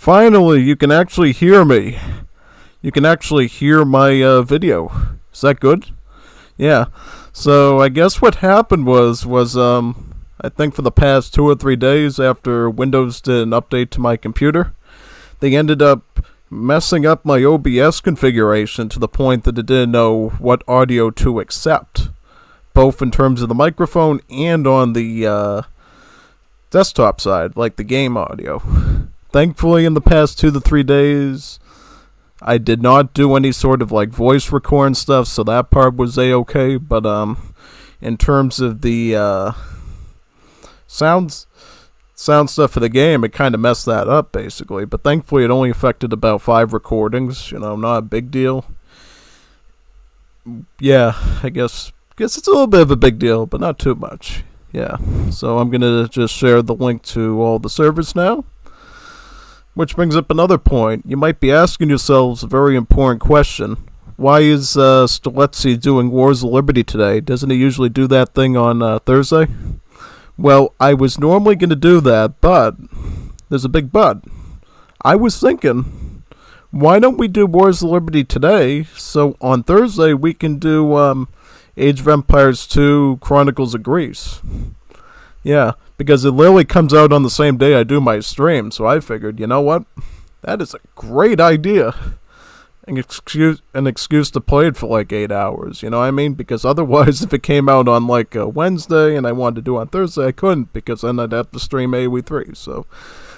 Finally, you can actually hear me. You can actually hear my video. Is that good? Yeah. So I guess what happened was I think for the past 2 or 3 days after Windows did an update to my computer, they ended up messing up my OBS configuration to the point that it didn't know what audio to accept, both in terms of the microphone and on the desktop side, like the game audio. Thankfully, in the past 2 to 3 days, I did not do any sort of like voice record and stuff, so that part was a-okay. But in terms of the sound stuff for the game, it kind of messed that up basically. But thankfully, it only affected about 5 recordings. Not a big deal. Yeah, I guess it's a little bit of a big deal, but not too much. Yeah, so I'm gonna just share the link to all the servers now. Which brings up another point. You might be asking yourselves a very important question. Why is Streletsy doing Wars of Liberty today? Doesn't he usually do that thing on Thursday? Well, I was normally going to do that, but there's a big but. I was thinking, why don't we do Wars of Liberty today, so on Thursday we can do Age of Empires 2 Chronicles of Greece. Yeah, because it literally comes out on the same day I do my stream, so I figured, you know what? That is a great idea. An excuse to play it for like 8 hours, you know what I mean? Because otherwise, if it came out on like a Wednesday and I wanted to do it on Thursday, I couldn't, because then I'd have to stream AoE3. So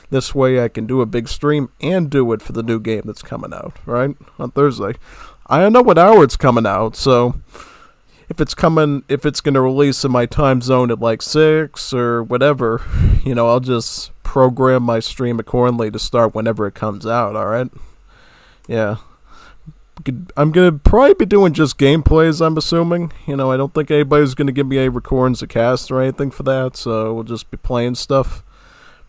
this way I can do a big stream and do it for the new game that's coming out, right? On Thursday. I don't know what hour it's coming out, so if it's going to release in my time zone at like 6 or whatever, I'll just program my stream accordingly to start whenever it comes out, alright? Yeah. I'm going to probably be doing just gameplays, I'm assuming. I don't think anybody's going to give me any recordings of cast or anything for that, so we'll just be playing stuff.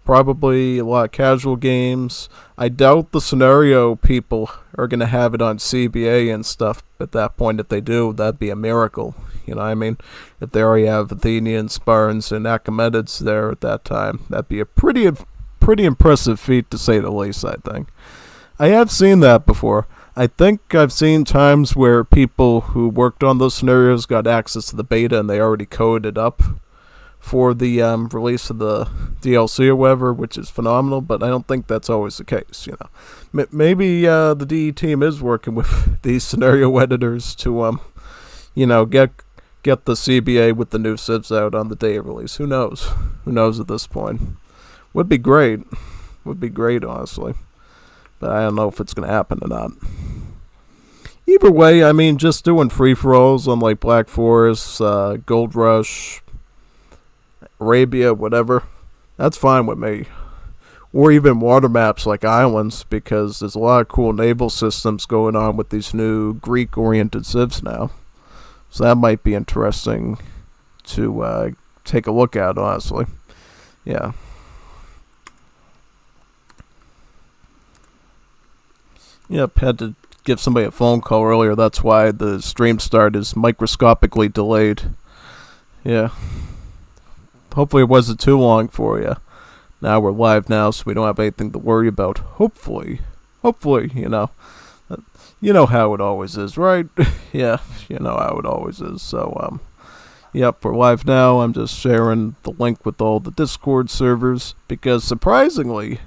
Probably a lot of casual games. I doubt the scenario people are going to have it on CBA and stuff at that point. If they do, that'd be a miracle. You know what I mean? If they already have Athenians, Spartans, and Achaemenids there at that time, that'd be a pretty impressive feat, to say the least, I think. I have seen that before. I think I've seen times where people who worked on those scenarios got access to the beta and they already coded up for the release of the DLC or whatever, which is phenomenal, but I don't think that's always the case, Maybe the DE team is working with these scenario editors to, get the CBA with the new civs out on the day of release. Who knows? Who knows at this point? Would be great. Would be great, honestly. But I don't know if it's going to happen or not. Either way, just doing free-for-alls on, like, Black Forest, Gold Rush, Arabia, whatever, that's fine with me. Or even water maps like islands, because there's a lot of cool naval systems going on with these new Greek-oriented civs now. So that might be interesting to take a look at, honestly. Yeah. Yep, had to give somebody a phone call earlier. That's why the stream start is microscopically delayed. Yeah. Hopefully it wasn't too long for you. Now we're live now, so we don't have anything to worry about. Hopefully, you know how it always is, right? Yeah, you know how it always is. So, yep, we're live now. I'm just sharing the link with all the Discord servers, because surprisingly,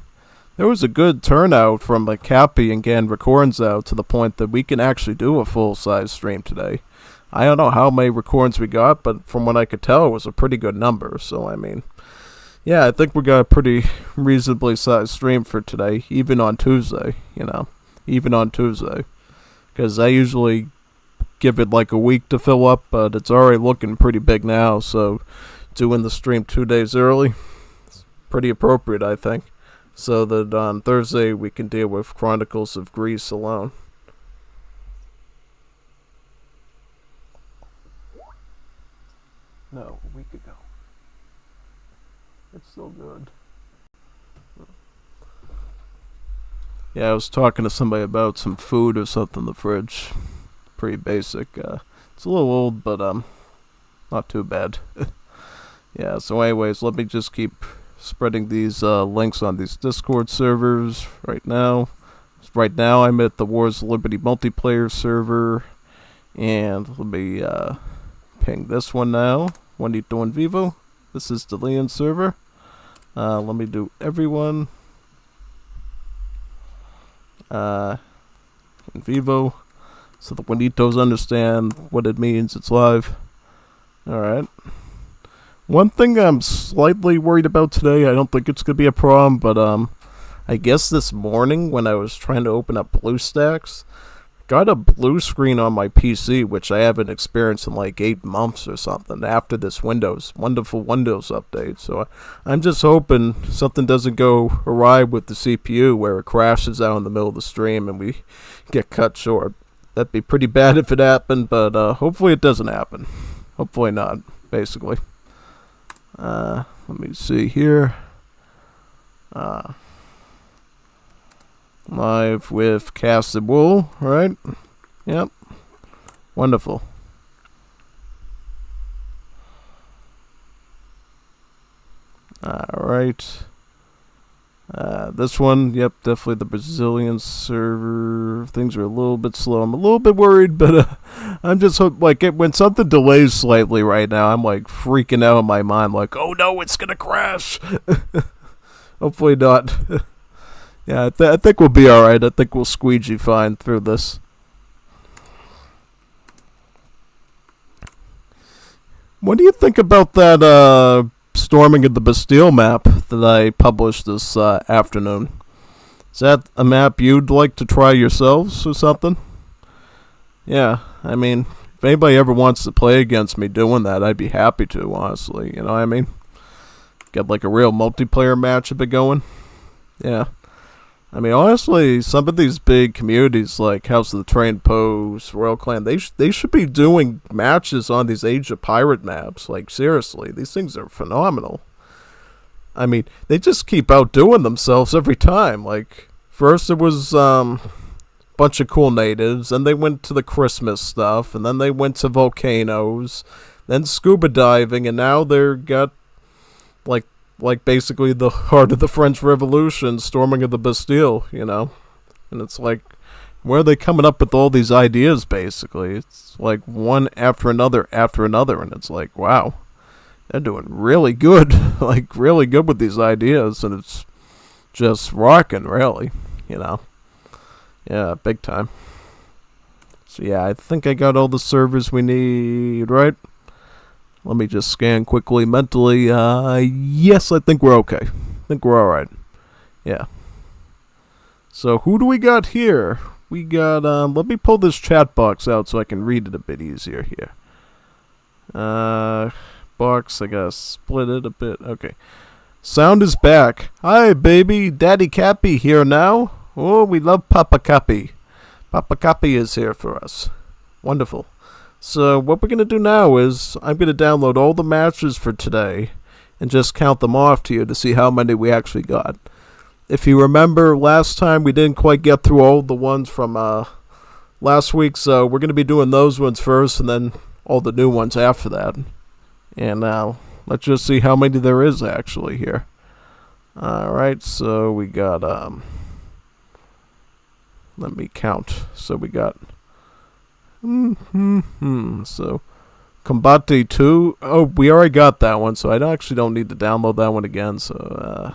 there was a good turnout from the Cappy and getting recordings out to the point that we can actually do a full-size stream today. I don't know how many recordings we got, but from what I could tell, it was a pretty good number. So, yeah, I think we got a pretty reasonably sized stream for today, even on Tuesday, even on Tuesday. Because I usually give it like a week to fill up, but it's already looking pretty big now, so doing the stream 2 days early is pretty appropriate, I think. So that on Thursday we can deal with Chronicles of Greece alone. No, a week ago. It's still good. Yeah, I was talking to somebody about some food or something in the fridge. Pretty basic. It's a little old, but not too bad. Yeah, so anyways, let me just keep spreading these links on these Discord servers right now. Right now, I'm at the Wars of Liberty multiplayer server, and let me ping this one now. Juanito en Vivo. This is the Leon server. Let me do everyone. In Vivo, so the Juanitos understand what it means. It's live. Alright. One thing I'm slightly worried about today, I don't think it's going to be a problem, but I guess this morning when I was trying to open up BlueStacks, got a blue screen on my PC, which I haven't experienced in like 8 months or something after this wonderful Windows update. So I'm just hoping something doesn't go awry with the CPU where it crashes out in the middle of the stream and we get cut short. That'd be pretty bad if it happened, but hopefully it doesn't happen. Hopefully not, basically. Let me see here. Live with Casted Wool, right? Yep. Wonderful. Alright. This one, yep, definitely the Brazilian server. Things are a little bit slow. I'm a little bit worried, but I'm just like when something delays slightly right now, I'm like freaking out in my mind, like, oh no, it's gonna crash. Hopefully not. Yeah, I think we'll be alright. I think we'll squeegee fine through this. What do you think about that storming of the Bastille map that I published this afternoon? Is that a map you'd like to try yourselves or something? Yeah, I mean, if anybody ever wants to play against me doing that, I'd be happy to, honestly. You know what I mean? Get like a real multiplayer match a bit going. Yeah. I mean, honestly, some of these big communities like House of the Trained Post, Royal Clan, they should be doing matches on these Age of Pirate maps. Like, seriously, these things are phenomenal. I mean, they just keep outdoing themselves every time. Like, first it was a bunch of cool natives, then they went to the Christmas stuff, and then they went to volcanoes, then scuba diving, and now they're got, like basically the heart of the French Revolution, storming of the Bastille, you know? And it's like, where are they coming up with all these ideas, basically? It's like one after another, and it's like, wow, they're doing really good, like really good with these ideas, and it's just rocking, really, you know? Yeah, big time. So yeah, I think I got all the servers we need, right? Let me just scan quickly mentally. Yes, I think we're okay. I think we're alright. Yeah. So, who do we got here? We got, let me pull this chat box out so I can read it a bit easier here. Box, I gotta split it a bit. Okay. Sound is back. Hi, baby. Daddy Cappy here now. Oh, we love Papa Cappy. Papa Cappy is here for us. Wonderful. So what we're going to do now is I'm going to download all the matches for today and just count them off to you to see how many we actually got. If you remember last time we didn't quite get through all the ones from last week, so we're going to be doing those ones first and then all the new ones after that. And let's just see how many there is actually here. Alright, so we got, let me count. So we got... So, Combate 2. Oh, we already got that one, so I actually don't need to download that one again. So,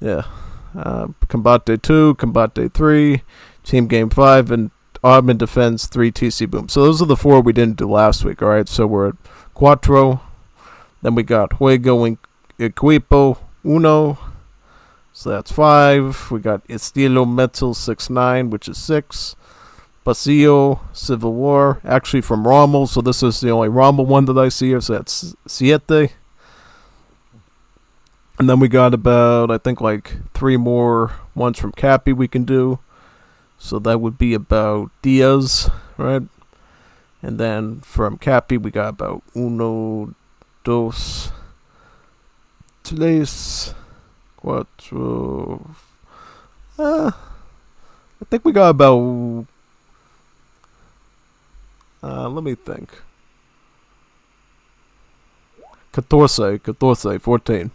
yeah. Combate 2, Combate 3, Team Game 5, and Oddman Defense 3 TC Boom. So those are the 4 we didn't do last week, alright? So we're at Cuatro. Then we got Juego Equipo Uno. So that's 5. We got Estilo Metal 6-9, which is 6. Pasillo, Civil War, actually from Rommel, so this is the only Rommel one that I see here, so that's Siete. And then we got about, I think, like 3 more ones from Cappy we can do. So that would be about Diaz, right? And then from Cappy we got about uno, dos, tres, cuatro. I think we got about... let me think. 14.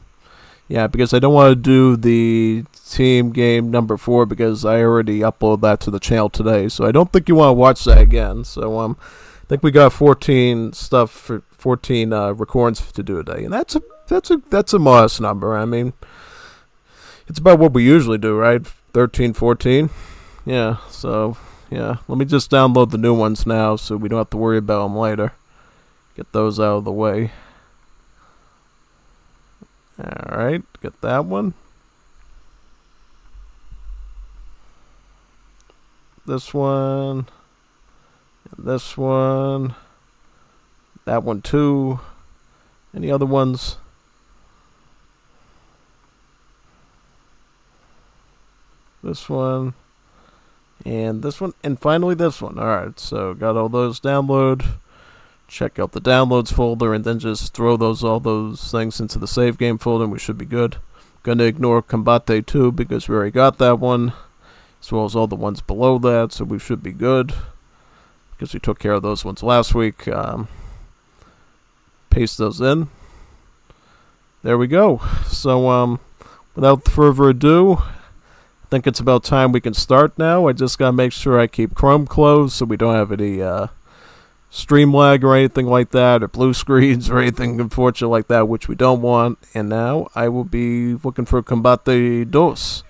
Yeah, because I don't want to do the team game number 4 because I already uploaded that to the channel today. So I don't think you want to watch that again. So I think we got 14 stuff for 14 recordings to do today, and that's a modest number. I mean, it's about what we usually do, right? 13, 14. Yeah. So yeah, let me just download the new ones now, so we don't have to worry about them later. Get those out of the way. Alright, get that one. This one. And this one. That one too. Any other ones? This one. And this one. And finally this one. Alright, so got all those download. Check out the downloads folder and then just throw all those things into the save game folder and we should be good. Gonna ignore Combate 2 because we already got that one, as well as all the ones below that, so we should be good because we took care of those ones last week. Paste those in. There we go. So without further ado, I think it's about time we can start now. I just gotta make sure I keep Chrome closed so we don't have any stream lag or anything like that, or blue screens or anything unfortunate like that, which we don't want. And now I will be looking for Combate Dos.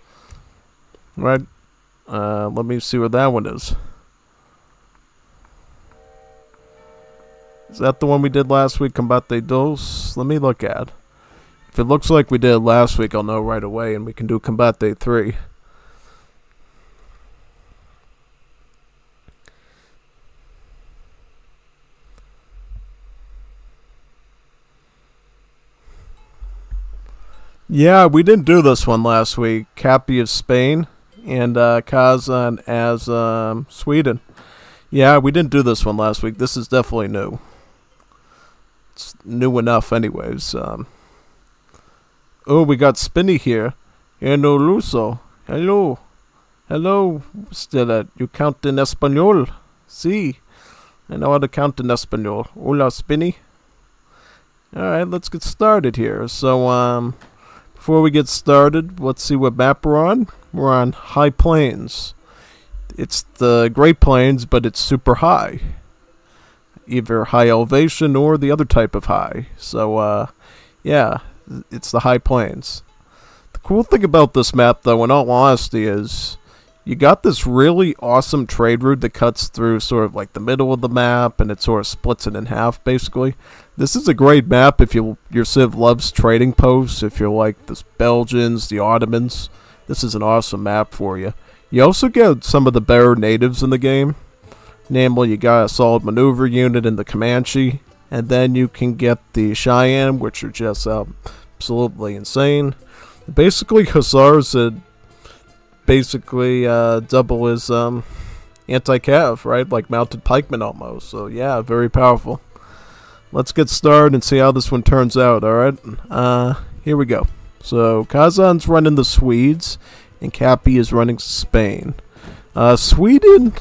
Right? Let me see where that one is. Is that the one we did last week, Combate Dos? Let me look at. If it looks like we did last week, I'll know right away, and we can do Combate 3. Yeah, we didn't do this one last week. Cappy of Spain and Kazan as Sweden. Yeah, we didn't do this one last week. This is definitely new. It's new enough anyways. Oh, we got Spinny here. Hello, Luso. Hello. Hello, Stella. You count in Espanol. Si. I know how to count in Espanol. Hola, Spinny. Alright, let's get started here. So, before we get started, let's see what map we're on. We're on High Plains. It's the Great Plains, but it's super high. Either high elevation or the other type of high. So, yeah, it's the High Plains. The cool thing about this map, though, in all honesty, is you got this really awesome trade route that cuts through sort of like the middle of the map, and it sort of splits it in half, basically. This is a great map if your civ loves trading posts, if you're like the Belgians, the Ottomans. This is an awesome map for you. You also get some of the better natives in the game. Namely, you got a solid maneuver unit in the Comanche, and then you can get the Cheyenne, which are just absolutely insane. Basically, Hussars that basically double as anti-cav, right? Like mounted pikemen almost. So yeah, very powerful. Let's get started and see how this one turns out, alright? Here we go. So Kazan's running the Swedes, and Cappy is running Spain. Sweden's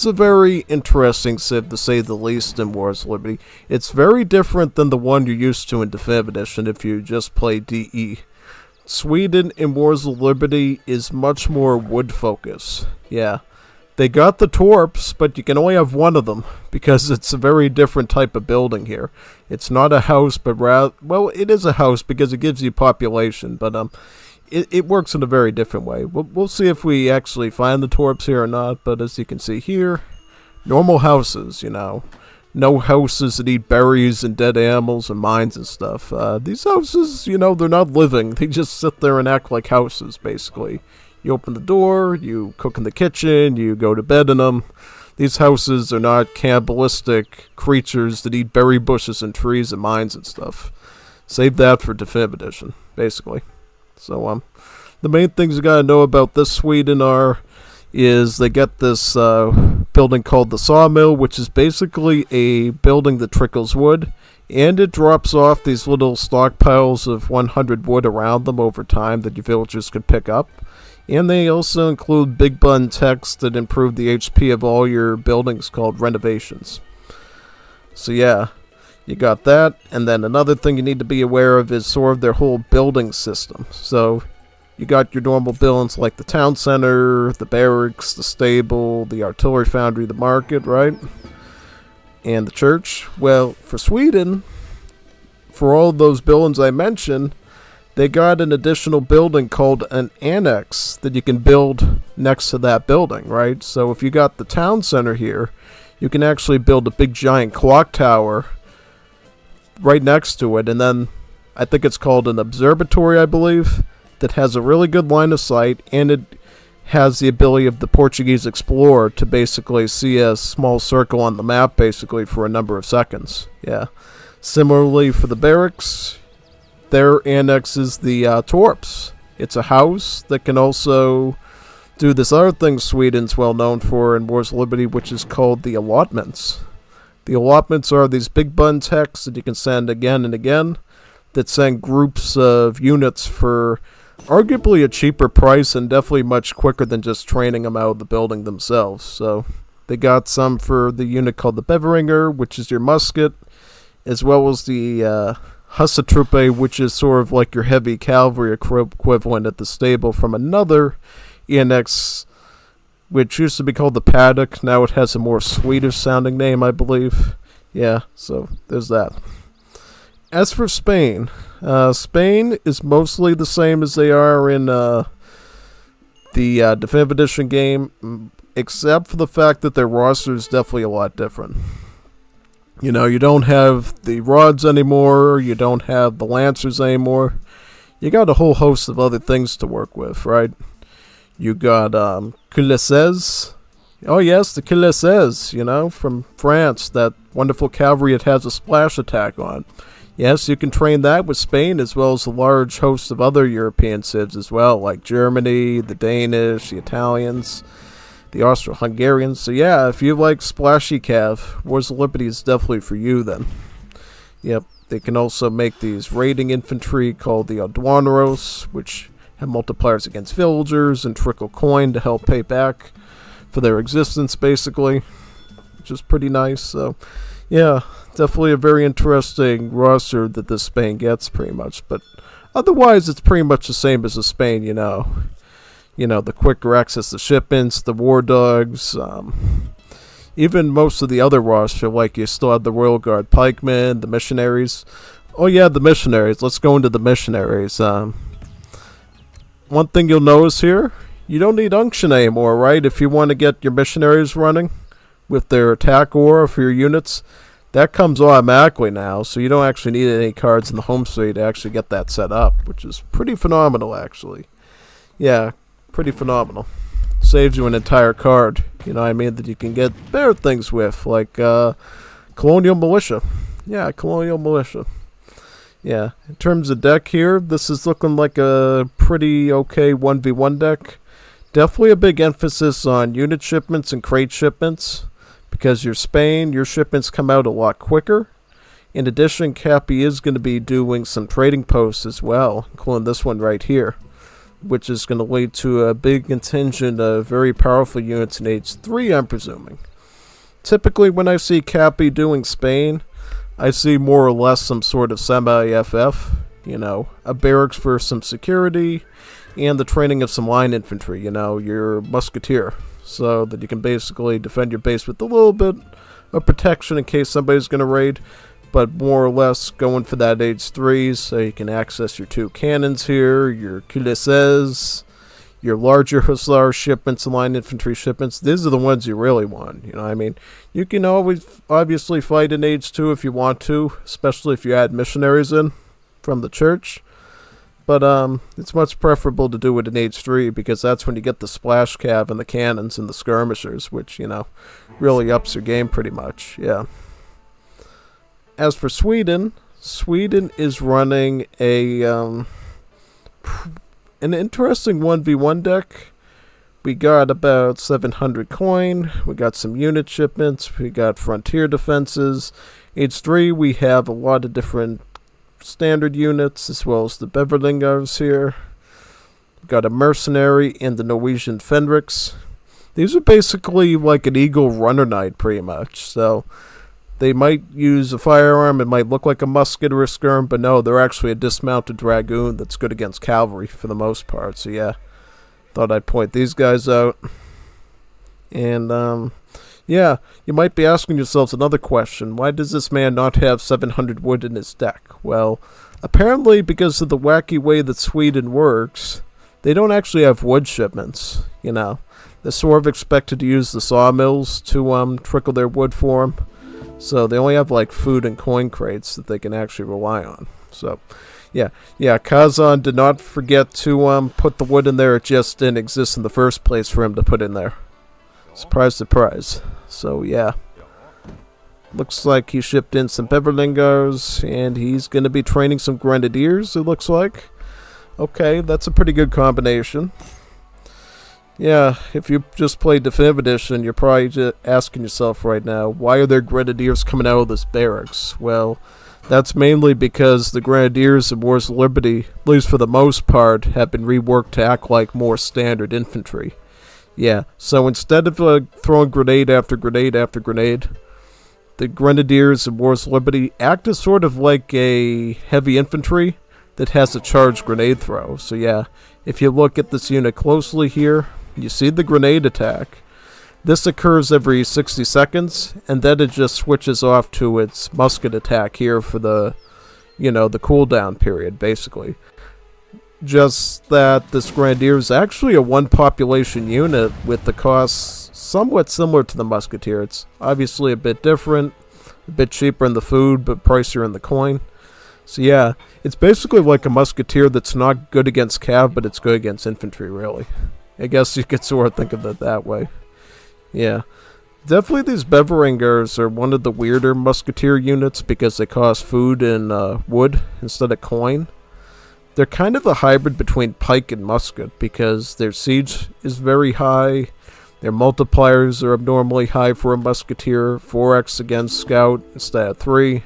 a very interesting civ, to say the least, in Wars of Liberty. It's very different than the one you're used to in Definitive Edition if you just play DE. Sweden in Wars of Liberty is much more wood-focused. Yeah. They got the torps, but you can only have one of them, because it's a very different type of building here. It's not a house, but rather... Well, it is a house, because it gives you population, but it works in a very different way. We'll see if we actually find the torps here or not, but as you can see here, normal houses, you know. No houses that eat berries and dead animals and mines and stuff. These houses, you know, they're not living. They just sit there and act like houses, basically. You open the door, you cook in the kitchen, you go to bed in them. These houses are not cannibalistic creatures that eat berry bushes and trees and mines and stuff. Save that for Definitive Edition, basically. So, the main things you gotta know about this Sweden is they get this building called the Sawmill, which is basically a building that trickles wood, and it drops off these little stockpiles of 100 wood around them over time that your villagers could pick up. And they also include big bun text that improve the HP of all your buildings called renovations. So yeah, You got that, and then another thing you need to be aware of is sort of their whole building system. So you got your normal buildings like the town center, the barracks, the stable, the artillery foundry, the market, right? And the church. Well, for Sweden, for all those buildings I mentioned, they got an additional building called an annex that you can build next to that building, right? So if you got the town center here, you can actually build a big giant clock tower right next to it, and then I think it's called an observatory, I believe, that has a really good line of sight, and it has the ability of the Portuguese explorer to basically see a small circle on the map basically for a number of seconds. Yeah. Similarly for the barracks, their annex is the Torps. It's a house that can also do this other thing Sweden's well known for in Wars of Liberty, which is called the allotments. The allotments are these big bun texts that you can send again and again that send groups of units for arguably a cheaper price and definitely much quicker than just training them out of the building themselves. So they got some for the unit called the Beveringer, which is your musket, as well as the Hussatruppe, which is sort of like your heavy cavalry equivalent at the stable from another annex, which used to be called the Paddock. Now it has a more Swedish sounding name, I believe. Yeah, so there's that. As for Spain, Spain is mostly the same as they are in the Definitive Edition game, except for the fact that their roster is definitely a lot different. You know, you don't have the rods anymore, you don't have the lancers anymore. You got a whole host of other things to work with, right? You got culisses. Oh yes, the culisses, you know, from France, that wonderful cavalry it has a splash attack on. Yes, you can train that with Spain as well as a large host of other European civs as well, like Germany, the Danish, the Italians, the Austro-Hungarians. So yeah, if you like splashy cav, Wars of Liberty is definitely for you then. Yep, they can also make these raiding infantry called the Aduaneros, which have multipliers against villagers and trickle coin to help pay back for their existence basically, which is pretty nice. So yeah, definitely a very interesting roster that this Spain gets pretty much, but otherwise it's pretty much the same as the Spain, you know, the quicker access to shipments, the war dogs, even most of the other roster, like you still have the Royal Guard pikemen, the missionaries. Oh yeah, the missionaries. Let's go into the missionaries. One thing you'll notice here, you don't need unction anymore, right? If you want to get your missionaries running with their attack aura for your units, that comes automatically now, so you don't actually need any cards in the home suite to actually get that set up, which is pretty phenomenal actually. Yeah, pretty phenomenal. Saves you an entire card, you know what I mean, that you can get better things with, like Colonial Militia. Yeah, Colonial Militia. Yeah, in terms of deck here, this is looking like a pretty okay 1v1 deck. Definitely a big emphasis on unit shipments and crate shipments, because your Spain, your shipments come out a lot quicker. In addition, Cappy is going to be doing some trading posts as well, including this one right here, which is going to lead to a big contingent of very powerful units in Age 3, I'm presuming. Typically, when I see Cappy doing Spain, I see more or less some sort of semi-FF, you know, a barracks for some security, and the training of some line infantry, you know, your musketeer, so that you can basically defend your base with a little bit of protection in case somebody's going to raid, but more or less going for that Age 3, so you can access your 2 cannons here, your culisses, your larger hussar shipments and line infantry shipments. These are the ones you really want, you know what I mean? You can always obviously fight in Age 2 if you want to, especially if you add missionaries in from the church. But it's much preferable to do it in Age 3 because that's when you get the splash cav and the cannons and the skirmishers, which, you know, really ups your game pretty much, yeah. As for Sweden, Sweden is running an interesting 1v1 deck. We got about 700 coin, we got some unit shipments, we got frontier defenses. Age 3 we have a lot of different standard units as well as the Beverlingers here. We got a mercenary and the Norwegian Fenrics. These are basically like an Eagle Runner Knight pretty much, so they might use a firearm. It might look like a musket or a skirm, but no, they're actually a dismounted dragoon that's good against cavalry for the most part. So yeah, thought I'd point these guys out. And yeah, you might be asking yourselves another question. Why does this man not have 700 wood in his deck? Well, apparently because of the wacky way that Sweden works, they don't actually have wood shipments, you know. They're sort of expected to use the sawmills to trickle their wood for them. So they only have like food and coin crates that they can actually rely on. So yeah, Kazan did not forget to put the wood in there. It just didn't exist in the first place for him to put in there. Surprise, surprise. So yeah, looks like he shipped in some Beverlingars, and he's going to be training some Grenadiers, it looks like. Okay, that's a pretty good combination. Yeah, if you just played Definitive Edition, you're probably just asking yourself right now, why are there Grenadiers coming out of this barracks? Well, that's mainly because the Grenadiers in Wars of Liberty, at least for the most part, have been reworked to act like more standard infantry. Yeah, so instead of throwing grenade after grenade after grenade, the Grenadiers in Wars of Liberty act as sort of like a heavy infantry that has a charged grenade throw. So yeah, if you look at this unit closely here, you see the grenade attack. This occurs every 60 seconds, and then it just switches off to its musket attack here for the, the cooldown period, basically. Just that this Grenadier is actually a one population unit with the costs somewhat similar to the Musketeer. It's obviously a bit different, a bit cheaper in the food, but pricier in the coin. So yeah, it's basically like a Musketeer that's not good against cav, but it's good against infantry, really. I guess you could sort of think of it that way. Yeah. Definitely these Beveringers are one of the weirder Musketeer units because they cost food and wood instead of coin. They're kind of a hybrid between pike and musket because their siege is very high, their multipliers are abnormally high for a musketeer, 4x against scout instead of 3.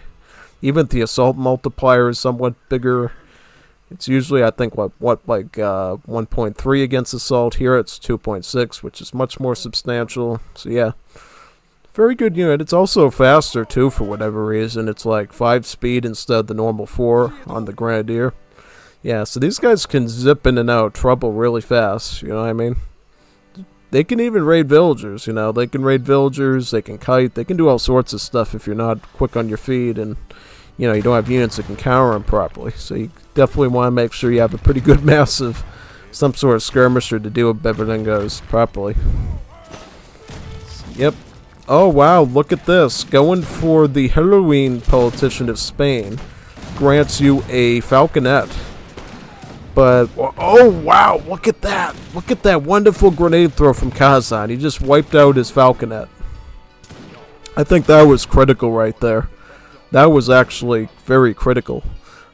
Even the assault multiplier is somewhat bigger. It's usually, I think, like 1.3 against assault. Here it's 2.6, which is much more substantial. So yeah, very good unit. It's also faster too for whatever reason. It's like 5 speed instead of the normal 4 on the Grenadier. Yeah, so these guys can zip in and out trouble really fast, you know what I mean? They can even raid villagers, they can raid villagers, they can kite, they can do all sorts of stuff if you're not quick on your feet and, you don't have units that can counter them properly. So you definitely want to make sure you have a pretty good mass of some sort of skirmisher to deal with Beverlingos properly. Yep. Oh wow, look at this. Going for the heroine politician of Spain grants you a falconet. But, oh wow, look at that. Look at that wonderful grenade throw from Kazan. He just wiped out his falconet. I think that was critical right there. That was actually very critical.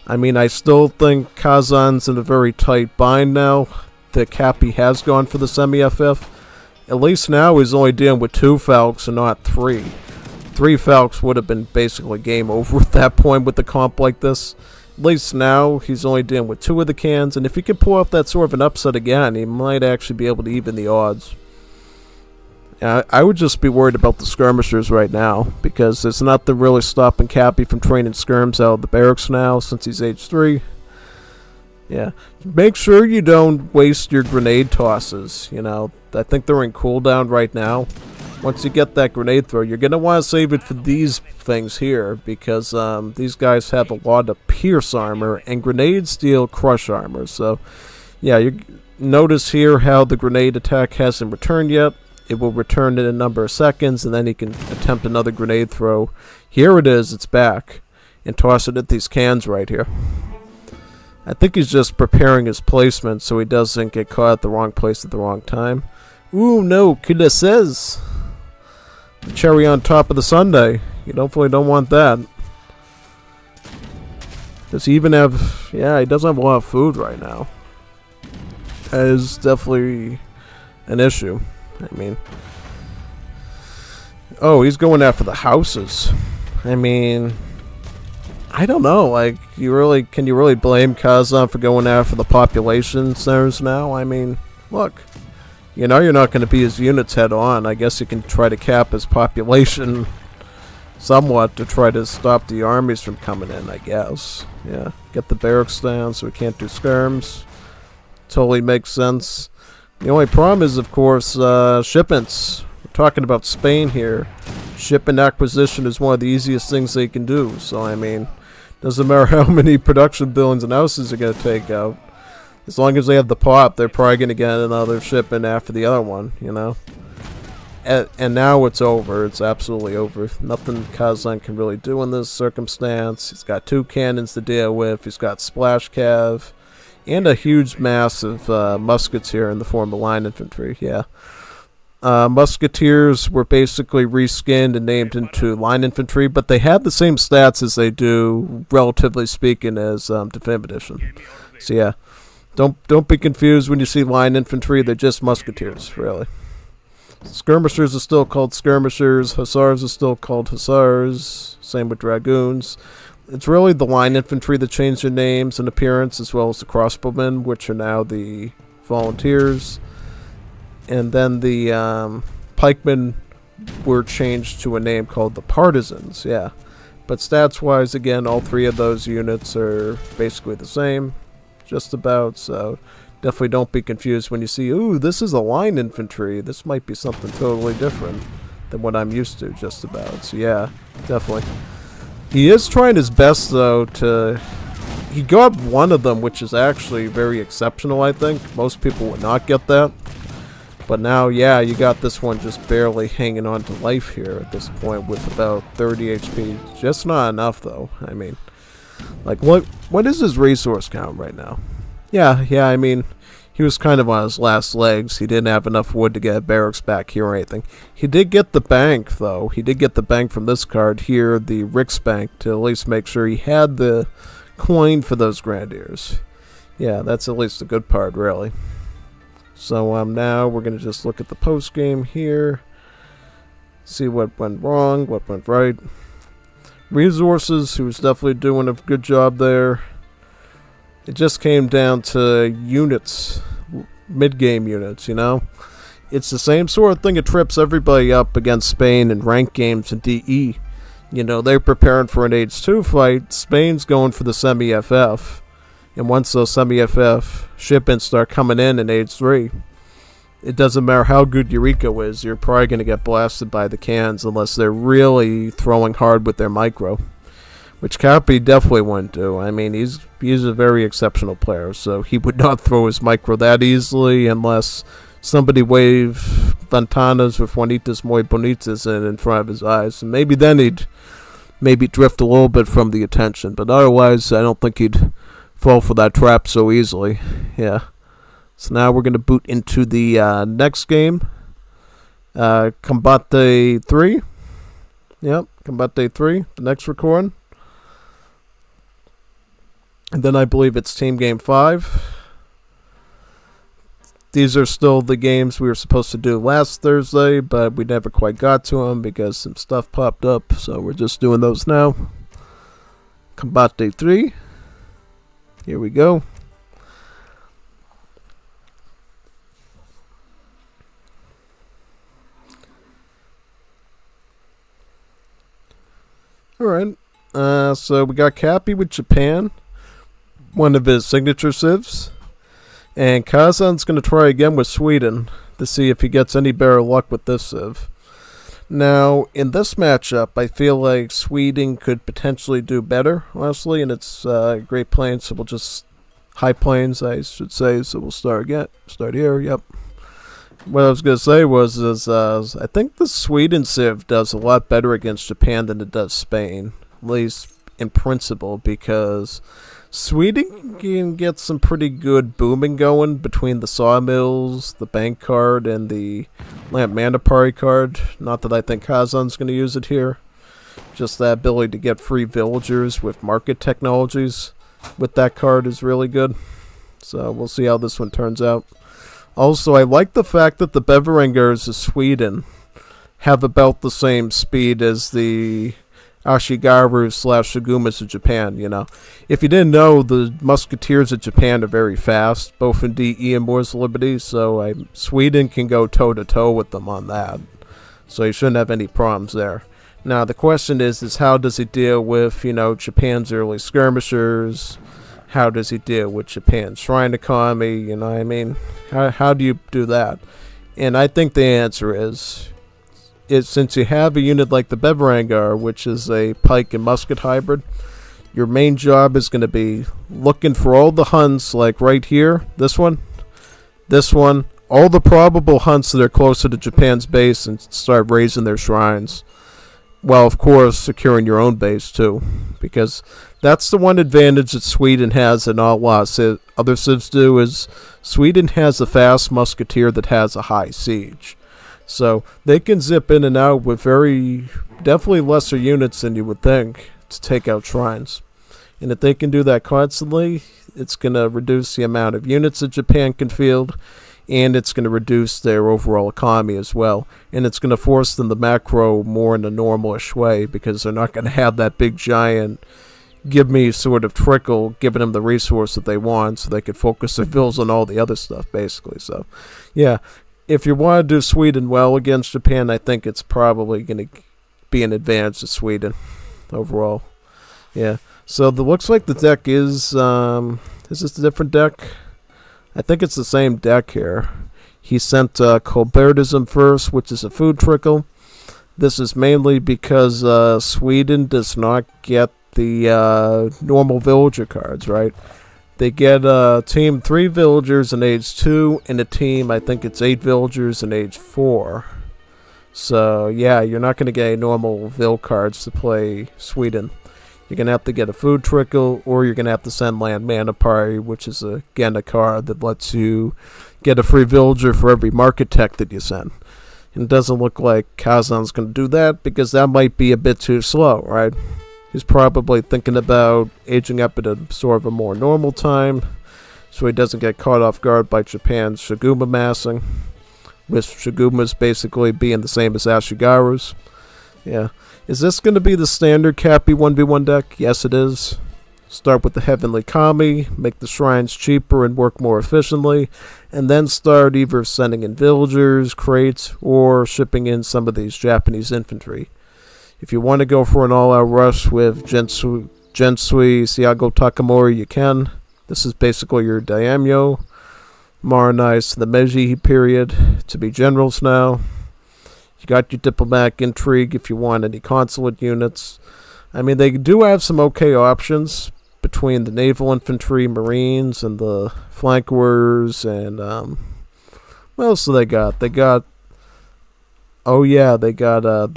I mean, I still think Kazan's in a very tight bind now. The Cappy has gone for the semi-FF. At least now he's only dealing with 2 Falcons and not 3. 3 Falcons would have been basically game over at that point with the comp like this. At least now he's only dealing with 2 of the cans, and if he can pull off that sort of an upset again, he might actually be able to even the odds. I would just be worried about the skirmishers right now, because there's nothing really stopping Cappy from training skirms out of the barracks now, since he's age 3. Yeah, make sure you don't waste your grenade tosses, I think they're in cooldown right now. Once you get that grenade throw, you're going to want to save it for these things here, because these guys have a lot of pierce armor, and grenades deal crush armor. So, yeah, you notice here how the grenade attack hasn't returned yet. It will return in a number of seconds, and then he can attempt another grenade throw. Here it is, it's back, and toss it at these cans right here. I think he's just preparing his placement so he doesn't get caught at the wrong place at the wrong time. Ooh, no, Killa says. Cherry on top of the sundae. You definitely don't want that. Does he even have... Yeah, he doesn't have a lot of food right now. That is definitely an issue. I mean... Oh, he's going after the houses. I mean... I don't know, like, can you really blame Kazan for going after the population centers now? I mean, look... you're not going to beat his units head on. I guess you can try to cap his population somewhat to try to stop the armies from coming in, I guess. Yeah, get the barracks down so we can't do skirms. Totally makes sense. The only problem is, of course, shipments. We're talking about Spain here. Shipment acquisition is one of the easiest things they can do. So, I mean, doesn't matter how many production buildings and houses they're going to take out. As long as they have the pop, they're probably going to get another shipment after the other one, you know. And now it's over. It's absolutely over. Nothing Kazan can really do in this circumstance. He's got 2 cannons to deal with. He's got splash cav. And a huge mass of muskets here in the form of line infantry. Yeah. Musketeers were basically reskinned and named into line infantry, but they have the same stats as they do, relatively speaking, as Definitive Edition. So yeah, don't be confused when you see line infantry. They're just musketeers, really. Skirmishers are still called skirmishers. Hussars are still called hussars. Same with dragoons. It's really the line infantry that changed their names and appearance, as well as the crossbowmen, which are now the volunteers. And then the pikemen were changed to a name called the partisans, yeah. But stats-wise, again, all 3 of those units are basically the same, just about, so definitely don't be confused when you see, ooh, this is a line infantry. This might be something totally different than what I'm used to, just about. So yeah, definitely. He is trying his best, though, to... He got one of them, which is actually very exceptional, I think. Most people would not get that. But now, yeah, you got this one just barely hanging on to life here at this point with about 30 HP. Just not enough, though. I mean, like, what is his resource count right now? Yeah, I mean, he was kind of on his last legs. He didn't have enough wood to get barracks back here or anything. He did get the bank, though. He did get the bank from this card here, the Riksbank, to at least make sure he had the coin for those grenadiers. Yeah, that's at least a good part, really. So now we're going to just look at the post-game here. See what went wrong, what went right. Resources, who was definitely doing a good job there. It just came down to units, mid-game units, you know. It's the same sort of thing that trips everybody up against Spain in ranked games in DE. You know, they're preparing for an Age 2 fight. Spain's going for the semi-FF. And once those semi-FF shipments start coming in Age 3, it doesn't matter how good Eureka is, you're probably going to get blasted by the cans unless they're really throwing hard with their micro. Which Cappy definitely wouldn't do. I mean, he's a very exceptional player, so he would not throw his micro that easily unless somebody waved Ventanas or Juanitas Muy Bonitas in front of his eyes. And maybe then he'd maybe drift a little bit from the attention, but otherwise I don't think he'd fall for that trap so easily. Yeah. So now we're going to boot into the next game. Combate 3. Yep, Combate 3, the next recording. And then I believe it's Team Game 5. These are still the games we were supposed to do last Thursday, but we never quite got to them because some stuff popped up, so we're just doing those now. Combate 3. Here we go. Alright, so we got Cappy with Japan, one of his signature civs, and Kazan's going to try again with Sweden to see if he gets any better luck with this civ. Now, in this matchup, I feel like Sweden could potentially do better, honestly, and it's Great Plains, so we'll just... High Plains, I should say, so we'll start here, yep. What I was going to say was, I think the Sweden civ does a lot better against Japan than it does Spain, at least in principle, because Sweden can get some pretty good booming going between the sawmills, the bank card, and the Lamp Mandapari card. Not that I think Kazan's going to use it here. Just that ability to get free villagers with market technologies with that card is really good. So we'll see how this one turns out. Also, I like the fact that the Beverengers of Sweden have about the same speed as the Ashigaru/Sugumas of Japan, you know. If you didn't know, the Musketeers of Japan are very fast, both in DE and Wars of Liberty, so Sweden can go toe-to-toe with them on that. So you shouldn't have any problems there. Now the question is how does he deal with, Japan's early skirmishers? How does he deal with Japan's shrine economy? How do you do that? And I think the answer is since you have a unit like the Beverangar, which is a pike and musket hybrid, your main job is going to be looking for all the hunts, like right here, this one, all the probable hunts that are closer to Japan's base, and start raising their shrines. Well, of course, securing your own base too, because that's the one advantage that Sweden has and not a lot of other civs do, is Sweden has a fast musketeer that has a high siege. So they can zip in and out with definitely lesser units than you would think to take out shrines. And if they can do that constantly, it's going to reduce the amount of units that Japan can field, and it's going to reduce their overall economy as well. And it's going to force them to macro more in a normalish way, because they're not going to have that big giant give me sort of trickle, giving them the resource that they want so they could focus their bills on all the other stuff, basically. So, yeah, if you want to do Sweden well against Japan, I think it's probably going to be an advantage to Sweden overall. Yeah, so it looks like the deck is this a different deck? I think it's the same deck here. He sent Colbertism first, which is a food trickle. This is mainly because Sweden does not get the normal villager cards, right? They get a team 3 villagers in age 2, and a team, I think it's 8 villagers in age 4. So, yeah, you're not going to get any normal vill cards to play Sweden. You're going to have to get a food trickle, or you're going to have to send Land Mana Party, which is, again, a card that lets you get a free villager for every market tech that you send. And it doesn't look like Kazan's going to do that, because that might be a bit too slow, right? He's probably thinking about aging up at a sort of a more normal time, so he doesn't get caught off guard by Japan's Shiguma massing, with Shigumas basically being the same as Ashigaru's. Yeah. Is this going to be the standard Cappy 1v1 deck? Yes, it is. Start with the Heavenly Kami, make the shrines cheaper and work more efficiently, and then start either sending in villagers, crates, or shipping in some of these Japanese infantry. If you want to go for an all-out rush with Gensui, Siago Takamori, you can. This is basically your daimyo. Modernize the Meiji period to be generals now. You got your diplomatic intrigue if you want any consulate units. I mean, they do have some okay options between the naval infantry, marines, and the flankers, and what else do they got? They got the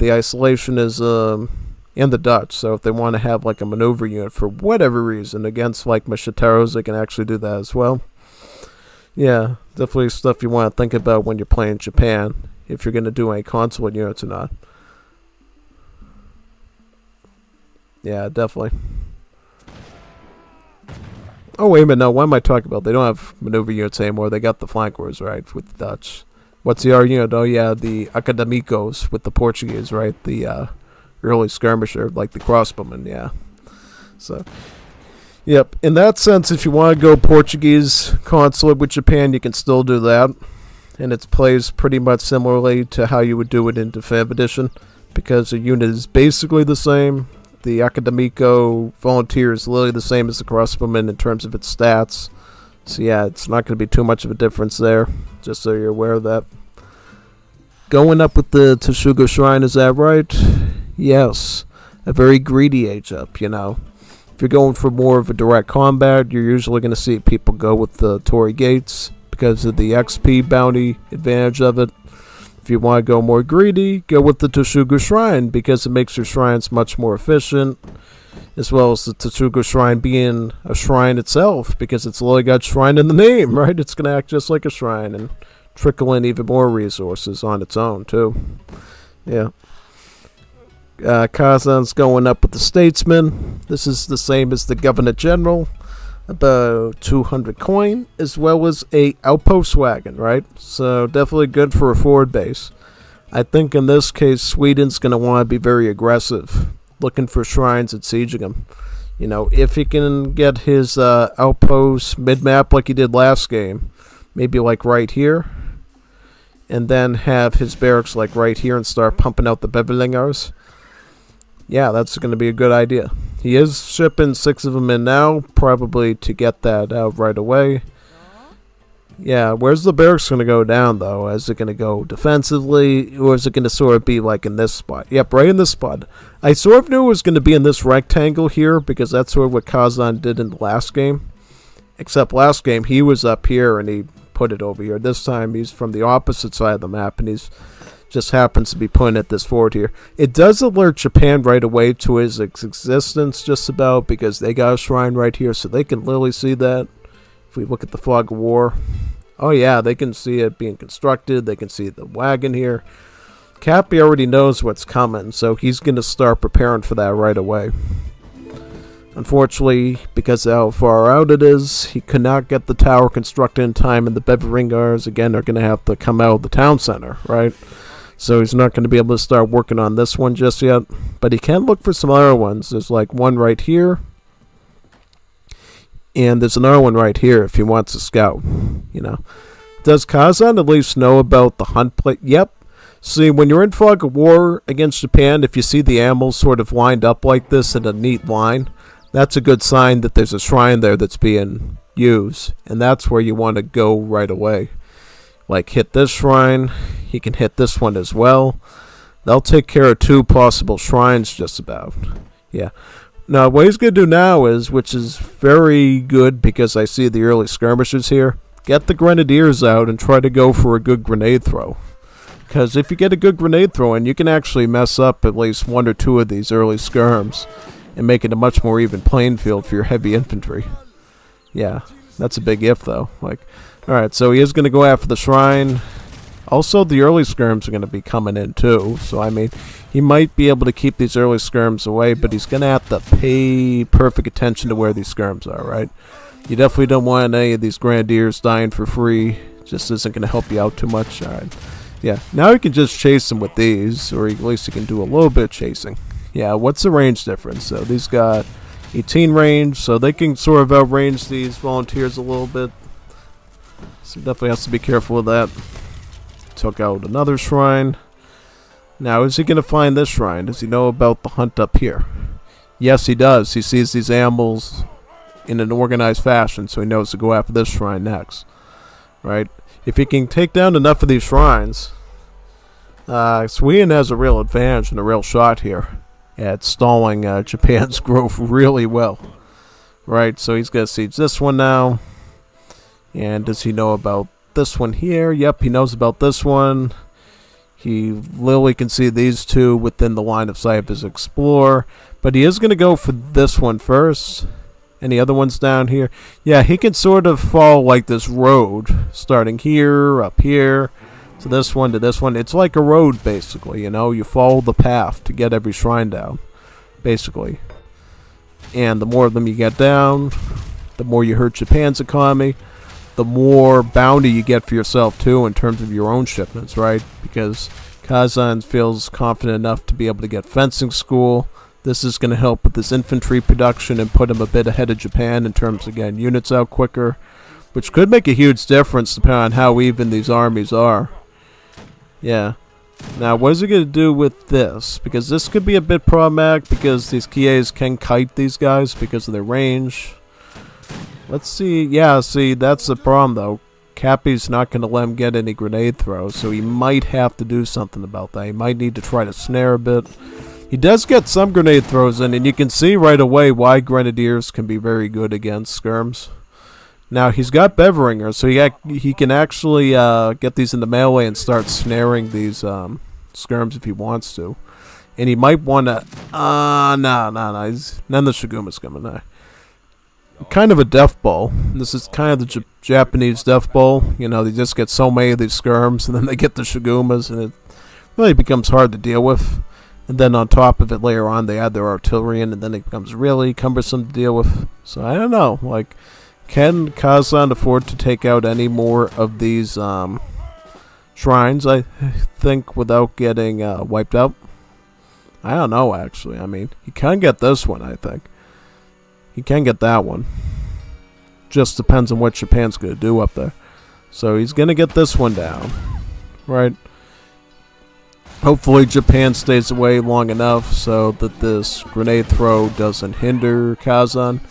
isolationism and the Dutch. So if they want to have like a maneuver unit for whatever reason against like Machiteros, they can actually do that as well. Yeah, definitely stuff you want to think about when you're playing Japan, if you're going to do any consulate units or not. Yeah, definitely. Oh, wait a minute, no, what am I talking about? They don't have maneuver units anymore. They got the flankers, right, with the Dutch. What's the R unit? Oh, yeah, the Academicos with the Portuguese, right? The early skirmisher, like the crossbowmen, yeah. So, yep. In that sense, if you want to go Portuguese consulate with Japan, you can still do that. And it plays pretty much similarly to how you would do it in Defensive Edition, because the unit is basically the same. The Academico Volunteer is literally the same as the crossbowman in terms of its stats. So yeah, it's not going to be too much of a difference there, just so you're aware of that. Going up with the Teshuga Shrine, is that right? Yes. A very greedy age up, you know. If you're going for more of a direct combat, you're usually going to see people go with the Torii Gates because of the XP bounty advantage of it. If you want to go more greedy, go with the Teshuga Shrine because it makes your shrines much more efficient, as well as the Teshuga Shrine being a shrine itself, because it's literally got shrine in the name, right? It's going to act just like a shrine and trickle in even more resources on its own, too. Yeah. Kazan's going up with the Statesman. This is the same as the Governor General. About 200 coin, as well as a outpost wagon, right? So definitely good for a forward base. I think in this case, Sweden's going to want to be very aggressive, looking for shrines and sieging them. You know, if he can get his outpost mid-map like he did last game, maybe like right here, and then have his barracks like right here and start pumping out the Bevelingars. yeah, that's going to be a good idea. He is shipping 6 of them in now, probably to get that out right away. Yeah, where's the barracks going to go down, though? Is it going to go defensively, or is it going to sort of be like in this spot? Yep, right in this spot. I sort of knew it was going to be in this rectangle here, because that's sort of what Kazan did in the last game. Except last game, he was up here, and he put it over here. This time, he's from the opposite side of the map, and he's just happens to be putting it this forward here. It does alert Japan right away to his existence, just about, because they got a shrine right here, so they can literally see that. If we look at the Fog of War, oh yeah, they can see it being constructed. They can see the wagon here. Cappy already knows what's coming, so he's going to start preparing for that right away. Unfortunately, because of how far out it is, he could not get the tower constructed in time, and the Beveringars, again, are going to have to come out of the town center, right? So he's not going to be able to start working on this one just yet, but he can look for some other ones. There's like one right here. And there's another one right here if he wants to scout, you know. Does Kazan at least know about the hunt plate? Yep. See, when you're in Fog of War against Japan, if you see the animals sort of lined up like this in a neat line, that's a good sign that there's a shrine there that's being used. And that's where you want to go right away. Like, hit this shrine. He can hit this one as well. They'll take care of 2 possible shrines just about. Yeah. Now, what he's going to do now is, which is very good because I see the early skirmishers here, get the grenadiers out and try to go for a good grenade throw. Because if you get a good grenade throw in, you can actually mess up at least 1 or 2 of these early skirms and make it a much more even playing field for your heavy infantry. Yeah, that's a big if, though. Like, alright, so he is going to go after the shrine. Also, the early skirms are going to be coming in, too. So, I mean, he might be able to keep these early skirms away, but he's going to have to pay perfect attention to where these skirms are, right? You definitely don't want any of these grenadiers dying for free. Just isn't going to help you out too much. Alright. Yeah, now he can just chase them with these, or at least he can do a little bit of chasing. Yeah, what's the range difference? So, these got 18 range, so they can sort of outrange these volunteers a little bit. So, definitely has to be careful with that. Took out another shrine. Now, is he going to find this shrine? Does he know about the hunt up here? Yes, he does. He sees these animals in an organized fashion, so he knows to go after this shrine next. Right? If he can take down enough of these shrines, Sweden has a real advantage and a real shot here at stalling Japan's growth really well. Right? So he's going to siege this one now. And does he know about this one here? Yep, he knows about this one. He literally can see these 2 within the line of sight of his explorer, but he is going to go for this one first. Any other ones down here? Yeah, he can sort of follow like this road, starting here, up here, to this one, to this one. It's like a road, basically, you know? You follow the path to get every shrine down, basically. And the more of them you get down, the more you hurt Japan's economy, the more bounty you get for yourself, too, in terms of your own shipments, right? Because Kazan feels confident enough to be able to get fencing school. This is going to help with his infantry production and put him a bit ahead of Japan in terms of getting units out quicker, which could make a huge difference depending on how even these armies are. Yeah. Now, what is he going to do with this? Because this could be a bit problematic because these Kies can kite these guys because of their range. Let's see. Yeah, see, that's the problem, though. Cappy's not going to let him get any grenade throws, so he might have to do something about that. He might need to try to snare a bit. He does get some grenade throws in, and you can see right away why grenadiers can be very good against skirms. Now, he's got Beveringer, so he can actually get these in the melee and start snaring these skirms if he wants to. And he might want to... no. None of the Shiguma's coming there. Kind of a death bowl. This is kind of the Japanese death bowl. You know, they just get so many of these skirms, and then they get the Shigumas, and it really becomes hard to deal with. And then on top of it, later on, they add their artillery in, and then it becomes really cumbersome to deal with. So I don't know. Like, can Kazan afford to take out any more of these shrines, I think, without getting wiped out? I don't know, actually. I mean, he can get this one, I think. He can get that one. Just depends on what Japan's going to do up there. So he's going to get this one down. Right? Hopefully Japan stays away long enough so that this grenade throw doesn't hinder Kazan.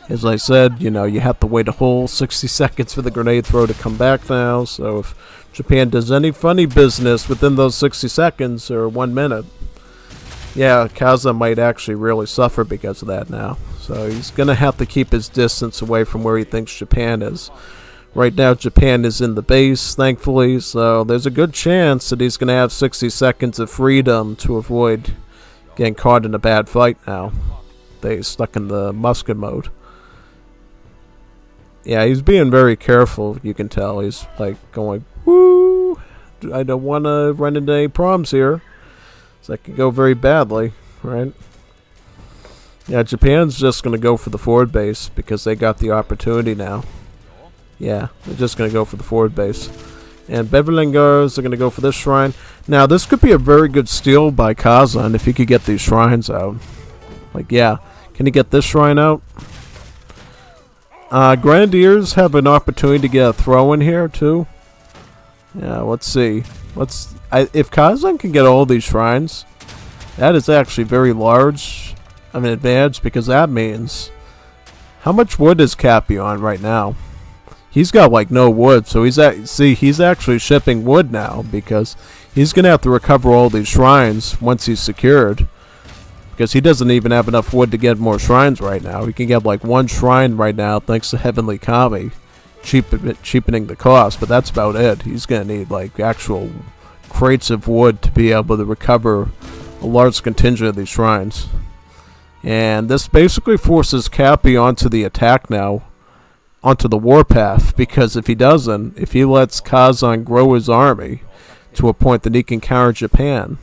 As I said, you have to wait a whole 60 seconds for the grenade throw to come back now, so if Japan does any funny business within those 60 seconds or 1 minute, yeah, Kazan might actually really suffer because of that now. So he's going to have to keep his distance away from where he thinks Japan is. Right now, Japan is in the base, thankfully, so there's a good chance that he's going to have 60 seconds of freedom to avoid getting caught in a bad fight now. They stuck in the musket mode. Yeah, he's being very careful, you can tell. He's like going, woo, I don't want to run into any problems here. So that could go very badly, right? Yeah, Japan's just going to go for the forward base because they got the opportunity now. Yeah, they're just going to go for the forward base. And Beverlingers are going to go for this shrine. Now, this could be a very good steal by Kazan if he could get these shrines out. Like, yeah, can he get this shrine out? Grenadiers have an opportunity to get a throw in here, too. Yeah, let's see. If Kazan can get all these shrines, that is actually very large of an advantage because that means... How much wood is Cappy on right now? He's got like no wood, so he's actually shipping wood now because he's gonna have to recover all these shrines once he's secured. Because he doesn't even have enough wood to get more shrines right now. He can get like 1 shrine right now thanks to Heavenly Kami, cheapening the cost, but that's about it. He's gonna need like actual crates of wood to be able to recover a large contingent of these shrines. And this basically forces Cappy onto the attack now. Onto the warpath, because if he lets Kazan grow his army to a point that he can counter Japan,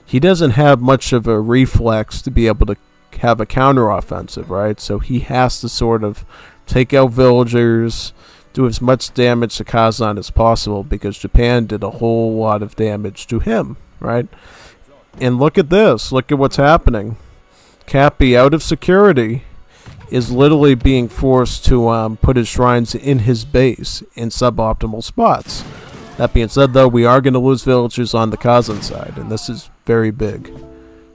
he doesn't have much of a reflex to be able to have a counteroffensive, right? So he has to sort of take out villagers, do as much damage to Kazan as possible, because Japan did a whole lot of damage to him, right? And look at this. Look at what's happening. Cappy, out of security, is literally being forced to put his shrines in his base in suboptimal spots. That being said, though, we are going to lose villagers on the Kazan side, and this is very big.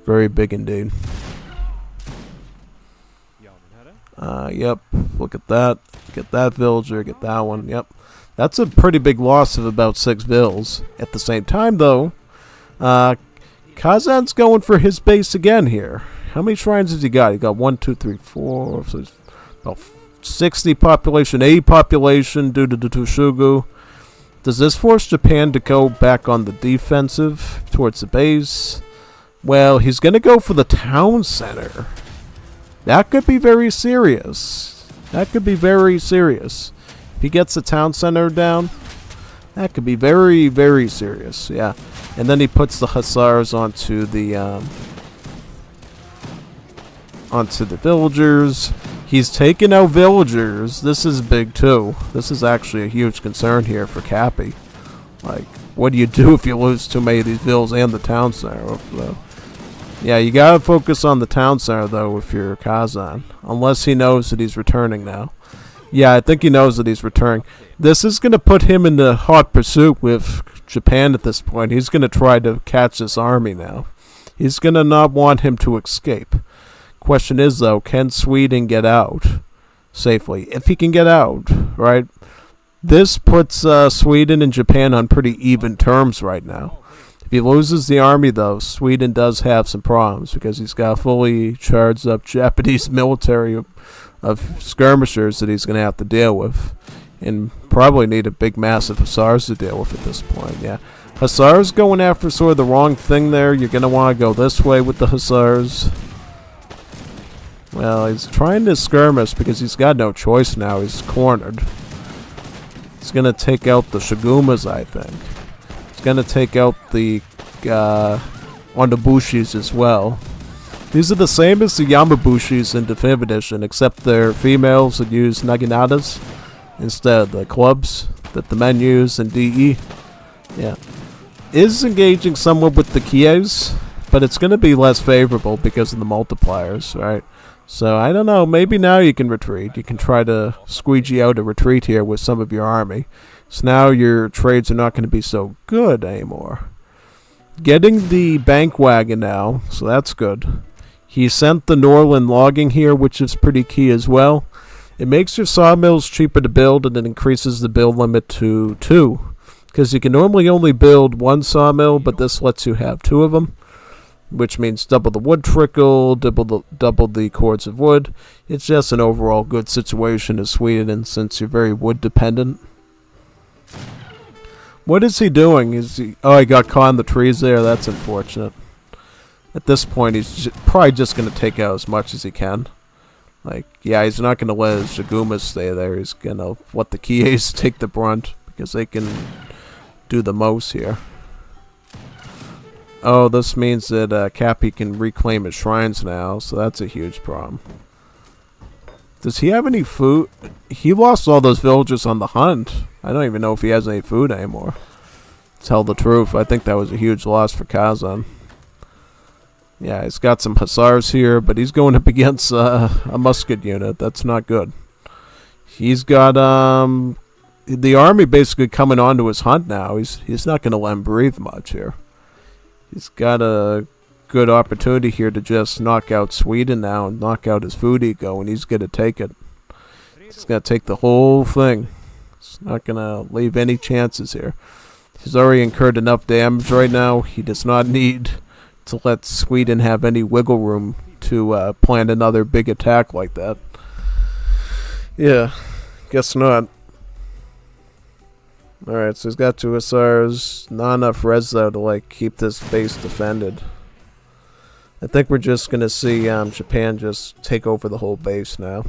Very big indeed. Yep, look at that. Get that villager, get that one, yep. That's a pretty big loss of about 6 vills. At the same time, though, Kazan's going for his base again here. How many shrines has he got? He got 1, 2, 3, 4. So about 60 population, 80 population due to the Tushugu. Does this force Japan to go back on the defensive towards the base? Well, he's going to go for the town center. That could be very serious. That could be very serious. If he gets the town center down, that could be very, very serious. Yeah. And then he puts the hussars onto the villagers. He's taking out villagers. This is big too. This is actually a huge concern here for Cappy. Like, what do you do if you lose too many of these villas and the town center? Yeah, you gotta focus on the town center though if you're Kazan. Unless he knows that he's returning now. Yeah, I think he knows that he's returning. This is gonna put him in the hot pursuit with Japan at this point. He's gonna try to catch this army now. He's gonna not want him to escape. Question is, though, can Sweden get out safely? If he can get out, right? This puts Sweden and Japan on pretty even terms right now. If he loses the army, though, Sweden does have some problems because he's got a fully charged up Japanese military of skirmishers that he's going to have to deal with. And probably need a big, massive hussars to deal with at this point, yeah. Hussars going after sort of the wrong thing there. You're going to want to go this way with the hussars. Well, he's trying to skirmish because he's got no choice now. He's cornered. He's going to take out the Shigumas, I think. He's going to take out the Ondabushis as well. These are the same as the Yamabushis in Definitive Edition, except they're females that use Naginatas instead of the clubs that the men use in DE. Yeah. Is engaging somewhat with the Kies, but it's going to be less favorable because of the multipliers, right? So, I don't know, maybe now you can retreat. You can try to squeegee out a retreat here with some of your army. So now your trades are not going to be so good anymore. Getting the bank wagon now, so that's good. He sent the Norland logging here, which is pretty key as well. It makes your sawmills cheaper to build, and it increases the build limit to 2. Because you can normally only build 1 sawmill, but this lets you have 2 of them. Which means double the wood trickle, double the cords of wood. It's just an overall good situation in Sweden, since you're very wood dependent. What is he doing? Oh, he got caught in the trees there. That's unfortunate. At this point, he's probably just going to take out as much as he can. Like, yeah, he's not going to let his Jagumas stay there. He's going to let the Kies take the brunt, because they can do the most here. Oh, this means that Cappy can reclaim his shrines now, so that's a huge problem. Does he have any food? He lost all those villagers on the hunt. I don't even know if he has any food anymore. To tell the truth, I think that was a huge loss for Kazan. Yeah, he's got some hussars here, but he's going up against a musket unit. That's not good. He's got the army basically coming onto his hunt now. He's not going to let him breathe much here. He's got a good opportunity here to just knock out Sweden now and knock out his food ego, and he's going to take it. He's going to take the whole thing. He's not going to leave any chances here. He's already incurred enough damage right now. He does not need to let Sweden have any wiggle room to plan another big attack like that. Yeah, guess not. Alright, so he's got 2 hussars. Not enough res though to like keep this base defended. I think we're just gonna see Japan just take over the whole base now.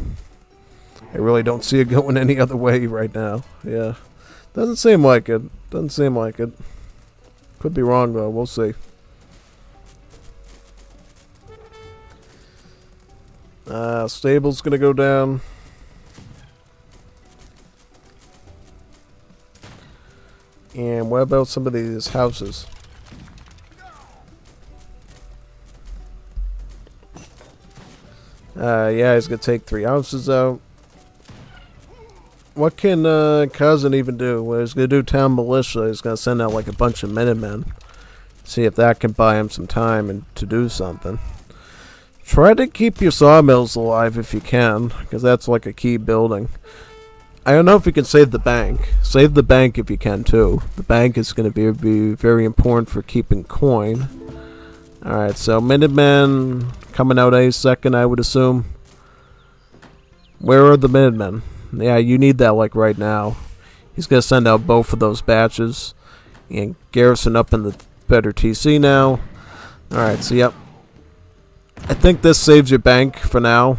I really don't see it going any other way right now. Yeah. Doesn't seem like it. Doesn't seem like it. Could be wrong though, we'll see. Stable's gonna go down. And what about some of these houses? Yeah, he's gonna take 3 houses out. What can Cousin even do? Well, he's gonna do town militia. He's gonna send out like a bunch of Minutemen. See if that can buy him some time and to do something. Try to keep your sawmills alive if you can, because that's like a key building. I don't know if you can save the bank. Save the bank if you can too. The bank is going to be very important for keeping coin. Alright, so Minutemen coming out any second, I would assume. Where are the Minutemen? Yeah, you need that like right now. He's going to send out both of those batches. And garrison up in the better TC now. Alright, so yep. I think this saves your bank for now.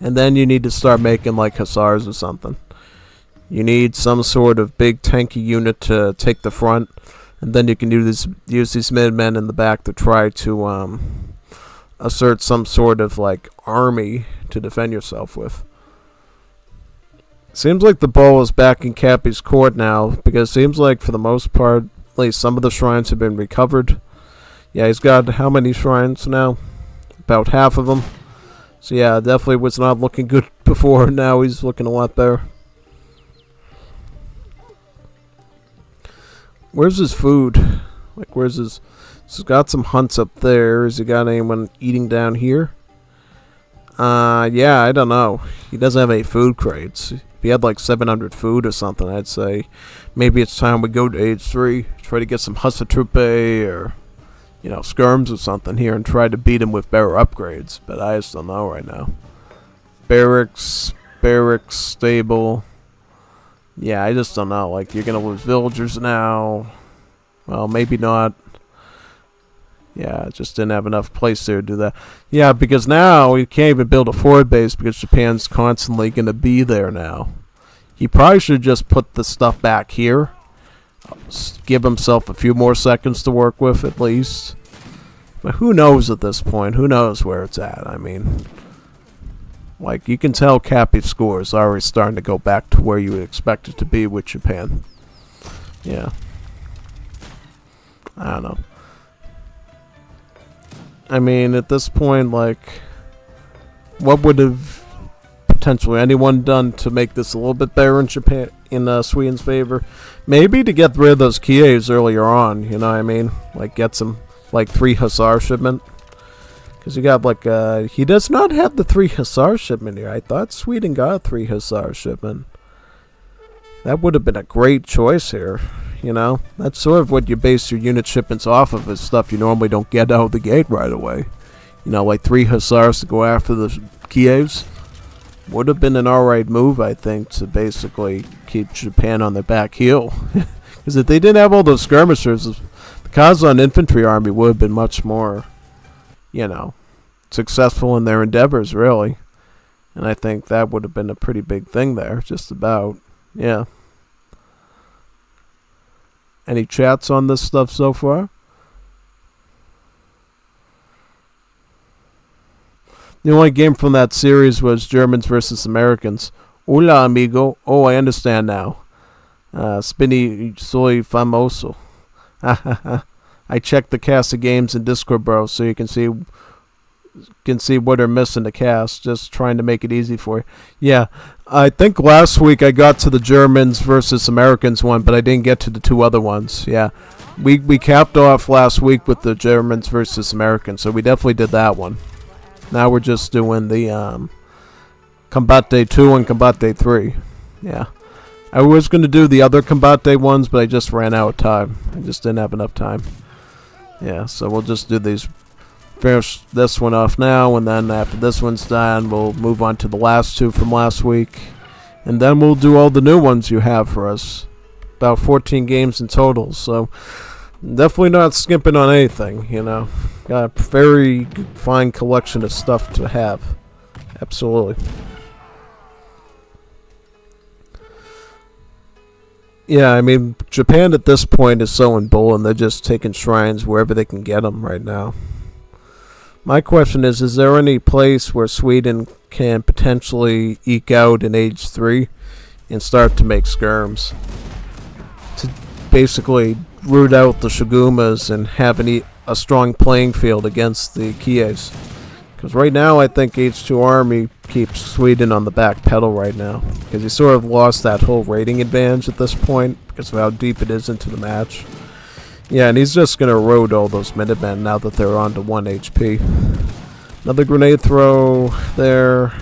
And then you need to start making like hussars or something. You need some sort of big tanky unit to take the front, and then you can use these Minutemen in the back to try to assert some sort of like army to defend yourself with. Seems like the ball is back in Cappy's court now, because it seems like for the most part, at least some of the shrines have been recovered. Yeah, he's got how many shrines now? About half of them. So yeah, definitely was not looking good before. Now he's looking a lot better. Where's his food? Like, where's his... So he's got some hunts up there. Has he got anyone eating down here? Yeah, I don't know. He doesn't have any food crates. If he had like 700 food or something, I'd say maybe it's time we go to age 3. Try to get some Hussatruppe or, you know, skirms or something here and try to beat him with better upgrades. But I just don't know right now. Barracks, stable... Yeah, I just don't know. Like, you're going to lose villagers now. Well, maybe not. Yeah, just didn't have enough place there to do that. Yeah, because now you can't even build a forward base because Japan's constantly going to be there now. He probably should just put the stuff back here. Give himself a few more seconds to work with, at least. But who knows at this point? Who knows where it's at? I mean... Like, you can tell Cappy's score is already starting to go back to where you would expect it to be with Japan. Yeah. I don't know. I mean, at this point, like, what would have potentially anyone done to make this a little bit better in Japan, in Sweden's favor? Maybe to get rid of those Kies earlier on, you know what I mean? Like, get some like 3 Hussar shipment. Because you got like, he does not have the 3 Hussar shipment here. I thought Sweden got a 3 Hussar shipment. That would have been a great choice here, you know? That's sort of what you base your unit shipments off of, is stuff you normally don't get out of the gate right away. You know, like 3 Hussars to go after the Kievs. Would have been an alright move, I think, to basically keep Japan on their back heel. Because if they didn't have all those skirmishers, the Kazan infantry army would have been much more, you know, successful in their endeavors, really. And I think that would have been a pretty big thing there, just about. Yeah. Any chats on this stuff so far? The only game from that series was Germans versus Americans. Hola, amigo. Oh, I understand now. Spinny soy famoso. I checked the cast of games in Discord, bro, so you can see what are missing the cast. Just trying to make it easy for you. Yeah, I think last week I got to the Germans versus Americans one, but I didn't get to the 2 other ones. Yeah, we capped off last week with the Germans versus Americans, so we definitely did that one. Now we're just doing the Combate 2 and Combate 3. Yeah. I was going to do the other Combate ones, but I just ran out of time. I just didn't have enough time. Yeah, so we'll just do these. Finish this one off now, and then after this one's done, we'll move on to the last 2 from last week. And then we'll do all the new ones you have for us. About 14 games in total, so definitely not skimping on anything, you know. Got a very fine collection of stuff to have. Absolutely. Yeah, I mean, Japan at this point is so emboldened, they're just taking shrines wherever they can get them right now. My question is there any place where Sweden can potentially eke out in Age 3 and start to make skirms? To basically root out the Shogumas and have a strong playing field against the Kievs. Because right now I think H2 Army keeps Sweden on the back pedal right now. Because he sort of lost that whole rating advantage at this point because of how deep it is into the match. Yeah, and he's just going to erode all those Minutemen now that they're on to 1 HP. Another grenade throw there.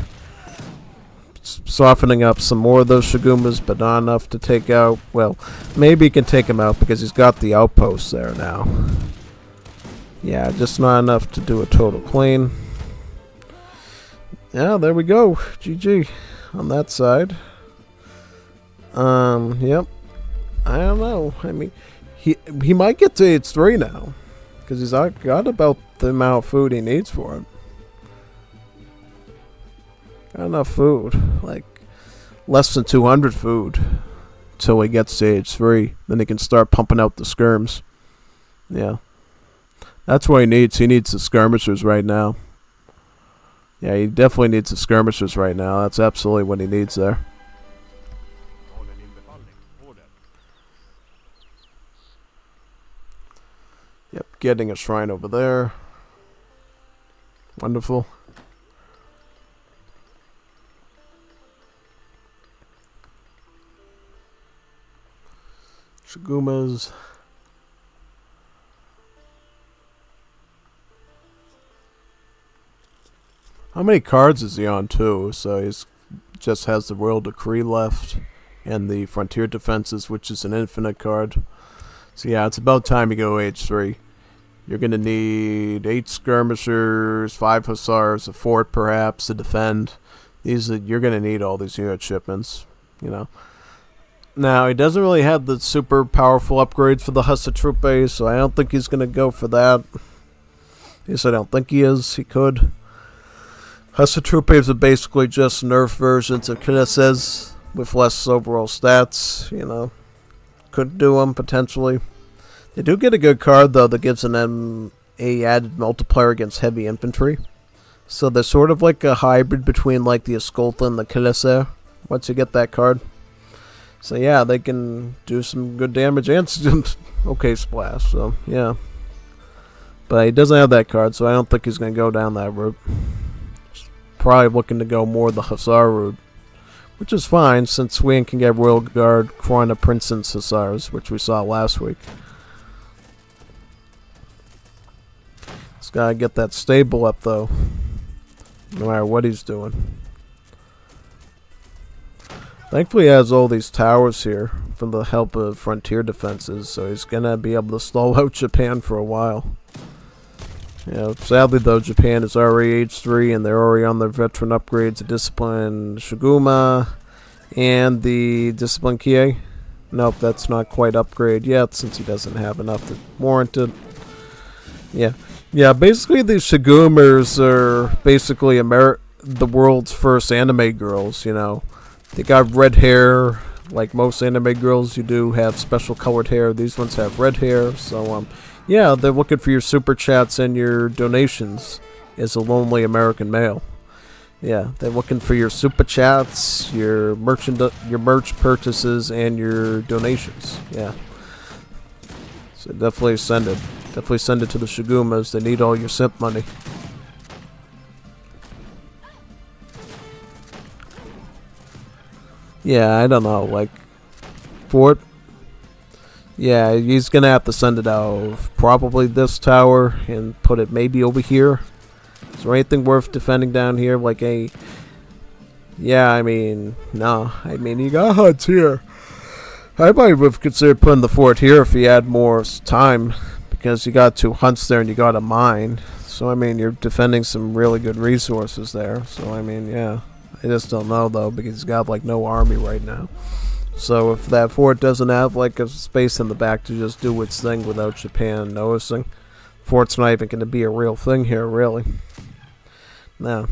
Softening up some more of those Shogumas, but not enough to take out. Well, maybe he can take him out because he's got the outposts there now. Yeah, just not enough to do a total clean. Yeah, there we go. GG on that side. Yep. I don't know. I mean, he might get to age 3 now, because he's got about the amount of food he needs for it. Got enough food, like less than 200 food, till he gets to age 3. Then he can start pumping out the skirms. Yeah, that's what he needs. He needs the skirmishers right now. Yeah, he definitely needs the skirmishers right now. That's absolutely what he needs there. Yep, getting a shrine over there. Wonderful. Shogumas. How many cards is he on too? So he's just has the Royal Decree left and the Frontier Defenses, which is an infinite card. So yeah, it's about time you go age 3. You're going to need 8 skirmishers, 5 hussars, a fort perhaps to defend. You're going to need all these unit shipments, you know. Now, he doesn't really have the super powerful upgrades for the Hussar troop base, so I don't think he's going to go for that. At least I don't think he is. He could. Hussar troop bases are basically just nerf versions of Knesses with less overall stats, you know. Could do them, potentially. They do get a good card, though, that gives them a added multiplier against heavy infantry. So they're sort of like a hybrid between, like, the Escolta and the Knesse, once you get that card. So, yeah, they can do some good damage and some okay splash, so, yeah. But he doesn't have that card, so I don't think he's going to go down that route. He's probably looking to go more the Hussar route, which is fine, since Sweden can get Royal Guard, Corona Prince's Hussars, which we saw last week. Gotta get that stable up, though. No matter what he's doing. Thankfully, he has all these towers here from the help of frontier defenses, so he's gonna be able to stall out Japan for a while. Sadly, though, Japan is already age 3, and they're already on their veteran upgrades to Discipline Shiguma and the Discipline Kie. Nope, that's not quite upgrade yet, since he doesn't have enough to warrant it. Yeah, basically these Shigumers are basically the world's first anime girls, They got red hair, like most anime girls. You do have special colored hair. These ones have red hair, so, yeah, they're looking for your super chats and your donations as a lonely American male. Yeah, they're looking for your super chats, your merch purchases, and your donations. Yeah. So definitely send it. Definitely send it to the Shigumas. They need all your simp money. Yeah, I don't know. Like, Fort. Yeah, he's gonna have to send it out of probably this tower and put it maybe over here. Is there anything worth defending down here? Like a... Yeah, I mean, no. I mean, you got huts here. I might have considered putting the fort here if he had more time. Because you got 2 hunts there and you got a mine. So, I mean, you're defending some really good resources there. So, I mean, yeah. I just don't know, though, because he's got, like, no army right now. So, if that fort doesn't have, like, a space in the back to just do its thing without Japan noticing, fort's not even going to be a real thing here, really. Now,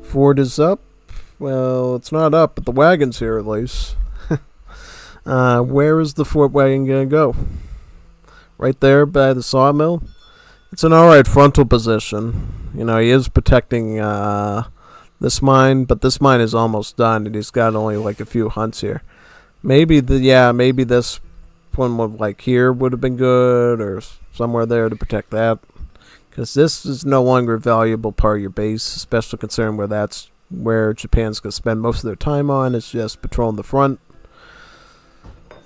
fort is up. Well, it's not up, but the wagon's here at least. Where is the fort wagon gonna go? Right there by the sawmill? It's an alright frontal position. He is protecting this mine, but this mine is almost done, and he's got only like a few hunts here. Maybe this one would, like, here would have been good, or somewhere there to protect that. Because this is no longer a valuable part of your base, especially considering where Japan's going to spend most of their time on. It's just patrolling the front.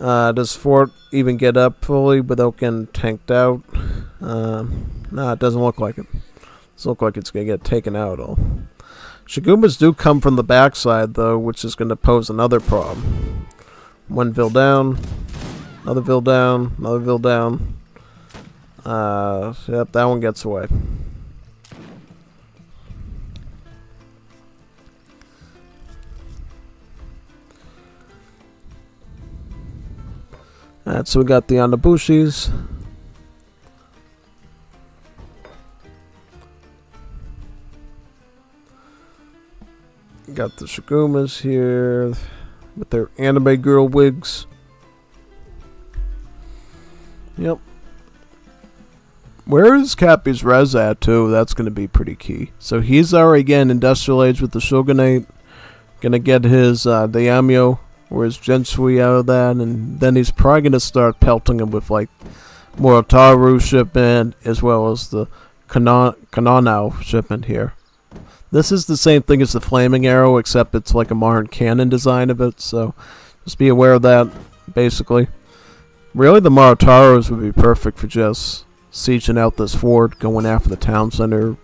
Does fort even get up fully without getting tanked out? No, it doesn't look like it. It doesn't look like it's going to get taken out at all. Shigumas do come from the backside, though, which is going to pose another problem. One ville down. Another ville down. Another ville down. Yep, that one gets away. Alright, so we got the Anabushis. Got the Shigumas here with their anime girl wigs. Yep. Where is Cappy's res at, too? That's going to be pretty key. So he's already getting industrial age with the Shogunate. Going to get his daimyo or his Gensui out of that. And then he's probably going to start pelting him with, like, Morotaru shipment as well as the Kanonao shipment here. This is the same thing as the Flaming Arrow, except it's like a modern cannon design of it. So just be aware of that, basically. Really, the Morotarus would be perfect for just sieging out this fort, going after the town center,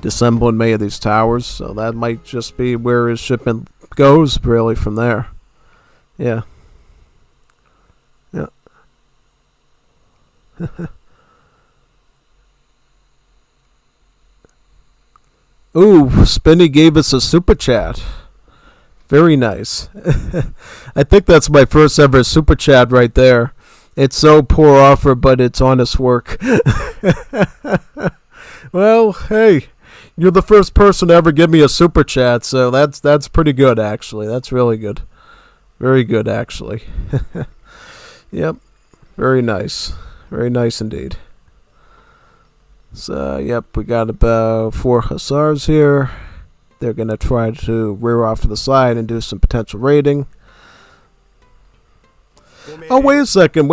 disassembling many of these towers. So that might just be where his shipment goes, really, from there. Yeah. Yeah. Ooh, Spinny gave us a super chat. Very nice. I think that's my first ever super chat right there. It's so poor offer, but it's honest work. Well, hey, you're the first person to ever give me a super chat, so that's pretty good, actually. That's really good. Very good, actually. Yep. Very nice. Very nice indeed. So, yep, we got about 4 Hussars here. They're going to try to rear off to the side and do some potential raiding. Oh, wait a second.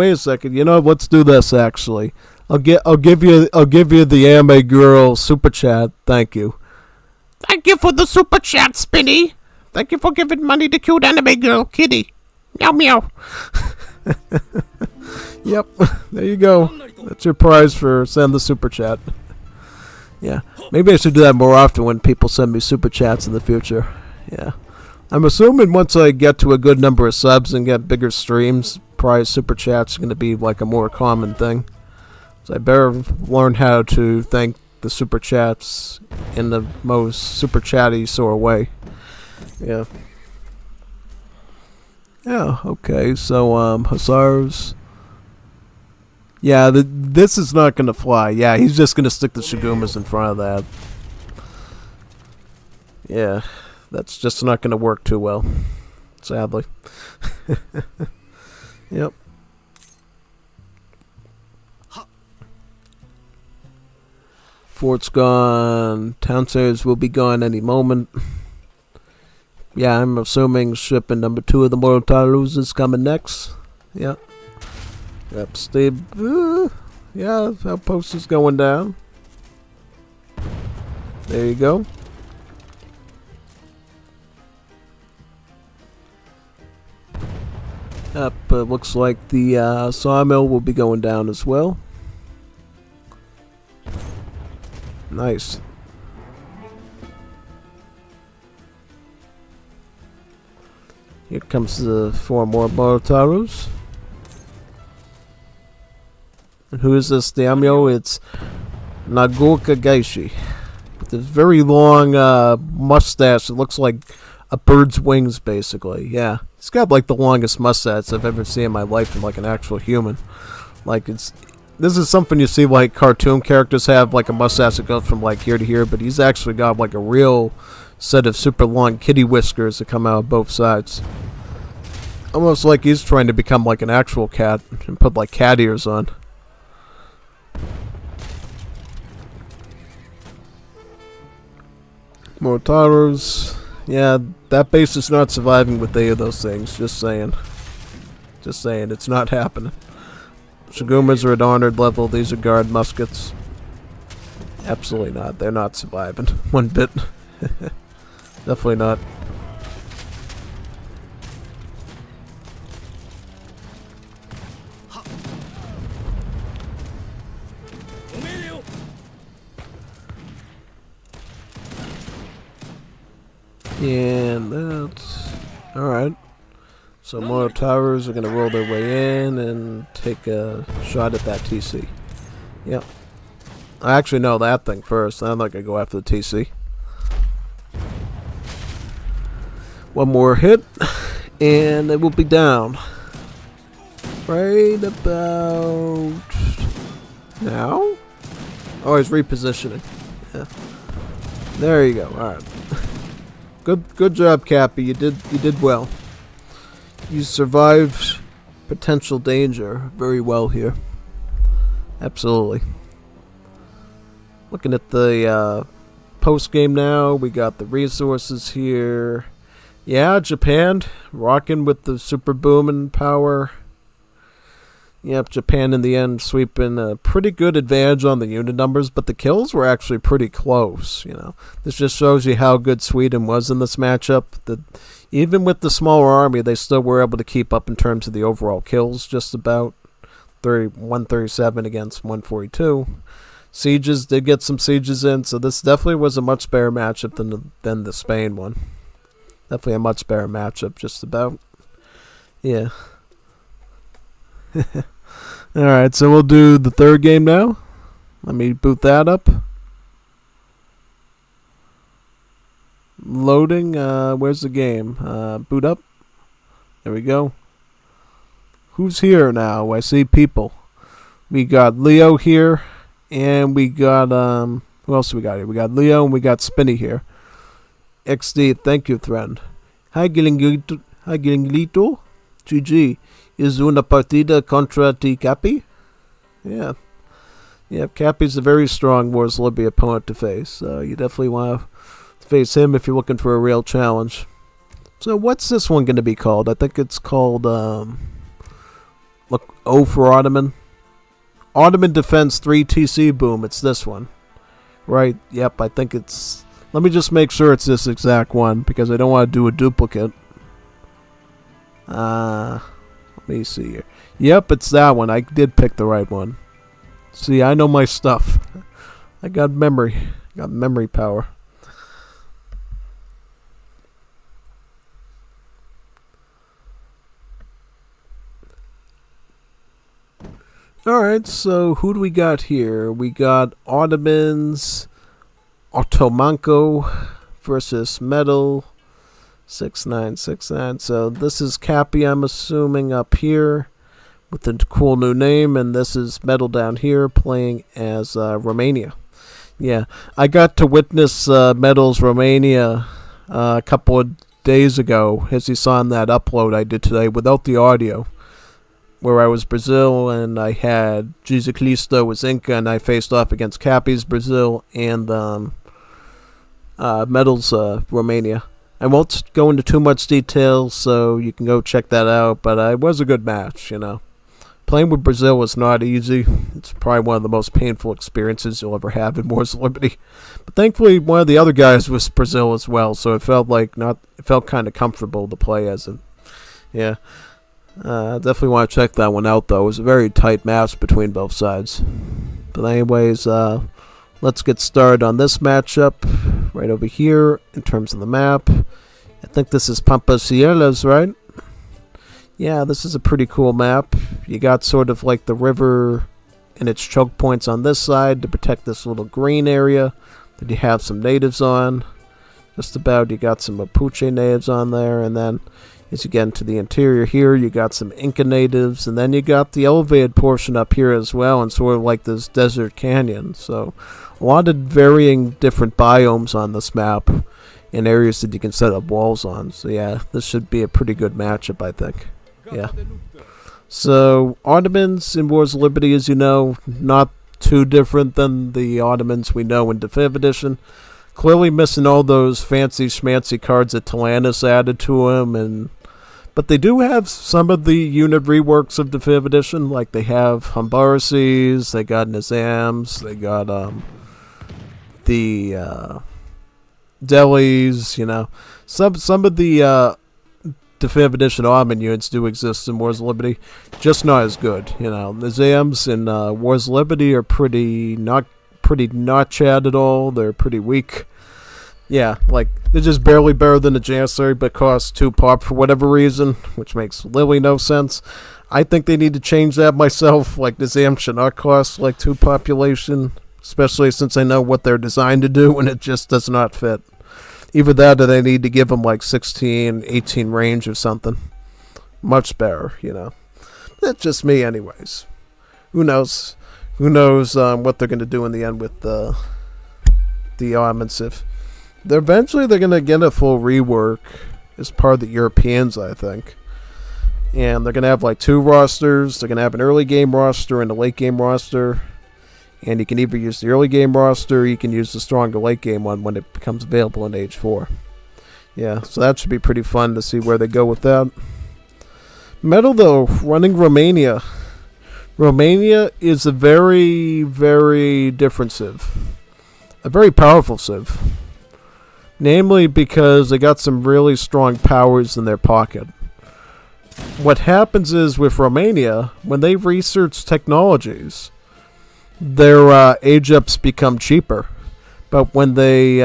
You know, let's do this, actually. I'll give you the anime girl super chat. Thank you. Thank you for the super chat, Spinny. Thank you for giving money to cute anime girl, Kitty. Meow meow. Yep, there you go. That's your prize for sending the super chat. Yeah, maybe I should do that more often when people send me super chats in the future. Yeah. I'm assuming once I get to a good number of subs and get bigger streams, prize super chats are going to be like a more common thing. So I better learn how to thank the super chats in the most super chatty sort of way. Yeah. Yeah, okay, so, Hussars. Yeah, this is not going to fly. Yeah, he's just going to stick the Shigumas in front of that. Yeah, that's just not going to work too well, sadly. Yep. Fort's gone. Town centers will be gone any moment. Yeah, I'm assuming shipment number 2 of the Morotarus is coming next. Yep. Yep, Steve. Yeah, outpost is going down. There you go. Yep, looks like the sawmill will be going down as well. Nice. Here comes the 4 more Morotarus. And who is this daimyo? It's Nagorka Gaishi. With this very long mustache. It looks like a bird's wings, basically. Yeah. He's got like the longest mustache I've ever seen in my life in like an actual human. Like this is something you see like cartoon characters have, like a mustache that goes from like here to here, but he's actually got like a real set of super long kitty whiskers that come out of both sides. Almost like he's trying to become like an actual cat and put like cat ears on. Mortaros. Yeah, that base is not surviving with any of those things. Just saying. Just saying, it's not happening. Shigumas are at honored level. These are guard muskets. Absolutely not. They're not surviving. One bit. Definitely not. And that's alright. So more towers are going to roll their way in and take a shot at that TC. Yep. I actually know that thing first. I'm not going to go after the TC. One more hit, and it will be down. Right about now? Oh, he's repositioning. Yeah. There you go. Alright. Good job, Cappy. You did well. You survived potential danger very well here. Absolutely. Looking at the post game now, we got the resources here. Yeah, Japan rocking with the super booming power. Yep, Japan in the end sweeping a pretty good advantage on the unit numbers, but the kills were actually pretty close, you know. This just shows you how good Sweden was in this matchup. Even with the smaller army, they still were able to keep up in terms of the overall kills, just about 137 against 142. Sieges did get some sieges in, so this definitely was a much better matchup than the Spain one. Definitely a much better matchup, just about. Yeah. Alright, so we'll do the third game now. Let me boot that up. Loading, where's the game? Boot up. There we go. Who's here now? I see people. We got Leo here, and we got, who else do we got here? We got Leo, and we got Spinny here. XD, thank you, friend. Hi, Gilinglito. GG. Is una partida contra ti, Cappy? Yeah. Yeah, Cappy's a very strong Wars Libby opponent to face, so you definitely want to face him if you're looking for a real challenge. So what's this one going to be called? I think it's called, look, O for Ottoman. Ottoman Defense 3 TC Boom, it's this one. Right, yep, I think it's... Let me just make sure it's this exact one, because I don't want to do a duplicate. Let me see here. Yep, it's that one. I did pick the right one. See, I know my stuff. I got memory. Got memory power. Alright, so who do we got here? We got Ottomans, Ottomanco versus Metal, 6969. So this is Cappy, I'm assuming, up here with a cool new name, and this is Metal down here playing as Romania. Yeah, I got to witness Metal's Romania a couple of days ago, as you saw in that upload I did today without the audio, where I was Brazil and I had Jesus Cristo was Inca, and I faced off against Cappy's Brazil and Metal's Romania. I won't go into too much detail, so you can go check that out, but it was a good match, you know. Playing with Brazil was not easy. It's probably one of the most painful experiences you'll ever have in Wars of Liberty. But thankfully, one of the other guys was Brazil as well, so it felt kind of comfortable to play as it. Yeah. Definitely want to check that one out, though. It was a very tight match between both sides. But anyways, let's get started on this matchup right over here in terms of the map. I think this is Pampas Cielas, right? Yeah, this is a pretty cool map. You got sort of like the river and its choke points on this side to protect this little green area that you have some natives on. Just about, you got some Mapuche natives on there, and then as you get into the interior here, you got some Inca natives, and then you got the elevated portion up here as well, and sort of like this desert canyon. So a lot of varying different biomes on this map and areas that you can set up walls on. So yeah, this should be a pretty good matchup, I think. Yeah. So Ottomans in Wars of Liberty, as you know, not too different than the Ottomans we know in Definitive Edition. Clearly missing all those fancy schmancy cards that Talanus added to them, but they do have some of the unit reworks of Definitive Edition, like they have Humbaraces, they got Nizams, they got the Delis, you know. Some of the Definitive Edition Ottoman units do exist in Wars of Liberty, just not as good, you know. Nizams in Wars of Liberty are pretty not chat at all. They're pretty weak. Yeah, like, they're just barely better than a Janissary, but cost 2 pop for whatever reason, which makes literally no sense. I think they need to change that myself. Like, Nizam should not cost like 2 population, especially since I know what they're designed to do, and it just does not fit. Either that or they need to give them like 16, 18 range or something. Much better, you know. That's just me anyways. Who knows? Who knows what they're going to do in the end with the Ottomans. If eventually they're going to get a full rework as part of the Europeans, I think. And they're going to have like 2 rosters. They're going to have an early game roster and a late game roster. And you can either use the early game roster or you can use the stronger late game one when it becomes available in Age 4. Yeah, so that should be pretty fun to see where they go with that. Metal, though, running Romania. Romania is a very, very different civ. A very powerful civ. Namely because they got some really strong powers in their pocket. What happens is with Romania, when they research technologies, their age-ups become cheaper. But when they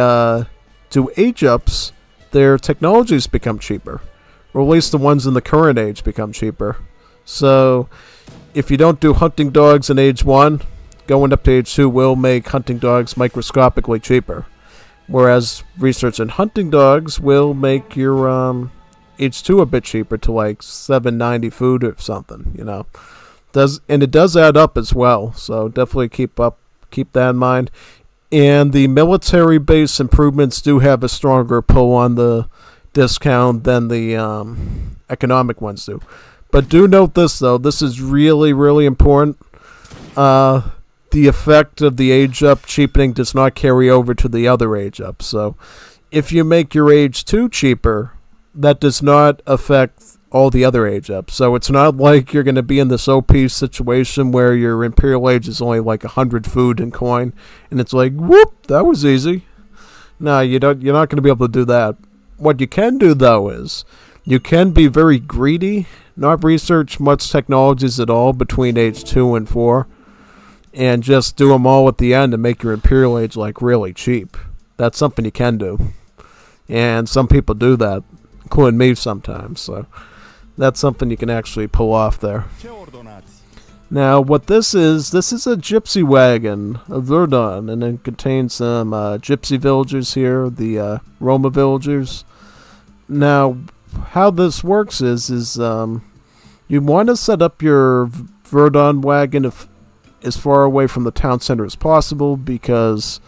do age-ups, their technologies become cheaper. Or at least the ones in the current age become cheaper. So if you don't do hunting dogs in Age 1, going up to Age 2 will make hunting dogs microscopically cheaper. Whereas research in hunting dogs will make your Age 2 a bit cheaper to like $7.90 food or something, you know. And it does add up as well, so definitely keep that in mind. And the military base improvements do have a stronger pull on the discount than the economic ones do. But do note this, though. This is really, really important. The effect of the age up cheapening does not carry over to the other age up. So if you make your Age 2 cheaper, that does not affect all the other age ups. So it's not like you're going to be in this OP situation where your Imperial Age is only like 100 food and coin, and it's like, whoop, that was easy. No, you're not going to be able to do that. What you can do, though, is you can be very greedy not research much technologies at all between age 2 and 4, and just do them all at the end and make your Imperial Age like really cheap. That's something you can do. And some people do that, including me sometimes, so that's something you can actually pull off there. Now, what this is a gypsy wagon, a Verdun, and it contains some gypsy villagers here, the Roma villagers. Now, how this works is you want to set up your Verdun wagon as far away from the town center as possible, because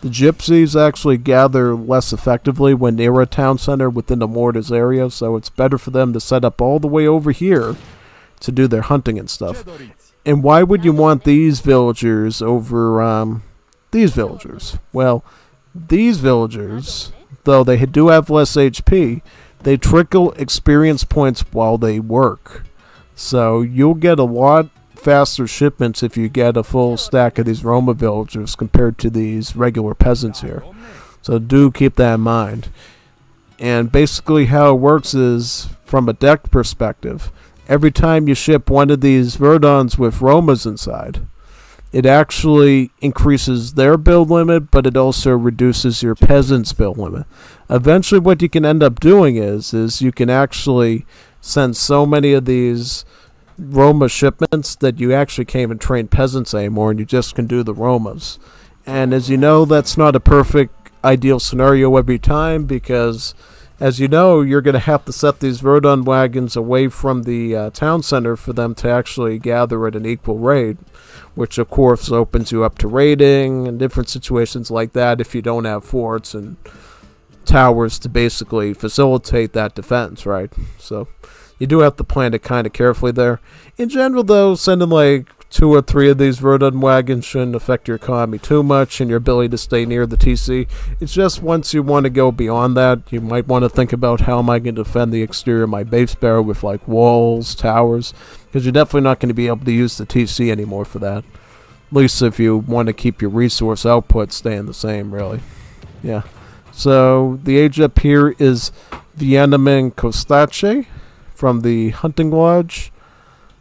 the gypsies actually gather less effectively when near a town center within the mortars area, so it's better for them to set up all the way over here to do their hunting and stuff. And why would you want these villagers over these villagers? Well, these villagers, though they do have less HP, they trickle experience points while they work. So you'll get a lot faster shipments if you get a full stack of these Roma villagers compared to these regular peasants here. So do keep that in mind. And basically how it works is, from a deck perspective, every time you ship one of these Verduns with Romas inside, it actually increases their build limit, but it also reduces your peasants' build limit. Eventually what you can end up doing is you can actually send so many of these Roma shipments that you actually can't even train peasants anymore, and you just can do the Romas. And as you know, that's not a perfect ideal scenario every time, because as you know, you're going to have to set these Verdun wagons away from the town center for them to actually gather at an equal rate, which of course opens you up to raiding and different situations like that if you don't have forts and towers to basically facilitate that defense, right? So you do have to plan it kind of carefully there. In general, though, sending like 2 or 3 of these Verdun wagons shouldn't affect your economy too much and your ability to stay near the TC. It's just once you want to go beyond that, you might want to think about how am I going to defend the exterior of my base barrel with like walls, towers, because you're definitely not going to be able to use the TC anymore for that. At least if you want to keep your resource output staying the same, really. Yeah. So the age up here is Viennamin Kostache from the Hunting Lodge.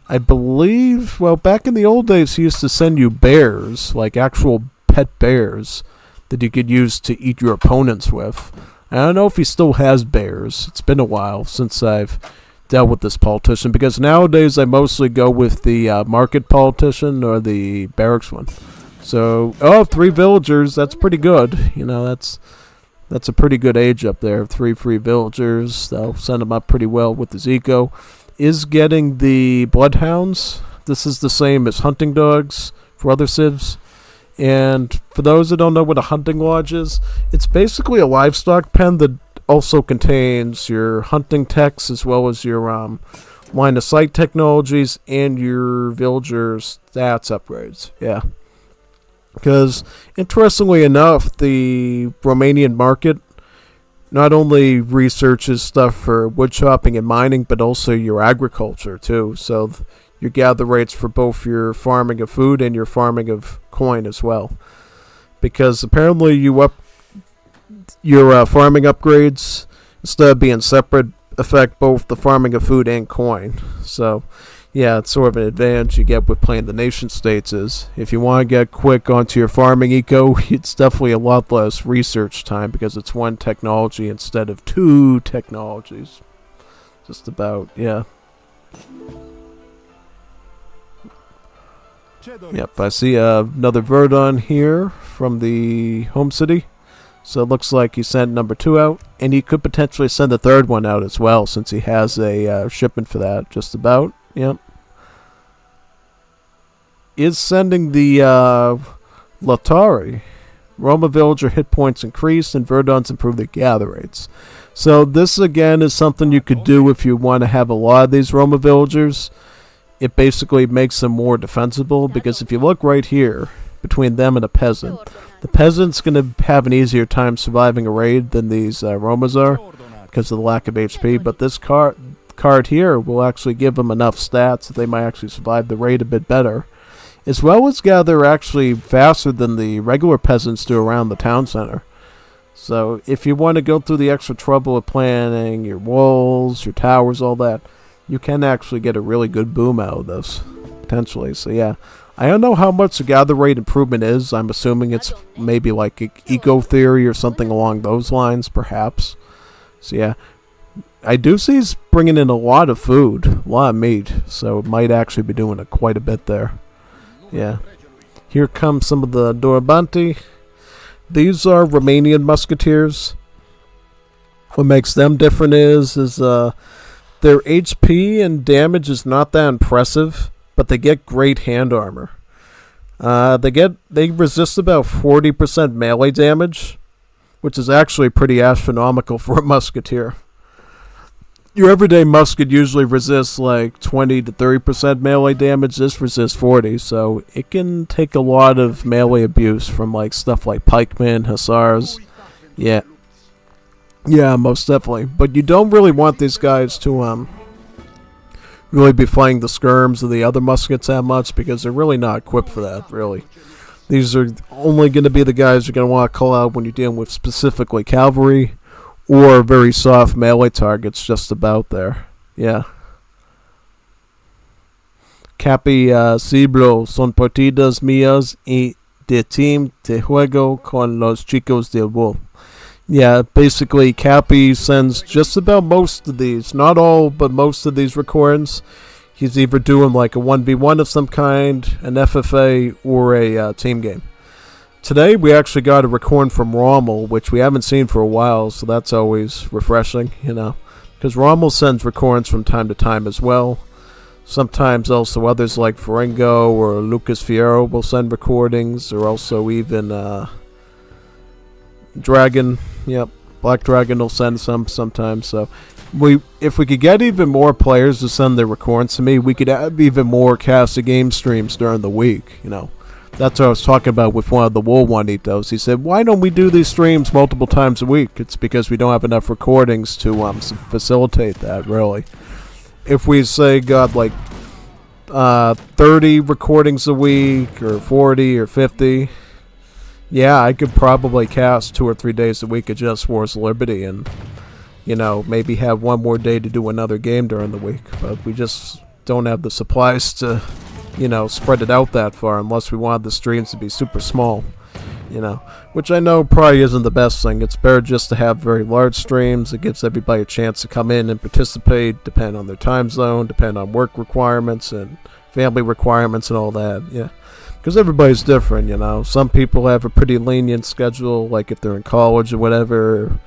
I believe, well, back in the old days, he used to send you bears, like actual pet bears, that you could use to eat your opponents with. I don't know if he still has bears. It's been a while since I've dealt with this politician, because nowadays I mostly go with the market politician or the barracks one. So, 3 villagers, that's pretty good. You know, that's a pretty good age up there. 3 free villagers, they'll send them up pretty well with his eco. Is getting the bloodhounds. This is the same as hunting dogs for other civs. And for those that don't know what a hunting lodge is, it's basically a livestock pen that also contains your hunting techs as well as your line of sight technologies and your villagers' stats upgrades. Yeah. Because, interestingly enough, the Romanian market not only researches stuff for wood chopping and mining, but also your agriculture too. So you gather rates for both your farming of food and your farming of coin as well. Because apparently your farming upgrades, instead of being separate, affect both the farming of food and coin. So yeah, it's sort of an advantage you get with playing the nation states is if you want to get quick onto your farming eco, it's definitely a lot less research time because it's 1 technology instead of 2 technologies. Just about, yeah. Yep, I see another Verdun here from the home city. So it looks like he sent number 2 out, and he could potentially send a 3rd one out as well since he has a shipment for that, just about. Yep. Is sending the Latari. Roma villager hit points increase and Verduns improve their gather rates. So this again is something you could do if you want to have a lot of these Roma villagers. It basically makes them more defensible because if you look right here between them and a peasant, the peasant's going to have an easier time surviving a raid than these Romas are because of the lack of HP. But this card here will actually give them enough stats that they might actually survive the raid a bit better, as well as gather actually faster than the regular peasants do around the town center. So if you want to go through the extra trouble of planning your walls, your towers, all that, you can actually get a really good boom out of this, potentially. So yeah, I don't know how much the gather rate improvement is. I'm assuming it's maybe like eco theory or something along those lines, perhaps. So yeah, I do see he's bringing in a lot of food, a lot of meat, so it might actually be doing it quite a bit there. Yeah. Here comes some of the Dorabanti. These are Romanian musketeers. What makes them different is their HP and damage is not that impressive, but they get great hand armor. They resist about 40% melee damage, which is actually pretty astronomical for a musketeer. Your everyday musket usually resists like 20 to 30% melee damage. This resists 40, so it can take a lot of melee abuse from like stuff like pikemen, hussars. Yeah, most definitely. But you don't really want these guys to really be fighting the skirms or the other muskets that much, because they're really not equipped for that. Really, these are only going to be the guys you're going to want to call out when you're dealing with specifically cavalry or very soft melee targets just about there. Yeah. Capi Cibro son partidas mías y de team de juego con los chicos del Wolf. Yeah, basically Cappy sends just about most of these, not all, but most of these recordings. He's either doing like a 1v1 of some kind, an FFA, or a team game. Today we actually got a recording from Rommel, which we haven't seen for a while, so that's always refreshing, because Rommel sends recordings from time to time as well. Sometimes also others like Ferengo or Lucas Fierro will send recordings, or also even Dragon, Black Dragon will send some sometimes. So if we could get even more players to send their recordings to me, we could have even more cast of game streams during the week. That's what I was talking about with one of the Wool Juanitos. He said, why don't we do these streams multiple times a week? It's because we don't have enough recordings to facilitate that, really. If we say got like 30 recordings a week, or 40 or 50, yeah, I could probably cast 2 or 3 days a week of just Wars of Liberty, and maybe have one more day to do another game during the week. But we just don't have the supplies to spread it out that far, unless we wanted the streams to be super small, which I know probably isn't the best thing. It's better just to have very large streams. It gives everybody a chance to come in and participate, depending on their time zone, depending on work requirements and family requirements and all that, yeah. Because everybody's different, Some people have a pretty lenient schedule, like if they're in college or whatever.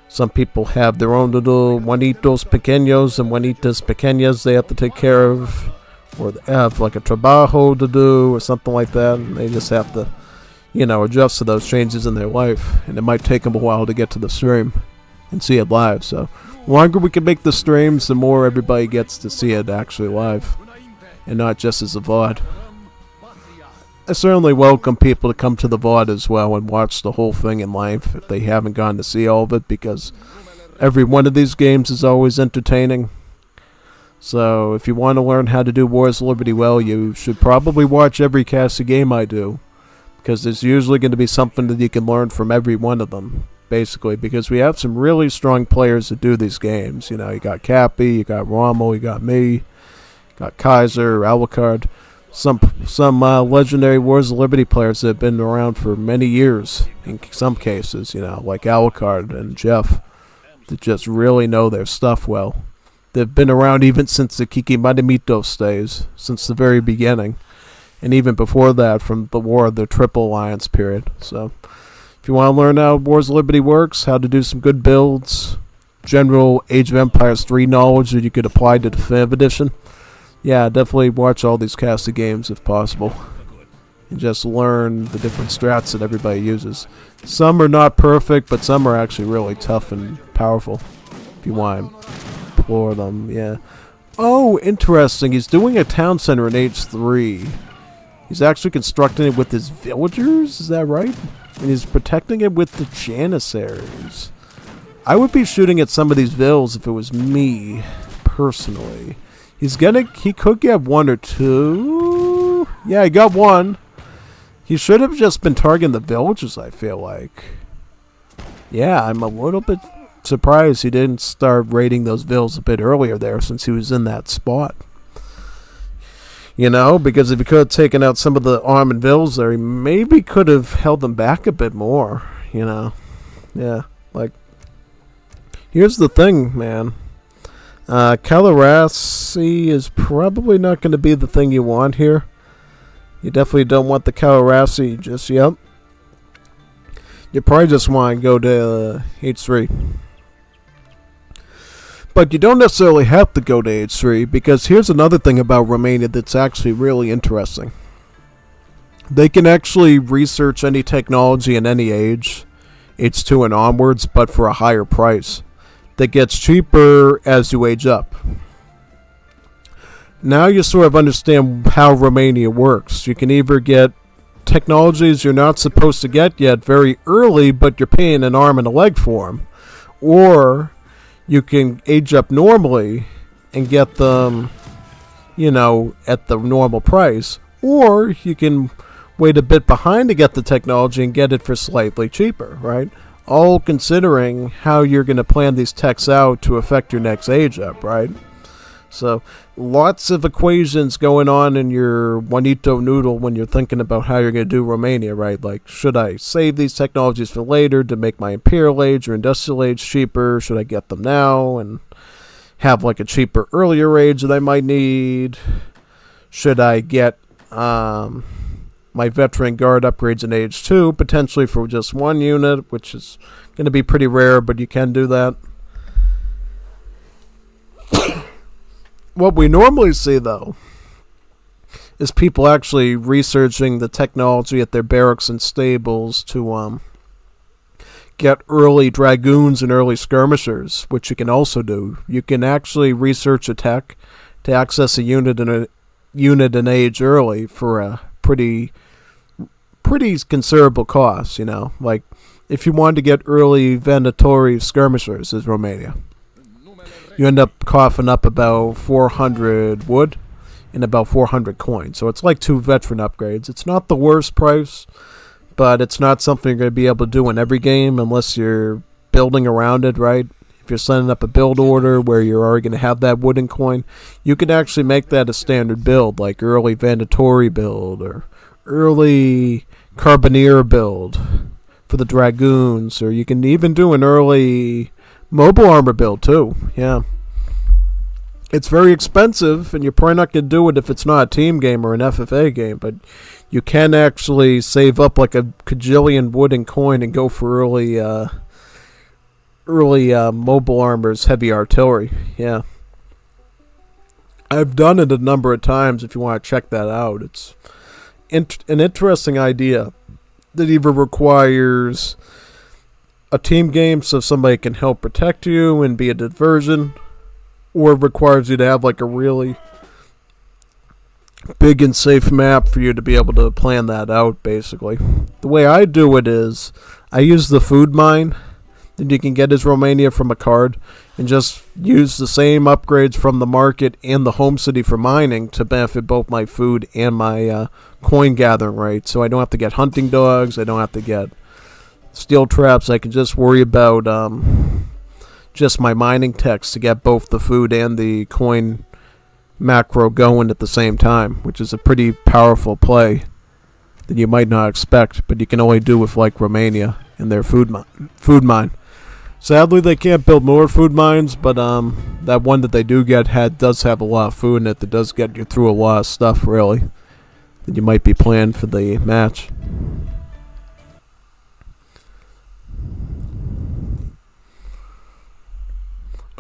Some people have their own little Juanitos Pequeños and Juanitas Pequeñas they have to take care of, or they have like a trabajo to do or something like that, and they just have to, adjust to those changes in their life, and it might take them a while to get to the stream and see it live. So the longer we can make the streams, the more everybody gets to see it actually live, and not just as a VOD. I certainly welcome people to come to the VOD as well and watch the whole thing in live if they haven't gone to see all of it, because every one of these games is always entertaining. So if you want to learn how to do Wars of Liberty well, you should probably watch every cast of game I do, because there's usually going to be something that you can learn from every one of them, basically, because we have some really strong players that do these games. You got Cappy, you got Rommel, you got me, you got Kaiser, Alucard. Some legendary Wars of Liberty players that have been around for many years, in some cases, like Alucard and Jeff, that just really know their stuff well. They've been around even since the Kikimadimitos days, since the very beginning, and even before that, from the War of the Triple Alliance period. So if you want to learn how Wars of Liberty works, how to do some good builds, general Age of Empires 3 knowledge that you could apply to the Definitive Edition, yeah, definitely watch all these cast of games if possible, and just learn the different strats that everybody uses. Some are not perfect, but some are actually really tough and powerful, if you want to explore them, yeah. Oh, interesting, he's doing a town center in H3. He's actually constructing it with his villagers, is that right? And he's protecting it with the Janissaries. I would be shooting at some of these villas if it was me, personally. He could get 1 or 2. Yeah, he got 1. He should have just been targeting the villagers, I feel like. Yeah, I'm a little bit surprised he didn't start raiding those villas a bit earlier there, since he was in that spot. You know, because if he could have taken out some of the armored villas there, he maybe could have held them back a bit more, you know. Yeah, like, here's the thing, man. Calarassi is probably not going to be the thing you want here. You definitely don't want the Calarassi just yet. You probably just want to go to H3. But you don't necessarily have to go to H3, because here's another thing about Romania that's actually really interesting. They can actually research any technology in any age, H2 and onwards, but for a higher price. That gets cheaper as you age up. Now you sort of understand how Romania works. You can either get technologies you're not supposed to get yet very early, but you're paying an arm and a leg for them. Or you can age up normally and get them, you know, at the normal price. Or you can wait a bit behind to get the technology and get it for slightly cheaper, right? All considering how you're going to plan these techs out to affect your next age up, right? So, lots of equations going on in your Juanito noodle when you're thinking about how you're going to do Romania, right? Like, should I save these technologies for later to make my Imperial Age or Industrial Age cheaper? Should I get them now and have like a cheaper earlier age that I might need? Should I get my Veteran Guard upgrades in Age 2, potentially for just one unit, which is going to be pretty rare, but you can do that. What we normally see, though, is people actually researching the technology at their barracks and stables to get early dragoons and early skirmishers, which you can also do. You can actually research a tech to access a unit in age early for a pretty considerable cost, you know. Like, if you wanted to get early Venatori skirmishers is Romania. You end up coughing up about 400 wood and about 400 coins. So it's like 2 veteran upgrades. It's not the worst price, but it's not something you're going to be able to do in every game unless you're building around it, right? If you're setting up a build order where you're already going to have that wooden coin, you can actually make that a standard build, like early Venatori build or early Carboneer build for the Dragoons, or you can even do an early mobile armor build too. Yeah, it's very expensive, and you're probably not going to do it if it's not a team game or an FFA game, but you can actually save up like a cajillion wood and coin and go for early mobile armors, heavy artillery. Yeah, I've done it a number of times. If you want to check that out, it's an interesting idea that either requires a team game so somebody can help protect you and be a diversion, or requires you to have like a really big and safe map for you to be able to plan that out, basically. The way I do it is I use the food mine that you can get as Romania from a card and just use the same upgrades from the market and the home city for mining to benefit both my food and my coin gathering rate. So I don't have to get hunting dogs, I don't have to get steel traps. I can just worry about just my mining techs to get both the food and the coin macro going at the same time, which is a pretty powerful play that you might not expect, but you can only do with like Romania and their food mine. Sadly, they can't build more food mines, but that one that they do get does have a lot of food in it that does get you through a lot of stuff, really, that you might be playing for the match.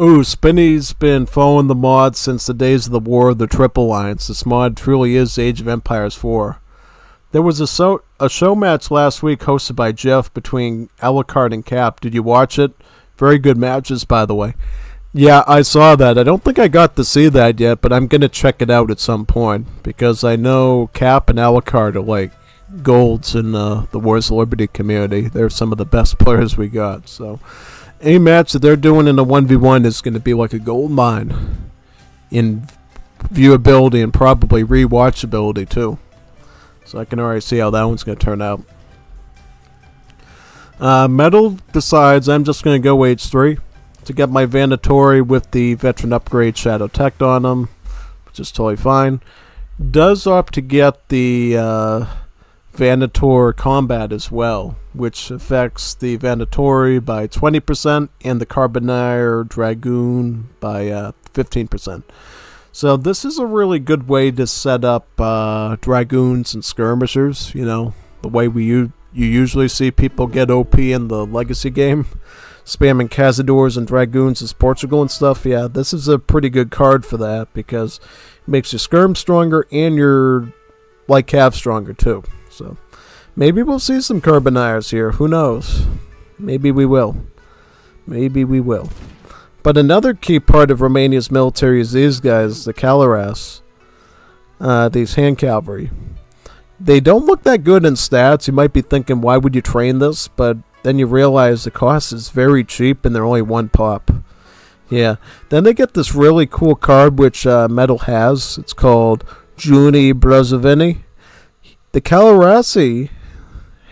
Ooh, Spinny's been following the mod since the days of the War of the Triple Alliance. This mod truly is Age of Empires 4. There was a show match last week hosted by Jeff between Alucard and Cap. Did you watch it? Very good matches, by the way. Yeah, I saw that. I don't think I got to see that yet, but I'm going to check it out at some point, because I know Cap and Alucard are like golds in the Wars of Liberty community. They're some of the best players we got, so any match that they're doing in a 1v1 is going to be like a gold mine in viewability and probably rewatchability too. So I can already see how that one's going to turn out. Metal decides I'm just going to go H3. to get my Venatori with the veteran upgrade Shadow Tech on him, which is totally fine. Does opt to get the Venator combat as well, which affects the Venatori by 20% and the Carbonaire Dragoon by 15%. So this is a really good way to set up Dragoons and Skirmishers, the way you usually see people get OP in the Legacy game. Spamming Cazadors and Dragoons as Portugal and stuff. Yeah, this is a pretty good card for that because it makes your Skirm stronger and your Light Cav stronger too. So maybe we'll see some Carbonaires here. Who knows? Maybe we will. But another key part of Romania's military is these guys, the Caloras. These hand cavalry. They don't look that good in stats. You might be thinking, why would you train this? But then you realize the cost is very cheap and they're only 1 pop. Yeah. Then they get this really cool card which Metal has. It's called Juni Brozovini. The Calorasi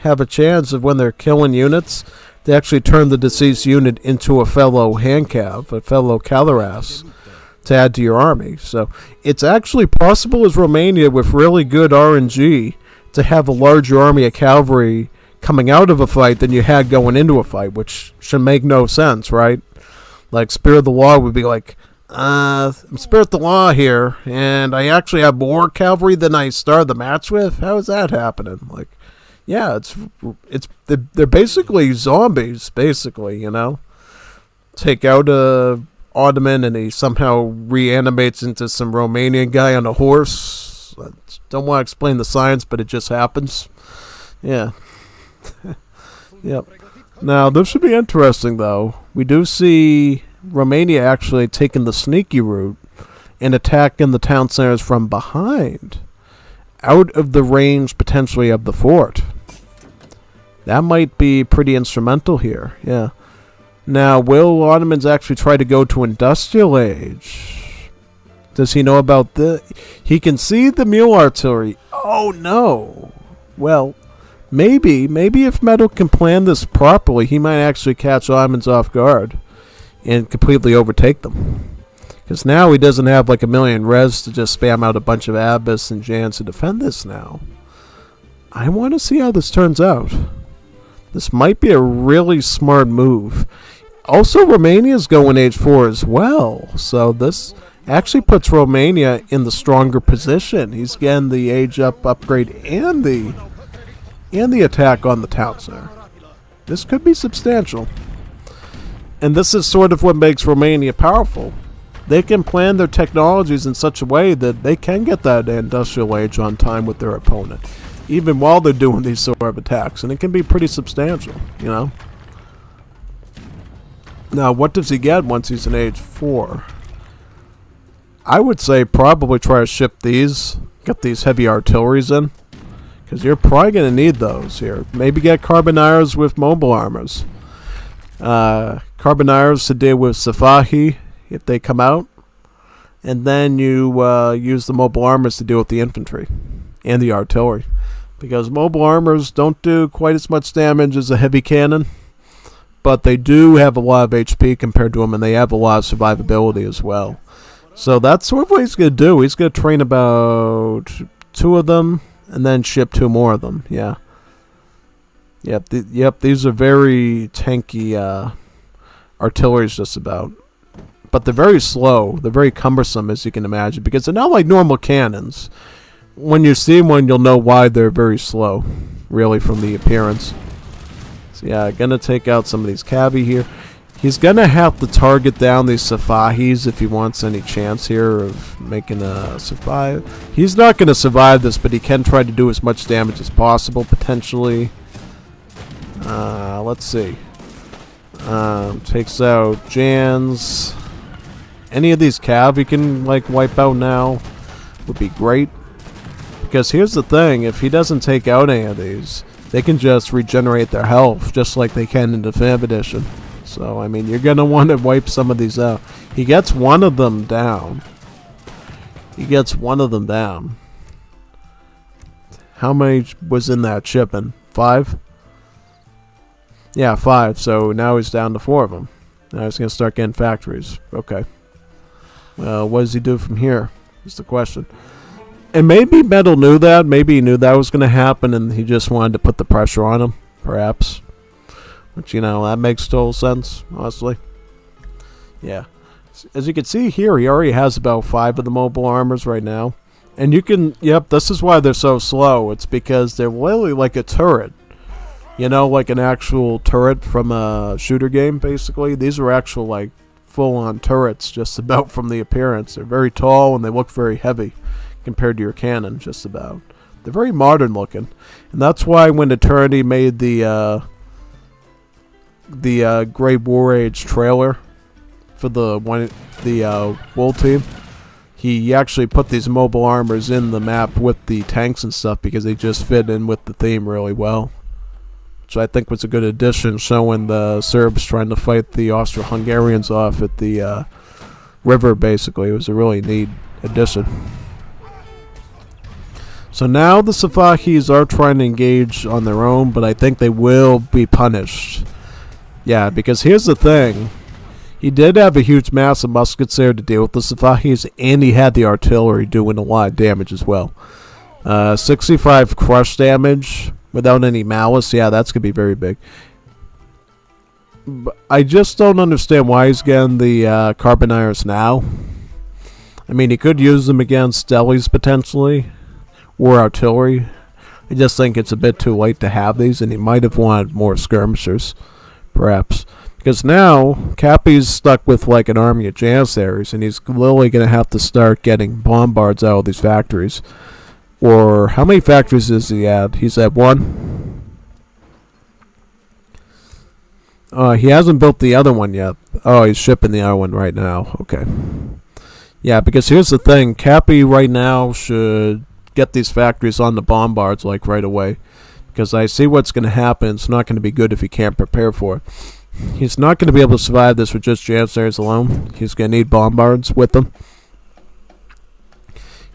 have a chance of when they're killing units, they actually turn the deceased unit into a fellow handcav, a fellow Caloras, to add to your army. So it's actually possible as Romania with really good RNG to have a larger army of cavalry coming out of a fight than you had going into a fight, which should make no sense, right? Like Spirit of the Law would be like, I'm Spirit of the Law here, and I actually have more cavalry than I started the match with. How is that happening? Like, yeah, they're basically zombies, basically, Take out a Ottoman and he somehow reanimates into some Romanian guy on a horse. I don't want to explain the science, but it just happens. Yeah. Yep. Now, this should be interesting, though. We do see Romania actually taking the sneaky route and attacking the town centers from behind, out of the range, potentially, of the fort. That might be pretty instrumental here, yeah. Now, will Ottomans actually try to go to Industrial Age? Does he know about the... He can see the mule artillery. Oh, no. Well, maybe if Metal can plan this properly, he might actually catch Ottomans off guard and completely overtake them. Because now he doesn't have like a million res to just spam out a bunch of Abbas and Jans to defend this now. I want to see how this turns out. This might be a really smart move. Also, Romania's going Age 4 as well. So this actually puts Romania in the stronger position. He's getting the Age Up upgrade and the attack on the town center. This could be substantial. And this is sort of what makes Romania powerful. They can plan their technologies in such a way that they can get that industrial age on time with their opponent, even while they're doing these sort of attacks, and it can be pretty substantial, Now, what does he get once he's in Age 4? I would say probably try to ship these, get these heavy artilleries in, because you're probably going to need those here. Maybe get Carbonaires with mobile armors. Carbonaires to deal with Safahi if they come out, and then you use the mobile armors to deal with the infantry and the artillery. Because mobile armors don't do quite as much damage as a heavy cannon, but they do have a lot of HP compared to them, and they have a lot of survivability as well. So that's sort of what he's going to do. He's going to train about 2 of them, and then ship 2 more of them. Yeah. Yep. These are very tanky artilleries, just about. But they're very slow. They're very cumbersome, as you can imagine, because they're not like normal cannons. When you see one, you'll know why they're very slow, really, from the appearance. So yeah, gonna take out some of these cavi here. He's gonna have to target down these Safahis if he wants any chance here of making a survive. He's not gonna survive this, but he can try to do as much damage as possible, potentially. Let's see. Takes out Jans. Any of these cav he can like wipe out now would be great. Because here's the thing, if he doesn't take out any of these, they can just regenerate their health, just like they can in Definitive Edition. So, I mean, you're going to want to wipe some of these out. He gets one of them down. How many was in that shipping? 5? Yeah, 5. So now he's down to 4 of them. Now he's going to start getting factories. Okay. Well, what does he do from here? Is the question. And maybe Metal knew that. Maybe he knew that was going to happen, and he just wanted to put the pressure on him, perhaps. Which, that makes total sense, honestly. Yeah. As you can see here, he already has about 5 of the mobile armors right now. And you can, this is why they're so slow. It's because they're literally like a turret. Like an actual turret from a shooter game, basically. These are actual, like, full-on turrets, just about from the appearance. They're very tall, and they look very heavy compared to your cannon, just about. They're very modern looking. And that's why when Eternity made the Great War Age trailer for the Wool team, he actually put these mobile armors in the map with the tanks and stuff because they just fit in with the theme really well. Which I think was a good addition, showing the Serbs trying to fight the Austro-Hungarians off at the river, basically. It was a really neat addition. So now the Savahis are trying to engage on their own, but I think they will be punished. Yeah, because here's the thing. He did have a huge mass of muskets there to deal with the Savahis, and he had the artillery doing a lot of damage as well. 65 crush damage without any malice. Yeah, that's going to be very big. But I just don't understand why he's getting the Carboniers now. I mean, he could use them against delis potentially, or artillery. I just think it's a bit too late to have these, and he might have wanted more skirmishers, perhaps. Because now, Cappy's stuck with like an army of Janissaries, and he's literally going to have to start getting bombards out of these factories. Or, how many factories is he at? He's at 1? He hasn't built the other one yet. Oh, he's shipping the other one right now. Okay. Yeah, because here's the thing. Cappy right now should get these factories on the bombards, like, right away. Because I see what's going to happen. It's not going to be good if he can't prepare for it. He's not going to be able to survive this with just Janissaries alone. He's going to need bombards with them.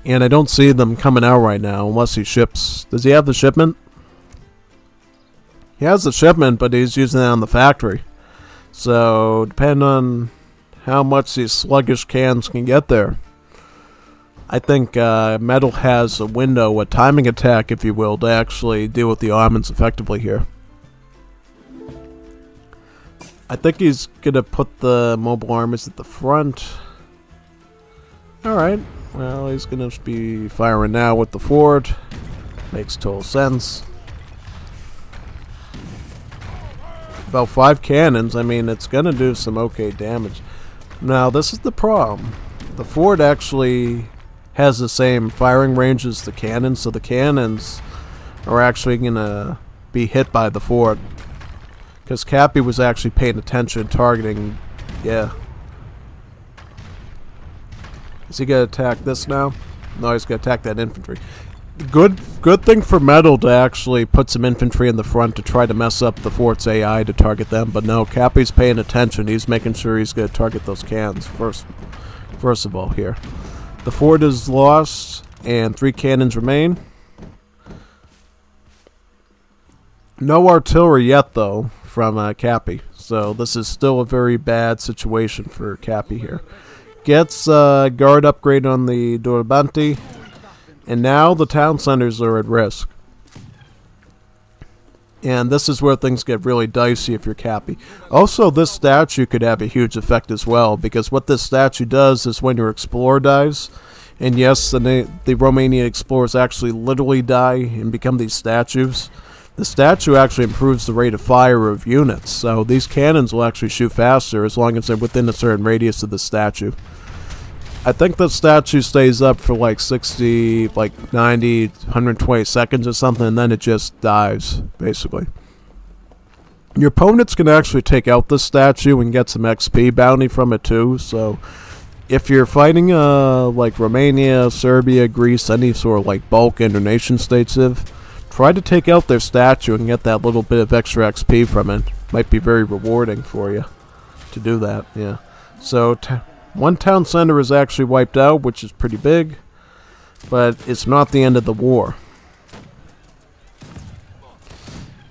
And I don't see them coming out right now unless he ships. Does he have the shipment? He has the shipment, but he's using it on the factory. So, depending on how much these sluggish cans can get there, I think Metal has a window, a timing attack, if you will, to actually deal with the Ottomans effectively here. I think he's going to put the mobile armies at the front. Alright. Well, he's going to be firing now with the fort. Makes total sense. About 5 cannons. I mean, it's going to do some okay damage. Now, this is the problem. The fort actually has the same firing range as the cannons, so the cannons are actually going to be hit by the fort. Because Cappy was actually paying attention, targeting... Yeah. Is he going to attack this now? No, he's going to attack that infantry. Good thing for Metal to actually put some infantry in the front to try to mess up the fort's AI to target them. But no, Cappy's paying attention. He's making sure he's going to target those cannons first of all here. The fort is lost, and 3 cannons remain. No artillery yet, though, from Cappy. So this is still a very bad situation for Cappy here. Gets guard upgrade on the Dorobanti, and now the town centers are at risk. And this is where things get really dicey if you're Cappy. Also, this statue could have a huge effect as well, because what this statue does is when your explorer dies, and yes, the Romanian explorers actually literally die and become these statues, the statue actually improves the rate of fire of units. So these cannons will actually shoot faster as long as they're within a certain radius of the statue. I think the statue stays up for like 60, like 90, 120 seconds or something, and then it just dies, basically. Your opponents can actually take out the statue and get some XP bounty from it too, so if you're fighting like Romania, Serbia, Greece, any sort of like Balkan or nation states, try to take out their statue and get that little bit of extra XP from it. Might be very rewarding for you to do that, yeah. So, one town center is actually wiped out, which is pretty big, but it's not the end of the war.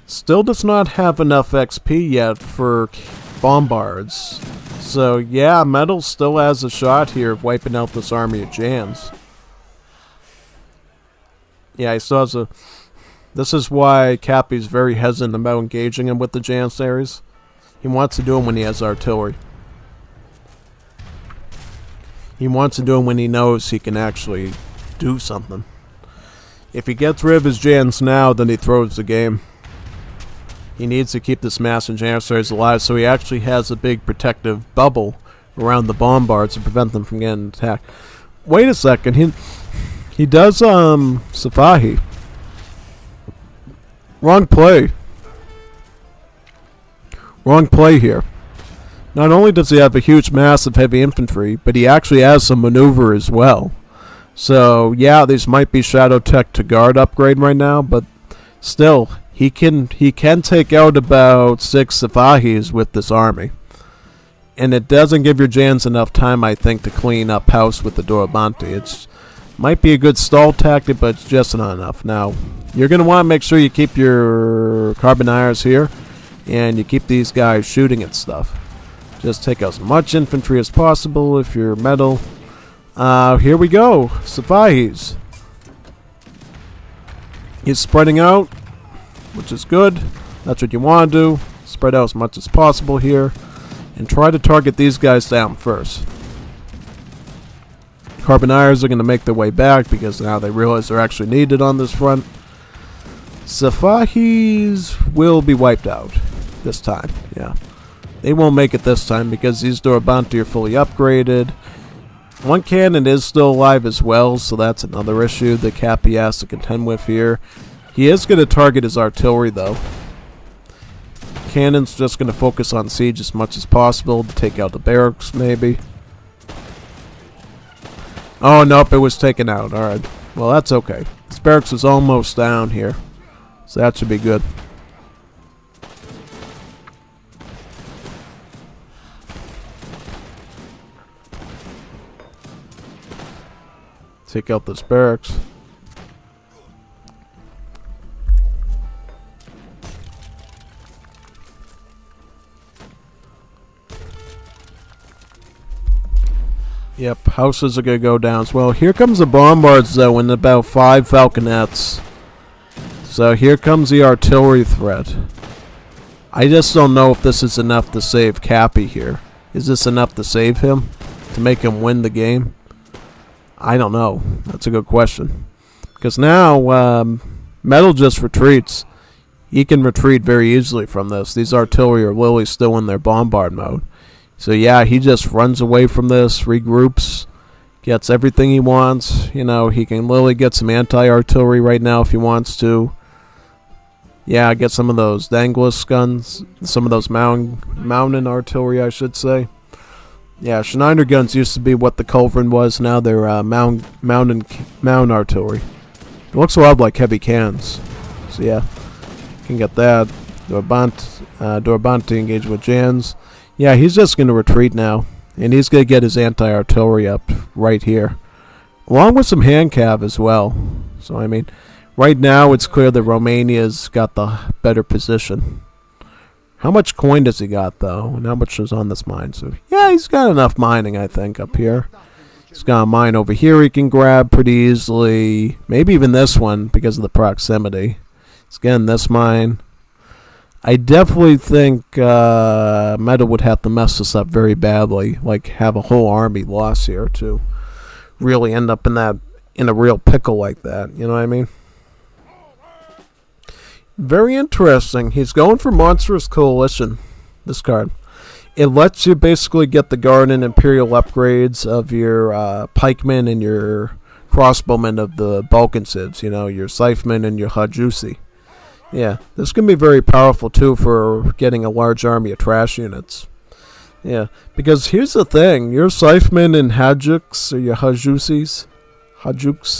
Still does not have enough XP yet for bombards. So, yeah, Metal still has a shot here of wiping out this army of Jans. Yeah, he still has a... This is why Cappy's very hesitant about engaging him with the Janissaries. He wants to do him when he has artillery. He wants to do him when he knows he can actually do something. If he gets rid of his Jans now, then he throws the game. He needs to keep this mass of Janissaries alive, so he actually has a big protective bubble around the bombards to prevent them from getting attacked. Wait a second, he does Safahi. Wrong play. Wrong play here. Not only does he have a huge mass of heavy infantry, but he actually has some maneuver as well. So, yeah, these might be Shadow Tech to guard upgrade right now, but still, he can take out about 6 Safahis with this army. And it doesn't give your Jans enough time, I think, to clean up house with the Dorobanti. It's might be a good stall tactic, but it's just not enough. Now, you're going to want to make sure you keep your Carboniers here, and you keep these guys shooting at stuff. Just take out as much infantry as possible if you're Metal. Here we go. Safahis. He's spreading out, which is good. That's what you want to do. Spread out as much as possible here. And try to target these guys down first. Carboniers are going to make their way back because now they realize they're actually needed on this front. Safahis will be wiped out this time. Yeah. They won't make it this time because these Dorobanti are fully upgraded. One cannon is still alive as well, so that's another issue that Cappy has to contend with here. He is going to target his artillery, though. Cannon's just going to focus on siege as much as possible to take out the barracks, maybe. Oh, nope, it was taken out. Alright. Well, that's okay. This barracks is almost down here, so that should be good. Take out this barracks. Yep, houses are going to go down as well. Here comes the bombards, though, and about 5 falconets. So here comes the artillery threat. I just don't know if this is enough to save Cappy here. Is this enough to save him? To make him win the game? I don't know. That's a good question. Because now, Metal just retreats. He can retreat very easily from this. These artillery are literally still in their bombard mode. So yeah, he just runs away from this, regroups, gets everything he wants. You know, he can literally get some anti-artillery right now if he wants to. Yeah, get some of those Danglis guns, some of those mountain artillery, I should say. Yeah, Schneider guns used to be what the Culverin was. Now they're mound artillery. It looks a lot like heavy cannons. So yeah, can get that. Dorobanti engaged with Jans. Yeah, he's just going to retreat now. And he's going to get his anti-artillery up right here. Along with some hand cav as well. So, I mean, right now it's clear that Romania's got the better position. How much coin does he got, though? And how much is on this mine? So, yeah, he's got enough mining, I think, up here. He's got a mine over here he can grab pretty easily. Maybe even this one because of the proximity. He's getting this mine. I definitely think Meta would have to mess this up very badly. Like, have a whole army lost here to really end up in a real pickle like that. You know what I mean? Very interesting. He's going for Monstrous Coalition, this card. It lets you basically get the Guard and Imperial upgrades of your Pikemen and your Crossbowmen of the Balkan Civs. You know, your Scythemen and your Hajusi. Yeah, this can be very powerful, too, for getting a large army of trash units. Yeah, because here's the thing. Your Scythemen and Hajuks, or your Hajuks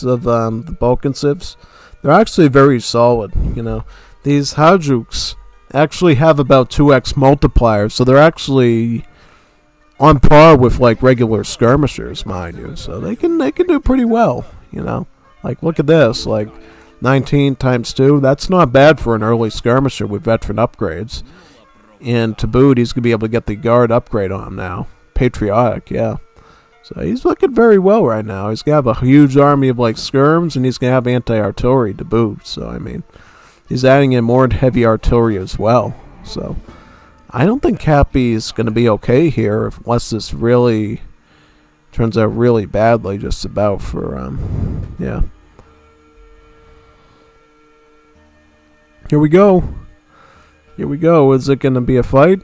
of the Balkan Civs, they're actually very solid, you know. These Hajuks actually have about 2x multipliers, so they're actually on par with, like, regular skirmishers, mind you. So they can do pretty well, you know. Like, look at this, like... 19 times 2, that's not bad for an early skirmisher with veteran upgrades. And to boot, he's going to be able to get the guard upgrade on him now. patriotic, yeah. So he's looking very well right now. He's going to have a huge army of, like, skirms, and he's going to have anti-artillery to boot. So, I mean, he's adding in more heavy artillery as well. So, I don't think Cappy is going to be okay here unless this really turns out really badly just about for, yeah. Here we go. Here we go. Is it going to be a fight?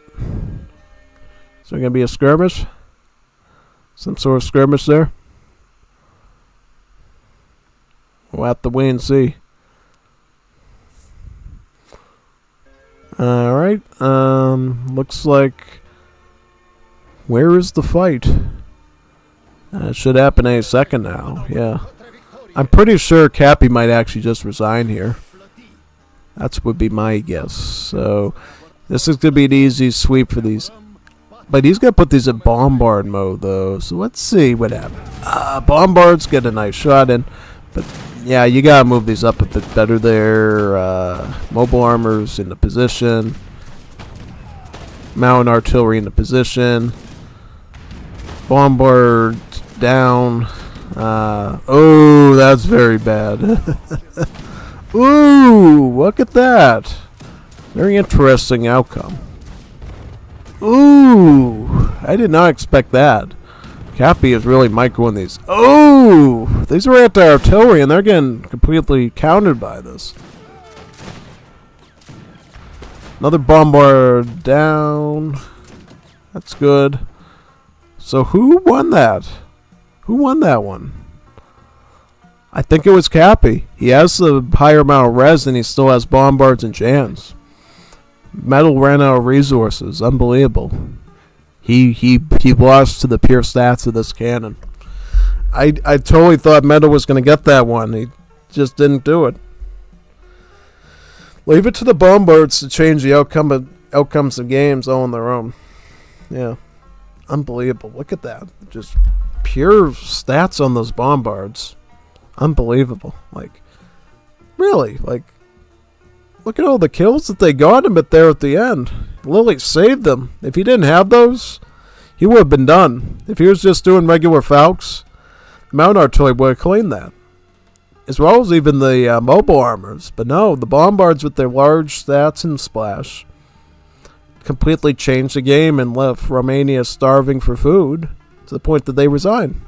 Is there going to be a skirmish? Some sort of skirmish there? We'll have to wait and see. Alright. Looks like... Where is the fight? It should happen any second now. Yeah. I'm pretty sure Cappy might actually just resign here. That would be my guess. So, this is going to be an easy sweep for these. But he's going to put these in bombard mode, though. So, let's see what happens. Bombards get a nice shot in. But, yeah, you got to move these up a bit better there. Mobile armors in the position. Mountain artillery in the position. Bombard down. Oh, that's very bad. Ooh, look at that. Very interesting outcome. Ooh, I did not expect that. Cappy is really microing these. Oh, these are anti-artillery, and they're getting completely countered by this. Another bombard down. That's good. So who won that? Who won that one? I think it was Cappy. He has the higher amount of res and he still has bombards and jams. Metal ran out of resources. Unbelievable. He lost to the pure stats of this cannon. I totally thought Metal was going to get that one. He just didn't do it. Leave it to the bombards to change the outcomes of games all on their own. Yeah. Unbelievable. Look at that. Just pure stats on those bombards. Unbelievable. Like, really, like, look at all the kills that they got him at there at the end. Lily saved them. If he didn't have those, he would have been done. If he was just doing regular Falcons, Mount Artillery would have cleaned that. As well as even the mobile armors. But no, the bombards with their large stats and splash completely changed the game and left Romania starving for food to the point that they resigned.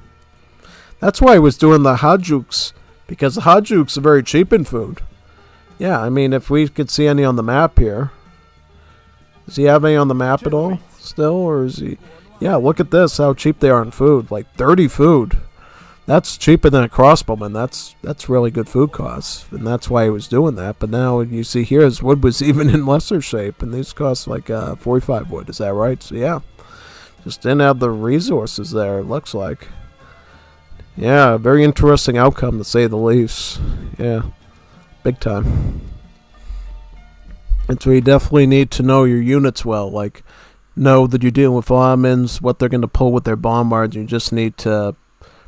That's why he was doing the Hajuks, because the Hajuks are very cheap in food. Yeah, I mean, if we could see any on the map here. Does he have any on the map at all still, or is he... Yeah, look at this, how cheap they are in food. Like 30 food. That's cheaper than a crossbowman. That's really good food costs, and that's why he was doing that. But now you see here his wood was even in lesser shape, and these cost like 45 wood. Is that right? So yeah, just didn't have the resources there, it looks like. Yeah, very interesting outcome to say the least. Yeah, big time. And so you definitely need to know your units well. Like, know that you're dealing with Ottomans, what they're going to pull with their bombards. You just need to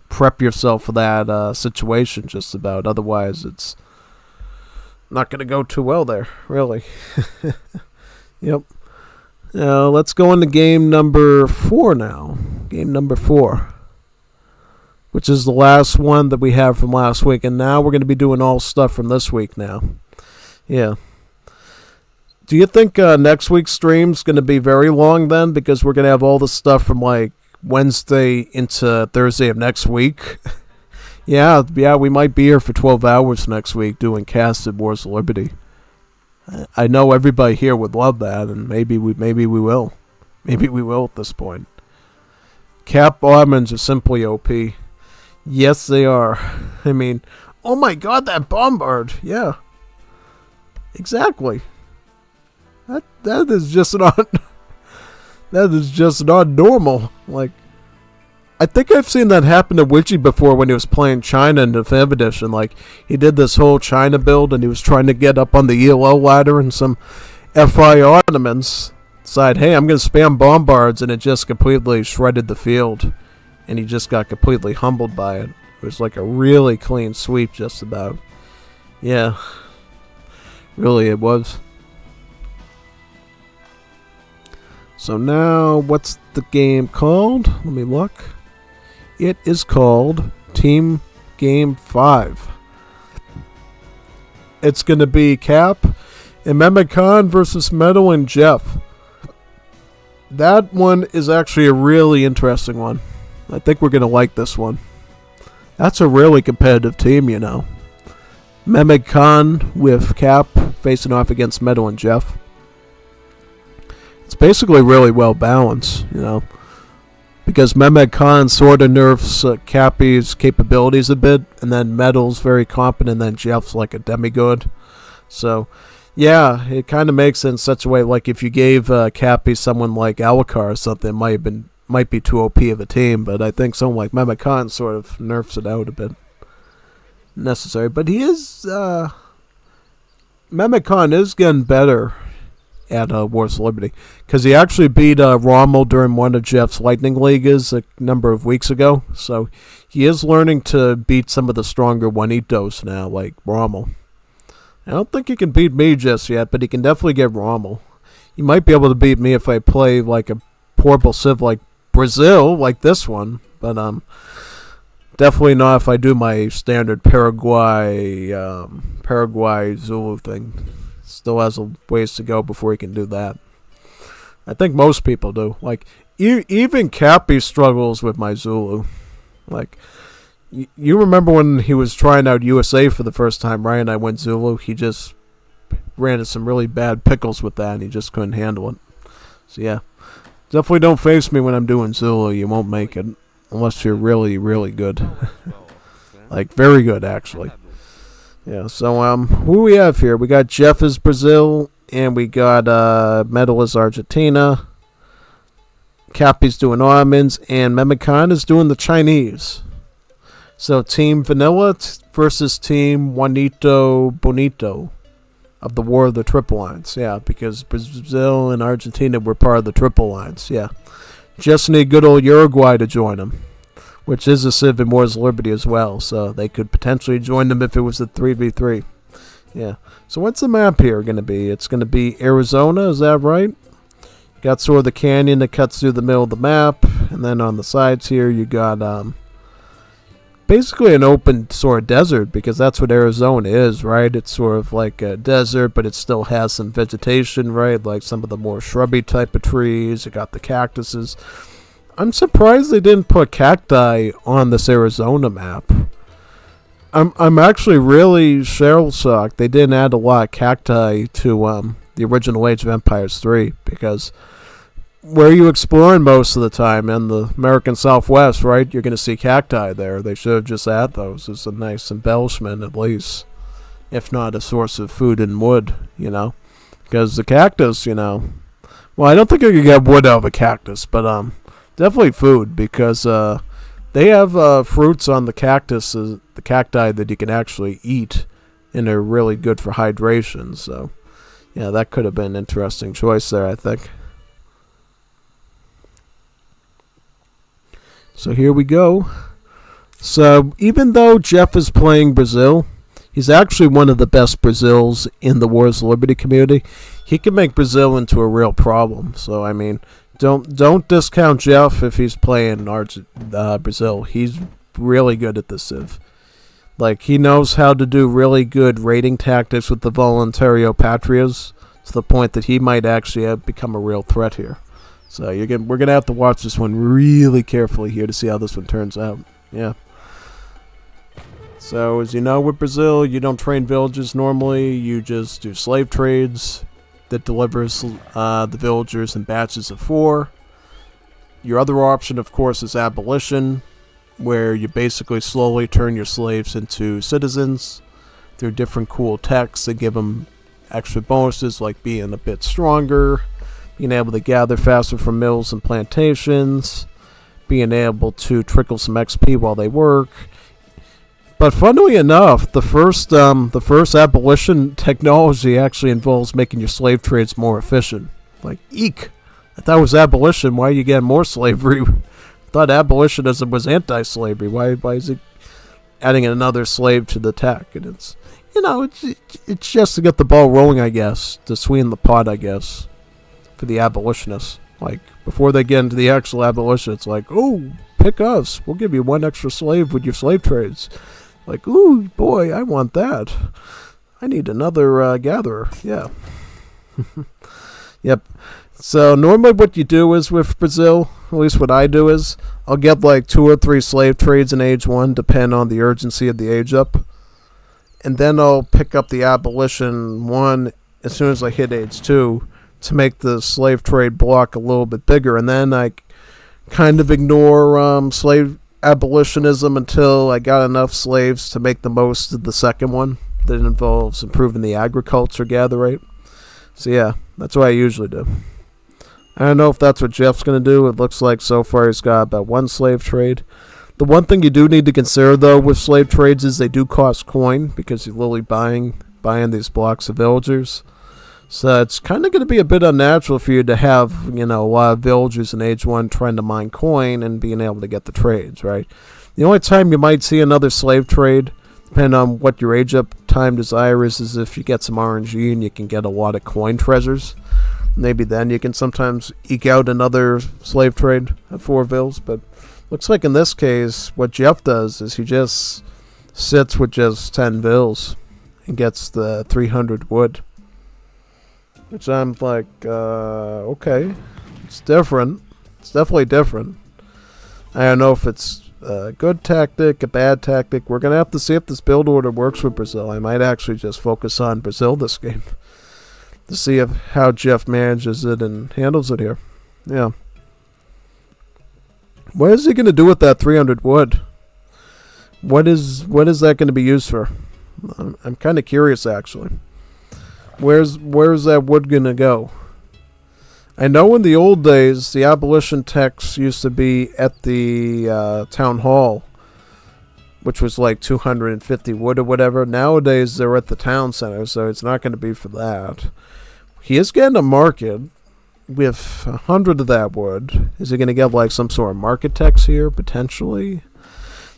prep yourself for that situation just about. Otherwise, it's not going to go too well there, really. Yep. Now, let's go into game number 4 now. Game number 4. Which is the last one that we have from last week. And now we're going to be doing all stuff from this week now. Yeah. Do you think next week's stream's going to be very long then? Because we're going to have all the stuff from like Wednesday into Thursday of next week. yeah, we might be here for 12 hours next week doing casted Wars of Liberty. I know everybody here would love that, and maybe we will. Maybe we will at this point. Cap Ottomans are simply OP. Yes, they are. I mean, oh my god, that bombard. Yeah. Exactly. That is just not that is just not normal. Like, I think I've seen that happen to Witchy before when he was playing China in the 5th edition. Like, he did this whole China build and he was trying to get up on the ELO ladder, and some FI Ottomans decided, hey, I'm going to spam bombards, and it just completely shredded the field. And he just got completely humbled by it. It was like a really clean sweep just about. Yeah. Really, it was. So now, what's the game called? Let me look. It is called Team Game 5. It's going to be Cap and Mehmet Khan versus Metal and Jeff. That one is actually a really interesting one. I think we're going to like this one. That's a really competitive team, you know. Mehmet Khan with Cap facing off against Metal and Jeff. It's basically really well balanced, you know. Because Mehmet Khan sort of nerfs Cappy's capabilities a bit, and then Metal's very competent, and then Jeff's like a demigod. So, yeah, it kind of makes it in such a way, like if you gave Cappy someone like Alucard or something, it might be too OP of a team, but I think someone like Mehmet Khan sort of nerfs it out a bit. Necessary, but he is, Mehmet Khan is getting better at Wars of Liberty, because he actually beat Rommel during one of Jeff's Lightning Leagues a number of weeks ago, so he is learning to beat some of the stronger Juanitos now, like Rommel. I don't think he can beat me just yet, but he can definitely get Rommel. He might be able to beat me if I play like a portable civ like Brazil, like this one, but definitely not if I do my standard Paraguay Zulu thing. Still has a ways to go before he can do that. I think most people do. Like, even Cappy struggles with my Zulu. Like, you remember when he was trying out USA for the first time, right, and I went Zulu? He just ran into some really bad pickles with that, and he just couldn't handle it. So, yeah. Definitely don't face me when I'm doing Zulu. You won't make it. Unless you're really, really good. Like, very good, actually. Yeah, so who we have here? We got Jeff as Brazil, and we got Metal as Argentina. Cappy's doing Ottomans, and Mehmet Khan is doing the Chinese. So Team Vanilla versus Team Juanito Bonito of the War of the Triple Lines. Yeah, because Brazil and Argentina were part of the Triple Lines. Yeah, just need good old Uruguay to join them, which is a civ in Wars of Liberty as well, so they could potentially join them if it was a 3v3. Yeah. So what's the map here going to be? It's going to be Arizona, is that right? You got sort of the canyon that cuts through the middle of the map, and then on the sides here you got basically an open sort of desert, because that's what Arizona is, right? It's sort of like a desert, but it still has some vegetation, right? Like some of the more shrubby type of trees. You got the cactuses. I'm surprised they didn't put cacti on this Arizona map. I'm actually really shell-shocked they didn't add a lot of cacti to the original Age of Empires 3, because where you exploring most of the time in the American Southwest, right, you're going to see cacti there. They should have just added those as a nice embellishment, at least, if not a source of food and wood, you know, because the cactus, you know, well, I don't think you can get wood out of a cactus, but definitely food, because they have fruits on the cactus, the cacti, that you can actually eat, and they're really good for hydration. So, yeah, that could have been an interesting choice there, I think. So here we go. So even though Jeff is playing Brazil, he's actually one of the best Brazils in the Wars of Liberty community. He can make Brazil into a real problem. So, I mean, don't discount Jeff if he's playing Brazil. He's really good at the civ. Like, he knows how to do really good raiding tactics with the Voluntario Patrias, to the point that he might actually become a real threat here. So we're gonna have to watch this one really carefully here to see how this one turns out. Yeah. So, as you know, with Brazil, you don't train villages normally. You just do slave trades that delivers the villagers in batches of 4. Your other option, of course, is abolition, where you basically slowly turn your slaves into citizens through different cool techs that give them extra bonuses, like being a bit stronger, being able to gather faster from mills and plantations, being able to trickle some XP while they work. But funnily enough, the first abolition technology actually involves making your slave trades more efficient. Like, eek! I thought it was abolition. Why are you getting more slavery? I thought abolitionism was anti-slavery. Why is it adding another slave to the tech? And it's, you know, it's just to get the ball rolling, I guess, to sweeten the pot, I guess, for the abolitionists. Like, before they get into the actual abolition, it's like, oh, pick us. We'll give you one extra slave with your slave trades. Like, ooh, boy, I want that. I need another gatherer. Yeah. Yep. So normally what you do is with Brazil, at least what I do is, I'll get like 2 or 3 slave trades in age 1, depending on the urgency of the age up. And then I'll pick up the abolition 1 as soon as I hit age 2 to make the slave trade block a little bit bigger. And then I kind of ignore slave abolitionism until I got enough slaves to make the most of the second one that involves improving the agriculture gather rate. So yeah, that's what I usually do. I don't know if that's what Jeff's going to do. It looks like so far he's got about 1 slave trade. The one thing you do need to consider, though, with slave trades is they do cost coin because you're literally buying these blocks of villagers. So it's kind of going to be a bit unnatural for you to have, a lot of villagers in age 1 trying to mine coin and being able to get the trades, right? The only time you might see another slave trade, depending on what your age up time desire is if you get some RNG and you can get a lot of coin treasures. Maybe then you can sometimes eke out another slave trade at 4 vills. But looks like in this case, what Jeff does is he just sits with just 10 vills and gets the 300 wood. Which I'm like, okay. It's different. It's definitely different. I don't know if it's a good tactic, a bad tactic. We're going to have to see if this build order works with Brazil. I might actually just focus on Brazil this game to see how Jeff manages it and handles it here. Yeah. What is he going to do with that 300 wood? What is that going to be used for? I'm kind of curious, actually. Where's that wood going to go? I know in the old days, the abolition texts used to be at the town hall, which was like 250 wood or whatever. Nowadays, they're at the town center, so it's not going to be for that. He is getting a market with 100 of that wood. Is he going to get like some sort of market text here, potentially?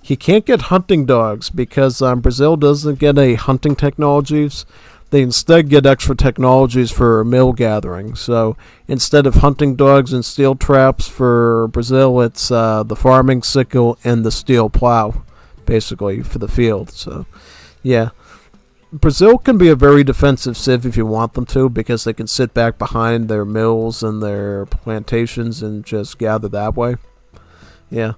He can't get hunting dogs because Brazil doesn't get any hunting technologies. They instead get extra technologies for mill gathering. So instead of hunting dogs and steel traps for Brazil, it's the farming sickle and the steel plow, basically, for the field. So, yeah. Brazil can be a very defensive civ if you want them to, because they can sit back behind their mills and their plantations and just gather that way. Yeah.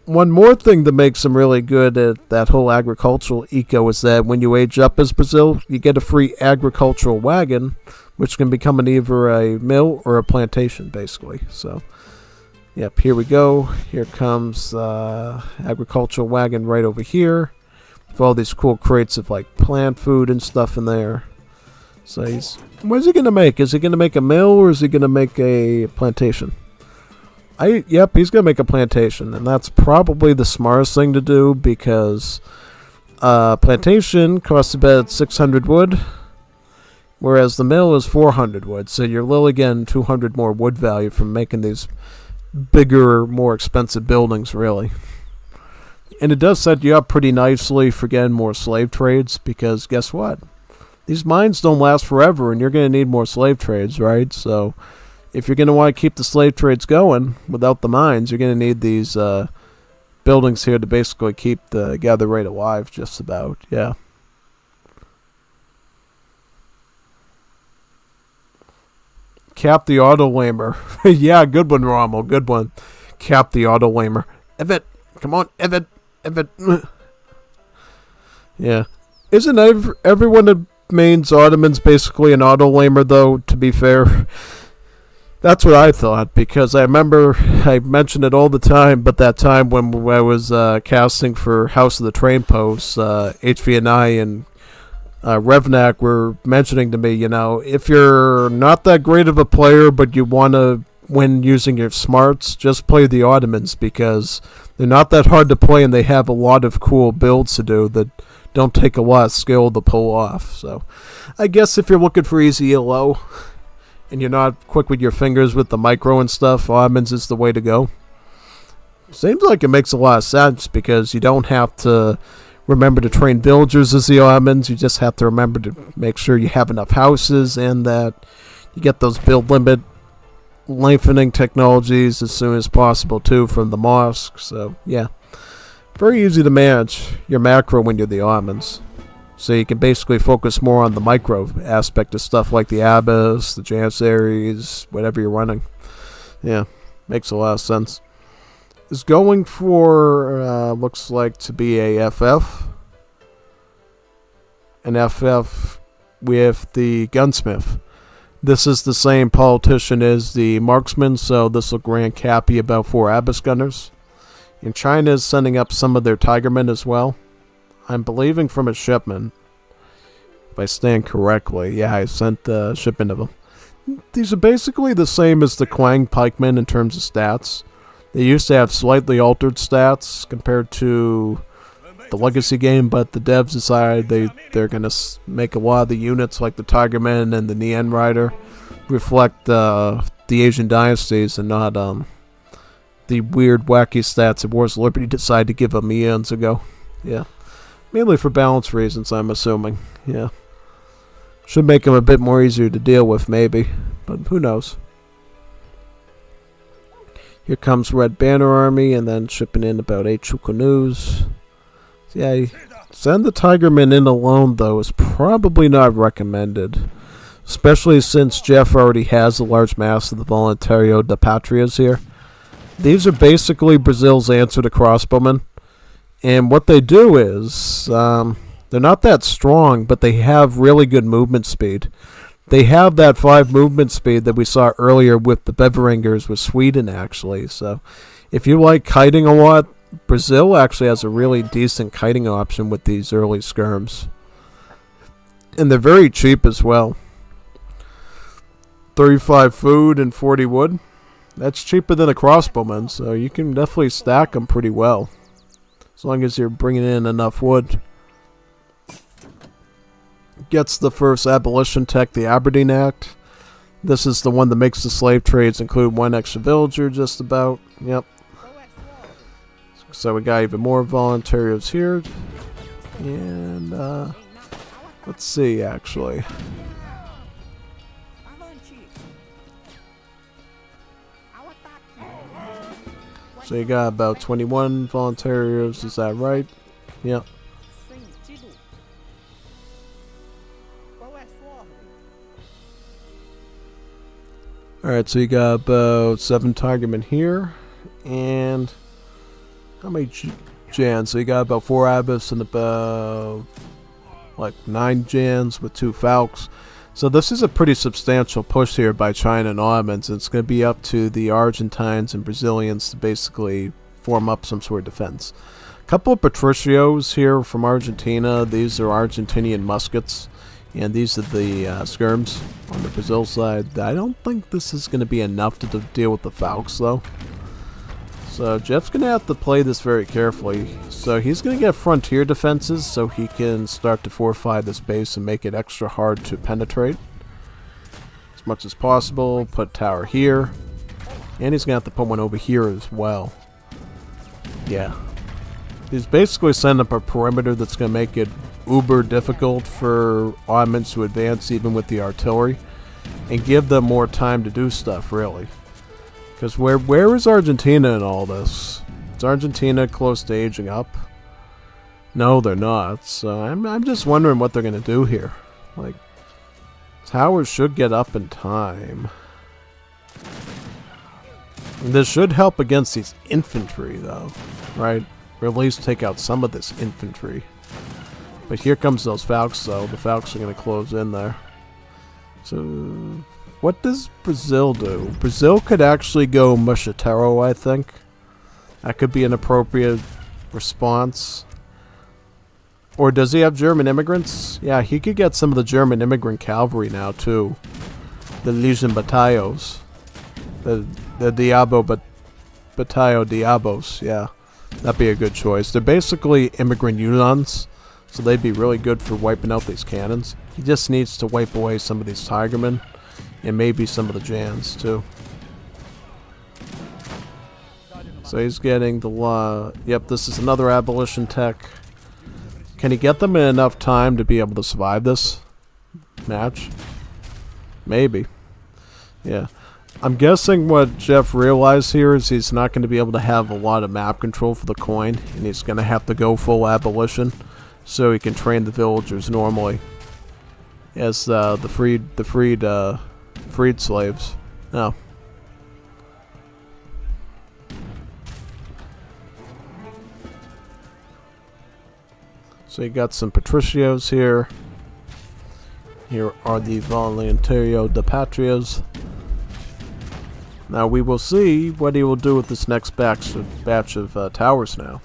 One more thing that makes them really good at that whole agricultural eco is that when you age up as Brazil, you get a free agricultural wagon, which can become either a mill or a plantation, basically. So, yep, here we go. Here comes agricultural wagon right over here with all these cool crates of like plant food and stuff in there. So what's he going to make? Is he going to make a mill or is he going to make a plantation? Yep, he's going to make a plantation, and that's probably the smartest thing to do because plantation costs about 600 wood, whereas the mill is 400 wood, so you're literally getting 200 more wood value from making these bigger, more expensive buildings, really. And it does set you up pretty nicely for getting more slave trades, because guess what? These mines don't last forever, and you're going to need more slave trades, right? So if you're going to want to keep the slave trades going without the mines, you're going to need these buildings here to basically keep the gather rate alive, just about. Yeah. Cap the auto lamer. Yeah, good one, Rommel. Good one. Cap the auto lamer. Evid, come on, Evid. Yeah. Isn't everyone that mains Ottomans basically an auto lamer, though, to be fair? That's what I thought, because I remember I mentioned it all the time, but that time when I was casting for House of the Train Posts, HV and I and Revnak were mentioning to me, if you're not that great of a player, but you want to win using your smarts, just play the Ottomans, because they're not that hard to play and they have a lot of cool builds to do that don't take a lot of skill to pull off. So I guess if you're looking for easy ELO and you're not quick with your fingers with the micro and stuff, Ottomans is the way to go. Seems like it makes a lot of sense, because you don't have to remember to train villagers as the Ottomans. You just have to remember to make sure you have enough houses and that you get those build limit lengthening technologies as soon as possible too from the mosque. So yeah, very easy to manage your macro when you're the almonds. So you can basically focus more on the micro aspect of stuff like the abyss, the Janissaries, whatever you're running. Yeah, makes a lot of sense. Is going for looks like to be a FF. An FF with the gunsmith. This is the same politician as the marksman, so this will grant Cappy about 4 Abyss Gunners. And China is sending up some of their Tigermen as well. I'm believing from a shipment. If I stand correctly. Yeah, I sent the shipment of them. These are basically the same as the Quang Pikemen in terms of stats. They used to have slightly altered stats compared to the Legacy game, but the devs decided they're going to make a lot of the units like the Tigerman and the Nien Rider reflect the Asian dynasties and not the weird wacky stats that Wars of Liberty decided to give them eons ago. Yeah, mainly for balance reasons, I'm assuming. Yeah, should make them a bit more easier to deal with maybe, but who knows. Here comes Red Banner Army and then shipping in about 8 Chukanus. Yeah, send the Tigerman in alone, though, is probably not recommended. Especially since Jeff already has a large mass of the Voluntario da Patrias here. These are basically Brazil's answer to crossbowmen. And what they do is, they're not that strong, but they have really good movement speed. They have that 5 movement speed that we saw earlier with the Beveringers with Sweden, actually. So, if you like kiting a lot, Brazil actually has a really decent kiting option with these early skirms. And they're very cheap as well. 35 food and 40 wood. That's cheaper than a crossbowman, so you can definitely stack them pretty well. As long as you're bringing in enough wood. Gets the first abolition tech, the Aberdeen Act. This is the one that makes the slave trades include 1 extra villager just about. Yep. So we got even more voluntarios here. And, let's see, actually. So you got about 21 voluntarios, is that right? Yep. Alright, so you got about 7 Tigermen here. And how many Jans? So you got about 4 Abyss and about like 9 Jans with 2 Falcons. So this is a pretty substantial push here by China and Ottomans. It's going to be up to the Argentines and Brazilians to basically form up some sort of defense. A couple of Patricios here from Argentina. These are Argentinian muskets. And these are the skirms on the Brazil side. I don't think this is going to be enough to deal with the Falcons though. So Jeff's going to have to play this very carefully. So he's going to get frontier defenses so he can start to fortify this base and make it extra hard to penetrate. As much as possible. Put tower here. And he's going to have to put one over here as well. Yeah. He's basically setting up a perimeter that's going to make it uber difficult for Ottomans to advance even with the artillery. And give them more time to do stuff, really. Because where is Argentina in all this? Is Argentina close to aging up? No, they're not. So I'm just wondering what they're going to do here. Like, towers should get up in time. And this should help against these infantry, though. Right? Or at least take out some of this infantry. But here comes those Falcons, though. The Falcons are going to close in there. So what does Brazil do? Brazil could actually go Mosquetero, I think. That could be an appropriate response. Or does he have German immigrants? Yeah, he could get some of the German immigrant cavalry now, too. The Legion Batallos. The Diabo Batallo Diabos, yeah. That'd be a good choice. They're basically immigrant Uhlans, so they'd be really good for wiping out these cannons. He just needs to wipe away some of these Tigermen. And maybe some of the Jans, too. So he's getting the... yep, this is another abolition tech. Can he get them in enough time to be able to survive this match? Maybe. Yeah. I'm guessing what Jeff realized here is he's not going to be able to have a lot of map control for the coin, and he's going to have to go full abolition so he can train the villagers normally as the freed slaves. No. So you got some patricios here. Here are the Voluntario de Patrias. Now we will see what he will do with this next batch of towers now.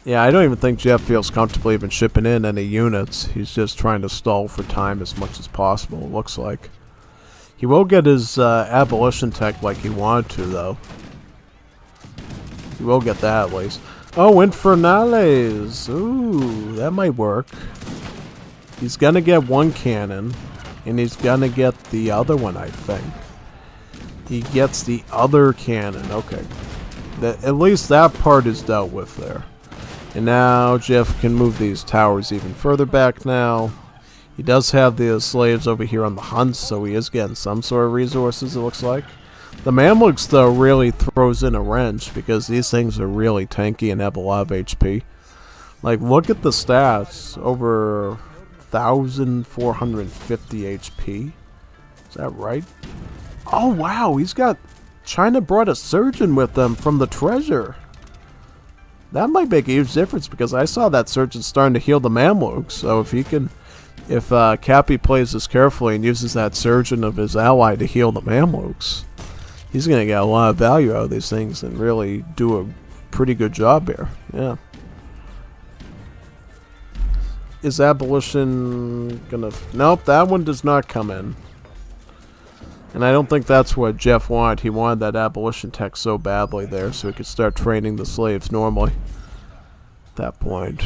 Yeah, I don't even think Jeff feels comfortable even shipping in any units. He's just trying to stall for time as much as possible, it looks like. He will get his abolition tech like he wanted to, though. He will get that at least. Oh, Infernales! Ooh, that might work. He's gonna get one cannon, and he's gonna get the other one, I think. He gets the other cannon. Okay. At least that part is dealt with there. And now Jeff can move these towers even further back now. He does have the slaves over here on the hunt, so he is getting some sort of resources, it looks like. The Mamluks, though, really throws in a wrench because these things are really tanky and have a lot of HP. Like, look at the stats. Over 1,450 HP. Is that right? Oh, wow. He's got... China brought a surgeon with them from the treasure. That might make a huge difference because I saw that surgeon starting to heal the Mamluks. So if he can... If Cappy plays this carefully and uses that surgeon of his ally to heal the Mamluks, he's going to get a lot of value out of these things and really do a pretty good job here. Yeah. Is abolition gonna... Nope, that one does not come in. And I don't think that's what Jeff wanted. He wanted that abolition tech so badly there so he could start training the slaves normally. At that point.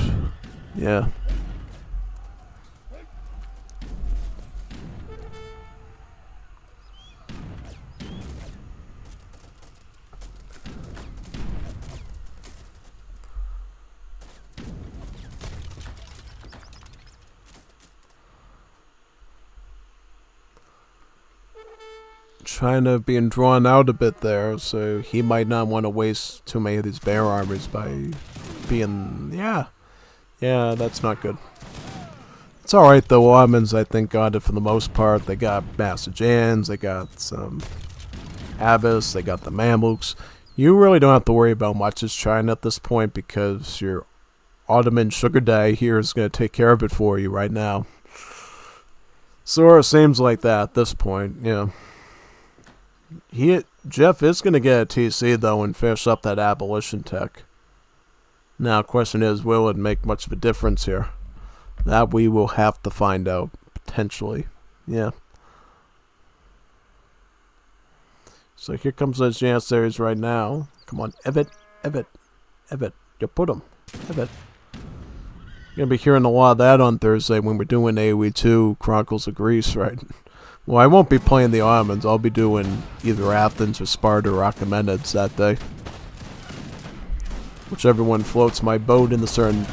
Yeah. China being drawn out a bit there, so he might not want to waste too many of these bear armors by being... Yeah, that's not good. It's alright though, Ottomans I think got it for the most part. They got Macedonians, they got some Abbas, they got the Mamluks. You really don't have to worry about much as China at this point because your Ottoman sugar daddy here is going to take care of it for you right now. Sort of seems like that at this point, yeah. Jeff is going to get a TC, though, and finish up that abolition tech. Now, question is, will it make much of a difference here? That we will have to find out, potentially. Yeah. So here comes those Janissaries right now. Come on, Evet. You put them. Evet. You're going to be hearing a lot of that on Thursday when we're doing AoE 2 Chronicles of Greece, right? Well, I won't be playing the Ottomans. I'll be doing either Athens or Sparta or Achaemenids that day. Whichever one floats my boat in the certain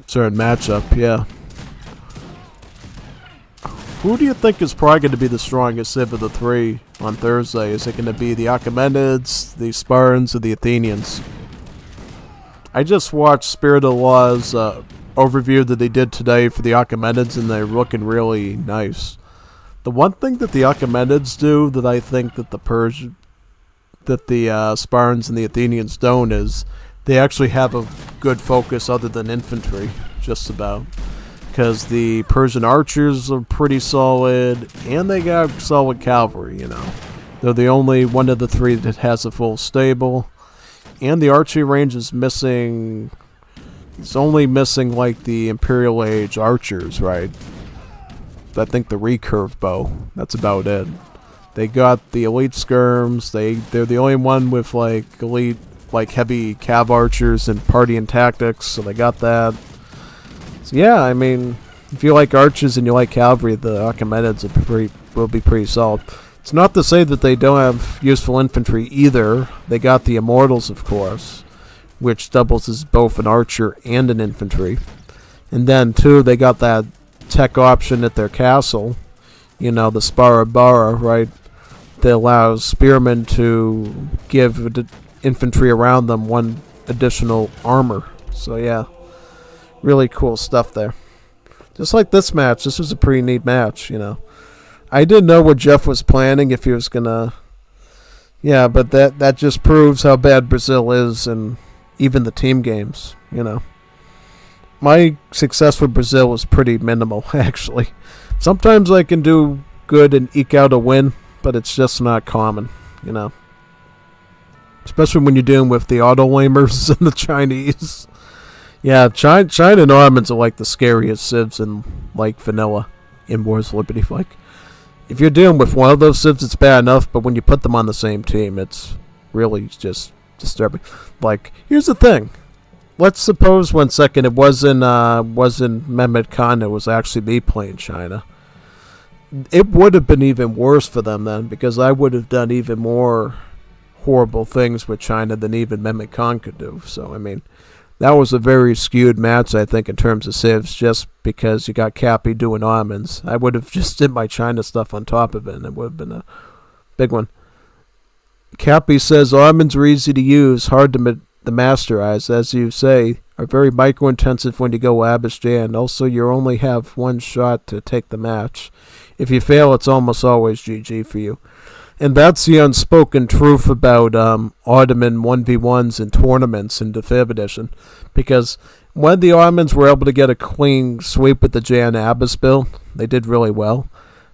matchup, yeah. Who do you think is probably going to be the strongest civ of the three on Thursday? Is it going to be the Achaemenids, the Spartans, or the Athenians? I just watched Spirit of the Law's overview that they did today for the Achaemenids, and they're looking really nice. The one thing that the Achaemenids do that I think that the Spartans and the Athenians don't is they actually have a good focus other than infantry, just about. Because the Persian archers are pretty solid, and they got solid cavalry, you know. They're the only one of the three that has a full stable. And the archery range is missing... It's only missing, like, the Imperial Age archers, right? I think the recurve bow. That's about it. They got the elite skirms. They're the only one with, like, elite, like, heavy cav archers and party and tactics, so they got that. So, yeah, I mean, if you like archers and you like cavalry, the Achaemenids will be pretty solid. It's not to say that they don't have useful infantry either. They got the Immortals, of course, which doubles as both an archer and an infantry. And then, too, they got that tech option at their castle. the Sparabara, right? That allows spearmen to give the infantry around them one additional armor. So yeah, really cool stuff there. Just like this match, this was a pretty neat match. I didn't know what Jeff was planning, if he was gonna. Yeah, but that just proves how bad Brazil is in even the team games. My success with Brazil was pretty minimal, actually. Sometimes I can do good and eke out a win, but it's just not common. Especially when you're dealing with the auto-lamers and the Chinese. Yeah, China and Ottomans are like the scariest civs in like vanilla in Wars of Liberty. Like, if you're dealing with one of those civs, it's bad enough, but when you put them on the same team, it's really just disturbing. Like, here's the thing. Let's suppose 1 second it wasn't Mehmed Khan, it was actually me playing China. It would have been even worse for them then, because I would have done even more horrible things with China than even Mehmed Khan could do. So, I mean, that was a very skewed match, I think, in terms of civs, just because you got Cappy doing Ottomans. I would have just did my China stuff on top of it, and it would have been a big one. Cappy says, Ottomans are easy to use, hard to masterize, as you say, are very micro-intensive when you go Abisjan. Also, you only have one shot to take the match. If you fail, it's almost always GG for you. And that's the unspoken truth about Ottoman 1v1s in tournaments in the 5th edition. Because when the Ottomans were able to get a clean sweep with the Jan Abbas build, they did really well.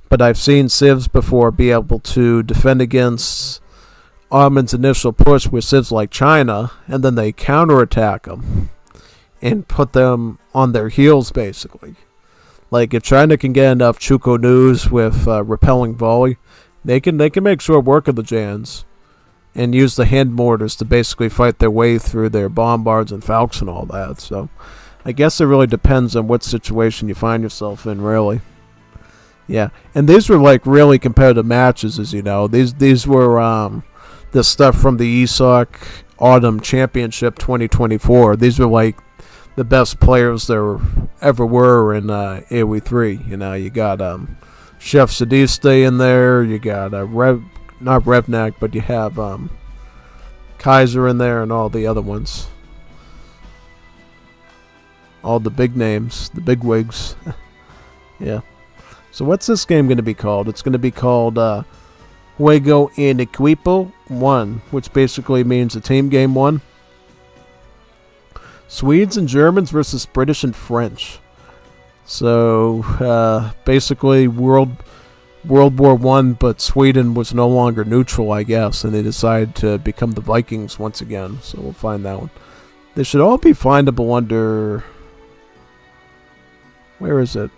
But I've seen civs before be able to defend against Ottoman's initial push with civs like China, and then they counterattack them and put them on their heels, basically. Like, if China can get enough Chuko News with repelling volley, they can make short work of the Jans and use the hand mortars to basically fight their way through their bombards and falcons and all that. So I guess it really depends on what situation you find yourself in, really. Yeah, and these were like really competitive matches, as you know. These were the stuff from the ESOC Autumn Championship 2024. These were like the best players there ever were in AoE 3. You got Chef Sadiste in there. You got not Revnak, but you have Kaiser in there and all the other ones. All the big names, the big wigs. Yeah. So what's this game going to be called? It's going to be called Juego en Equipo 1, which basically means a team game 1. Swedes and Germans versus British and French. So basically World War One, but Sweden was no longer neutral, I guess, and they decided to become the Vikings once again. So we'll find that one. They should all be findable under. Where is it?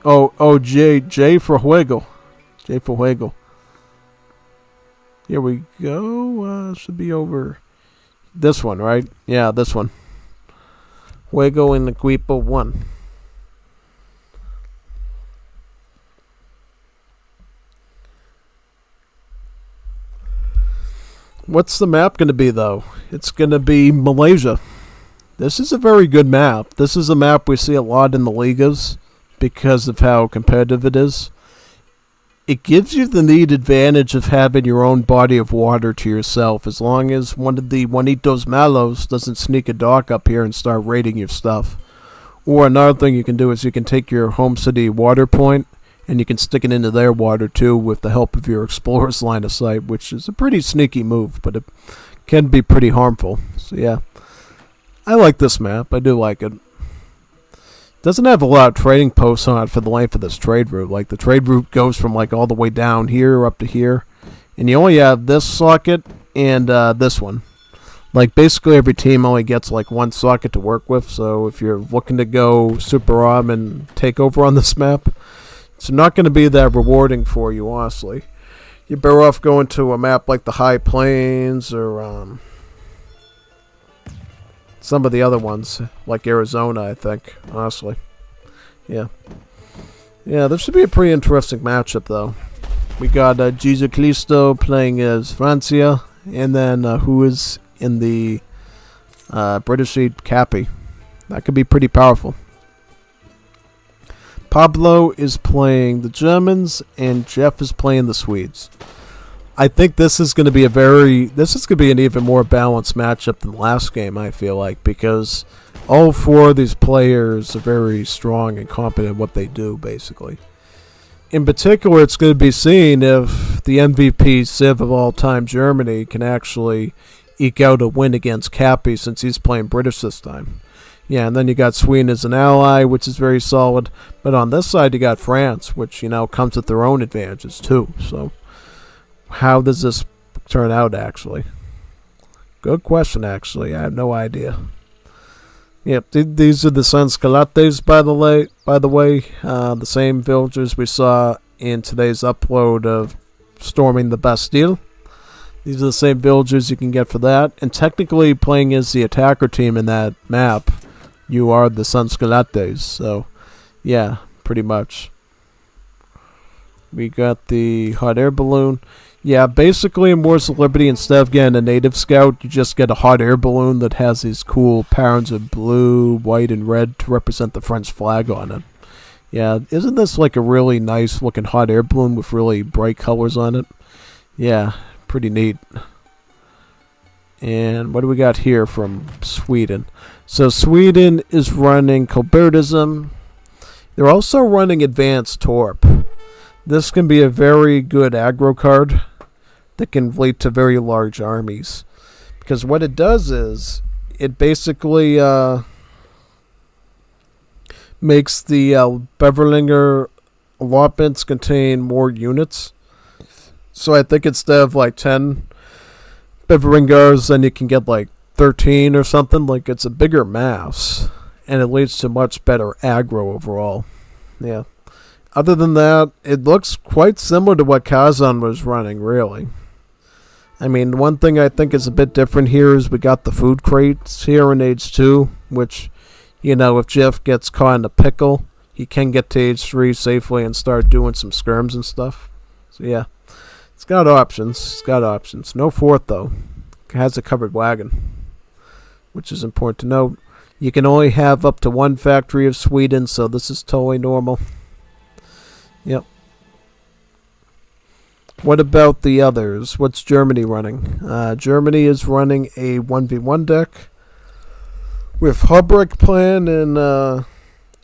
Oh, J for Juego. J for Juego. Here we go. Should be over this one, right? Yeah, this one. Juego en Equipo 1. What's the map going to be, though? It's going to be Malaysia. This is a very good map. This is a map we see a lot in the Ligas because of how competitive it is. It gives you the neat advantage of having your own body of water to yourself, as long as one of the Juanitos Malos doesn't sneak a dock up here and start raiding your stuff. Or another thing you can do is you can take your home city water point and you can stick it into their water too with the help of your explorer's line of sight, which is a pretty sneaky move, but it can be pretty harmful. So yeah, I like this map. I do like it. Doesn't have a lot of trading posts on it for the length of this trade route. Like, the trade route goes from like all the way down here up to here, and you only have this socket and this one. Like, basically every team only gets like one socket to work with. So if you're looking to go super arm and take over on this map, it's not going to be that rewarding for you, honestly. You're better off going to a map like the High Plains or some of the other ones, like Arizona, I think, honestly. Yeah. Yeah, this should be a pretty interesting matchup, though. We got Jesus Cristo playing as Francia, and then who is in the British seat, Cappy. That could be pretty powerful. Pablo is playing the Germans, and Jeff is playing the Swedes. I think this is going to be an even more balanced matchup than the last game, I feel like, because all four of these players are very strong and competent in what they do, basically. In particular, it's going to be seen if the MVP Civ of all time, Germany, can actually eke out a win against Cappy since he's playing British this time. Yeah, and then you got Sweden as an ally, which is very solid. But on this side, you got France, which, comes with their own advantages, too. So, how does this turn out, actually? Good question, actually. I have no idea. Yep, these are the Sanscalates, by the way. The same villagers we saw in today's upload of storming the Bastille. These are the same villagers you can get for that. And technically, playing as the attacker team in that map, you are the Sanscalates. So, yeah, pretty much. We got the hot air balloon. Yeah, basically in Wars of Liberty, instead of getting a native scout, you just get a hot air balloon that has these cool patterns of blue, white, and red to represent the French flag on it. Yeah, isn't this like a really nice looking hot air balloon with really bright colors on it? Yeah, pretty neat. And what do we got here from Sweden? So Sweden is running Colbertism. They're also running Advanced Torp. This can be a very good aggro card that can lead to very large armies. Because what it does is, it basically makes the Beverlinger allotments contain more units. So I think instead of like 10 Beverlingers, then you can get like 13 or something. Like, it's a bigger mass. And it leads to much better aggro overall. Yeah. Other than that, it looks quite similar to what Kazan was running, really. I mean, one thing I think is a bit different here is we got the food crates here in Age 2, which, if Jeff gets caught in a pickle, he can get to Age 3 safely and start doing some skirms and stuff. So, yeah. It's got options. No fort, though. It has a covered wagon, which is important to note. You can only have up to one factory of Sweden, so this is totally normal. Yep. What about the others? What's Germany running? Germany is running a 1v1 deck with Hubrick Plan and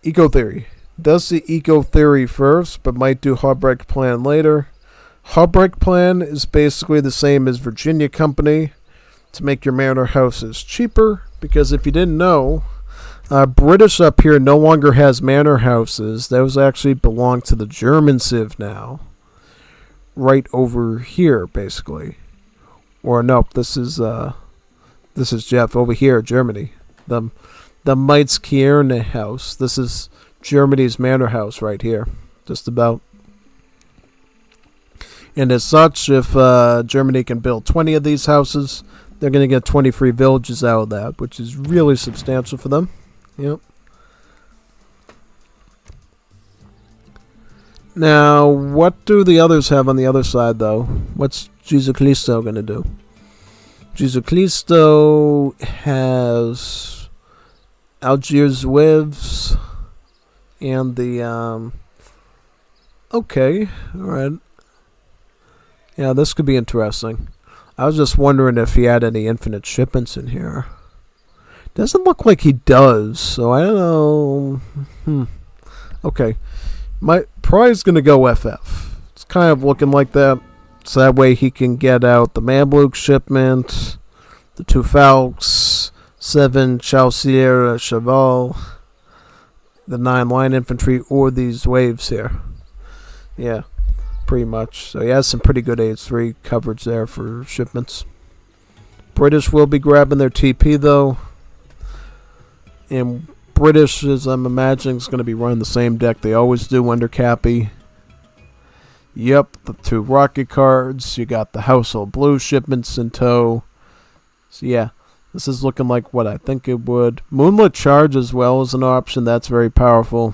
Eco Theory. Does the Eco Theory first, but might do Hubrick Plan later. Hubrick Plan is basically the same as Virginia Company to make your manor houses cheaper, because if you didn't know, British up here no longer has manor houses. Those actually belong to the German Civ now. Right over here, basically. Or nope, this is Jeff over here, Germany. The Meitz-Kierne house. This is Germany's manor house right here. Just about. And as such, if Germany can build 20 of these houses, they're going to get 20 free villages out of that, which is really substantial for them. Yep. Now, what do the others have on the other side, though? What's Jesucristo going to do? Jesucristo has Algiers Wives and the, okay, alright. Yeah, this could be interesting. I was just wondering if he had any infinite shipments in here. Doesn't look like he does, so I don't know. Okay. My prize going to go FF. It's kind of looking like that. So that way he can get out the Mamluk shipment, the 2 Falks, 7 Chausier Cheval, the 9 line infantry, or these waves here. Yeah, pretty much. So he has some pretty good H3 coverage there for shipments. British will be grabbing their TP, though. And British, as I'm imagining, is going to be running the same deck they always do under Cappy. Yep, the 2 rocket cards. You got the Household Blue shipments in tow. So yeah, this is looking like what I think it would. Moonlit Charge as well is an option. That's very powerful.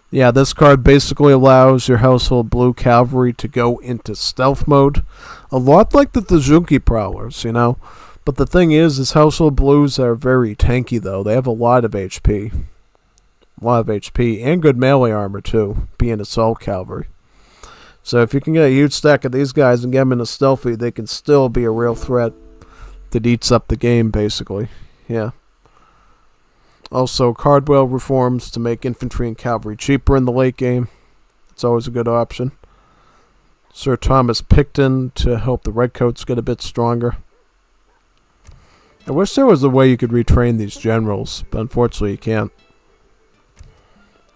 Yeah, this card basically allows your Household Blue cavalry to go into stealth mode. A lot like the Tajunki Prowlers, But the thing is Household Blues are very tanky, though. They have a lot of HP. A lot of HP and good melee armor too, being assault cavalry. So if you can get a huge stack of these guys and get them in a stealthy, they can still be a real threat that eats up the game, basically. Yeah. Also, Cardwell reforms to make infantry and cavalry cheaper in the late game. It's always a good option. Sir Thomas Picton to help the Redcoats get a bit stronger. I wish there was a way you could retrain these generals, but unfortunately you can't.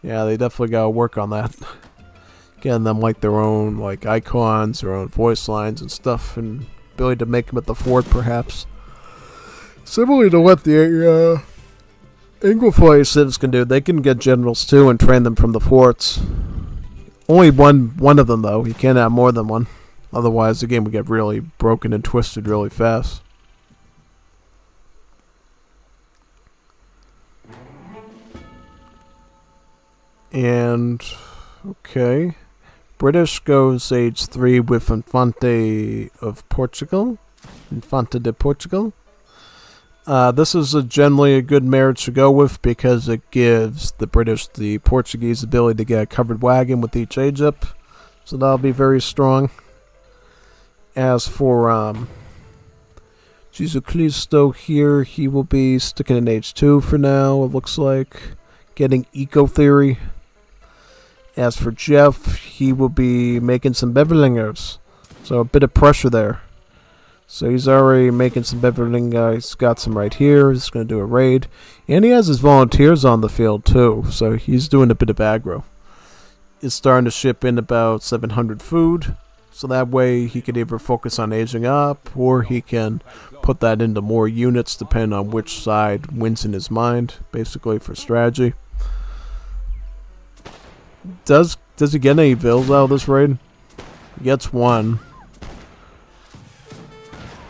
Yeah, they definitely gotta work on that. Getting them like their own like icons, their own voice lines and stuff, and ability to make them at the fort perhaps. Similarly to what the Inglefoy citizens can do, they can get generals too and train them from the forts. Only one of them though, you can't have more than one. Otherwise the game would get really broken and twisted really fast. And okay. British goes age 3 with Infante of Portugal. Infante de Portugal. This is generally a good marriage to go with because it gives the British the Portuguese ability to get a covered wagon with each age up. So that'll be very strong. As for Jesucristo here, he will be sticking in age 2 for now, it looks like. Getting Eco Theory. As for Jeff, he will be making some Beverlingers. So a bit of pressure there. So he's already making some Beverling. He's got some right here. He's going to do a raid. And he has his volunteers on the field too. So he's doing a bit of aggro. He's starting to ship in about 700 food. So that way he can either focus on aging up, or he can put that into more units depending on which side wins in his mind. Basically for strategy. Does he get any vills out of this raid? He gets one.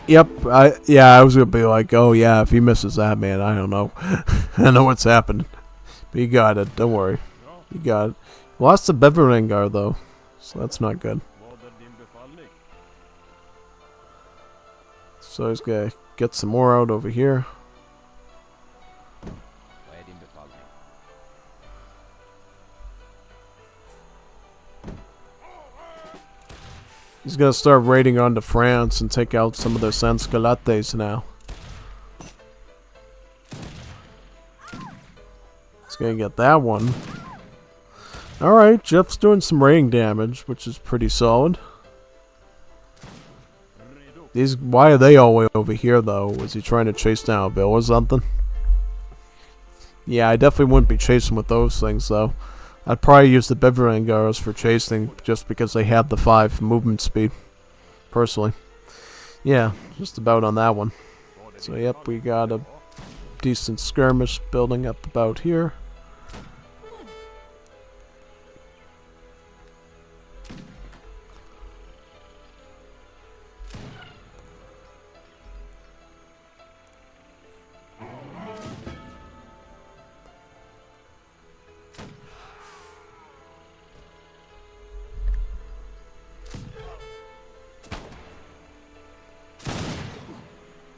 Yep, I was gonna be like, oh yeah, if he misses that, man, I don't know. I know what's happened. But you got it, don't worry. You got it. Lost the Beverlingar though, so that's not good. So he's gonna get some more out over here. He's gonna start raiding onto France and take out some of their Sanscalates now. He's gonna get that one. Alright, Jeff's doing some raiding damage, which is pretty solid. Why are they all the way over here though? Was he trying to chase down a bill or something? Yeah, I definitely wouldn't be chasing with those things though. I'd probably use the Beverlingars for chasing just because they have the 5 movement speed. Personally. Yeah, just about on that one. So yep, we got a decent skirmish building up about here.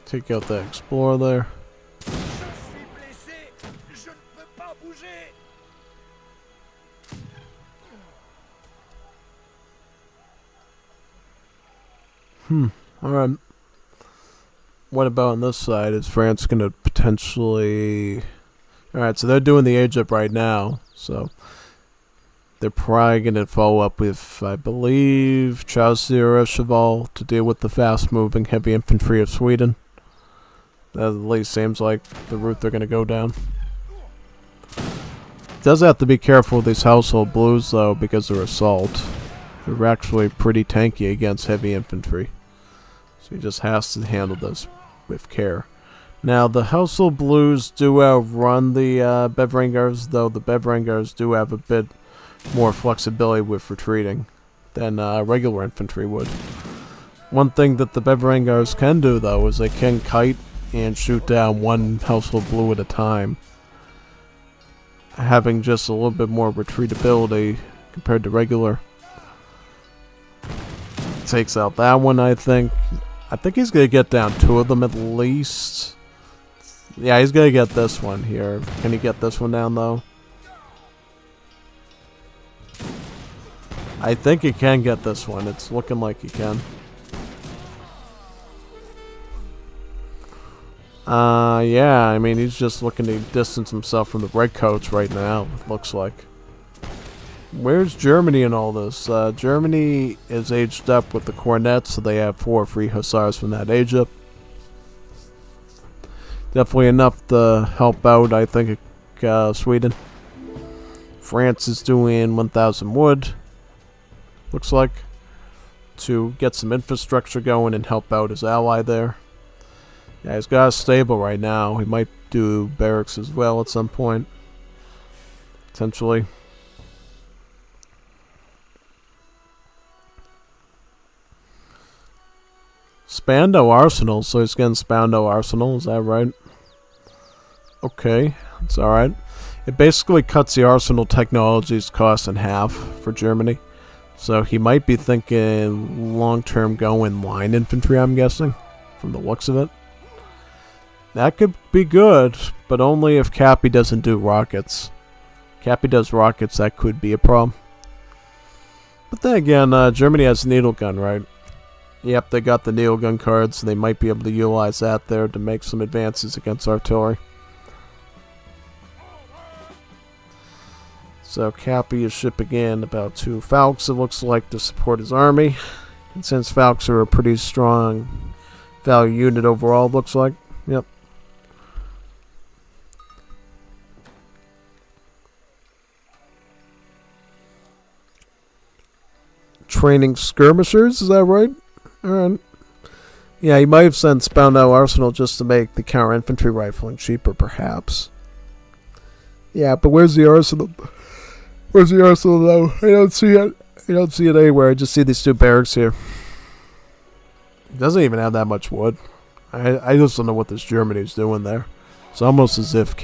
Take out that explorer there. Alright. What about on this side? Is France gonna potentially... Alright, so they're doing the age up right now. So they're probably gonna follow up with, I believe, Chaucer Cheval to deal with the fast moving heavy infantry of Sweden. That at least seems like the route they're going to go down. Does have to be careful with these household blues though, because they're assault. They're actually pretty tanky against heavy infantry. So he just has to handle this with care. Now the household blues do outrun the Beverlingars, though the Beverlingars do have a bit more flexibility with retreating than regular infantry would. One thing that the Beverlingars can do though is they can kite and shoot down one household blue at a time, having just a little bit more retreatability compared to regular. Takes out that one, I think. I think he's gonna get down 2 of them at least. Yeah, he's gonna get this one here. Can he get this one down though? I think he can get this one. It's looking like he can. Yeah, I mean, he's just looking to distance himself from the redcoats right now, it looks like. Where's Germany in all this? Germany is aged up with the cornets, so they have 4 free hussars from that age up. Definitely enough to help out, I think, Sweden. France is doing 1,000 wood, looks like, to get some infrastructure going and help out his ally there. Yeah, he's got a stable right now. He might do barracks as well at some point, potentially. Spandau Arsenal, so he's getting Spandau Arsenal, is that right? Okay, it's alright. It basically cuts the Arsenal technologies cost in half for Germany. So he might be thinking long-term going line infantry, I'm guessing, from the looks of it. That could be good, but only if Cappy doesn't do rockets. Cappy does rockets, that could be a problem. But then again, Germany has needle gun, right? Yep, they got the needle gun cards, so they might be able to utilize that there to make some advances against artillery. So Cappy is shipping in about 2 Falcons, it looks like, to support his army. And since Falcons are a pretty strong value unit overall, looks like. Yep. Training skirmishers, is that right? Alright. Yeah, he might have sent Spandau Arsenal just to make the counter-infantry rifling cheaper, perhaps. Yeah, but where's the arsenal? Where's the arsenal, though? I don't see it. I don't see it anywhere. I just see these 2 barracks here. It doesn't even have that much wood. I just don't know what this Germany's doing there. It's almost as if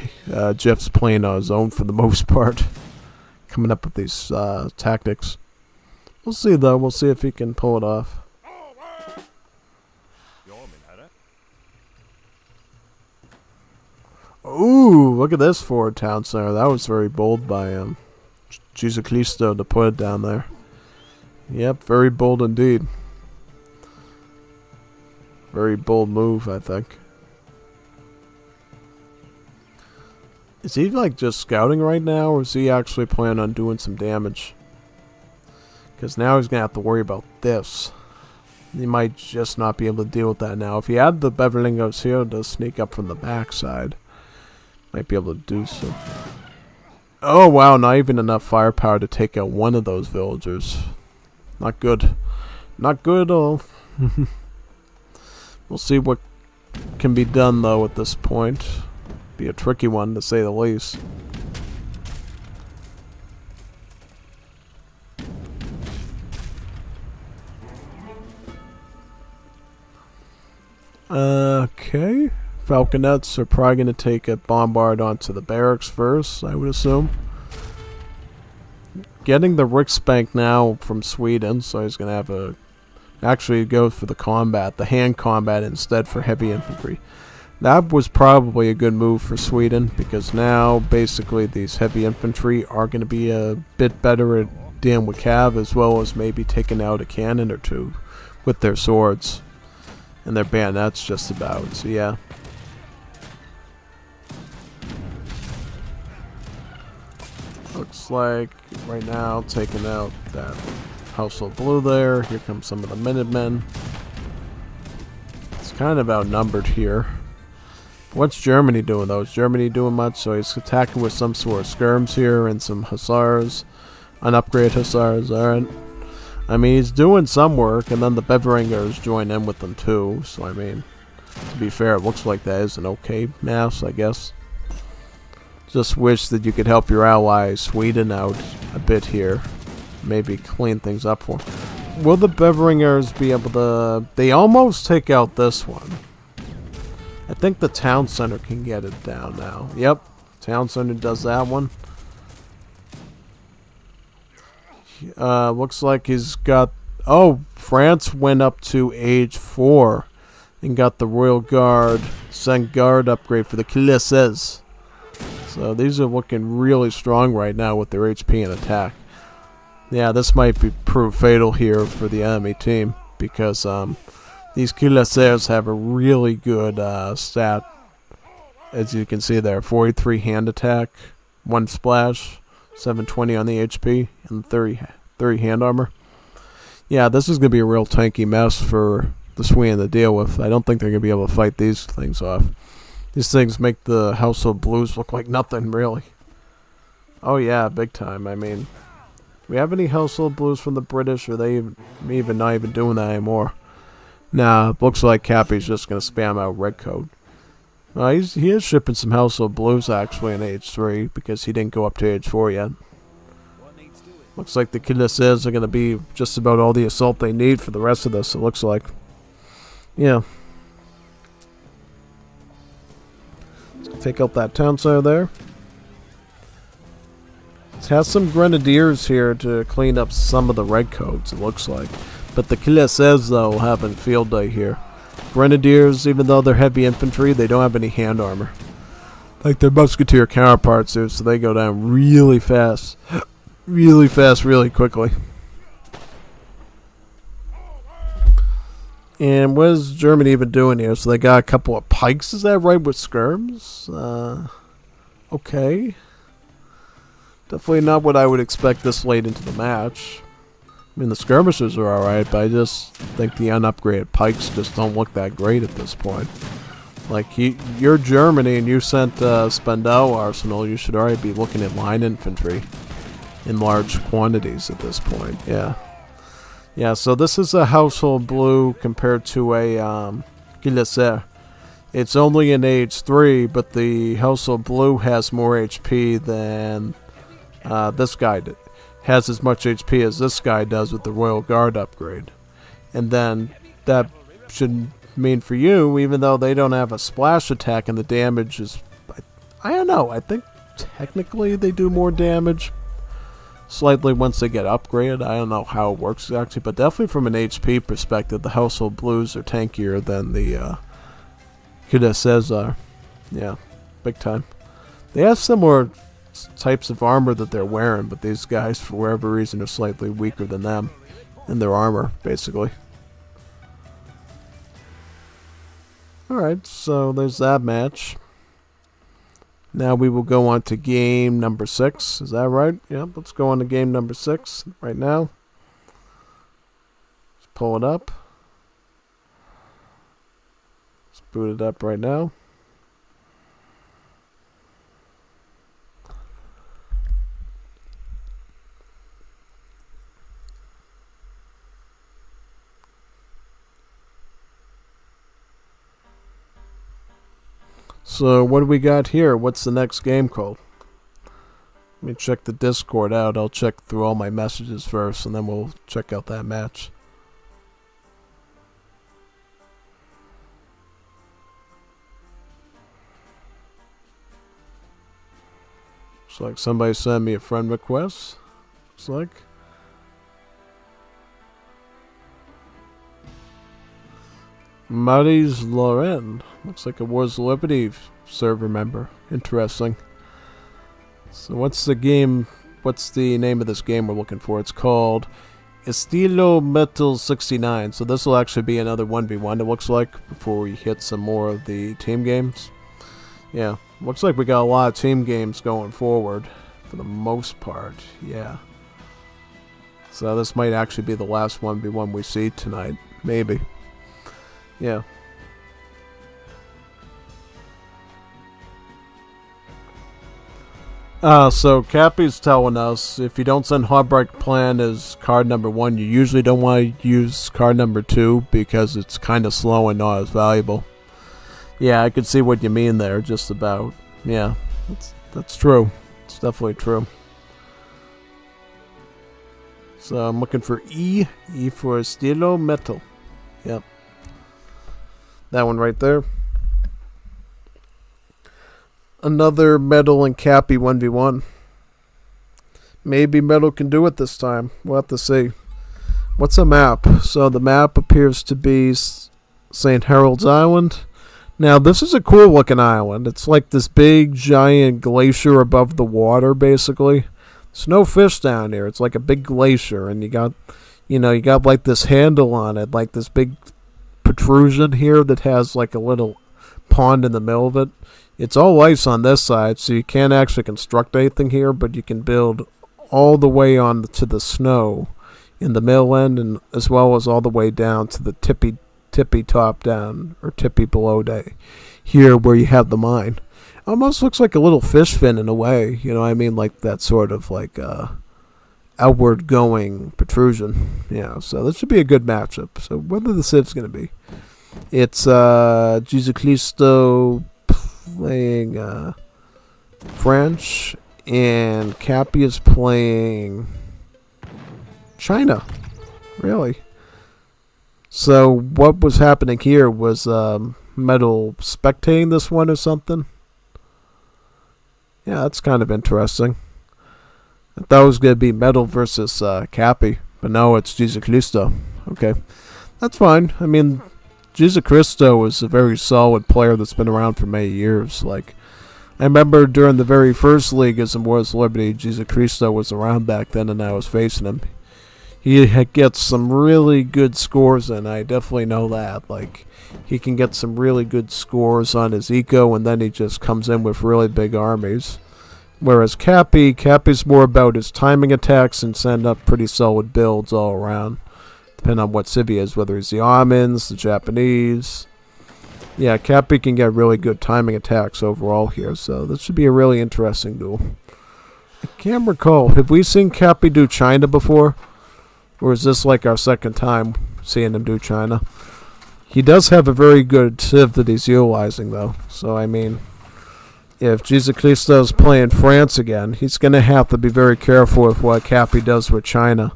Jeff's playing on his own for the most part. Coming up with these tactics. We'll see, though. We'll see if he can pull it off. Ooh, look at this forward town center. That was very bold by Jesus Cristo to put it down there. Yep, very bold indeed. Very bold move, I think. Is he like just scouting right now, or is he actually planning on doing some damage? Because now he's going to have to worry about this. He might just not be able to deal with that now. If he had the Beverlingos here to sneak up from the backside, might be able to do so. Oh wow, not even enough firepower to take out one of those villagers. Not good. Not good at all. We'll see what can be done though at this point. Be a tricky one to say the least. Okay. Falconets are probably going to take a bombard onto the barracks first, I would assume. Getting the Riksbank now from Sweden, so he's going to have a... Actually go for the combat, the hand combat instead for heavy infantry. That was probably a good move for Sweden, because now basically these heavy infantry are going to be a bit better at dealing with cav, as well as maybe taking out a cannon or 2 with their swords. And their bayonets just about, so yeah. Looks like right now taking out that household blue there. Here comes some of the Minutemen. It's kind of outnumbered here. What's Germany doing though? Is Germany doing much? So he's attacking with some sort of skirms here and some hussars. Unupgraded hussars, alright. I mean, he's doing some work, and then the Beveringers join in with them too. So I mean, to be fair, it looks like that is an okay mass, I guess. Just wish that you could help your ally Sweden out a bit here. Maybe clean things up for him. Will the Beveringers be able to... They almost take out this one. I think the town center can get it down now. Yep, town center does that one. Looks like he's got... Oh, France went up to age 4 and got the Royal Guard, Saint Guard upgrade for the Clisses. So these are looking really strong right now with their HP and attack. Yeah, this might prove fatal here for the enemy team because these cuirassiers have a really good stat. As you can see there, 43 hand attack, 1 splash, 720 on the HP, and 30 hand armor. Yeah, this is going to be a real tanky mess for the Sweden to deal with. I don't think they're going to be able to fight these things off. These things make the Household Blues look like nothing, really. Oh yeah, big time. I mean, do we have any Household Blues from the British? Or are they even not even doing that anymore? Nah, looks like Cappy's just going to spam out Red Coat. He is shipping some Household Blues actually in Age 3 because he didn't go up to Age 4 yet. Looks like the Cuirassiers are going to be just about all the assault they need for the rest of this, it looks like. Yeah. Let's take out that town center there. It has some Grenadiers here to clean up some of the Redcoats, it looks like. But the Cuirassiers, though, having field day here. Grenadiers, even though they're heavy infantry, they don't have any hand armor. Like their musketeer counterparts do, so they go down really fast. Really fast, really quickly. And what is Germany even doing here? So they got a couple of pikes, is that right, with skirms? Okay. Definitely not what I would expect this late into the match. I mean, the skirmishers are alright, but I just think the unupgraded pikes just don't look that great at this point. Like, you're Germany and you sent Spandau Arsenal, you should already be looking at line infantry in large quantities at this point, yeah. Yeah, so this is a Household Blue compared to a Cuirassier. It's only in Age 3, but the Household Blue has more HP than this guy did. Has as much HP as this guy does with the Royal Guard upgrade. And then that should mean for you, even though they don't have a splash attack and the damage is... I don't know, I think technically they do more damage slightly once they get upgraded. I don't know how it works exactly, but definitely from an HP perspective, the Household Blues are tankier than the Cuirassiers are. Yeah, big time. They have similar types of armor that they're wearing, but these guys, for whatever reason, are slightly weaker than them in their armor, basically. Alright, so there's that match. Now we will go on to game number 6. Is that right? Yep, let's go on to game number 6 right now. Let's pull it up. Let's boot it up right now. So what do we got here? What's the next game called? Let me check the Discord out. I'll check through all my messages first, and then we'll check out that match. Looks like somebody sent me a friend request. Looks like. Maris Loren. Looks like a Wars of Liberty server member. Interesting. So what's the game? What's the name of this game we're looking for? It's called Estilo Metal 69. So this will actually be another 1v1, it looks like, before we hit some more of the team games. Yeah, looks like we got a lot of team games going forward for the most part. Yeah. So this might actually be the last 1v1 we see tonight. Maybe. Yeah. So Cappy's telling us if you don't send Hardbreak Plan as card number 1, you usually don't want to use card number 2 because it's kind of slow and not as valuable. Yeah, I could see what you mean there, just about. Yeah, that's true. It's definitely true. So I'm looking for E for Estilo Metal. Yep. That one right there. Another Metal and Cappy 1v1. Maybe Metal can do it this time. We'll have to see. What's a map? So the map appears to be St. Harold's Island. Now this is a cool looking island. It's like this big giant glacier above the water basically. There's no fish down here. It's like a big glacier, and you got like this handle on it, like this big protrusion here that has like a little pond in the middle of it. It's all ice on this side, so you can't actually construct anything here, but you can build all the way on to the snow in the middle end, and as well as all the way down to the tippy top down, or tippy below day here where you have the mine. Almost looks like a little fish fin in a way, you know what I mean? Like that sort of like outward going protrusion. Yeah, so this should be a good matchup. So whether the Civ's going to be. It's Jesus Cristo playing French, and Cappy is playing China. Really? So what was happening here was Metal spectating this one or something. Yeah, that's kind of interesting. I thought it was going to be Metal versus Cappy, but no, it's Jesus Cristo. Okay, that's fine. I mean, Jesus Cristo is a very solid player that's been around for many years. Like, I remember during the very first league as in Wars of Liberty, Jesus Cristo was around back then, and I was facing him. He gets some really good scores, and I definitely know that. Like, he can get some really good scores on his eco, and then he just comes in with really big armies. Whereas Cappy's more about his timing attacks and send up pretty solid builds all around, depending on what civ he is, whether he's the Ottomans, the Japanese. Yeah, Cappy can get really good timing attacks overall here, so this should be a really interesting duel. I can't recall, have we seen Cappy do China before? Or is this like our second time seeing him do China? He does have a very good civ that he's utilizing, though. So, I mean, if Jesus Cristo's playing France again, he's going to have to be very careful with what Cappy does with China.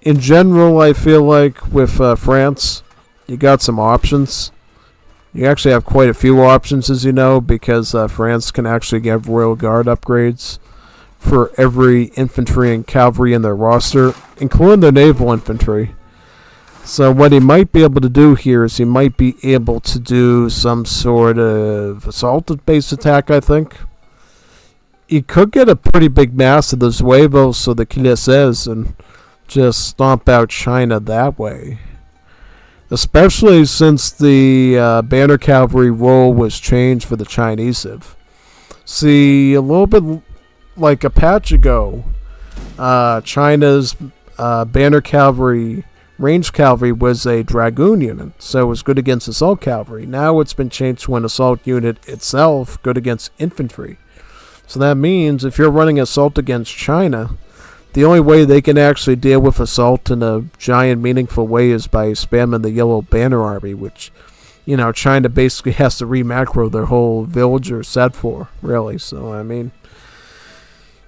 In general, I feel like with France, you got some options. You actually have quite a few options, as you know, because France can actually give Royal Guard upgrades for every infantry and cavalry in their roster, including their naval infantry. So what he might be able to do here is he might be able to do some sort of assault-based attack, I think. He could get a pretty big mass of the Zuevos or the Killises and just stomp out China that way. Especially since the banner cavalry role was changed for the Chinese civ. See, a little bit like a patch ago, China's banner cavalry, range cavalry was a dragoon unit, so it was good against assault cavalry. Now it's been changed to an assault unit itself, good against infantry. So that means if you're running assault against China, the only way they can actually deal with assault in a giant, meaningful way is by spamming the yellow banner army, which, you know, China basically has to re-macro their whole villager set for, really. So, I mean,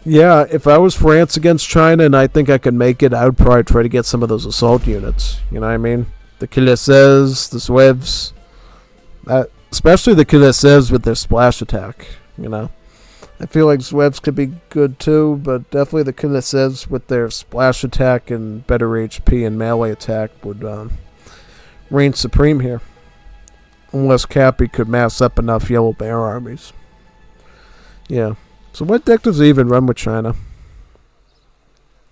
yeah, if I was France against China and I think I could make it, I would probably try to get some of those assault units. You know what I mean? The Killises, the Zuevs, especially the Killises with their splash attack, you know. I feel like Zuevs could be good too, but definitely the Killises with their splash attack and better HP and melee attack would reign supreme here. Unless Cappy could mass up enough yellow bear armies. Yeah. So what deck does he even run with China?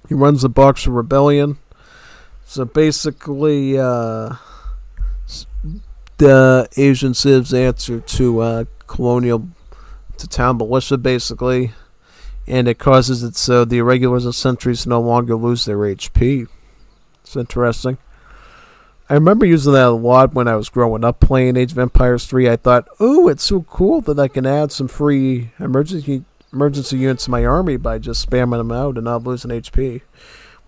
He runs the Boxer Rebellion. So basically, the Asian Civ's answer to colonial, to town militia, basically. And it causes it so the irregulars and sentries no longer lose their HP. It's interesting. I remember using that a lot when I was growing up playing Age of Empires 3. I thought, oh, it's so cool that I can add some free emergency units to my army by just spamming them out and not losing HP.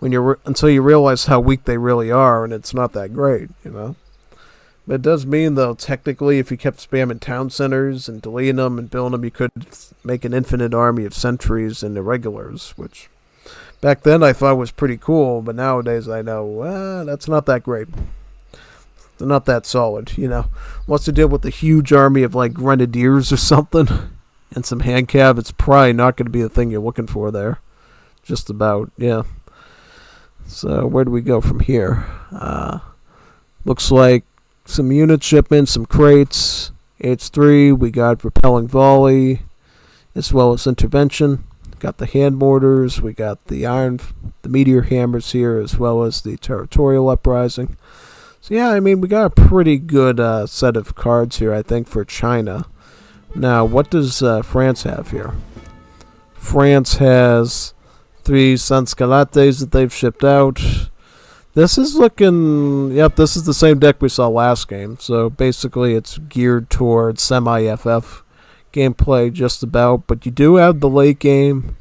Until you realize how weak they really are, and it's not that great, you know. But it does mean, though, technically, if you kept spamming town centers and deleting them and building them, you could make an infinite army of sentries and irregulars, which back then I thought was pretty cool, but nowadays I know, that's not that great. They're not that solid, you know. Once you deal with a huge army of, like, grenadiers or something and some hand cav, it's probably not going to be the thing you're looking for there. Just about, yeah. So, where do we go from here? Looks like some unit shipments, some crates. H3, we got repelling volley, as well as intervention. got the hand mortars, we got the meteor hammers here, as well as the territorial uprising. So yeah, I mean, we got a pretty good set of cards here, I think, for China. Now, what does France have here? France has 3 Sans-Culottes that they've shipped out. This is looking... Yep, this is the same deck we saw last game. So basically it's geared towards semi-FF gameplay just about. But you do have the late game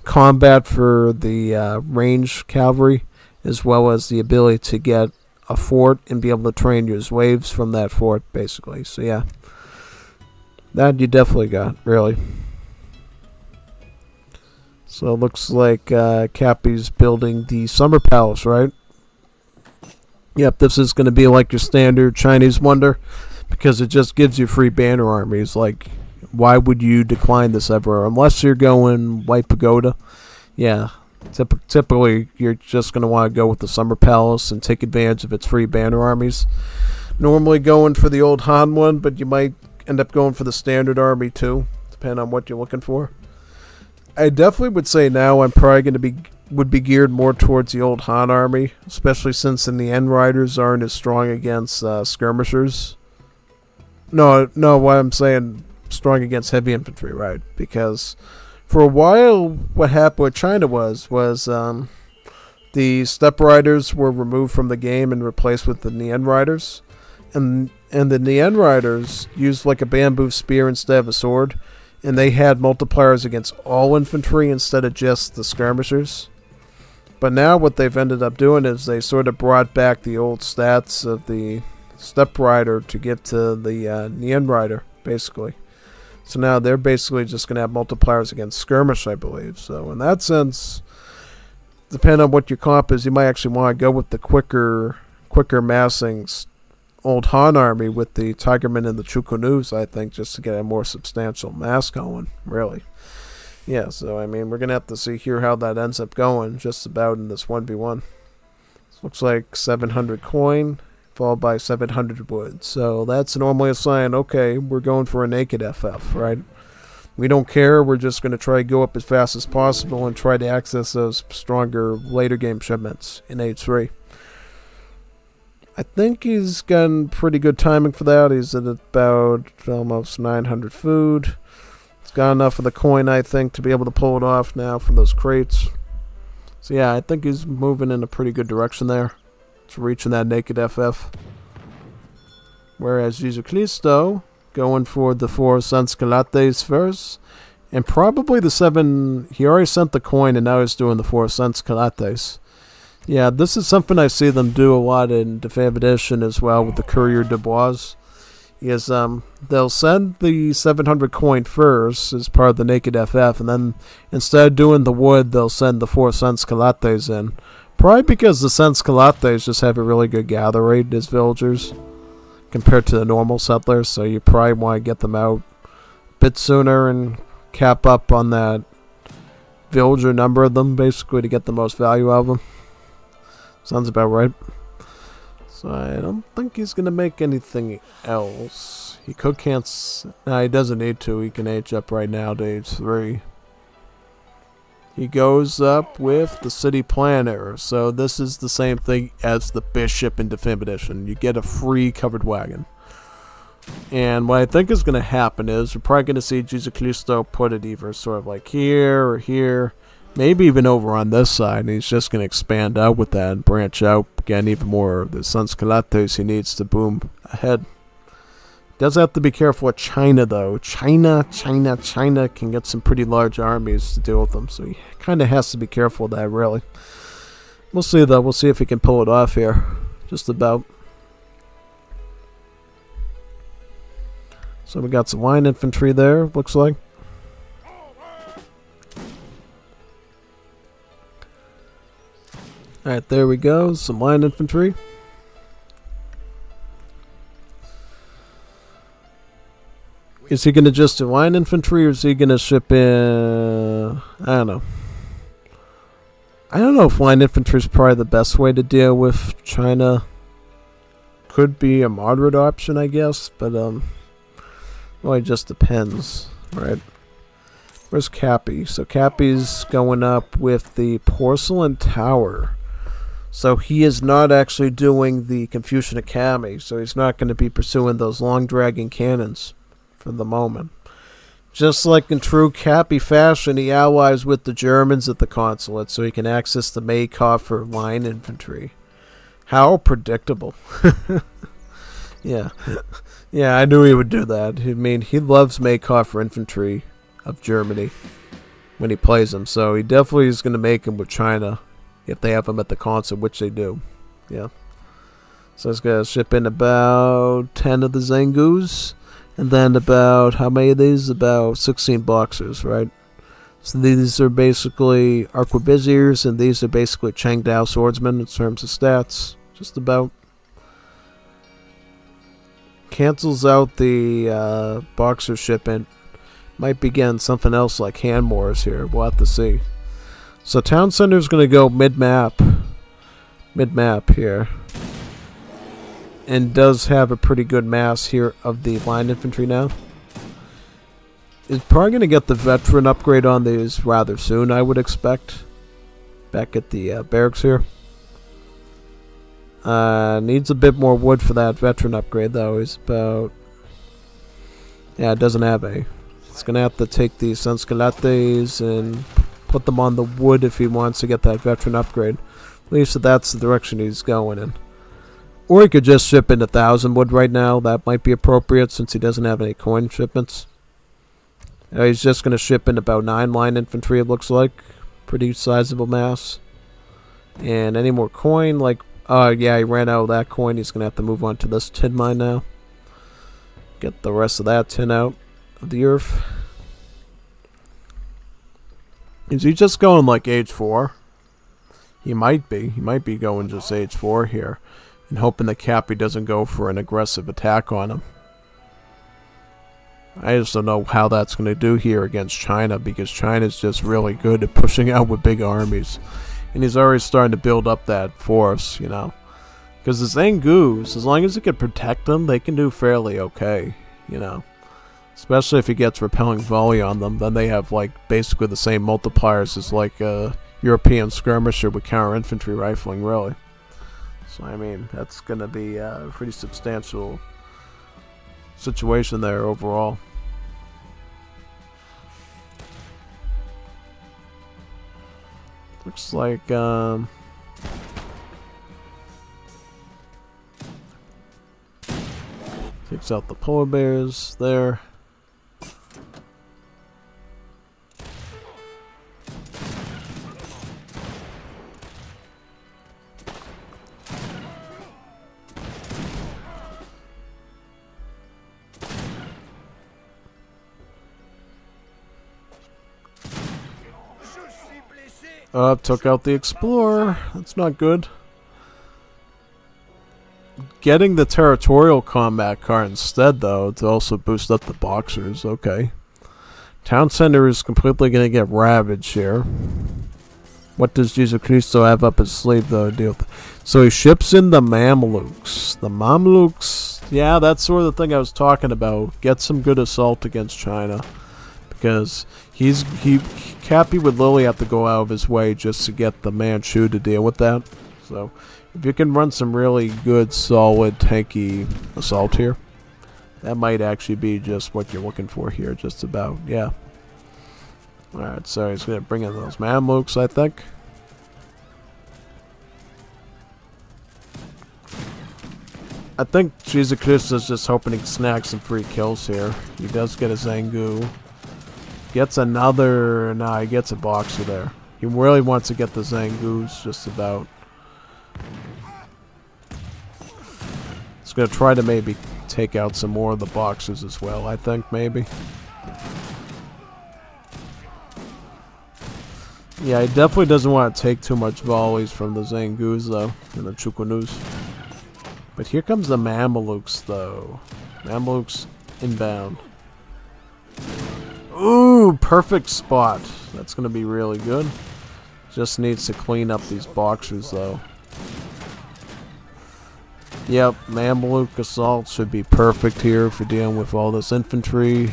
combat for the range cavalry, as well as the ability to get a fort and be able to train use waves from that fort, basically. So yeah, that you definitely got, really. So it looks like Cappy's building the Summer Palace, right? Yep, this is going to be like your standard Chinese wonder, because it just gives you free banner armies. Like, why would you decline this ever? Unless you're going White Pagoda. Yeah, typically you're just going to want to go with the Summer Palace and take advantage of its free banner armies. Normally going for the old Han one, but you might end up going for the standard army too, depending on what you're looking for. I definitely would say now I'm probably going to would be geared more towards the old Han army, especially since in the end riders aren't as strong against skirmishers. No, what I'm saying, strong against heavy infantry, right? Because for a while, what happened with China was the step riders were removed from the game and replaced with the Nien riders, and the Nien riders used like a bamboo spear instead of a sword, and they had multipliers against all infantry instead of just the skirmishers. But now what they've ended up doing is they sort of brought back the old stats of the step rider to get to the Nien rider, basically. So now they're basically just going to have multipliers against skirmish, I believe. So in that sense, depending on what your comp is, you might actually want to go with the quicker massing old Han army with the Tigerman and the Chukunus, I think, just to get a more substantial mass going, really. Yeah, so I mean, we're going to have to see here how that ends up going, just about in this 1v1. This looks like 700 coin, followed by 700 wood. So that's normally a sign, okay, we're going for a naked FF, right? We don't care, we're just going to try to go up as fast as possible and try to access those stronger later game shipments in H3. I think he's gotten pretty good timing for that. He's at about almost 900 food. He's got enough of the coin, I think, to be able to pull it off now from those crates. So yeah, I think he's moving in a pretty good direction there. It's reaching that naked FF. Whereas Jesucristo going for the 4 Sans-Culottes first. And probably the 7... He already sent the coin and now he's doing the 4 Sans-Culottes. Yeah, this is something I see them do a lot in Definitive Edition as well with the Courier de Bois. Is they'll send the 700 coin first as part of the naked FF, and then instead of doing the wood, they'll send the 4 Sans-Culottes in. Probably because the Sans-Culottes just have a really good gather rate as villagers compared to the normal settlers, so you probably want to get them out a bit sooner and cap up on that villager number of them, basically, to get the most value out of them. Sounds about right. So I don't think he's going to make anything else. He could cancel... No, he doesn't need to. He can age up right now to age 3. He goes up with the City Planner. So this is the same thing as the Bishop in Definitive Edition. You get a free covered wagon. And what I think is going to happen is we're probably going to see Jesucristo put it either sort of like here or here. Maybe even over on this side, and he's just going to expand out with that and branch out, again, even more of the Sans-Culottes he needs to boom ahead. Does have to be careful with China, though. China can get some pretty large armies to deal with them, so he kind of has to be careful of that, really. We'll see, though. We'll see if he can pull it off here. Just about. So we got some line infantry there, looks like. Alright, there we go. Some line infantry. Is he going to just do line infantry, or is he going to ship in... I don't know. I don't know if line infantry is probably the best way to deal with China. Could be a moderate option, I guess, but well, it just depends, right? Where's Cappy? So Cappy's going up with the Porcelain Tower. So he is not actually doing the Confucian Academy. So he's not going to be pursuing those long dragging cannons for the moment. Just like in true Cappy fashion, he allies with the Germans at the consulate so he can access the Maycoffer line infantry. How predictable. Yeah. Yeah, I knew he would do that. I mean, he loves Maycoffer infantry of Germany when he plays them. So he definitely is going to make him with China if they have him at the consulate, which they do. Yeah. So he's going to ship in about 10 of the Zangus. And then about, how many of these? About 16 Boxers, right? So these are basically Arquebusiers, and these are basically Changdao swordsmen in terms of stats. Just about. Cancels out the Boxer shipment. Might be getting something else like Handmores here. We'll have to see. So Town Center's going to go mid-map. Mid-map here. And does have a pretty good mass here of the line infantry now. Is probably going to get the veteran upgrade on these rather soon, I would expect. Back at the barracks here. Needs a bit more wood for that veteran upgrade, though. He's about... Yeah, it doesn't have a... He's going to have to take these Sanskelates and put them on the wood if he wants to get that veteran upgrade. At least that's the direction he's going in. Or he could just ship in 1,000 wood right now. That might be appropriate since he doesn't have any coin shipments. He's just going to ship in about 9 line infantry, it looks like. Pretty sizable mass. And any more coin, like... yeah, he ran out of that coin. He's going to have to move on to this tin mine now. Get the rest of that tin out of the earth. Is he just going like age 4? He might be. He might be going just age 4 here. And hoping that Cappy doesn't go for an aggressive attack on him. I just don't know how that's going to do here against China, because China's just really good at pushing out with big armies. And he's already starting to build up that force, you know. Because the Zangus, as long as he can protect them, they can do fairly okay, you know. Especially if he gets repelling volley on them, then they have like basically the same multipliers as like a European skirmisher with counter infantry rifling, really. So I mean, that's going to be a pretty substantial situation there overall. Looks like takes out the polar bears there. Took out the Explorer. That's not good. Getting the Territorial Combat car instead, though, to also boost up the Boxers. Okay. Town Center is completely going to get ravaged here. What does Jesus Cristo have up his sleeve, though, to deal with? So he ships in the Mamelukes. The Mamelukes, yeah, that's sort of the thing I was talking about. Get some good assault against China. Because Cappy would literally have to go out of his way just to get the Manchu to deal with that. So if you can run some really good, solid, tanky assault here, that might actually be just what you're looking for here, just about, yeah. Alright, so he's going to bring in those Mamluks, I think. I think Jesus Christus is just hoping he can snag some free kills here. He does get a Zangu. Gets another... Nah, he gets a Boxer there. He really wants to get the Zangus just about. He's going to try to maybe take out some more of the Boxers as well, I think, maybe. Yeah, he definitely doesn't want to take too much volleys from the Zangus, though, and the Chukunus. But here comes the Mamelukes, though. Mamelukes inbound. Ooh, perfect spot. That's going to be really good. Just needs to clean up these Boxers, though. Yep, Mameluke assault should be perfect here for dealing with all this infantry.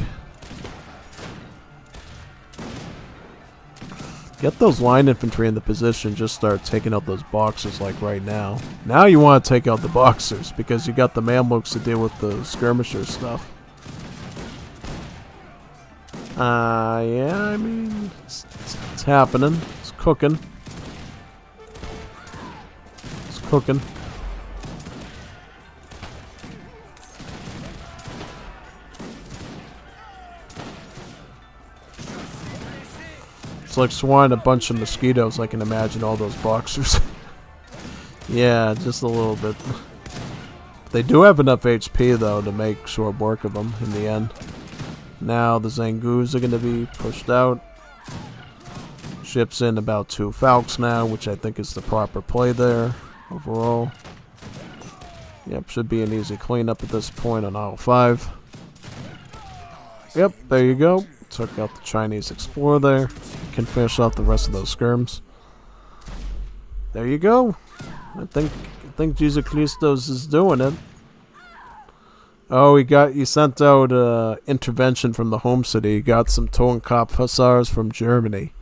Get those line infantry in the position. Just start taking out those boxers like right now. Now you want to take out the boxers because you got the Mamluks to deal with the skirmisher stuff. Yeah, I mean, it's happening. It's cooking. It's cooking. It's like swarming a bunch of mosquitoes. I can imagine all those boxers. Yeah, just a little bit. They do have enough HP, though, to make short work of them in the end. Now the Zangoos are going to be pushed out. Ships in about 2 Falcons now, which I think is the proper play there overall. Yep, should be an easy cleanup at this point on aisle 5. Yep, there you go. Took out the Chinese explorer there. Can finish off the rest of those skirms. There you go. I think Jesus Christos is doing it. Oh, he sent out intervention from the home city. He got some Totenkopf Hussars from Germany.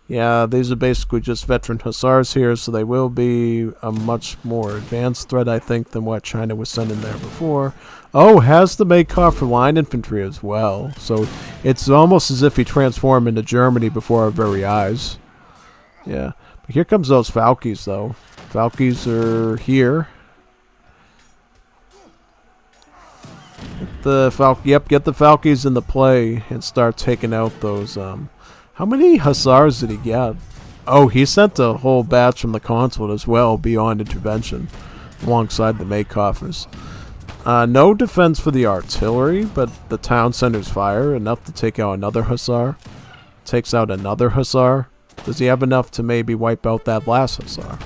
Yeah, these are basically just veteran Hussars here, so they will be a much more advanced threat, I think, than what China was sending there before. Oh, has the Maykov for line infantry as well. So it's almost as if he transformed into Germany before our very eyes. Yeah, but here comes those Falkies, though. Falkies are here. Get the Falkies in the play and start taking out those. How many Hussars did he get? Oh, he sent a whole batch from the consulate as well, beyond intervention, alongside the Maykoffers. No defense for the artillery, but the town centers fire, enough to take out another Hussar. Takes out another Hussar. Does he have enough to maybe wipe out that last Hussar?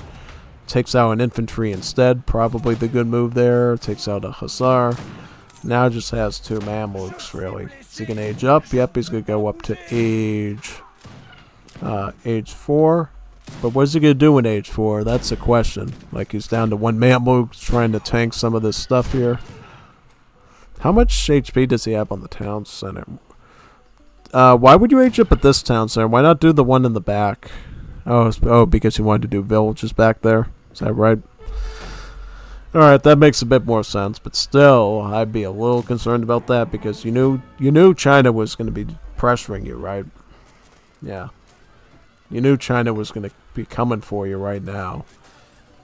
Takes out an infantry instead, probably the good move there. Takes out a Hussar. Now just has 2 Mamluks, really. Is he going to age up? Yep, he's going to go up to age 4. But what is he going to do in age 4? That's the question. Like, he's down to 1 Mamluk, trying to tank some of this stuff here. How much HP does he have on the town center? Why would you age up at this town center? Why not do the one in the back? Oh, because you wanted to do villages back there. Is that right? Alright, that makes a bit more sense, but still, I'd be a little concerned about that because you knew China was going to be pressuring you, right? Yeah. You knew China was going to be coming for you right now.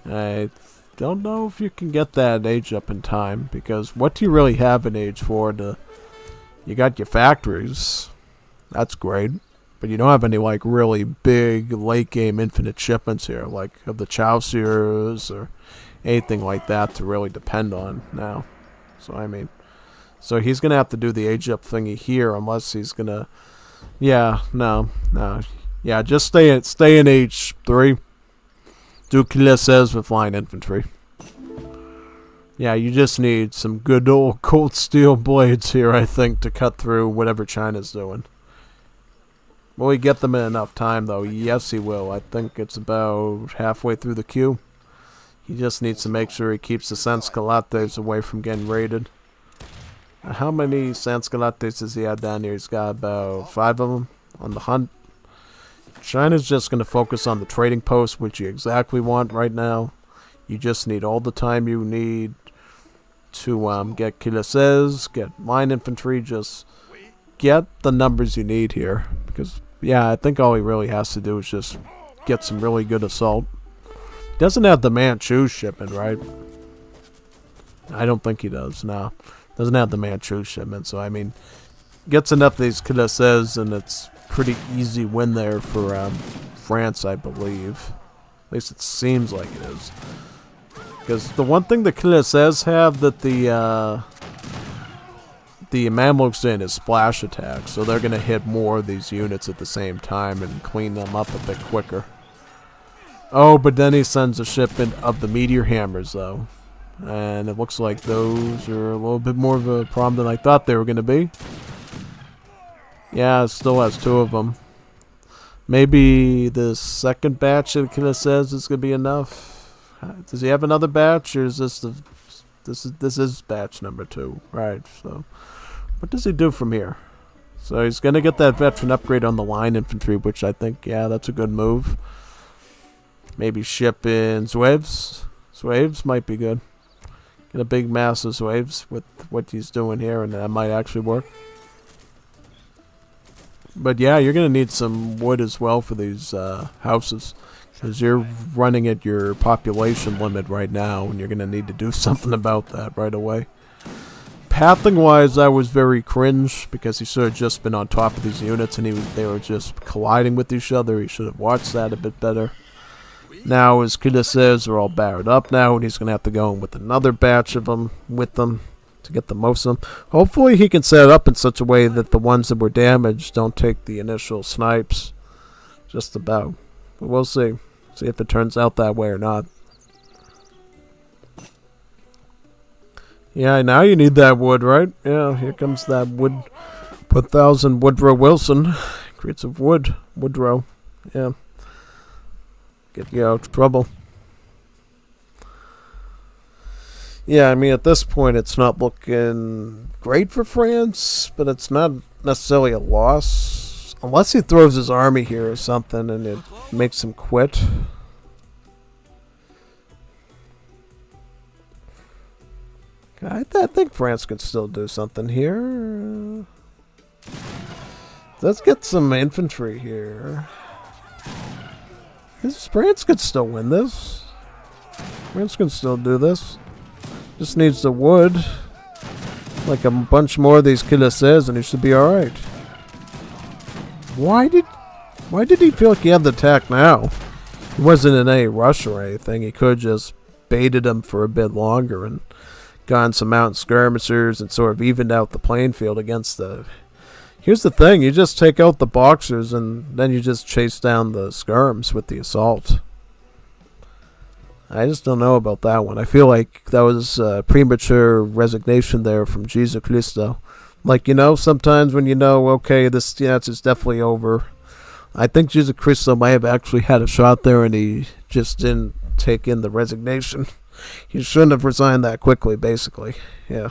I don't know if you can get that age up in time, because what do you really have in age 4? You got your factories. That's great. But you don't have any, like, really big late-game infinite shipments here, like of the Chausiers or anything like that to really depend on now. So, I mean, so he's going to have to do the age-up thingy here unless he's going to... Yeah, no. Yeah, just stay in age 3. Do Kilesses with line infantry. Yeah, you just need some good old cold steel blades here, I think, to cut through whatever China's doing. Will he get them in enough time, though? Yes, he will. I think it's about halfway through the queue. He just needs to make sure he keeps the Sanskalates away from getting raided. How many Sanskalates does he have down here? He's got about 5 of them on the hunt. China's just going to focus on the trading post, which you exactly want right now. You just need all the time you need to get Kilesses, get line infantry, just get the numbers you need here. Because, yeah, I think all he really has to do is just get some really good assault. Doesn't have the Manchu shipment, right? I don't think he does, no. Doesn't have the Manchu shipment, so I mean, gets enough of these Kilesses, and it's pretty easy win there for France, I believe. At least it seems like it is. Because the one thing the Kilesses have that the Mamluks in is splash attacks, so they're going to hit more of these units at the same time and clean them up a bit quicker. Oh, but then he sends a shipment of the meteor hammers, though. And it looks like those are a little bit more of a problem than I thought they were going to be. Yeah, it still has 2 of them. Maybe the second batch of Kilesses is going to be enough. Does he have another batch, or is this this is batch number 2? Right, so what does he do from here? So he's going to get that veteran upgrade on the line infantry, which I think, yeah, that's a good move. Maybe ship in Zwaves. Zwaves might be good. Get a big mass of Zwaves with what he's doing here, and that might actually work. But yeah, you're going to need some wood as well for these houses. Because you're running at your population limit right now, and you're going to need to do something about that right away. Pathing-wise, I was very cringe, because he should have just been on top of these units, and they were just colliding with each other. He should have watched that a bit better. Now his cuirassiers are all barred up now, and he's going to have to go in with another batch of them with them to get the most of them. Hopefully he can set it up in such a way that the ones that were damaged don't take the initial snipes. Just about. But we'll see. See if it turns out that way or not. Yeah, now you need that wood, right? Yeah, here comes that wood. 1,000 Woodrow Wilson. Creates of wood. Woodrow. Yeah. Get you out of trouble. Yeah, I mean, at this point, it's not looking great for France, but it's not necessarily a loss. Unless he throws his army here or something and it makes him quit. I think France can still do something here. Let's get some infantry here. France could still win this. France can still do this. Just needs the wood. Like a bunch more of these cuirassiers and he should be alright. Why did he feel like he had the attack now? He wasn't in any rush or anything. He could have just baited him for a bit longer and gone some mountain skirmishers and sort of evened out the playing field against the... Here's the thing, you just take out the boxers and then you just chase down the skirms with the assault. I just don't know about that one. I feel like that was premature resignation there from Jesus Christo. Like, you know, sometimes when you know, okay, this match is definitely over. I think Jesus Christo might have actually had a shot there and he just didn't take in the resignation. He shouldn't have resigned that quickly, basically. Yeah.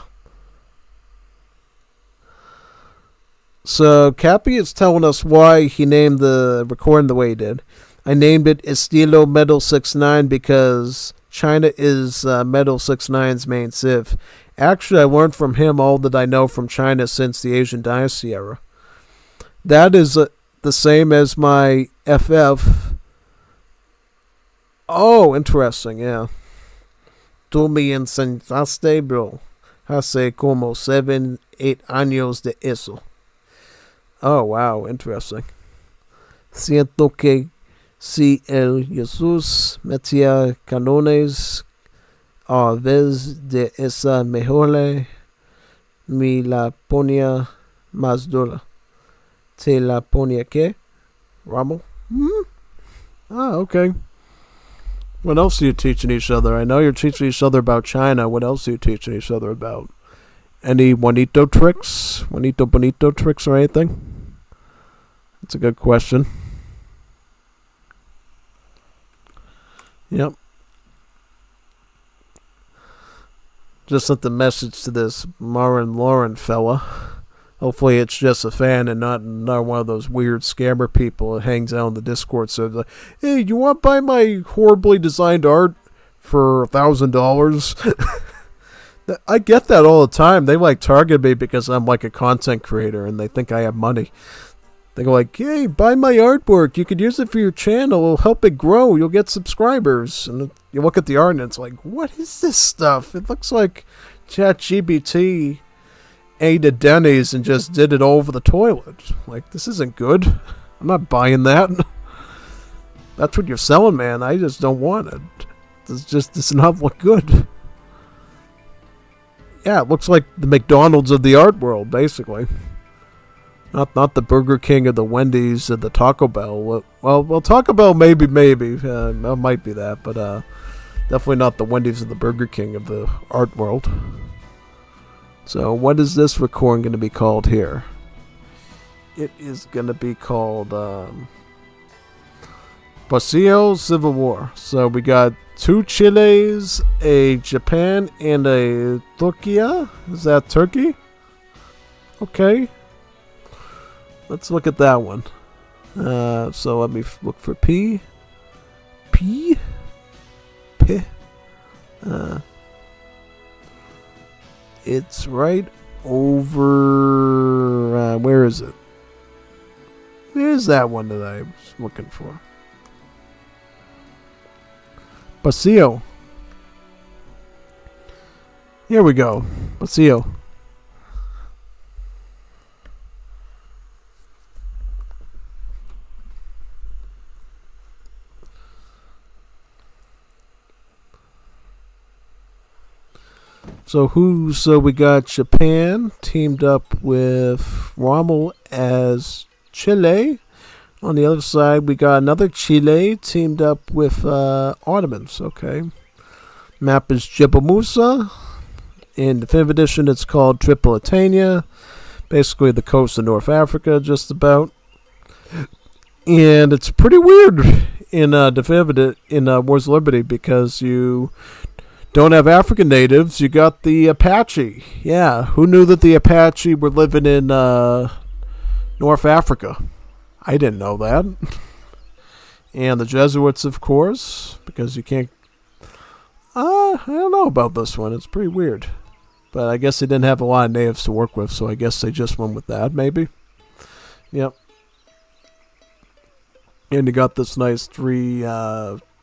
So, Cappy is telling us why he named the recording the way he did. I named it Estilo Metal 69 because China is Metal 69's main civ. Actually, I learned from him all that I know from China since the Asian Dynasty era. That is the same as my FF. Oh, interesting, yeah. Tú me enseñaste, bro. Hace como 7, 8 años de eso. Oh, wow, interesting. Siento que si el Jesús metía canones a vez de esa mejora, me la ponía más dura. ¿Te la ponía qué? Rommel? Ah, okay. What else are you teaching each other? I know you're teaching each other about China. What else are you teaching each other about? Any Juanito tricks? Juanito Bonito tricks or anything? That's a good question. Yep. Just sent the message to this Marin Lauren fella. Hopefully it's just a fan and not one of those weird scammer people that hangs out on the Discord. So like, hey, you want to buy my horribly designed art for $1,000? I get that all the time. They like target me because I'm like a content creator and they think I have money. They go like, hey, buy my artwork. You could use it for your channel. It'll help it grow. You'll get subscribers. And you look at the art and it's like, what is this stuff? It looks like ChatGPT ate at Denny's and just did it all over the toilet. Like, this isn't good. I'm not buying that. That's what you're selling, man. I just don't want it. This does not look good. Yeah, it looks like the McDonald's of the art world, basically. Not the Burger King or the Wendy's or the Taco Bell. Well, Taco Bell maybe. It might be that, but definitely not the Wendy's or the Burger King of the art world. So what is this recording going to be called here? It is going to be called Paseo Civil War. So we got 2 Chiles, a Japan, and a Turkey. Is that Turkey? Okay. let's look at that one. So let me look for P. P. P. It's right over. Where is it? Where's that one that I was looking for? Paseo. Here we go. Paseo. So we got Japan teamed up with Rommel as Chile. On the other side, we got another Chile teamed up with Ottomans. Okay. Map is Jebel Musa. In the 5th edition, it's called Tripolitania. Basically, the coast of North Africa, just about. And it's pretty weird in Wars of Liberty because you don't have African natives. You got the Apache. Yeah, who knew that the Apache were living in North Africa? I didn't know that. And the Jesuits, of course, because you can't. I don't know about this one. It's pretty weird. But I guess they didn't have a lot of natives to work with, so I guess they just went with that, maybe. Yep. And you got this nice 3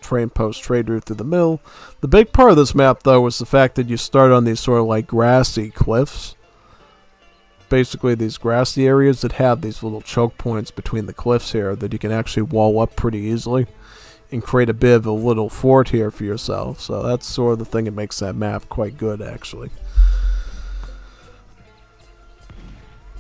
train post trade route through the mill. The big part of this map, though, is the fact that you start on these sort of like grassy cliffs. Basically, these grassy areas that have these little choke points between the cliffs here that you can actually wall up pretty easily and create a bit of a little fort here for yourself. So that's sort of the thing that makes that map quite good, actually.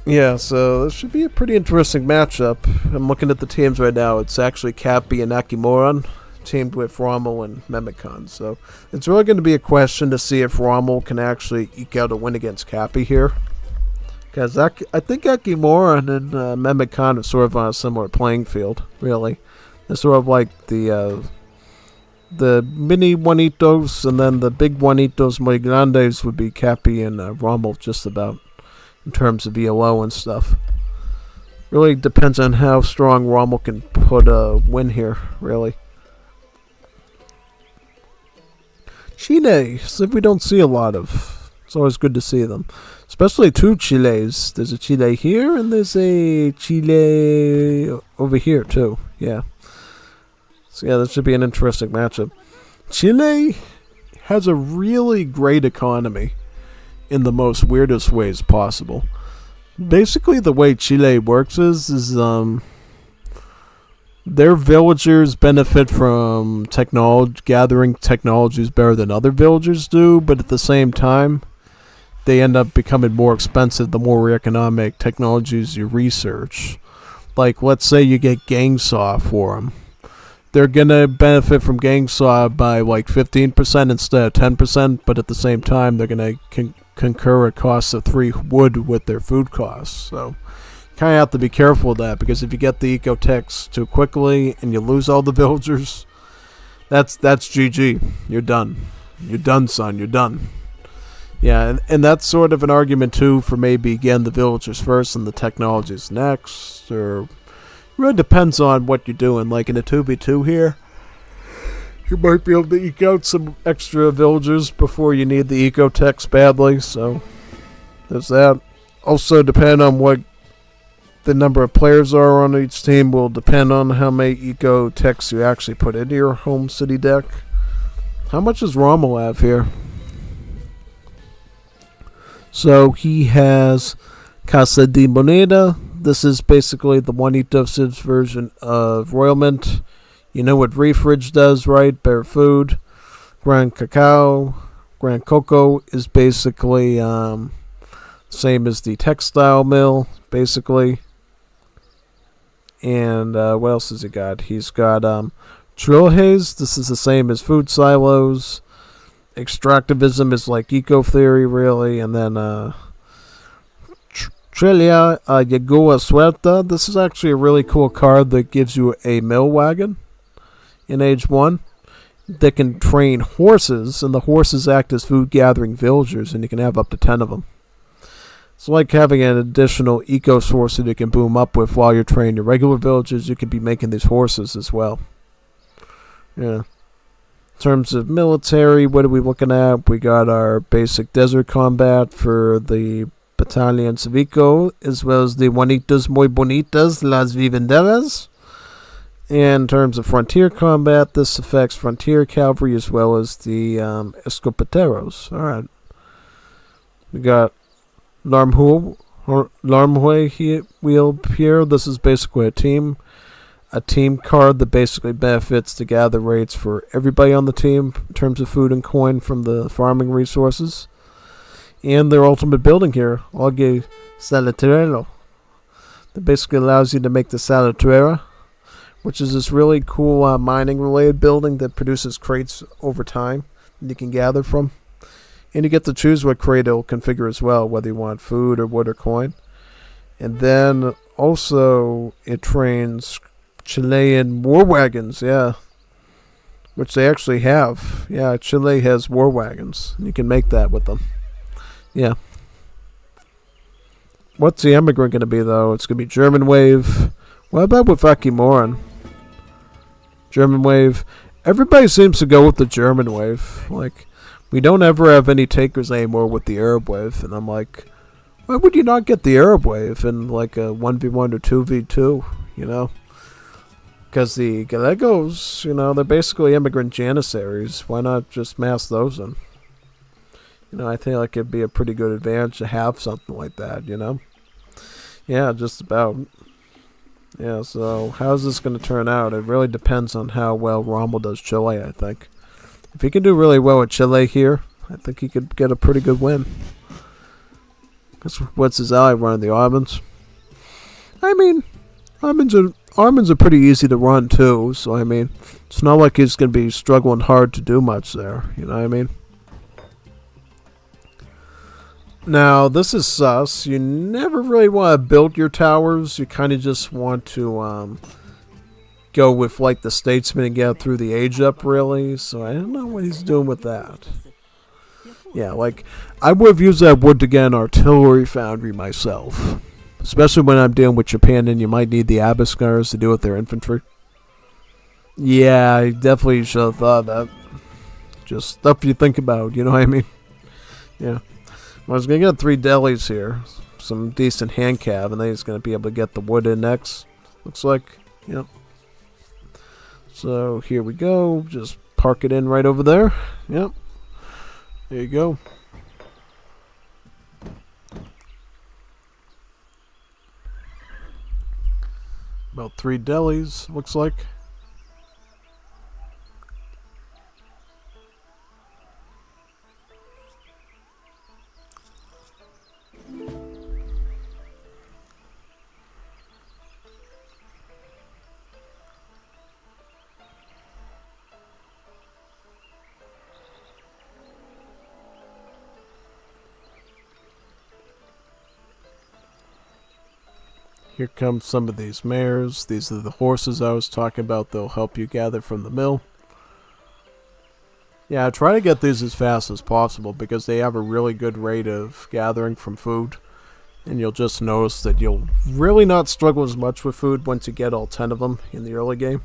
Yeah, so this should be a pretty interesting matchup. I'm looking at the teams right now. It's actually Cappy and Akimoran teamed with Rommel and Memicon. So it's really going to be a question to see if Rommel can actually eke out a win against Cappy here. Because I think Akimoran and Memicon are sort of on a similar playing field, really. They're sort of like the mini Juanitos, and then the big Juanitos muy grandes would be Cappy and Rommel, just about, in terms of ELO and stuff. Really depends on how strong Rommel can put a win here, really. Chile, so we don't see a lot of. It's always good to see them. Especially 2 Chiles. There's a Chile here, and there's a Chile over here, too. Yeah. So, yeah, this should be an interesting matchup. Chile has a really great economy in the most weirdest ways possible. Basically, the way Chile works is their villagers benefit from gathering technologies better than other villagers do, but at the same time, they end up becoming more expensive the more economic technologies you research. Like, let's say you get gang saw for them. They're going to benefit from gang saw by like 15% instead of 10%, but at the same time, they're going to concur a cost of 3 wood with their food costs. So you kind of have to be careful of that, because if you get the ecotechs too quickly and you lose all the villagers, that's GG. You're done. You're done, son. You're done. Yeah, and that's sort of an argument, too, for maybe, again, the villagers first and the technologies next, or it really depends on what you're doing. Like in a 2v2 here, you might be able to eke out some extra villagers before you need the ecotechs badly, so there's that. Also, depending on what the number of players are on each team will depend on how many ecotechs you actually put into your home city deck. How much does Rommel have here? So he has Casa de Moneda. This is basically the Juanitos' version of Royal Mint. You know what Refridge does, right? Bear food. Gran Cacao. Gran Coco is basically same as the textile mill, basically. And what else has he got? He's got Trojes. This is the same as food silos. Extractivism is like eco-theory, really. And then Trelia Yegoa Suerta. This is actually a really cool card that gives you a mill wagon in Age 1 that can train horses, and the horses act as food-gathering villagers, and you can have up to 10 of them. It's like having an additional eco source that you can boom up with while you're training your regular villagers. You could be making these horses as well. Yeah. In terms of military, what are we looking at? We got our basic desert combat for the Battalion Civico, as well as the Juanitas Muy Bonitas, Las Vivenderas. And in terms of frontier combat, this affects frontier cavalry as well as the escopeteros. Alright. We got Larmhue wheel here. This is basically a team card that basically benefits the gather rates for everybody on the team in terms of food and coin from the farming resources. And their ultimate building here, Auge Salatrero. That basically allows you to make the Salatrera, which is this really cool mining related building that produces crates over time that you can gather from. And you get to choose what crate it'll configure as well, whether you want food or wood or coin. And then also it trains Chilean war wagons, yeah. Which they actually have. Yeah, Chile has war wagons. You can make that with them. Yeah. What's the emigrant going to be, though? It's going to be German Wave. What about with Akimoran? German Wave. Everybody seems to go with the German Wave. Like, we don't ever have any takers anymore with the Arab Wave. And I'm like, why would you not get the Arab Wave in, like, a 1v1 or 2v2, you know? Because the Gallegos, you know, they're basically immigrant janissaries. Why not just mass those in? You know, I think like it'd be a pretty good advantage to have something like that, you know? Yeah, just about. Yeah, so how's this going to turn out? It really depends on how well Rommel does Chile, I think. If he can do really well with Chile here, I think he could get a pretty good win. What's his ally running? The Armans? I mean, Armans are pretty easy to run too, so I mean, it's not like he's going to be struggling hard to do much there, you know what I mean? Now, this is sus. You never really want to build your towers. You kind of just want to go with, like, the statesman and get through the age up, really. So I don't know what he's doing with that. Yeah, like, I would have used that wood to get an artillery foundry myself. Especially when I'm dealing with Japan and you might need the Abiskars to deal with their infantry. Yeah, I definitely should have thought that. Just stuff you think about, you know what I mean? Yeah. I was going to get 3 delis here. Some decent hand cab, and then he's going to be able to get the wood in next. Looks like. Yep. So here we go. Just park it in right over there. Yep. There you go. About 3 delis, looks like. Here come some of these mares. These are the horses I was talking about. They'll help you gather from the mill. Yeah, try to get these as fast as possible because they have a really good rate of gathering from food. And you'll just notice that you'll really not struggle as much with food once you get all 10 of them in the early game.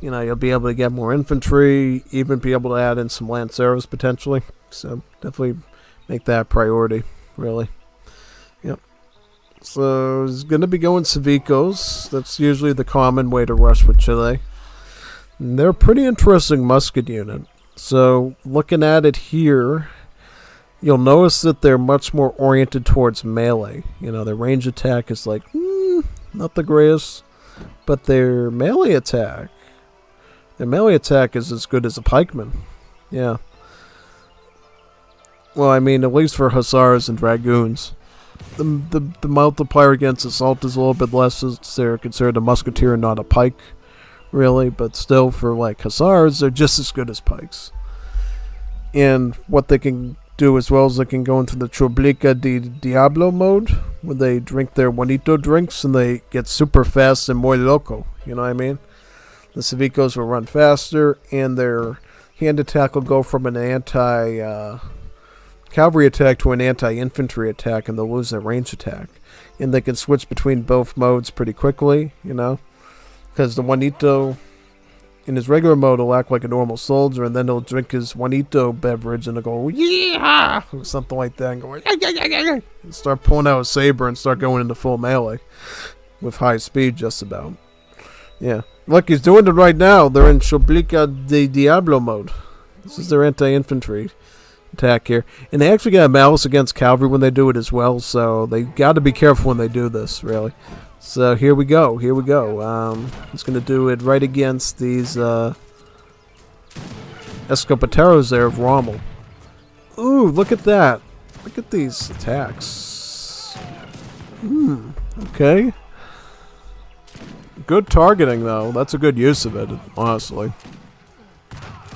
You know, you'll be able to get more infantry, even be able to add in some lanceros potentially. So definitely make that a priority, really. Yep. So it's going to be going Civicos. That's usually the common way to rush with Chile. And they're a pretty interesting musket unit. So looking at it here, you'll notice that they're much more oriented towards melee. You know, their range attack is like, not the greatest. But their melee attack is as good as a pikeman. Yeah. Well, I mean, at least for hussars and dragoons. The multiplier against assault is a little bit less, since they're considered a musketeer and not a pike, really. But still, for like hussars, they're just as good as pikes. And what they can do as well is they can go into the Choblica de Diablo mode, where they drink their Juanito drinks and they get super fast and muy loco. You know what I mean? The Civicos will run faster, and their hand attack will go from an anti cavalry attack to an anti-infantry attack, and they'll lose their range attack. And they can switch between both modes pretty quickly, you know? Because the Juanito, in his regular mode, will act like a normal soldier, and then he'll drink his Juanito beverage, and he'll go, yeah, or something like that, and go, and start pulling out a saber and start going into full melee with high speed, just about. Yeah. Look, he's doing it right now. They're in Choblica de Diablo mode. This is their anti-infantry attack here. And they actually got malice against cavalry when they do it as well, so they got to be careful when they do this, really. So here we go. He's going to do it right against these Escopeteros there of Rommel. Ooh, look at that. Look at these attacks. Okay. Good targeting, though. That's a good use of it, honestly.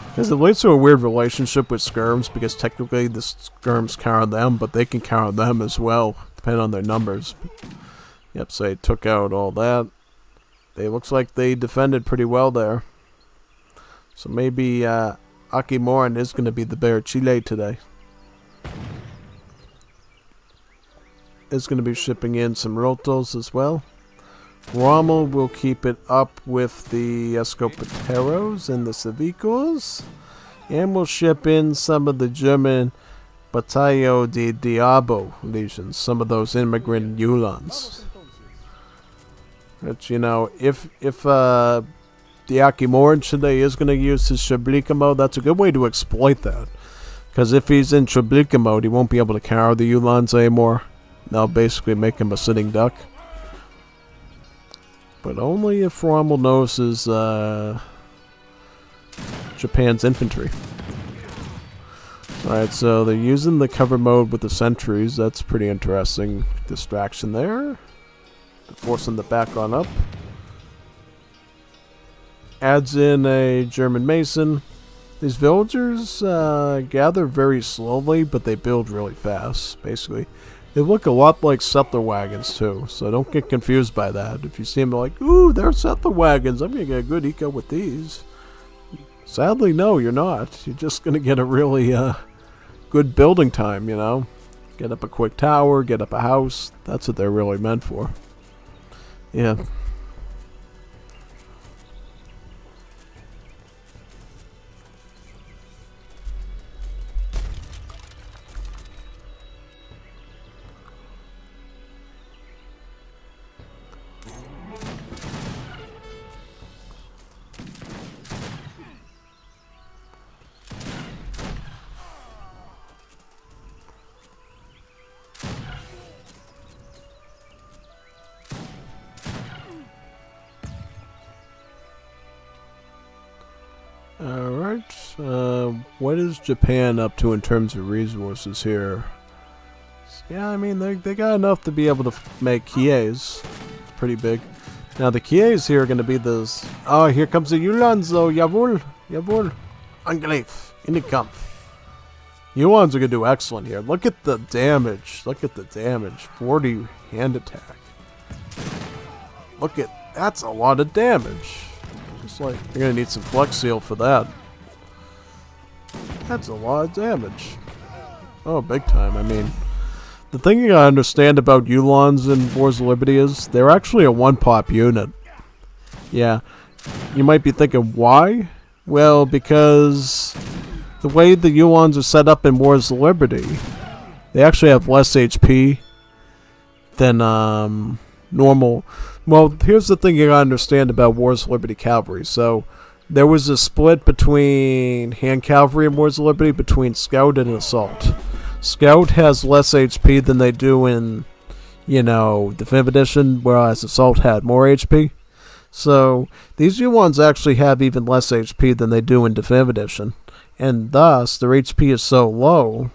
Because it leads to a weird relationship with skirms, because technically the skirms counter them, but they can counter them as well, depending on their numbers. Yep, so they took out all that. It looks like they defended pretty well there. So maybe Akimoran is going to be the Bear Chile today. Is going to be shipping in some Rotos as well. Rommel will keep it up with the Escopeteros and the Civicos. And we'll ship in some of the German Batallo de Diabo legions. Some of those immigrant Uhlans. But, you know, if the Akimoran today is going to use his Choblica mode, that's a good way to exploit that. Because if he's in Choblica mode, he won't be able to counter the Uhlans anymore. They'll basically make him a sitting duck. But only if Rommel notices Japan's infantry. Alright, so they're using the cover mode with the sentries. That's pretty interesting distraction there. Forcing the back on up. Adds in a German Mason. These villagers gather very slowly, but they build really fast, basically. They look a lot like settler wagons, too, so don't get confused by that. If you see them like, ooh, they're settler wagons, I'm going to get a good eco with these. Sadly, no, you're not. You're just going to get a really good building time, you know. Get up a quick tower, get up a house. That's what they're really meant for. Yeah. Alright, what is Japan up to in terms of resources here? Yeah, I mean, they got enough to be able to make Kies. Pretty big. Now, the Kies here are going to be this... Oh, here comes the Uhlans, though. Jawohl. Angriff. In the Kampf. Uhlans are going to do excellent here. Look at the damage. 40 hand attack. That's a lot of damage. Like, you're gonna need some flex seal for that. That's a lot of damage. Oh, big time. I mean, the thing you gotta understand about Uhlans in Wars of Liberty is they're actually a one-pop unit. Yeah. You might be thinking, why? Well, because the way the Uhlans are set up in Wars of Liberty, they actually have less HP than normal. Well, here's the thing you gotta understand about Wars of Liberty cavalry. So, there was a split between hand cavalry and Wars of Liberty between Scout and Assault. Scout has less HP than they do in, you know, Definitive Edition, whereas Assault had more HP. So, these new ones actually have even less HP than they do in Definitive Edition. And thus, their HP is so low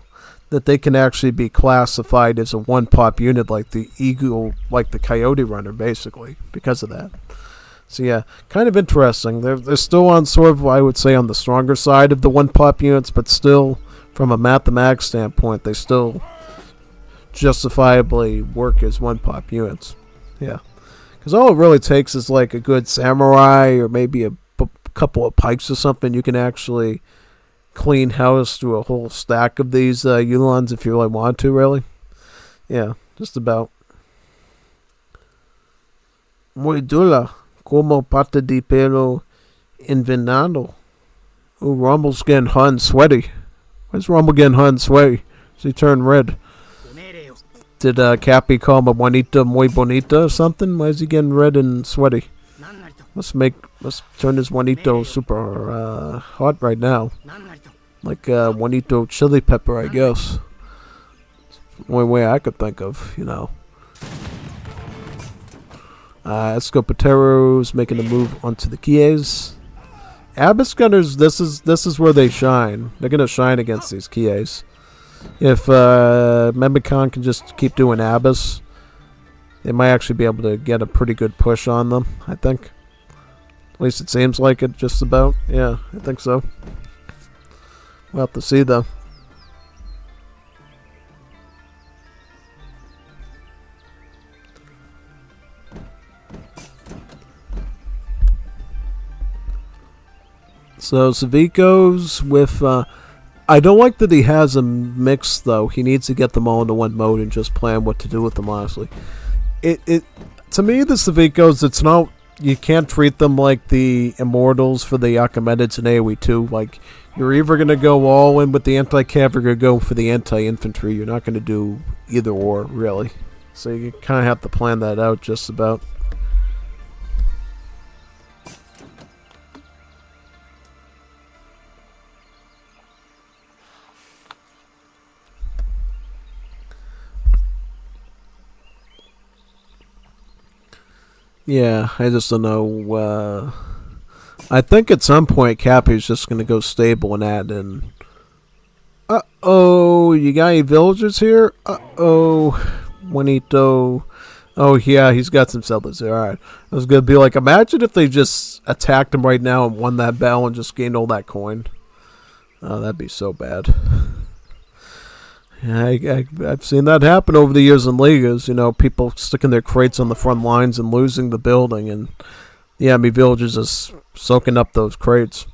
that they can actually be classified as a one-pop unit like the Eagle, like the Coyote Runner, basically, because of that. So yeah, kind of interesting. They're still on sort of, I would say, on the stronger side of the one-pop units, but still, from a mathematics standpoint, they still justifiably work as one-pop units. Yeah. Because all it really takes is like a good samurai or maybe a couple of pikes or something. You can actually clean house through a whole stack of these Yulons if you really want to, really. Yeah, just about. Muy dura, como pata de pelo envenenado. Ooh, Rumble's getting hot and sweaty. Why's Rumble getting hot and sweaty? He turned red. Did Cappy call him a Juanita muy bonita or something? Why is he getting red and sweaty? Must turn his Juanito super hot right now. Like Juanito chili pepper, I guess. It's the only way I could think of, you know. Escopatero's making a move onto the Kies. Abyss Gunners, this is where they shine. They're gonna shine against these Kies. If Memicon can just keep doing Abyss, they might actually be able to get a pretty good push on them, I think. At least it seems like it, just about. Yeah, I think so. We'll have to see, though. So, Saviko's with... I don't like that he has them mixed, though. He needs to get them all into one mode and just plan what to do with them, honestly. To me, the Savicos, it's not... You can't treat them like the Immortals for the Achaemenids and AoE 2. Like, you're either going to go all in with the anti-cav or you're going to go for the anti-infantry. You're not going to do either or, really. So you kind of have to plan that out just about. Yeah, I just don't know. I think at some point Cappy's just going to go stable and add in. Uh-oh, you got any villagers here? Uh-oh, Juanito. Oh, yeah, he's got some settlers there. Alright. I was going to be like, imagine if they just attacked him right now and won that battle and just gained all that coin. Oh, that'd be so bad. I've seen that happen over the years in Ligas. You know, people sticking their crates on the front lines and losing the building. And, yeah, me villagers just soaking up those crates.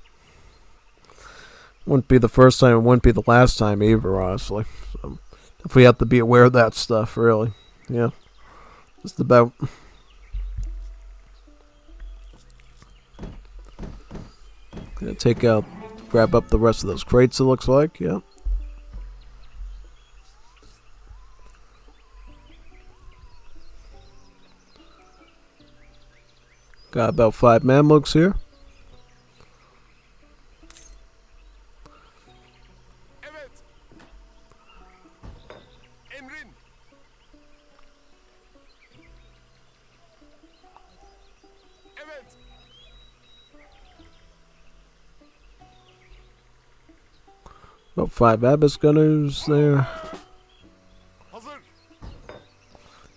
Wouldn't be the first time. It wouldn't be the last time either, honestly. So, if we have to be aware of that stuff, really. Yeah. Just about. Gonna grab up the rest of those crates, it looks like. Yeah. Got about 5 Mamluks here. About 5 Abyss Gunners there.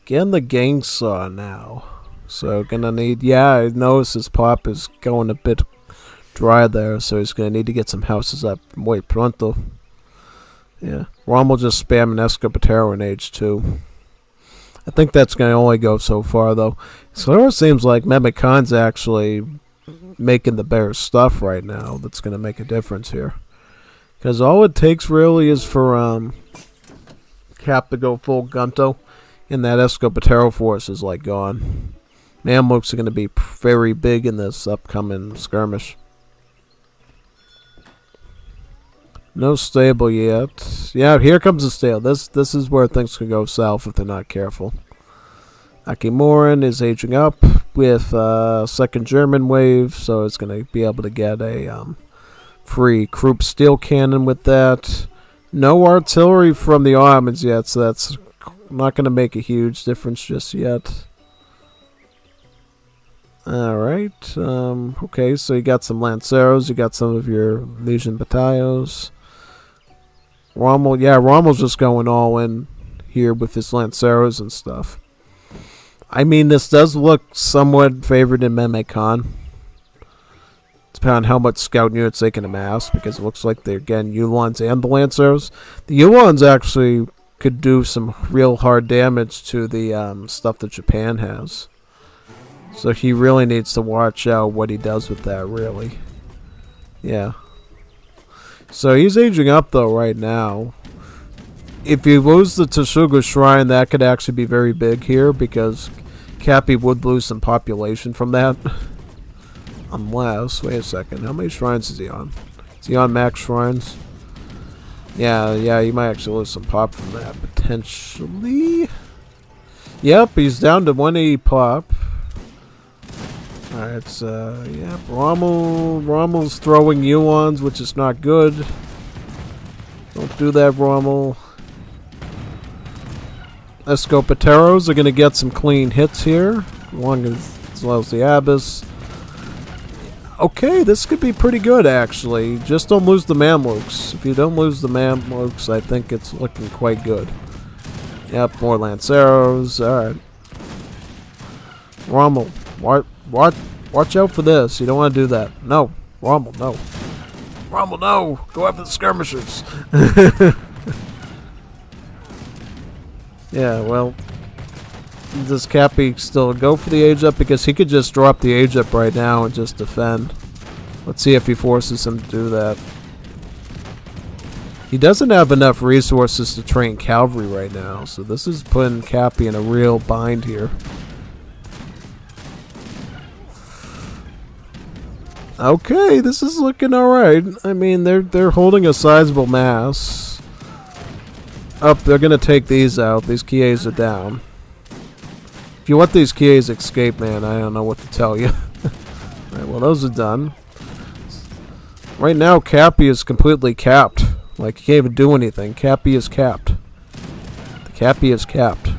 Getting the gang saw now. So gonna need, yeah, I notice his pop is going a bit dry there, so he's gonna need to get some houses up muy pronto. Yeah, Rommel just spamming Escopatero in age 2. I think that's gonna only go so far though. So it seems like Memicon's actually making the better stuff right now. That's gonna make a difference here, because all it takes really is for Cap to go full Gunto, and that Escopatero force is like gone. Mamluks are going to be very big in this upcoming skirmish. No stable yet. Yeah, here comes the stable. This is where things could go south if they're not careful. Akimorin is aging up with second German wave, so it's going to be able to get a free Krupp steel cannon with that. No artillery from the Ottomans yet, so that's not going to make a huge difference just yet. Alright, okay, so you got some Lanceros, you got some of your Legion Battalios. Rommel, yeah, Rommel's just going all in here with his Lanceros and stuff. I mean, this does look somewhat favored in Memecon. Depending on how much scout units they can amass, because it looks like they're getting Ulons and the Lanceros. The Ulons actually could do some real hard damage to the stuff that Japan has. So he really needs to watch out what he does with that, really. Yeah. So he's aging up though right now. If you lose the Tsuga Shrine, that could actually be very big here because Cappy would lose some population from that. Unless, wait a second, how many shrines is he on? Is he on max shrines? Yeah, you might actually lose some pop from that, potentially. Yep, he's down to 180 pop. Alright, so, yeah, Rommel's throwing Yuans, which is not good. Don't do that, Rommel. Escopateros are going to get some clean hits here, as well as the Abyss. Okay, this could be pretty good, actually. Just don't lose the Mamluks. If you don't lose the Mamluks, I think it's looking quite good. Yep, more Lanceros. Alright. Rommel, watch out for this. You don't want to do that. No. Rommel, no. Rommel, no. Go after the skirmishers. Yeah, well, does Cappy still go for the age up? Because he could just drop the age up right now and just defend. Let's see if he forces him to do that. He doesn't have enough resources to train cavalry right now, so this is putting Cappy in a real bind here. Okay, this is looking alright. I mean, they're holding a sizable mass. Up, they're gonna take these out. These Kies are down. If you let these Kies escape, man, I don't know what to tell you. Alright, well, those are done. Right now, Cappy is completely capped. Like, he can't even do anything. Cappy is capped. The Cappy is capped.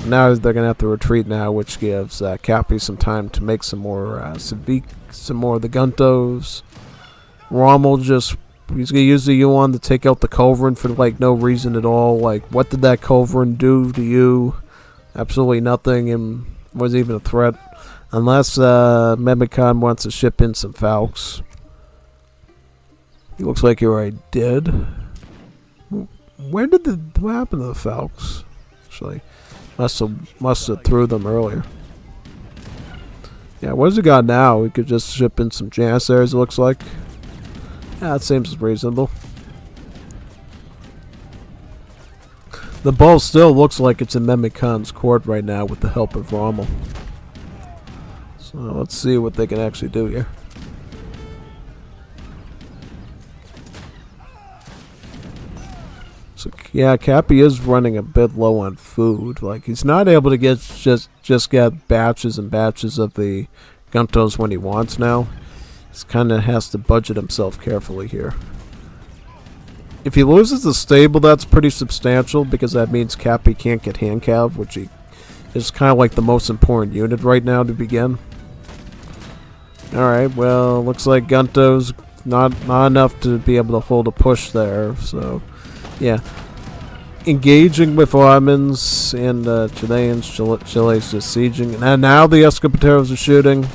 Now they're gonna have to retreat now, which gives Cappy some time to make some more some more of the Guntos. Rommel just... He's going to use the Yuan to take out the Culverin for, like, no reason at all. Like, what did that Culverin do to you? Absolutely nothing, and wasn't even a threat. Unless Memicon wants to ship in some Falcons. He looks like he already did. What happened to the Falcons? Actually, must have threw them earlier. Yeah, what has he got now? We could just ship in some Janissaries, it looks like. Yeah, that seems reasonable. The ball still looks like it's in Memicon's court right now with the help of Rommel. So let's see what they can actually do here. So yeah, Cappy is running a bit low on food. Like, he's not able to get just get batches and batches of the Guntos when he wants now. He kind of has to budget himself carefully here. If he loses the stable, that's pretty substantial because that means Cappy can't get hand cav, which is kind of like the most important unit right now to begin. Alright, well, looks like Gunto's not enough to be able to hold a push there, so yeah. Engaging with Ottomans and Chileans. Chile's just sieging. And now the Escopateros are shooting.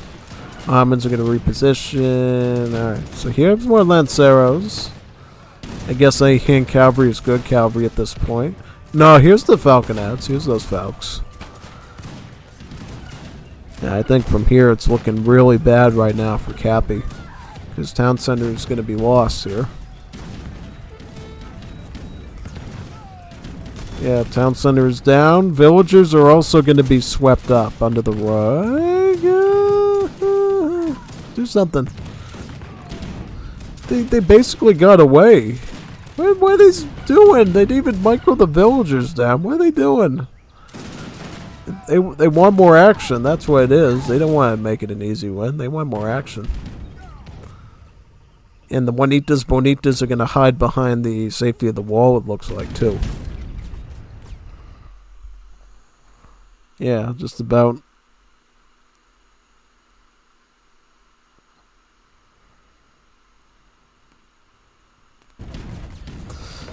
Ottomans are going to reposition. Alright, so here's more Lanceros. I guess any hand cavalry is good cavalry at this point. No, here's the Falconets. Here's those Falcons. Yeah, I think from here it's looking really bad right now for Cappy. His town center is going to be lost here. Yeah, town center is down. Villagers are also going to be swept up under the rug. Do something. They basically got away. What are they doing? They didn't even micro the villagers down. What are they doing? They want more action. That's what it is. They don't want to make it an easy win. They want more action. And the Juanitas Bonitas are going to hide behind the safety of the wall, it looks like, too. Yeah, just about.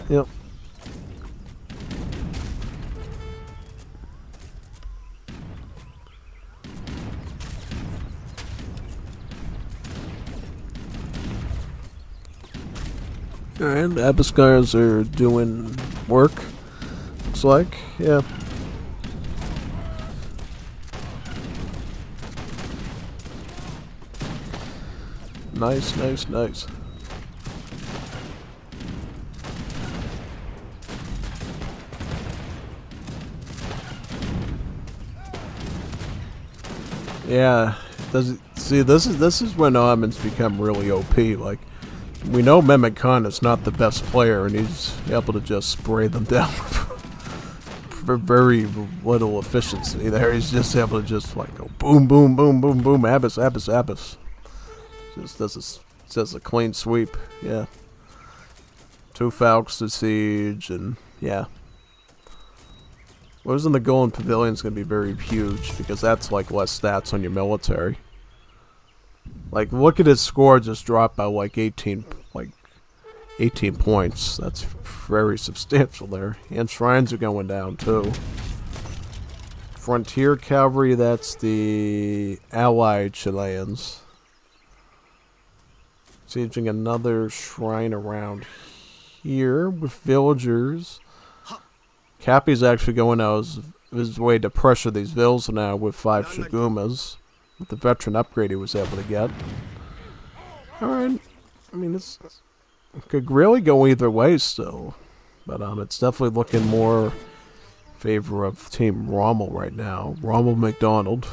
Yep. Alright, Abiskars are doing work. Looks like, yeah. Nice, nice, nice. Yeah. This is when Almonds become really OP. Like, we know Mehmet Khan is not the best player, and he's able to just spray them down for very little efficiency. There, he's just able to just like go boom, boom, boom, boom, boom, Abyss, Abyss, Abyss. Just does a clean sweep. Yeah. 2 Falcons to siege, and yeah. What was in the Golden Pavilion is going to be very huge, because that's like less stats on your military. Like, look at his score just dropped by like 18 points. That's very substantial there. And shrines are going down too. Frontier Cavalry, that's the allied Chileans. Sieging another shrine around here with villagers. Cappy's actually going out of his way to pressure these villas now with 5 Shigumas. With the veteran upgrade he was able to get. Alright. I mean, it could really go either way still. But it's definitely looking more in favor of Team Rommel right now. Rommel McDonald.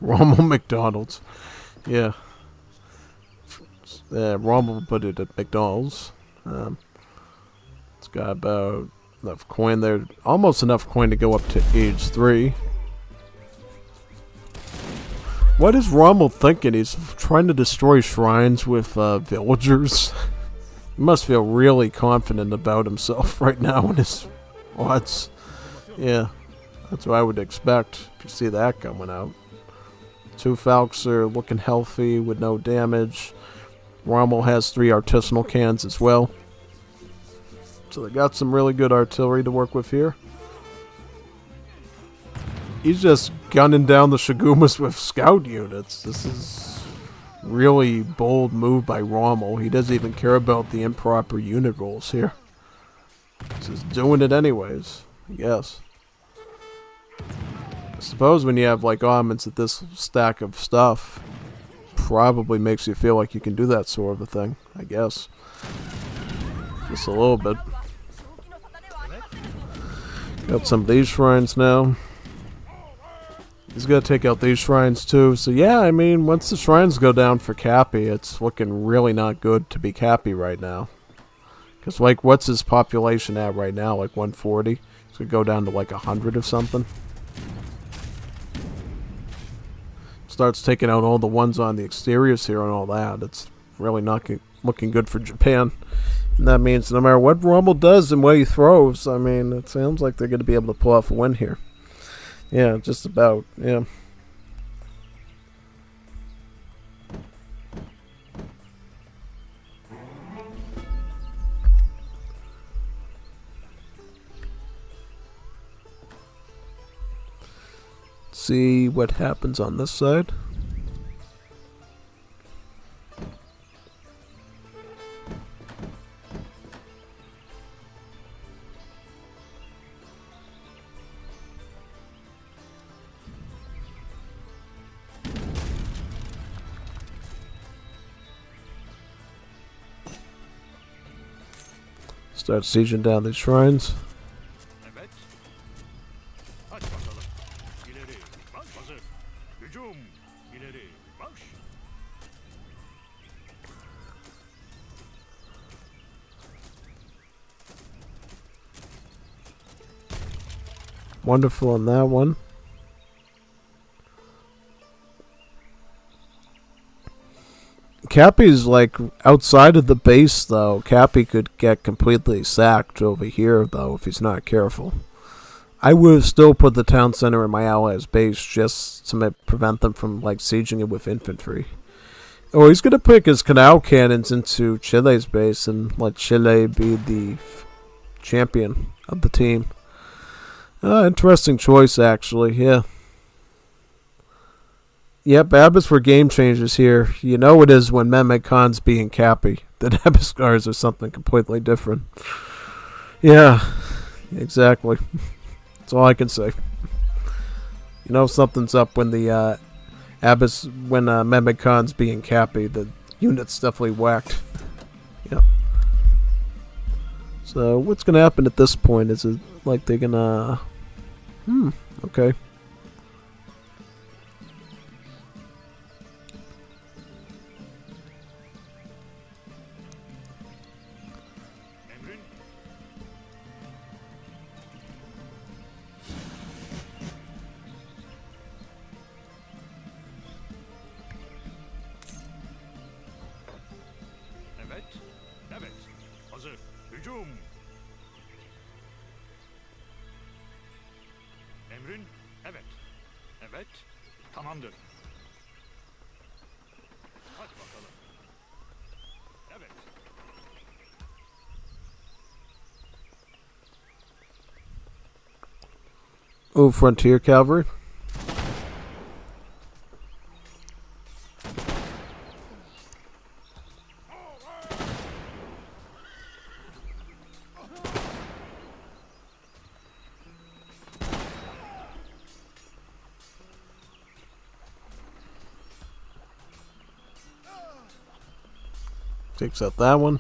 Rommel McDonald's. Yeah. Rommel put it at McDonald's. It's got about enough coin there. Almost enough coin to go up to age 3. What is Rommel thinking? He's trying to destroy shrines with villagers. He must feel really confident about himself right now in his odds. Yeah, that's what I would expect if you see that coming out. 2 Falcons are looking healthy with no damage. Rommel has 3 artisanal cans as well. So they got some really good artillery to work with here. He's just gunning down the Shigumas with scout units. This is really bold move by Rommel. He doesn't even care about the improper unit rolls here. He's just doing it anyways, I guess. I suppose when you have like armaments at this stack of stuff, probably makes you feel like you can do that sort of a thing, I guess. Just a little bit. Got some of these shrines now. He's going to take out these shrines too. So yeah, I mean, once the shrines go down for Cappy, it's looking really not good to be Cappy right now. Because, like, what's his population at right now? Like 140? It's going to go down to like 100 or something. Starts taking out all the ones on the exteriors here and all that. It's really not looking good for Japan. And that means no matter what Rommel does and what he throws, I mean, it sounds like they're going to be able to pull off a win here. Yeah, just about, yeah. See what happens on this side. Start sieging down these shrines. Wonderful on that one. Cappy's like outside of the base though. Cappy could get completely sacked over here though if he's not careful. I would have still put the town center in my allies' base just to prevent them from like sieging it with infantry. Oh, he's gonna pick his canal cannons into Chile's base and let Chile be the champion of the team. Interesting choice actually, yeah. Yep, Abyss were game changers here. You know it is when Mehmet Khan's being Cappy. The Abyss guards are something completely different. Yeah, exactly. That's all I can say. You know something's up when the Abyss, when Mehmet Khan's being Cappy. The unit's definitely whacked. Yep. So what's gonna happen at this point? Is it like they're gonna... okay. Hücum. Emrin? Evet. Evet. Tamamdır. Hadi bakalım. Evet. Oh, Frontier Cavalry. Takes out that one.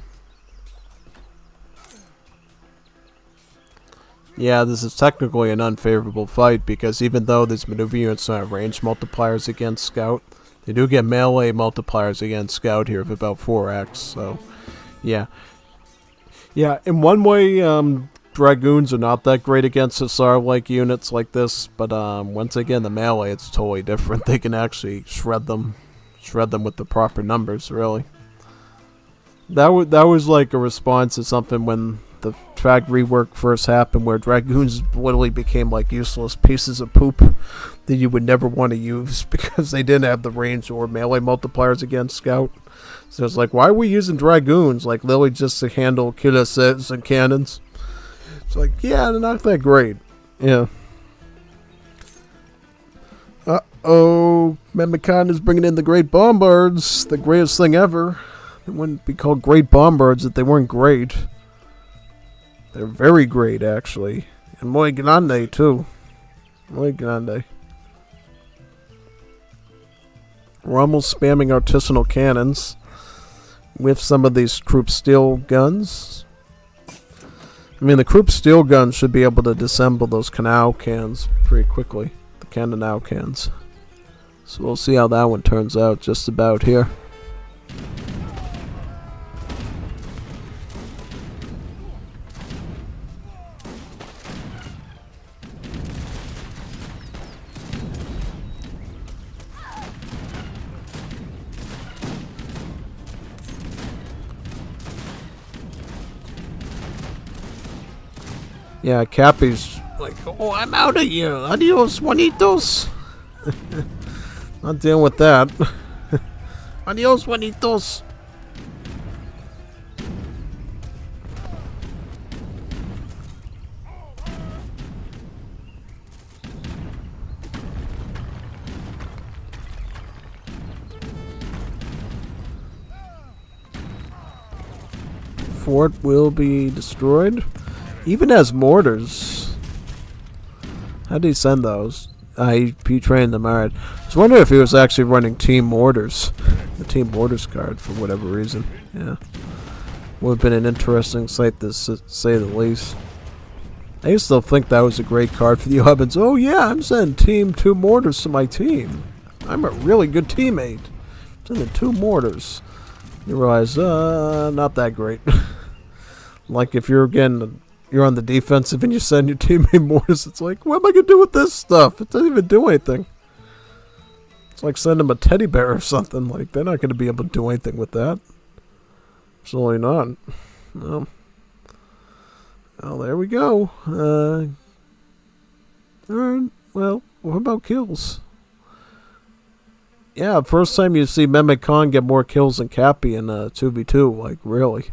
Yeah, this is technically an unfavorable fight because even though these maneuver units don't have range multipliers against Scout, they do get melee multipliers against Scout here of about 4x, so yeah. Yeah, in one way, Dragoons are not that great against Hussar-like units like this, but once again, the melee, it's totally different. They can actually shred them with the proper numbers, really. That was like a response to something when the Trag rework first happened, where Dragoons literally became like useless pieces of poop that you would never want to use because they didn't have the range or melee multipliers against Scout. So it's like, why are we using Dragoons? Like, literally just to handle cuirasses and cannons. It's like, yeah, they're not that great. Yeah. Uh-oh. Memicon is bringing in the Great Bombards. The greatest thing ever. It wouldn't be called Great Bombards if they weren't great. They're very great, actually. And muy grande, too. Muy grande. We're almost spamming artisanal cannons with some of these Krupp steel guns. I mean, the Krupp steel guns should be able to disassemble those canal cans pretty quickly. The canonau cans. So we'll see how that one turns out just about here. Yeah, Cappy's like, Oh, I'm out of here. Adios, Juanitos. not dealing with that. Adios, Juanitos. Fort will be destroyed. Even as mortars. How did he send those? He trained them. Alright. I was wondering if he was actually running Team Mortars. The Team Mortars card for whatever reason. Yeah. Would have been an interesting sight to say the least. I used to think that was a great card for the Ovens. Oh yeah, I'm sending Team 2 Mortars to my team. I'm a really good teammate. Sending 2 Mortars. You realize, not that great. Like if you're on the defensive and you send your teammate mortars, it's like, what am I going to do with this stuff? It doesn't even do anything. It's like sending them a teddy bear or something. Like, they're not going to be able to do anything with that. Absolutely not. No. Well, there we go. Alright, well, what about kills? Yeah, first time you see Mehmet Khan get more kills than Cappy in 2v2. Like, really?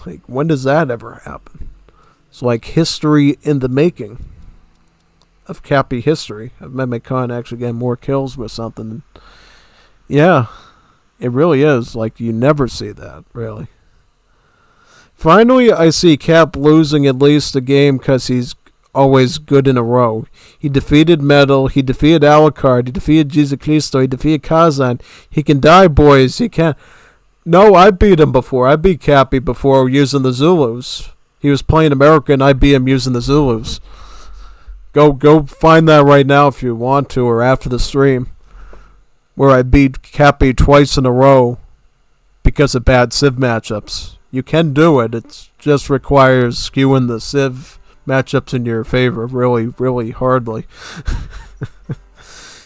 Like, when does that ever happen? It's like history in the making of Cappy history. Of Mehmet Khan actually getting more kills with something. Yeah, it really is. Like, you never see that, really. Finally, I see Cap losing at least a game because he's always good in a row. He defeated Metal, he defeated Alucard, he defeated Jesus Cristo, he defeated Kazan. He can die, boys. He can't. No, I beat him before. I beat Cappy before using the Zulus. He was playing America and I beat him using the Zulus. Go find that right now if you want to, or after the stream. Where I beat Cappy twice in a row because of bad Civ matchups. You can do it. It just requires skewing the Civ matchups in your favor really, really hardly.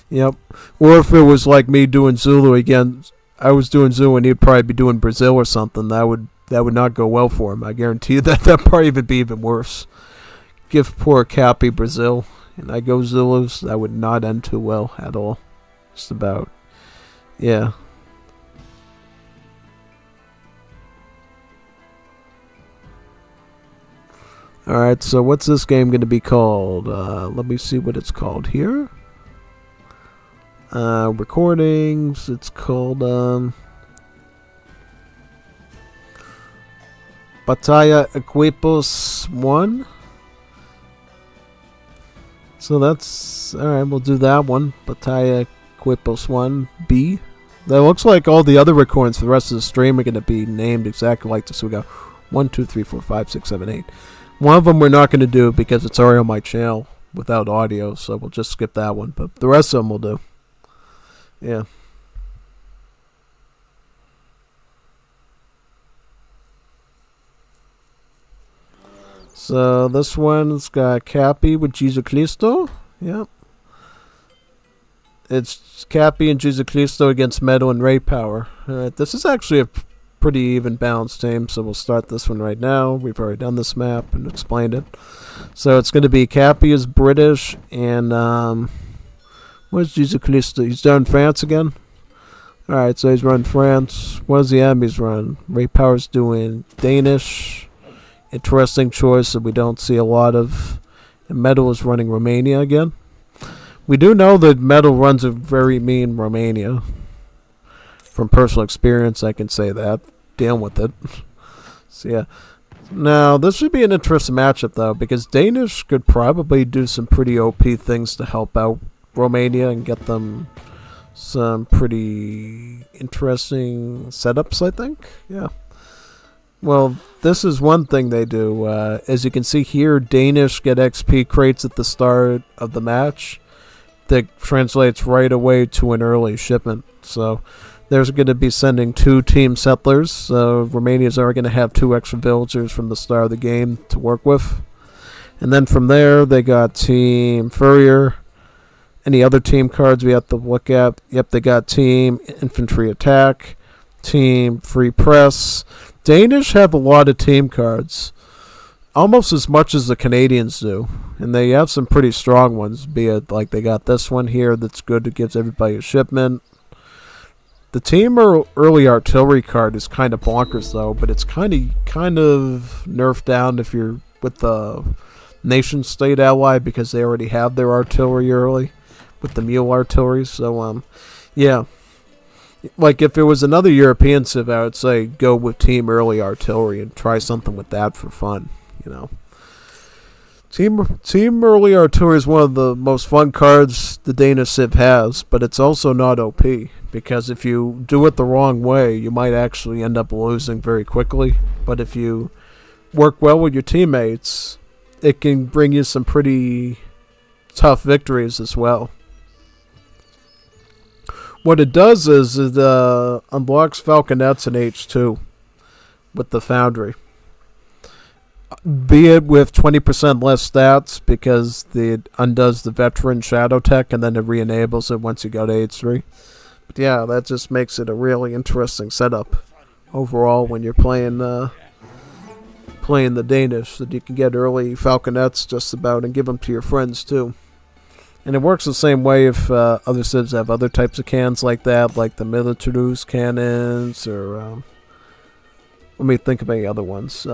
Yep. Or if it was like me doing Zulu again, I was doing Zulu and he'd probably be doing Brazil or something. That would that would not go well for him. I guarantee you that that probably would be even worse. Give poor Cappy Brazil, and I go Zulus. That would not end too well at all. Just about. Yeah. Alright, so what's this game going to be called? Let me see what it's called here. Recordings. It's called Batalla Equipos 1. So that's alright, we'll do that one. Batalla Equipos 1B. That looks like all the other recordings for the rest of the stream are going to be named exactly like this. So we got 1, 2, 3, 4, 5, 6, 7, 8. One of them we're not going to do because it's already on my channel without audio, so we'll just skip that one. But the rest of them we'll do. Yeah. So this one's got Cappy with Jesus Cristo. Yep. It's Cappy and Jesus Cristo against Metal and Ray Power. Alright, this is actually a pretty even balanced team, so we'll start this one right now. We've already done this map and explained it. So it's going to be Cappy is British, and where's Jesus Cristo? He's down in France again? Alright, so he's run France. What does the enemies run? Ray Power's doing Danish. Interesting choice that we don't see a lot of. And Metal is running Romania again. We do know that Metal runs a very mean Romania. From personal experience, I can say that. Dealing with it. So, yeah. Now, this should be an interesting matchup, though, because Danish could probably do some pretty OP things to help out Romania and get them some pretty interesting setups, I think. Yeah. Well, this is one thing they do. As you can see here, Danish get XP crates at the start of the match. That translates right away to an early shipment. So there's going to be sending 2 team settlers. So Romania's are going to have 2 extra villagers from the start of the game to work with. And then from there, they got Team Furrier. Any other team cards we have to look at? Yep, they got Team Infantry Attack, Team Free Press. Danish have a lot of team cards. Almost as much as the Canadians do. And they have some pretty strong ones. Be it like they got this one here that's good. It gives everybody a shipment. The team early artillery card is kind of bonkers though, but it's kind of nerfed down if you're with the nation state ally because they already have their artillery early with the mule artillery. So yeah. Like if it was another European civ, I would say go with team early artillery and try something with that for fun, you know. Team early artillery is one of the most fun cards the Danish civ has, but it's also not OP because if you do it the wrong way, you might actually end up losing very quickly. But if you work well with your teammates, it can bring you some pretty tough victories as well. What it does is it unblocks Falconets in H2 with the Foundry. Be it with 20% less stats because it undoes the Veteran Shadow Tech and then it re-enables it once you go to H3. But yeah, that just makes it a really interesting setup overall when you're playing the Danish. That you can get early Falconets just about and give them to your friends too. And it works the same way if other civs have other types of cannons like that, like the Militareuse cannons, or let me think of any other ones.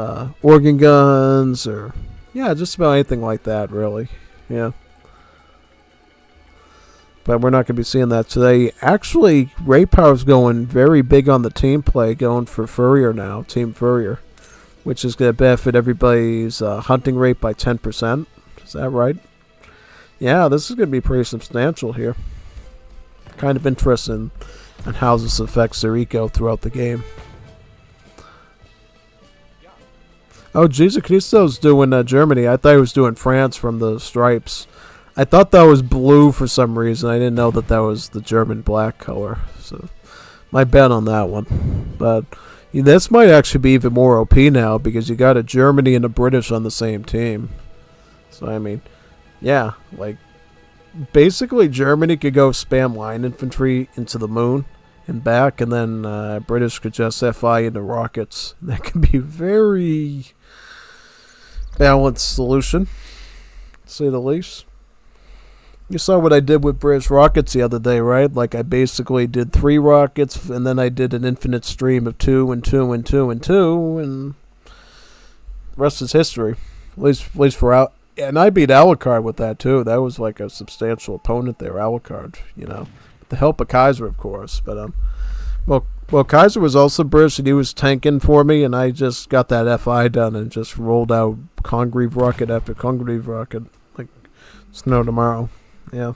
Organ guns, or yeah, just about anything like that, really. Yeah. But we're not going to be seeing that today. Actually, Ray Power's going very big on the team play, going for Furrier now, Team Furrier, which is going to benefit everybody's hunting rate by 10%. Is that right? Yeah, this is going to be pretty substantial here. Kind of interesting in how this affects their eco throughout the game. Oh, Jesus Cristo's doing Germany. I thought he was doing France from the stripes. I thought that was blue for some reason. I didn't know that that was the German black color. So, my bet on that one. But this might actually be even more OP now because you got a Germany and a British on the same team. So, I mean, yeah, like, basically Germany could go spam line infantry into the moon and back, and then British could just FI into rockets. That can be a very balanced solution, to say the least. You saw what I did with British rockets the other day, right? Like, I basically did 3 rockets, and then I did an infinite stream of 2 and 2 and 2 and 2, and the rest is history. At least for out. And I beat Alucard with that, too. That was like a substantial opponent there, Alucard, you know. With the help of Kaiser, of course. But, well, Kaiser was also British, and he was tanking for me, and I just got that FI done and just rolled out Congreve rocket after Congreve rocket. Like, it's no tomorrow. Yeah.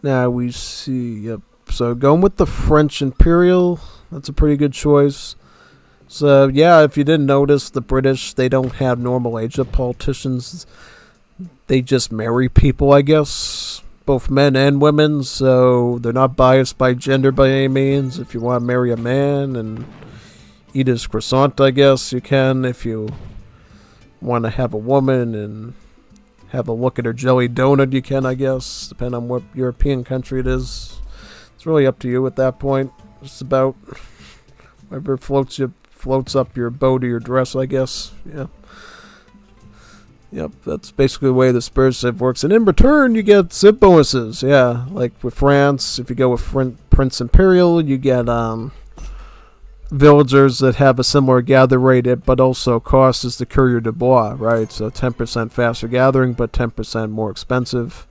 Now we see, yep. So going with the French Imperial, that's a pretty good choice. So, yeah, if you didn't notice, the British, they don't have normal age of politicians. They just marry people, I guess. Both men and women, so they're not biased by gender by any means. If you want to marry a man and eat his croissant, I guess you can. If you want to have a woman and have a look at her jelly donut, you can, I guess, depending on what European country it is. It's really up to you at that point. It's about whatever floats up your boat or your dress, I guess. Yeah. Yep, that's basically the way the Spurs Civ works. And in return, you get Civ bonuses. Yeah, like with France, if you go with Prince Imperial, you get villagers that have a similar gather rate, but also cost is the Courier de Bois, right? So 10% faster gathering, but 10% more expensive.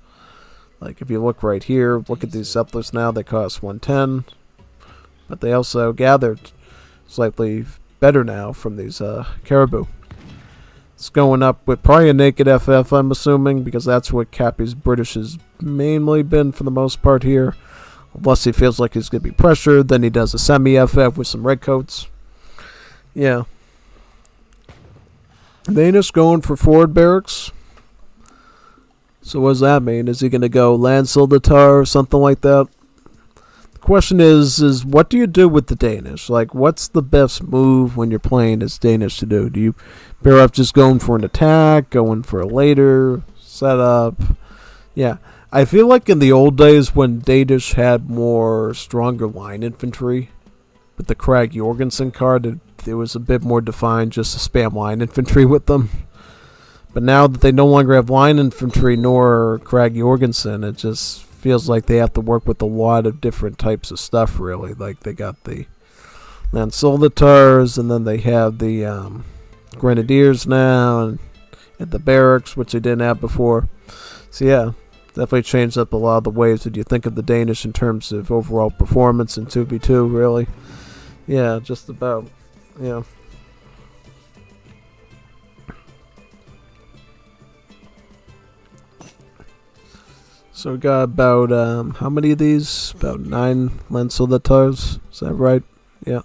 Like if you look right here, look at these settlers now, they cost 110. But they also gathered slightly better now from these caribou. It's going up with probably a naked FF, I'm assuming, because that's what Cappy's British has mainly been for the most part here. Unless he feels like he's going to be pressured, then he does a semi-FF with some redcoats. Yeah. Danish going for forward barracks. So what does that mean? Is he going to go land soldatar or something like that? The question is what do you do with the Danish? Like, what's the best move when you're playing as Danish to do? Do you pair up just going for an attack, going for a later setup? Yeah. I feel like in the old days when Danish had more stronger line infantry, with the Krag Jorgensen card, it was a bit more defined just to spam line infantry with them. But now that they no longer have line infantry nor Krag Jorgensen, it just feels like they have to work with a lot of different types of stuff, really. Like they got the Lansoldatars, and then they have the Grenadiers now, and the barracks, which they didn't have before. So yeah, definitely changed up a lot of the ways that you think of the Danish in terms of overall performance in 2v2, really. Yeah, just about. Yeah. So we got about, how many of these? About 9 Lansoldatars. Is that right? Yeah.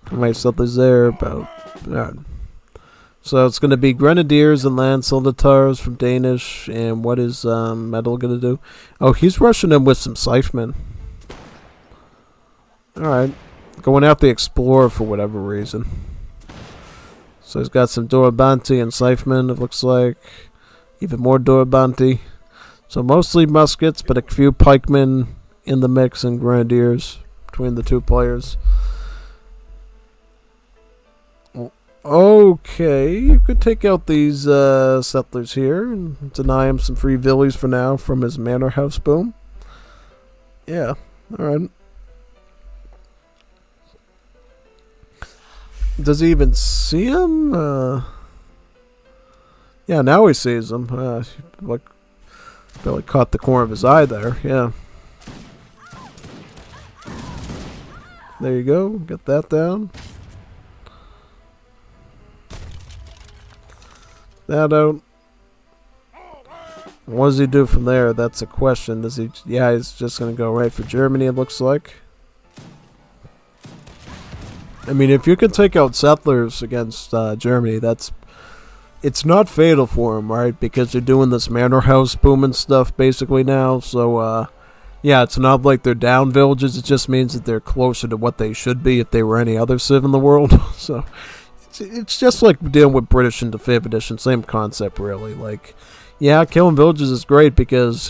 How many settlers there? About, so it's going to be Grenadiers and Lansoldatars from Danish. And what is Metal going to do? Oh, he's rushing in with some Scythemen. Alright. Going after the Explorer for whatever reason. So he's got some Dorobanti and Scythemen, it looks like. Even more Dorobanti. So mostly muskets, but a few pikemen in the mix and Grenadiers between the two players. Okay, you could take out these settlers here and deny him some free villies for now from his manor house boom. Yeah, alright. Does he even see him? Yeah, now he sees him. Like, barely caught the corner of his eye there. Yeah. There you go. Get that down. That out. What does he do from there? That's a question. Does he? Yeah, he's just gonna go right for Germany. It looks like. I mean, if you can take out settlers against Germany, it's not fatal for them, right? Because they're doing this manor house boom and stuff basically now. So, yeah, it's not like they're down villages. It just means that they're closer to what they should be if they were any other civ in the world. So, it's just like dealing with British into 5th edition. Same concept, really. Like, Yeah, killing villagers is great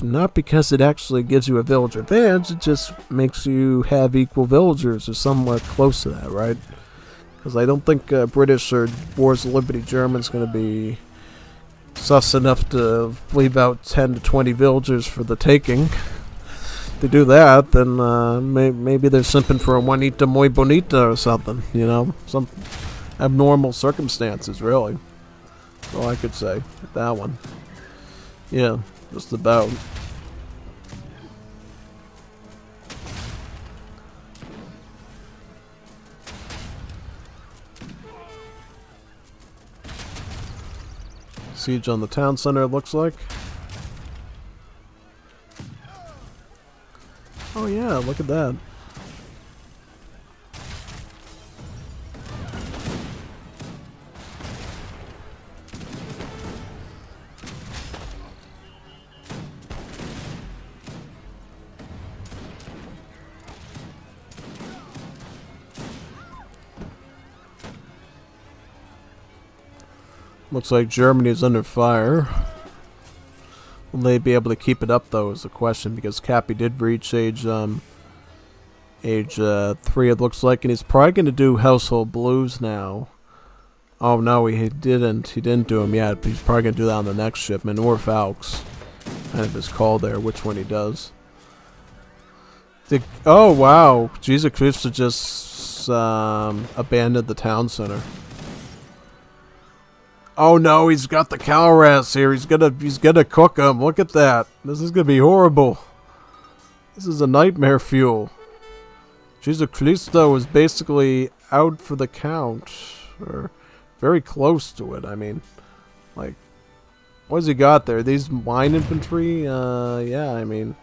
not because it actually gives you a village advantage, it just makes you have equal villagers or somewhat close to that, right? Because I don't think British or Wars of Liberty German's going to be sus enough to leave out 10 to 20 villagers for the taking. If they do that, then maybe they're simping for a Juanita muy bonita or something, you know? Some abnormal circumstances, really. That's all I could say with that one. Yeah, just about. Siege on the town center, it looks like. Oh yeah, look at that. Looks like Germany is under fire. Will they be able to keep it up, though, is the question, because Cappy did reach age 3, it looks like, and he's probably going to do Household Blues now. Oh, no, he didn't. He didn't do them yet, but he's probably going to do that on the next shipment, or Falks. Kind of his call there, which one he does. Oh, wow. Jesus Christ just abandoned the town center. Oh no, he's got the Calras here. He's gonna cook them. Look at that. This is gonna be horrible. This is a nightmare fuel. Jesus Cristo is basically out for the count. Or very close to it, I mean. Like, what has he got there? These line infantry? Yeah, I mean.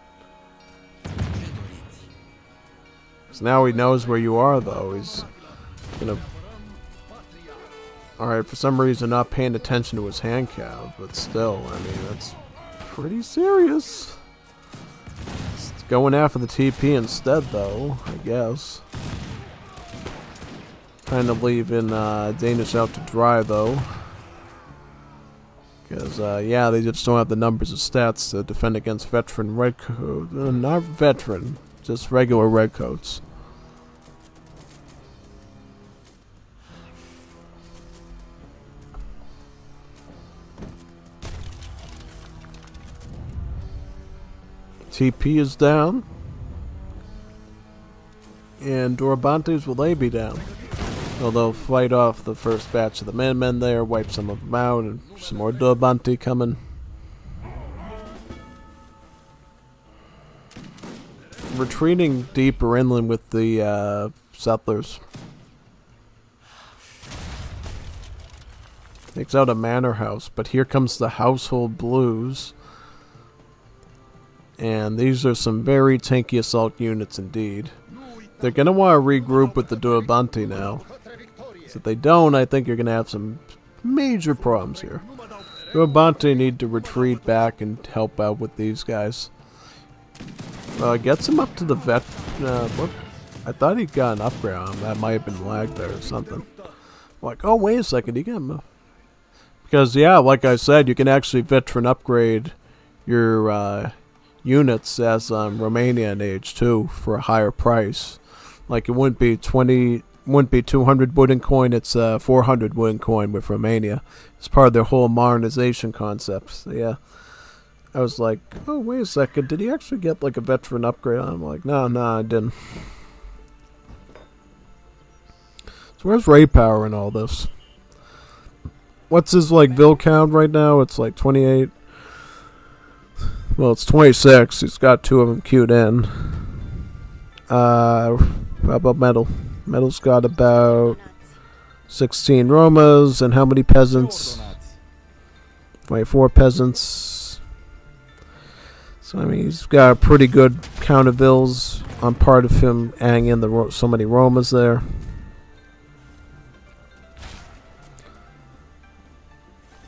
So now he knows where you are, though. He's gonna... Alright, for some reason not paying attention to his hand cav, but still, I mean, that's pretty serious. It's going after the TP instead, though, I guess. Kind of leaving Danish out to dry, though. Because, yeah, they just don't have the numbers of stats to defend against veteran redcoat. Not veteran, just regular redcoats. TP is down. And Dorobantes, will they be down? So they'll fight off the first batch of the men there, wipe some of them out, and some more Dorabante coming. Retreating deeper inland with the settlers. Takes out a manor house, but here comes the Household Blues. And these are some very tanky assault units indeed. They're going to want to regroup with the Durabante now. So if they don't, I think you're going to have some major problems here. Durabante need to retreat back and help out with these guys. Gets him up to the vet... what? I thought he got an upgrade on him. That might have been lagged there or something. Like, oh, wait a second. He got him... Because, yeah, like I said, you can actually veteran upgrade your... units as Romania in age 2 for a higher price. Like it wouldn't be 200 wooden coin, it's 400 wooden coin with Romania. It's part of their whole modernization concept. So yeah, I was like, oh wait a second, did he actually get like a veteran upgrade on him? Like, no, I didn't. So where's Ray Power in all this? What's his like Vil count right now? It's like 28. Well, it's 26. He's got 2 of them queued in. How about Metal? Metal's got about 16 Romas, and how many peasants? 24 peasants. So, I mean, he's got a pretty good count of Vils on part of him adding in so many Romas there.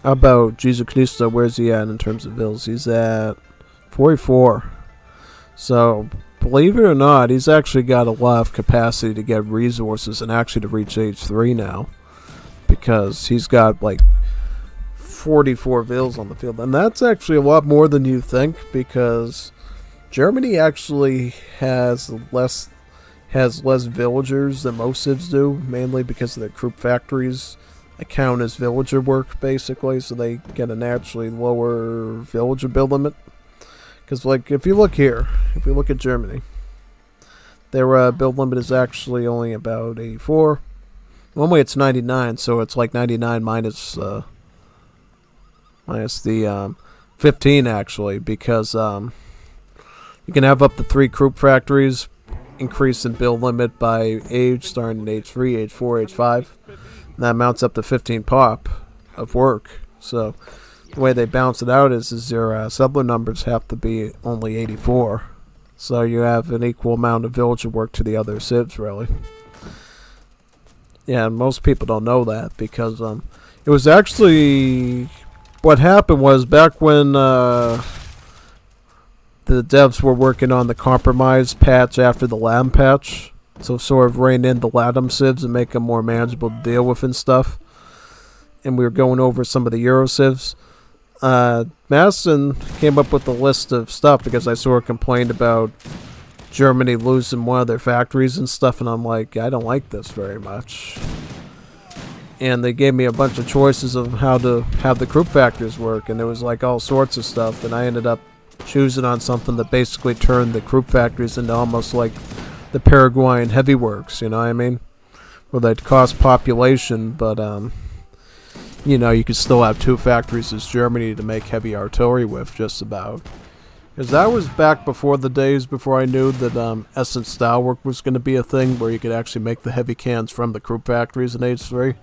How about Jesus Cristo? Where's he at in terms of Vils? He's at 44. So, believe it or not, he's actually got a lot of capacity to get resources and actually to reach age 3 now. Because he's got like 44 villas on the field. And that's actually a lot more than you think, because Germany actually has less villagers than most civs do, mainly because of their Krupp factories count as villager work, basically, so they get a naturally lower villager build limit. Because, like, if you look at Germany, their build limit is actually only about 84. Normally it's 99, so it's like 99 minus the 15, actually, because you can have up to 3 Krupp factories, increase in build limit by age, starting at age 3, age 4, age 5. And that amounts up to 15 pop of work. So the way they balance it out is your settler numbers have to be only 84. So you have an equal amount of villager work to the other civs, really. Yeah, most people don't know that, because it was actually... What happened was, back when the devs were working on the compromise patch after the LAM patch, so sort of rein in the LATAM civs and make them more manageable to deal with and stuff, and we were going over some of the Euro civs, Madison came up with a list of stuff, because I sort of complained about Germany losing one of their factories and stuff, and I'm like, I don't like this very much. And they gave me a bunch of choices of how to have the Krupp factories work, and there was like all sorts of stuff, and I ended up choosing on something that basically turned the Krupp factories into almost like the Paraguayan heavy works, you know what I mean? Where they'd cost population, but you know, you could still have 2 factories as Germany to make heavy artillery with, just about. Because that was back before the days before I knew that Essence style work was going to be a thing, where you could actually make the heavy cans from the Krupp factories in Age 3.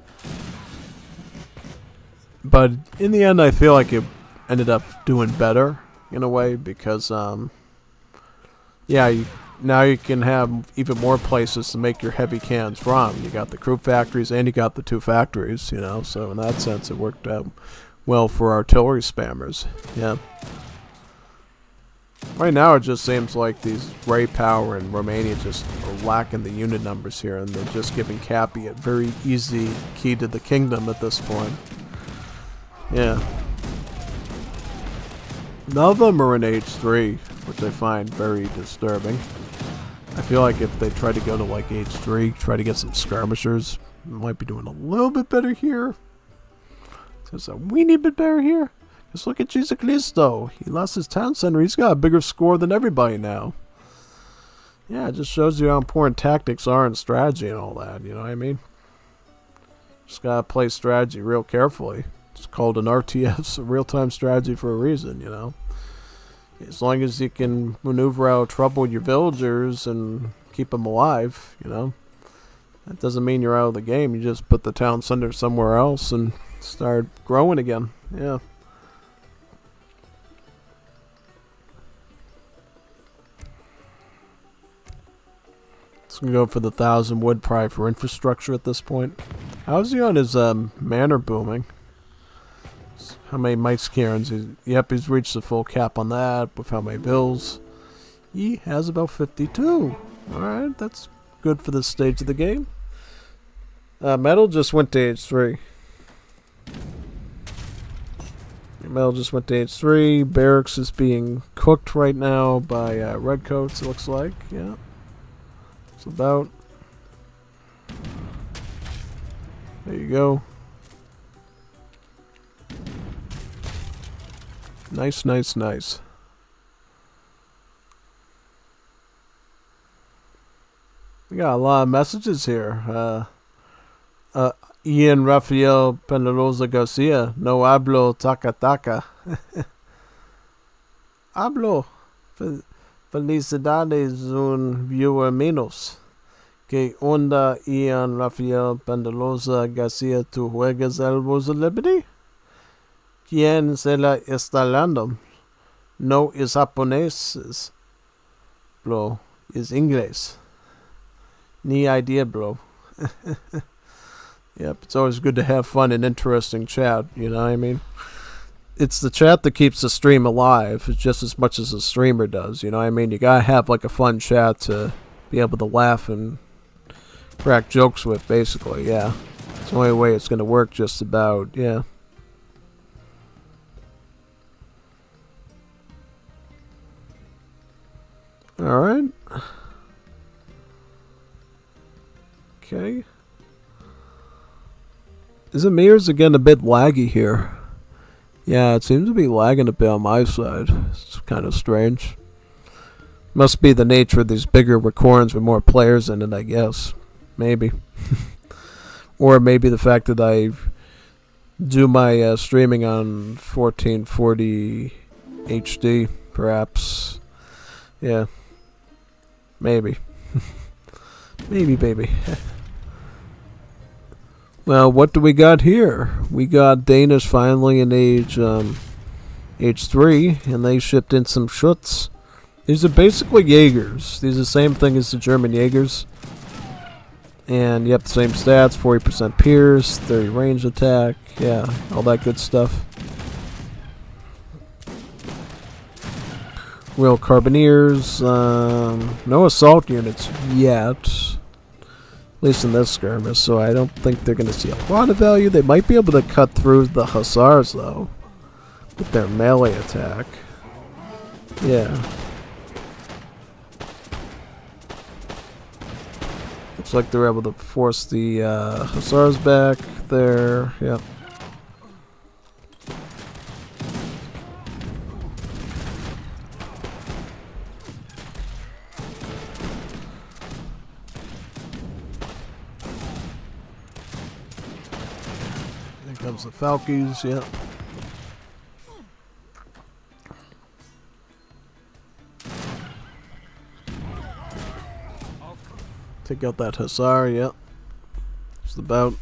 But in the end, I feel like it ended up doing better, in a way, because, yeah, now you can have even more places to make your heavy cans from. You got the Krupp factories, and you got the 2 factories, you know, so in that sense, it worked out well for artillery spammers, yeah. Right now, it just seems like these Ray Power and Romania just are lacking the unit numbers here, and they're just giving Cappy a very easy key to the kingdom at this point. Yeah. None of them are in Age 3, which I find very disturbing. I feel like if they try to go to like Age 3, try to get some skirmishers, might be doing a little bit better here. Just a weeny bit better here. Just look at Jesus Cristo. He lost his town center. He's got a bigger score than everybody now. Yeah, it just shows you how important tactics are and strategy and all that, you know what I mean? Just gotta play strategy real carefully. It's called an RTS, a real-time strategy, for a reason, you know? As long as you can maneuver out of trouble with your villagers and keep them alive, you know? That doesn't mean you're out of the game. You just put the town center somewhere else and start growing again. Yeah. Let's go for the 1,000 wood probably for infrastructure at this point. How's he on his manor booming? How many mice cairns? Yep, he's reached the full cap on that. With how many bills? He has about 52. Alright, that's good for this stage of the game. Metal just went to Age 3. Metal just went to Age 3. Barracks is being cooked right now by Redcoats, it looks like. Yeah. It's about... There you go. Nice, nice, nice. We got a lot of messages here. Ian Rafael Penaloza Garcia. No hablo taka taka. Hablo. Felicidades un viewer menos. Que onda Ian Rafael Penaloza Garcia, tu juegas el Rosa Liberty? ¿Quién se la está hablando? No es japonés, bro. Es inglés. Ni idea, bro. Yep, it's always good to have fun and interesting chat, you know what I mean? It's the chat that keeps the stream alive, just as much as the streamer does, you know what I mean? You gotta have like a fun chat to be able to laugh and crack jokes with, basically, yeah. It's the only way it's gonna work, just about, yeah. Alright. Okay. Is it me or is it getting a bit laggy here? Yeah, it seems to be lagging a bit on my side. It's kind of strange. Must be the nature of these bigger recordings with more players in it, I guess. Maybe. Or maybe the fact that I do my streaming on 1440 HD, perhaps. Yeah. Maybe. Maybe, baby. Well, what do we got here? We got Danish finally in age 3, and they shipped in some Schutz. These are basically Jaegers. These are the same thing as the German Jaegers. And you have the same stats, 40% pierce, 30 range attack, yeah, all that good stuff. Real Carbineers, no assault units yet. At least in this skirmish, so I don't think they're going to see a lot of value. They might be able to cut through the Hussars, though, with their melee attack. Yeah. Looks like they're able to force the Hussars back there. Yep. Here comes the Falkies. Yep. Take out that Hussar, yep. Just about.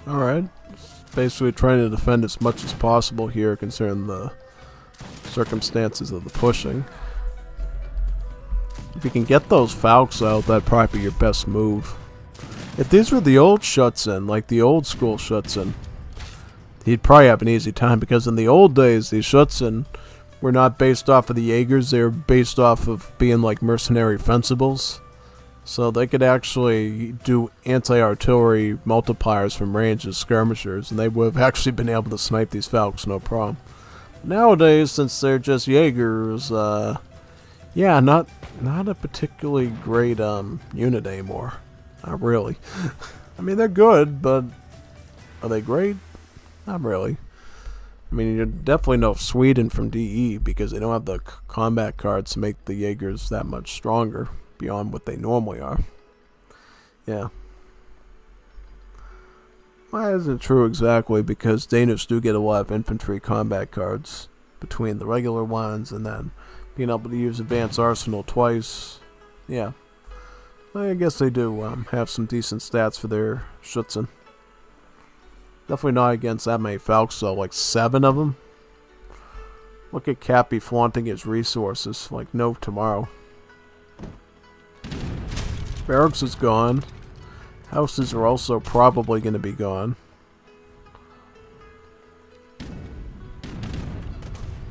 Alright. Basically trying to defend as much as possible here considering the circumstances of the pushing. If you can get those Falks out, that'd probably be your best move. If these were the old Schutzen, like the old school Schutzen, he'd probably have an easy time, because in the old days, these Schutzen were not based off of the Jaegers, they were based off of being like mercenary fencibles. So they could actually do anti-artillery multipliers from range as skirmishers, and they would have actually been able to snipe these Falcons no problem. Nowadays, since they're just Jaegers, yeah, not a particularly great unit anymore. Not really. I mean, they're good, but are they great? Not really. I mean, you're definitely no Sweden from DE because they don't have the combat cards to make the Jaegers that much stronger beyond what they normally are. Yeah. Why isn't it true exactly? Because Danish do get a lot of infantry combat cards between the regular ones and then being able to use Advanced Arsenal twice. Yeah. I guess they do have some decent stats for their Schutzen. Definitely not against that many Falks, though. Like 7 of them. Look at Cappy flaunting his resources like no tomorrow. Barracks is gone. Houses are also probably going to be gone.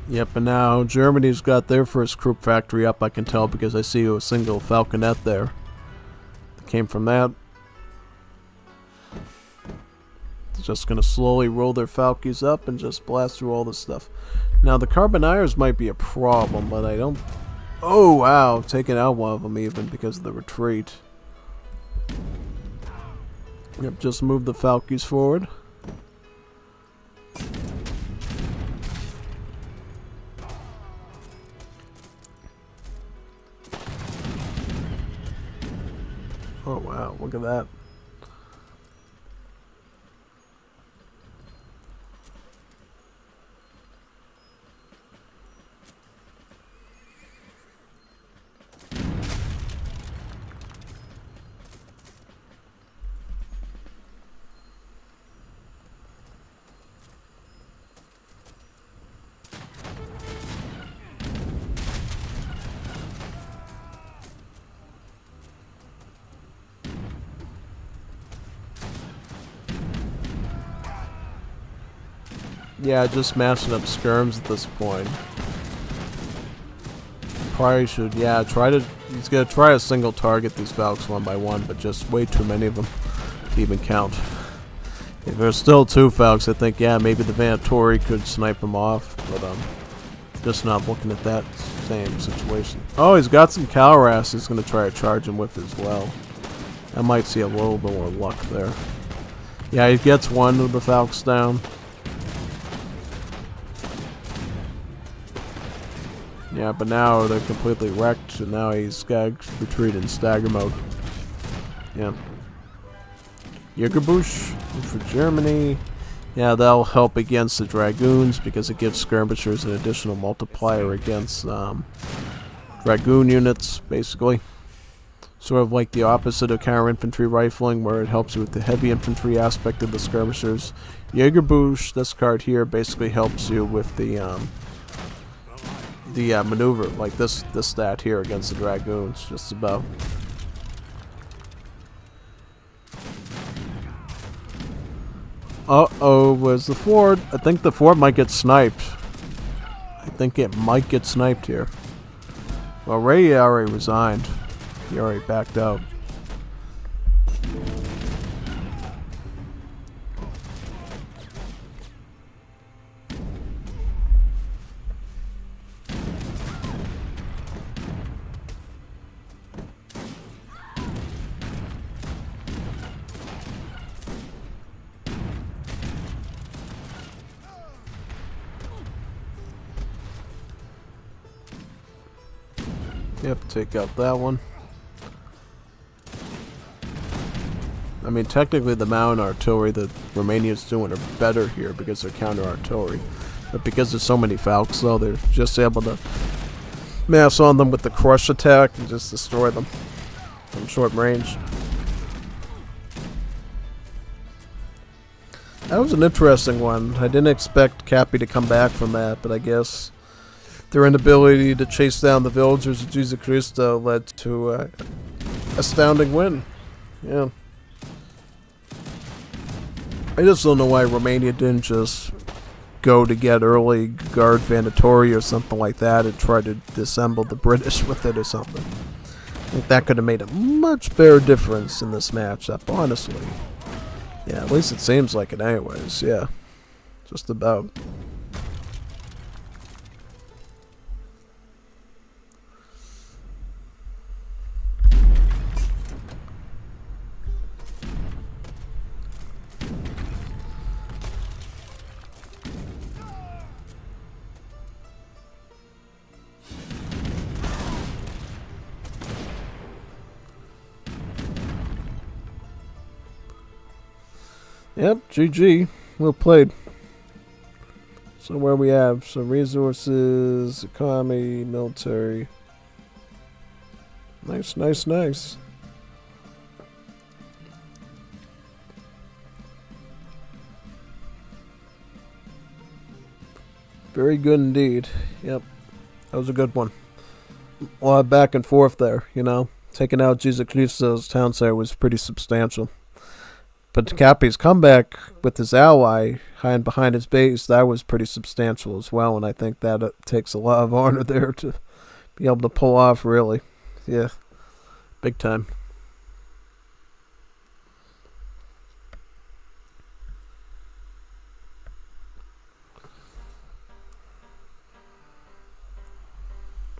Yep, and now Germany's got their first Krupp factory up, I can tell, because I see a single Falconet there. Came from that. They're just gonna slowly roll their Falkies up and just blast through all this stuff. Now the Carbineers might be a problem, but I don't. Oh wow, taking out one of them even because of the retreat. Yep, just move the Falkies forward. Oh wow, look at that. Yeah, just mashing up skirms at this point. Probably should, yeah, try to He's gonna try to single target these Valks one by one, but just way too many of them to even count. If there's still two Valks, I think, yeah, maybe the Vanatori could snipe him off, but just not looking at that same situation. Oh, he's got some Calras he's gonna try to charge him with as well. I might see a little bit more luck there. Yeah, he gets one of the Valks down. Yeah, but now they're completely wrecked, and now he's got to retreat in stagger mode. Yeah. Jägerbusch for Germany. Yeah, that'll help against the Dragoons because it gives skirmishers an additional multiplier against Dragoon units, basically. Sort of like the opposite of counter-infantry rifling, where it helps you with the heavy infantry aspect of the skirmishers. Jägerbusch, this card here, basically helps you with the maneuver, like this stat here against the Dragoons, just about. Uh-oh, where's the fort? I think the fort might get sniped. I think it might get sniped here. Well, Ray already resigned. He already backed out. Yep, take out that one. I mean, technically the mountain artillery that Romania's doing are better here because they're counter artillery. But because there's so many Falcons, though, they're just able to mass on them with the crush attack and just destroy them from short range. That was an interesting one. I didn't expect Cappy to come back from that, but I guess their inability to chase down the villagers of Jesus Christo led to an astounding win. Yeah. I just don't know why Romania didn't just go to get early guard Vanatori or something like that and try to disassemble the British with it or something. I think that could have made a much better difference in this matchup, honestly. Yeah, at least it seems like it anyways, yeah. Just about. Yep, GG. Well played. So where we have some resources, economy, military. Nice, nice, nice. Very good indeed. Yep. That was a good one. A lot of back and forth there, you know. Taking out Jesus Christo's town site was pretty substantial. But Cappy's comeback with his ally hiding behind his base, that was pretty substantial as well, and I think that takes a lot of honor there to be able to pull off, really. Yeah, big time.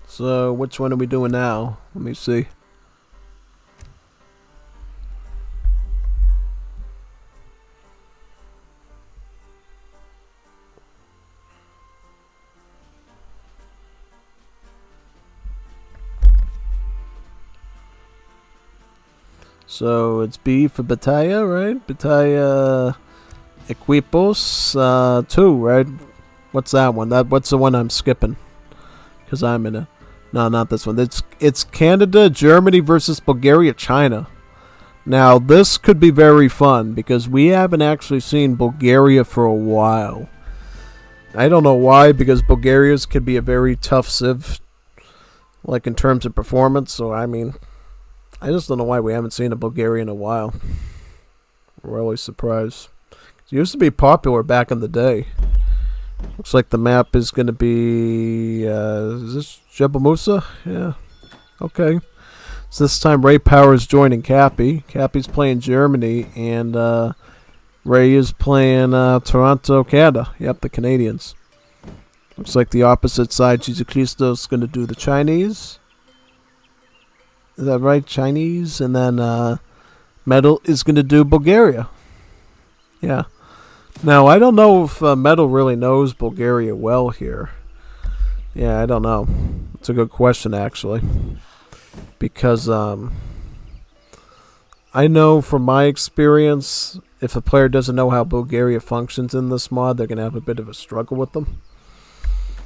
So, which one are we doing now? Let me see. So it's B for Battaglia, right? Battaglia Equipos 2, right? What's that one? What's the one I'm skipping? Because I'm in a... No, not this one. It's Canada, Germany versus Bulgaria, China. Now, this could be very fun because we haven't actually seen Bulgaria for a while. I don't know why, because Bulgaria's could be a very tough civ, like in terms of performance. So, I mean... I just don't know why we haven't seen a Bulgarian in a while. I'm really surprised. It used to be popular back in the day. Looks like the map is going to be... is this Jebel Musa? Yeah. Okay. So this time Ray Power is joining Cappy. Cappy's playing Germany, and Ray is playing Toronto, Canada. Yep, the Canadians. Looks like the opposite side, Jesus Christo, is going to do the Chinese. Is that right? Chinese. And then Metal is going to do Bulgaria. Yeah. Now, I don't know if Metal really knows Bulgaria well here. Yeah, I don't know. It's a good question, actually. Because I know from my experience, if a player doesn't know how Bulgaria functions in this mod, they're going to have a bit of a struggle with them.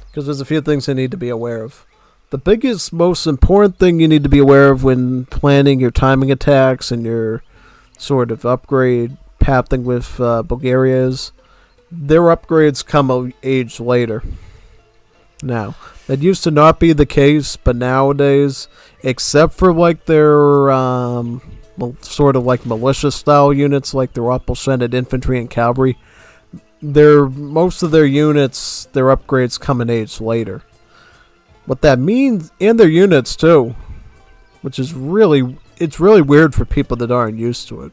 Because there's a few things they need to be aware of. The biggest, most important thing you need to be aware of when planning your timing attacks and your sort of upgrade pathing with Bulgaria is their upgrades come an age later. Now, that used to not be the case, but nowadays, except for like their sort of like militia style units, like their Opel infantry and cavalry, most of their units, their upgrades come an age later. What that means, and their units too, which is it's really weird for people that aren't used to it.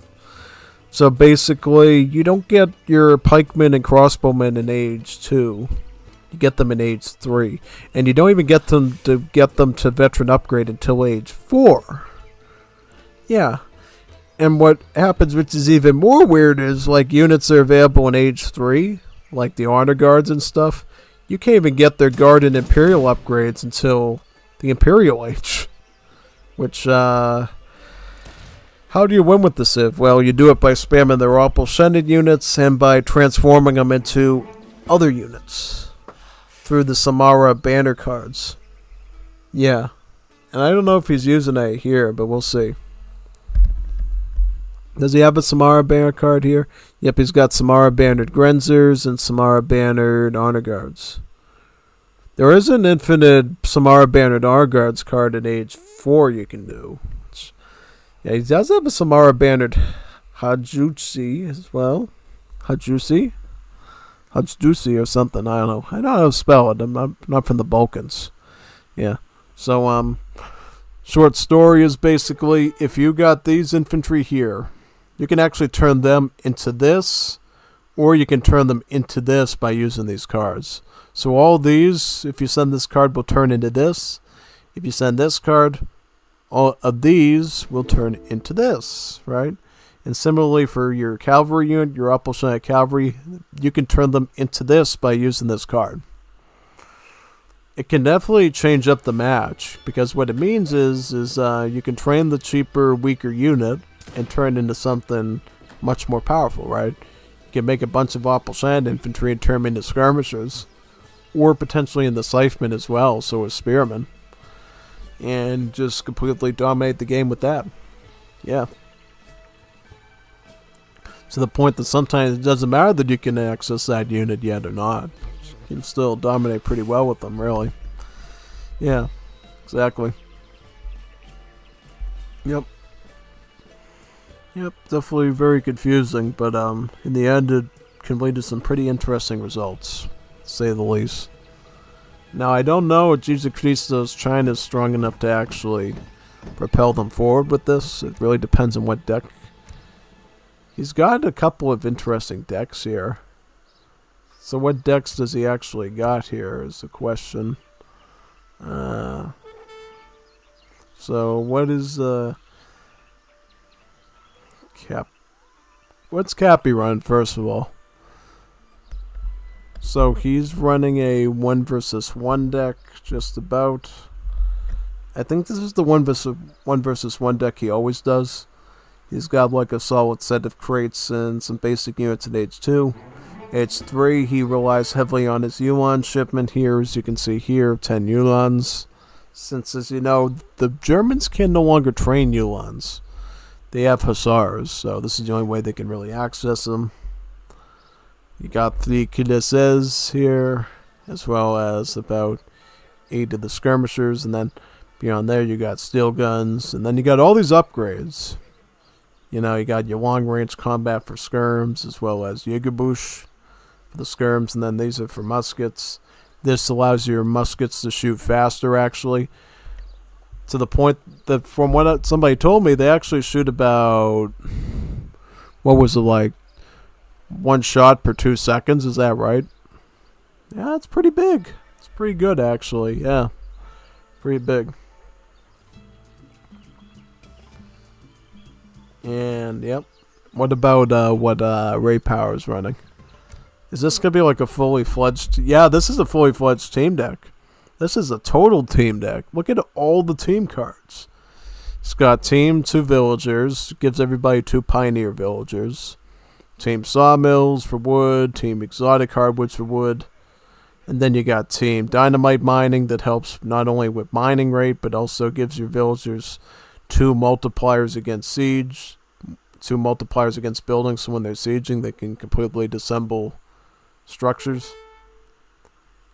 So basically, you don't get your pikemen and crossbowmen in age 2. You get them in age 3. And you don't even get them to veteran upgrade until age 4. Yeah. And what happens, which is even more weird, is like units that are available in age 3, like the honor guards and stuff. You can't even get their guard and imperial upgrades until the imperial age. Which, how do you win with the Civ? Well, you do it by spamming their Opel units and by transforming them into other units through the Samara banner cards. Yeah. And I don't know if he's using it here, but we'll see. Does he have a Samara banner card here? Yep, he's got Samara bannered Grenzers and Samara bannered honor guards. There is an infinite Samara bannered honor guards card at age 4 you can do. Yeah, he does have a Samara bannered Hajusi as well. Hajusi or something. I don't know. I don't know how to spell it. I'm not from the Balkans. Yeah. So short story is basically if you got these infantry here, you can actually turn them into this, or you can turn them into this by using these cards. So all these, if you send this card, will turn into this. If you send this card, all of these will turn into this, right? And similarly for your cavalry unit, your Opel cavalry, you can turn them into this by using this card. It can definitely change up the match, because what it means is you can train the cheaper, weaker unit and turn into something much more powerful, right? You can make a bunch of Opel infantry and turn them into skirmishers, or potentially in the Scythemen as well, so as spearmen, and just completely dominate the game with that. Yeah. To the point that sometimes it doesn't matter that you can access that unit yet or not. You can still dominate pretty well with them, really. Yeah, exactly. Yep. Yep, definitely very confusing, but in the end it can lead to some pretty interesting results, to say the least. Now, I don't know if Jesus Christo's China is strong enough to actually propel them forward with this. It really depends on what deck. He's got a couple of interesting decks here. So what decks does he actually got here is the question. So what is Cap? What's Cappy run, first of all? So he's running a 1 versus 1 deck, just about. I think this is the 1 versus 1 deck he always does. He's got like a solid set of crates and some basic units in age 2. Age 3, he relies heavily on his Ulan shipment here, as you can see here, 10 Ulans. Since, as you know, the Germans can no longer train Ulans. They have Hussars, so this is the only way they can really access them. You got 3 Kidesses here, as well as about 8 of the skirmishers, and then beyond there you got steel guns, and then you got all these upgrades. You know, you got your long-range combat for skirms, as well as Jägerbusch for the skirms, and then these are for muskets. This allows your muskets to shoot faster, actually. to the point that from what somebody told me, they actually shoot about, what was it, like 1 shot per 2 seconds. Is that right? Yeah, it's pretty big. It's pretty good, actually. Yeah, pretty big. And yep. What about what Ray Power is running? Is this gonna be like a fully fledged? Yeah, this is a fully fledged team deck. This is a total team deck. Look at all the team cards. It's got team 2 villagers. Gives everybody 2 pioneer villagers. Team sawmills for wood. Team exotic hardwoods for wood. And then you got team dynamite mining that helps not only with mining rate, but also gives your villagers 2 multipliers against siege. 2 multipliers against buildings, so when they're sieging, they can completely disassemble structures.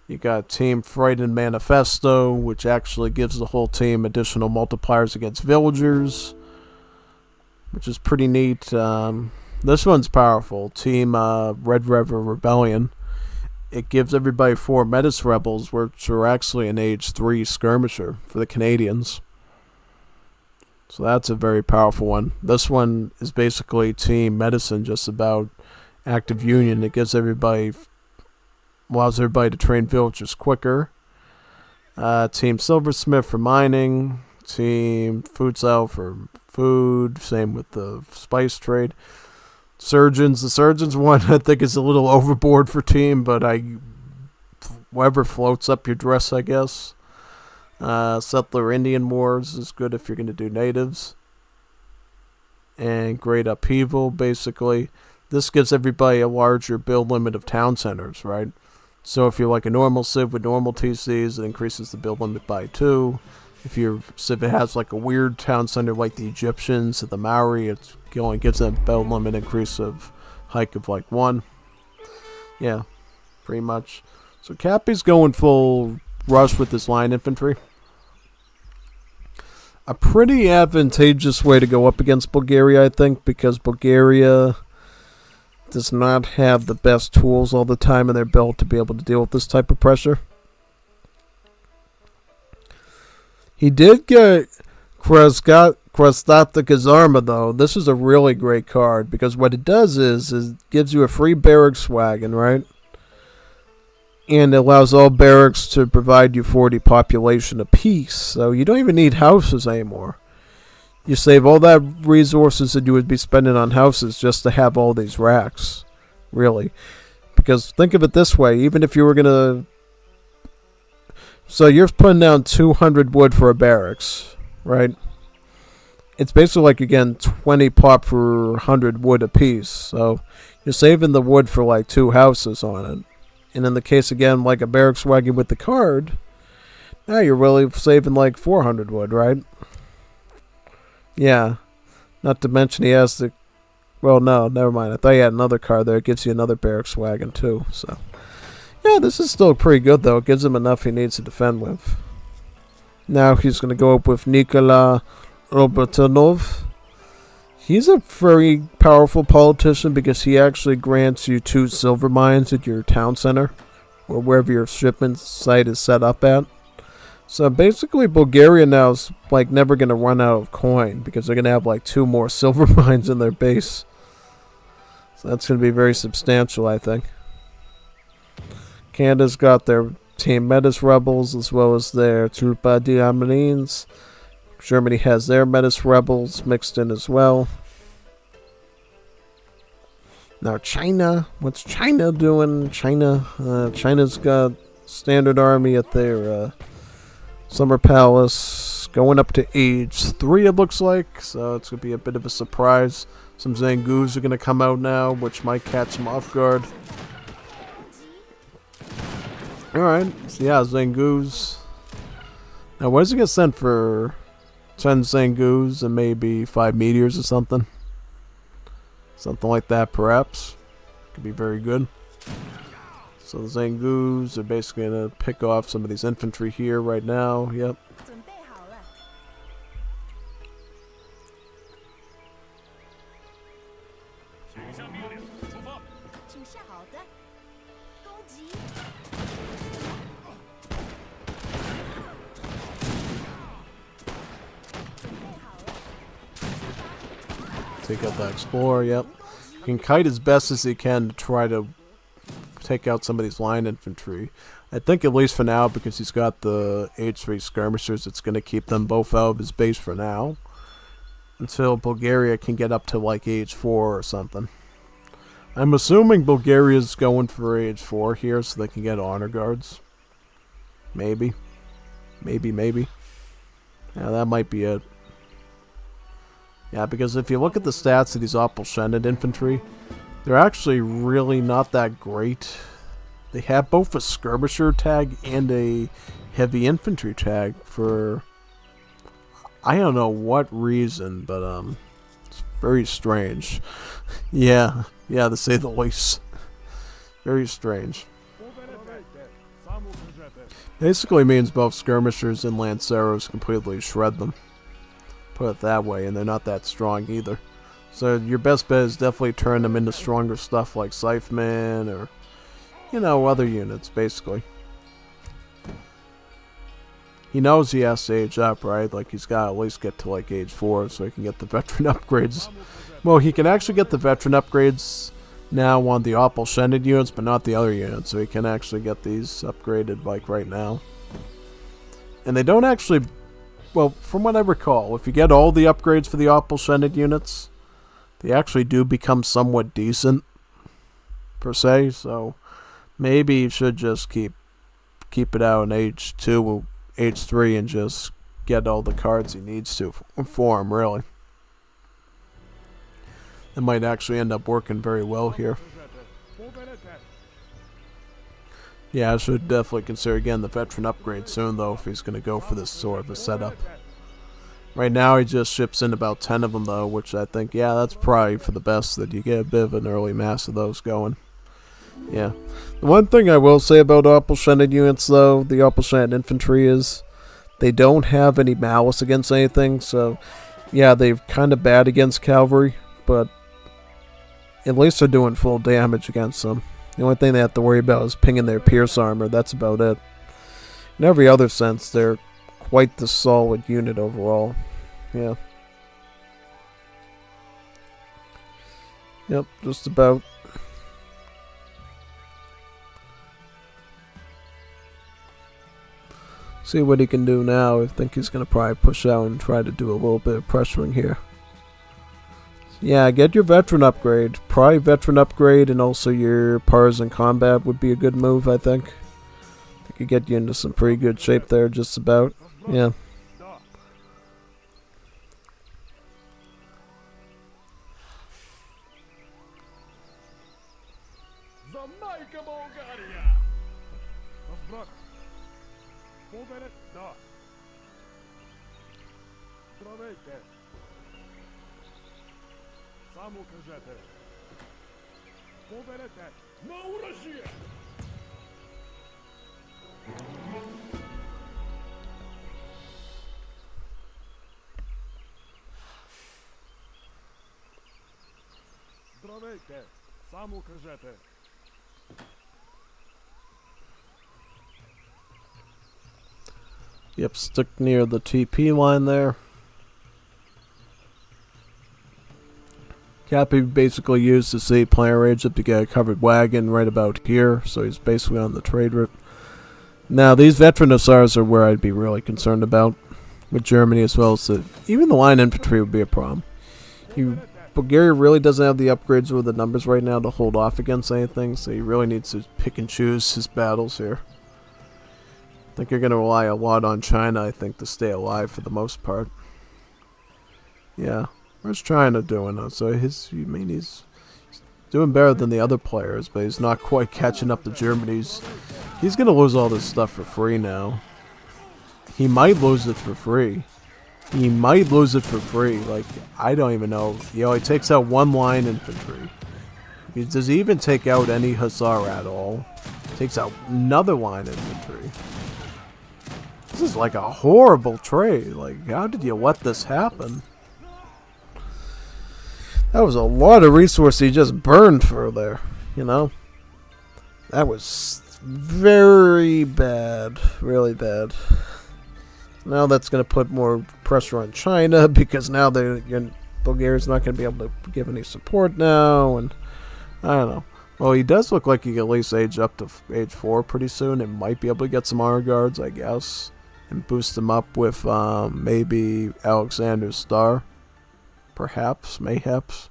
You got Team Fright and Manifesto, which actually gives the whole team additional multipliers against villagers, which is pretty neat. This one's powerful. Team Red River Rebellion. It gives everybody 4 Metis Rebels, which are actually an age 3 skirmisher for the Canadians. So that's a very powerful one. This one is basically Team Medicine, just about active union. It gives everybody, allows everybody to train villagers quicker. Team Silversmith for mining. Team Food Cell for food. Same with the spice trade. Surgeons. The surgeons one I think is a little overboard for team, but whatever floats up your dress, I guess. Settler Indian Wars is good if you're going to do natives. And Great Upheaval, basically. This gives everybody a larger build limit of town centers, right? So if you're like a normal civ with normal TCs, it increases the build limit by 2. If your civ has like a weird town center like the Egyptians or the Maori, it only gives them a build limit increase of hike of like 1. Yeah, pretty much. So Cappy's going full rush with this line infantry. A pretty advantageous way to go up against Bulgaria, I think, because Bulgaria does not have the best tools all the time in their belt to be able to deal with this type of pressure. He did get Krastata Kazarma, though. This is a really great card, because what it does is it gives you a free barracks wagon, right? And it allows all barracks to provide you 40 population apiece. So you don't even need houses anymore. You save all that resources that you would be spending on houses just to have all these racks. Really. Because think of it this way. Even if you were going to... So you're putting down 200 wood for a barracks. Right? It's basically like, again, 20 pop for 100 wood apiece. So you're saving the wood for like 2 houses on it. And in the case, again, like a barracks wagon with the card, now you're really saving like 400 wood, right? Yeah. Not to mention he has the... Well, no, never mind. I thought he had another card there. It gives you another barracks wagon, too. So, yeah, this is still pretty good, though. It gives him enough he needs to defend with. Now he's going to go up with Nikola Robotinov. He's a very powerful politician because he actually grants you 2 silver mines at your town center, or wherever your shipment site is set up at. So basically Bulgaria now is like never going to run out of coin because they're going to have like 2 more silver mines in their base. So that's going to be very substantial, I think. Canada's got their Team Metis Rebels as well as their Trupa Diamarines. Germany has their Metis Rebels mixed in as well. Now China, what's China doing? China's got standard army at their Summer Palace, going up to age 3 it looks like, so it's going to be a bit of a surprise. Some Zangoos are going to come out now, which might catch them off guard. Alright, so yeah, Zangoos. Now what is it going to send for 10 Zangoos and maybe 5 meteors or something? Something like that, perhaps. Could be very good. So the Zangoos are basically going to pick off some of these infantry here right now. Yep. take out the Explorer, yep. He can kite as best as he can to try to take out some of these line infantry. I think at least for now, because he's got the H3 skirmishers, it's going to keep them both out of his base for now. Until Bulgaria can get up to like H4 or something. I'm assuming Bulgaria's going for H4 here so they can get honor guards. Maybe. Maybe. Yeah, that might be it. Yeah, because if you look at the stats of these Opal-Shened infantry, they're actually really not that great. They have both a skirmisher tag and a heavy infantry tag for I don't know what reason, but it's very strange. Yeah, to say the least. Very strange. Basically means both skirmishers and lanceros completely shred them. Put it that way, and they're not that strong either. So your best bet is definitely turn them into stronger stuff like Scythemen or, you know, other units, basically. He knows he has to age up, right? Like, he's got to at least get to, like, age 4 so he can get the veteran upgrades. Well, he can actually get the veteran upgrades now on the Opal-Shened units, but not the other units. So he can actually get these upgraded, like, right now. And they don't actually... Well, from what I recall, if you get all the upgrades for the Opal-Shened units, they actually do become somewhat decent, per se. So maybe you should just keep it out in age 2, age 3, and just get all the cards he needs to for him, really. It might actually end up working very well here. Yeah, I should definitely consider again the veteran upgrade soon, though, if he's going to go for this sort of a setup. Right now, he just ships in about 10 of them, though, which I think, yeah, that's probably for the best, that you get a bit of an early mass of those going. Yeah. The one thing I will say about Opal-Shened units, though, the Opal-Shened infantry, is they don't have any malice against anything, so, yeah, they're kind of bad against cavalry, but at least they're doing full damage against them. The only thing they have to worry about is pinging their pierce armor. That's about it. In every other sense, they're quite the solid unit overall. Yeah. Yep, just about. See what he can do now. I think he's going to probably push out and try to do a little bit of pressuring here. Yeah, get your veteran upgrade. Probably veteran upgrade and also your partisan combat would be a good move, I think. It could get you into some pretty good shape there, just about. Yeah. Yep, stick near the TP line there. Cappy basically used the sea player range up to get a covered wagon right about here, so he's basically on the trade route. Now, these veteran hussars are where I'd be really concerned about with Germany, as well as even the line infantry would be a problem. Bulgaria really doesn't have the upgrades or the numbers right now to hold off against anything, so he really needs to pick and choose his battles here. I think you're going to rely a lot on China, I think, to stay alive for the most part. Yeah. Where's China doing? So he's doing better than the other players, but he's not quite catching up to Germany. He's going to lose all this stuff for free now. He might lose it for free. Like, I don't even know. You know, he takes out one line infantry. Does he even take out any hussar at all? Takes out another line infantry. This is like a horrible trade. Like, how did you let this happen? That was a lot of resources he just burned for there, you know? That was very bad. Really bad. Now that's going to put more pressure on China because now Bulgaria's not going to be able to give any support now, and I don't know. Well, he does look like he can at least age up to age 4 pretty soon, and might be able to get some honor guards, I guess, and boost him up with maybe Alexander's star, perhaps, mayhaps.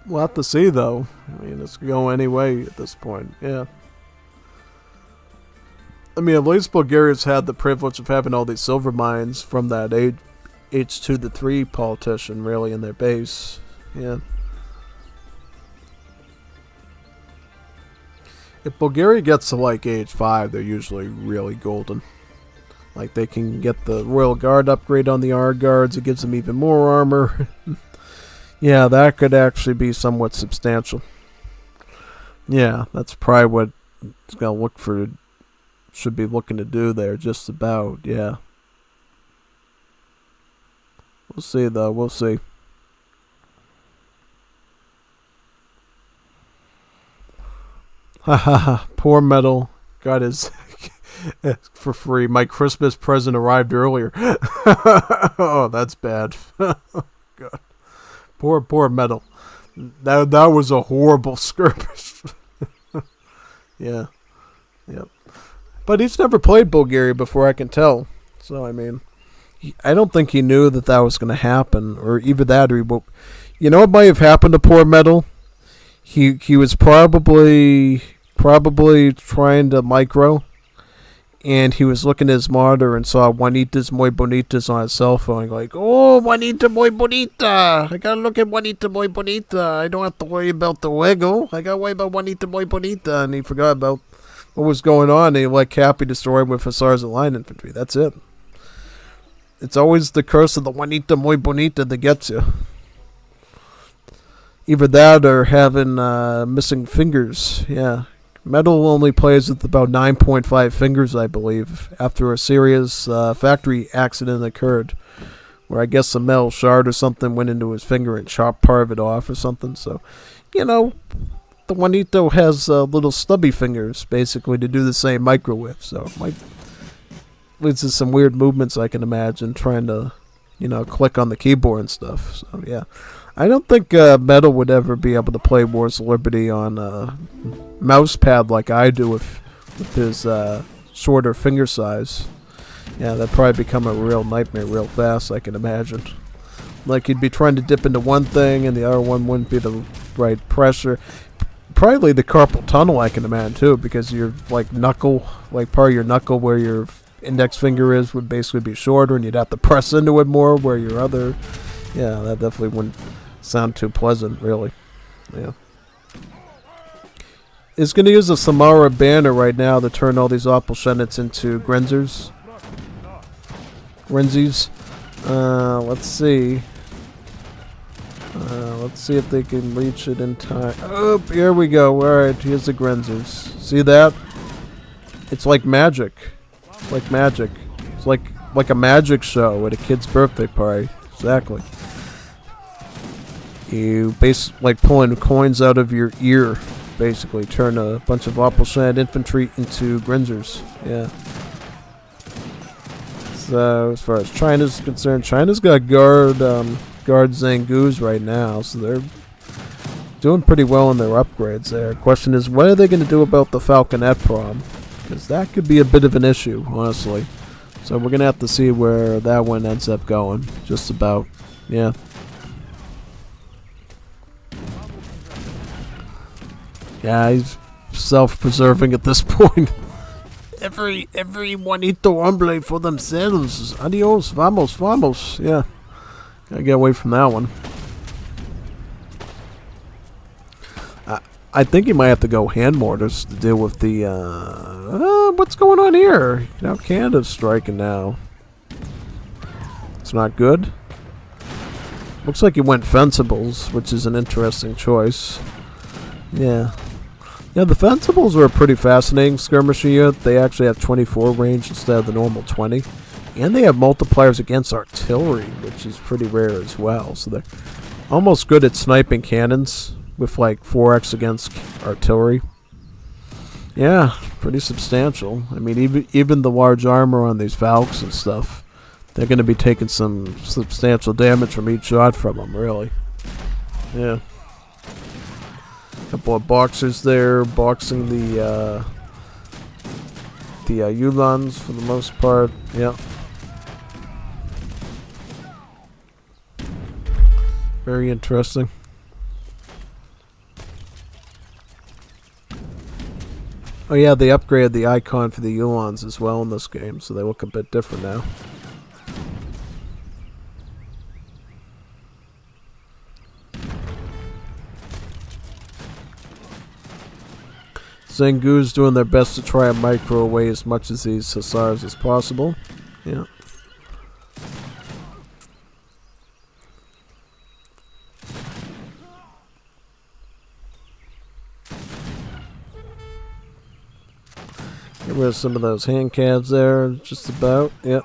We'll have to see, though. I mean, it's going to go any way at this point. Yeah. I mean, at least Bulgaria's had the privilege of having all these silver mines from that H2 to 3 politician, really, in their base. Yeah. If Bulgaria gets to, like, age 5, they're usually really golden. Like, they can get the Royal Guard upgrade on the R Guards. It gives them even more armor. Yeah, that could actually be somewhat substantial. Yeah, that's probably what it's going to look for. Should be looking to do there, just about. Yeah. We'll see, though. We'll see. Haha, poor Metal got his for free. My Christmas present arrived earlier. Oh, that's bad. God. Poor Metal. That was a horrible skirmish. Yeah. Yep. But he's never played Bulgaria before, I can tell. So, I mean, I don't think he knew that was going to happen. Or either that or he... You know what might have happened to poor Metal? He was probably trying to micro. And he was looking at his monitor and saw Juanitas Muy Bonitas on his cell phone. Like, oh, Juanita Muy Bonita. I gotta look at Juanita Muy Bonita. I don't have to worry about the Lego. I gotta worry about Juanita Muy Bonita. And he forgot about what was going on. And he let Cappy destroy him with Hussars and Line Infantry. That's it. It's always the curse of the Juanita Muy Bonita that gets you. Either that or having missing fingers. Yeah. Metal only plays with about 9.5 fingers, I believe, after a serious factory accident occurred, where I guess a metal shard or something went into his finger and chopped part of it off or something. So, you know, the Juanito has little stubby fingers, basically, to do the same micro with. So it might leads to some weird movements, I can imagine, trying to, you know, click on the keyboard and stuff. So, yeah. I don't think Metal would ever be able to play Wars of Liberty on a mouse pad like I do with his shorter finger size. Yeah, that'd probably become a real nightmare real fast, I can imagine. Like, he'd be trying to dip into one thing and the other one wouldn't be the right pressure. Probably the carpal tunnel, I can imagine, too, because your, like, knuckle, like, part of your knuckle where your index finger is would basically be shorter and you'd have to press into it more where your other... Yeah, that definitely wouldn't sound too pleasant, really. Yeah. It's going to use a Samara banner right now to turn all these Opalshenets into Grenzers. Let's see. Let's see if they can reach it in time. Oh, here we go. Alright, here's the Grenzers. See that? It's like magic. Like magic. It's like a magic show at a kid's birthday party. Exactly. You basically like pulling coins out of your ear, basically. Turn a bunch of Opalshenet infantry into Grenzers. Yeah. So, as far as China's concerned, China's got guard Zangus right now, so they're doing pretty well in their upgrades there. Question is, what are they going to do about the Falconet problem? Because that could be a bit of an issue, honestly. So we're going to have to see where that one ends up going. Just about. Yeah. Yeah, he's self-preserving at this point. Every Juanito hombre for themselves. Adios, vamos. Yeah. Gotta get away from that one. I think he might have to go hand mortars to deal with the, what's going on here? Now Canada's striking now. It's not good. Looks like he went Fencibles, which is an interesting choice. Yeah. Yeah, the Fencibles are a pretty fascinating skirmishing unit. They actually have 24 range instead of the normal 20. And they have multipliers against artillery, which is pretty rare as well. So they're almost good at sniping cannons with like 4x against artillery. Yeah, pretty substantial. I mean, even the large armor on these Valks and stuff, they're going to be taking some substantial damage from each shot from them, really. Yeah. Couple of boxers there, boxing the Yulans for the most part. Yeah. Very interesting. Oh yeah, they upgraded the icon for the Yulans as well in this game, so they look a bit different now. Zengu's doing their best to try and micro away as much of these Hussars as possible. Yeah. Get rid of some of those hand cannons there, just about. Yep.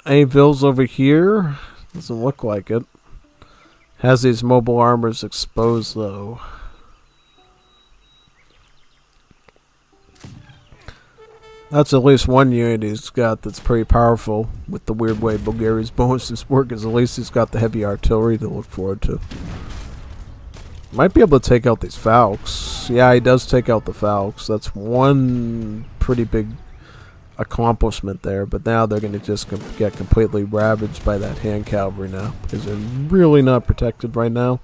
Any vills over here? Doesn't look like it. Has these mobile armors exposed though. That's at least one unit he's got that's pretty powerful with the weird way Bulgaria's bonuses work, is at least he's got the heavy artillery to look forward to. Might be able to take out these Falcons. Yeah, he does take out the Falcons. That's one pretty big accomplishment there, but now they're going to just get completely ravaged by that hand cavalry now, because they're really not protected right now.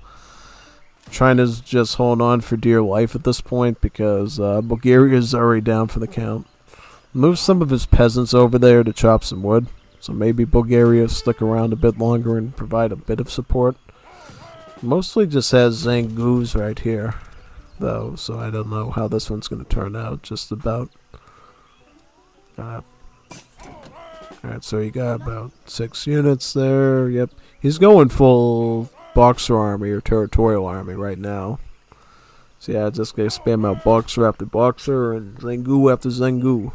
China's just holding on for dear life at this point because Bulgaria's already down for the count. Move some of his peasants over there to chop some wood, so maybe Bulgaria stick around a bit longer and provide a bit of support. Mostly just has Zangus right here, though, so I don't know how this one's going to turn out. Just about. Alright, so you got about 6 units there. Yep, he's going full Boxer army or territorial army right now. So yeah, just gonna spam out Boxer after Boxer and Zengu after Zengu.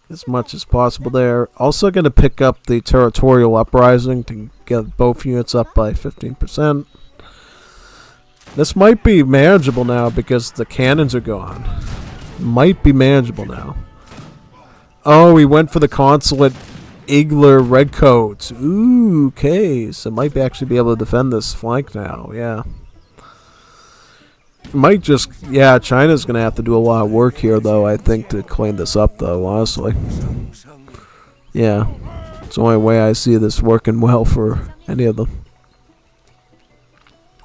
As much as possible there. Also going to pick up the territorial uprising to get both units up by 15%. This might be manageable now because the cannons are gone. Might be manageable now. Oh, he went for the consulate Igler Redcoats. Ooh, okay. So might actually be able to defend this flank now. Yeah. Might just, yeah, China's going to have to do a lot of work here, though, I think, to clean this up, though, honestly. Yeah. It's the only way I see this working well for any of them.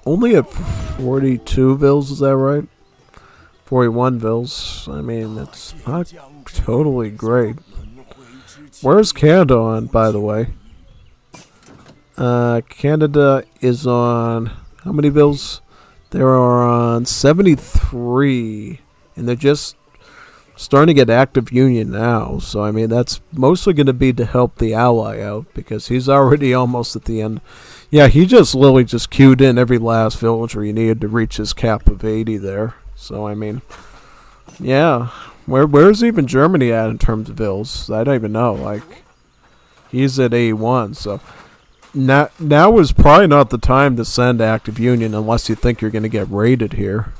Only at 42 vills, is that right? 41 vills. I mean, it's not totally great. Where's Canada on, by the way? Canada is on, how many vills? They're on 73, and they're just starting to get active union now. So, I mean, that's mostly going to be to help the ally out, because he's already almost at the end. Yeah, he just literally just queued in every last villager he needed to reach his cap of 80 there. So, I mean, yeah. Where's even Germany at in terms of vills? I don't even know. Like, he's at 81, so... Now is probably not the time to send active union unless you think you're going to get raided here.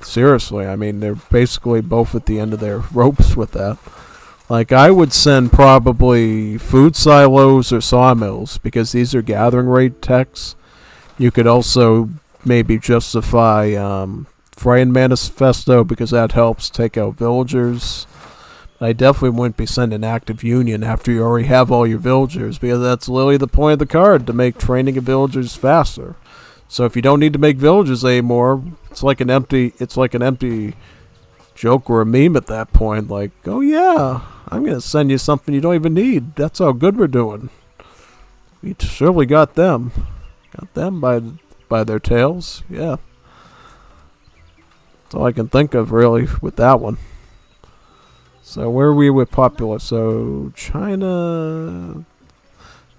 Seriously, I mean, they're basically both at the end of their ropes with that. Like, I would send probably food silos or sawmills, because these are gathering rate techs. You could also maybe justify Friend Manifesto, because that helps take out villagers. I definitely wouldn't be sending active union after you already have all your villagers, because that's literally the point of the card, to make training of villagers faster. So if you don't need to make villagers anymore, it's like an empty joke or a meme at that point. Like, oh yeah, I'm gonna send you something you don't even need. That's how good we're doing. We surely got them by their tails. Yeah, that's all I can think of really with that one. So where are we with populace? So China,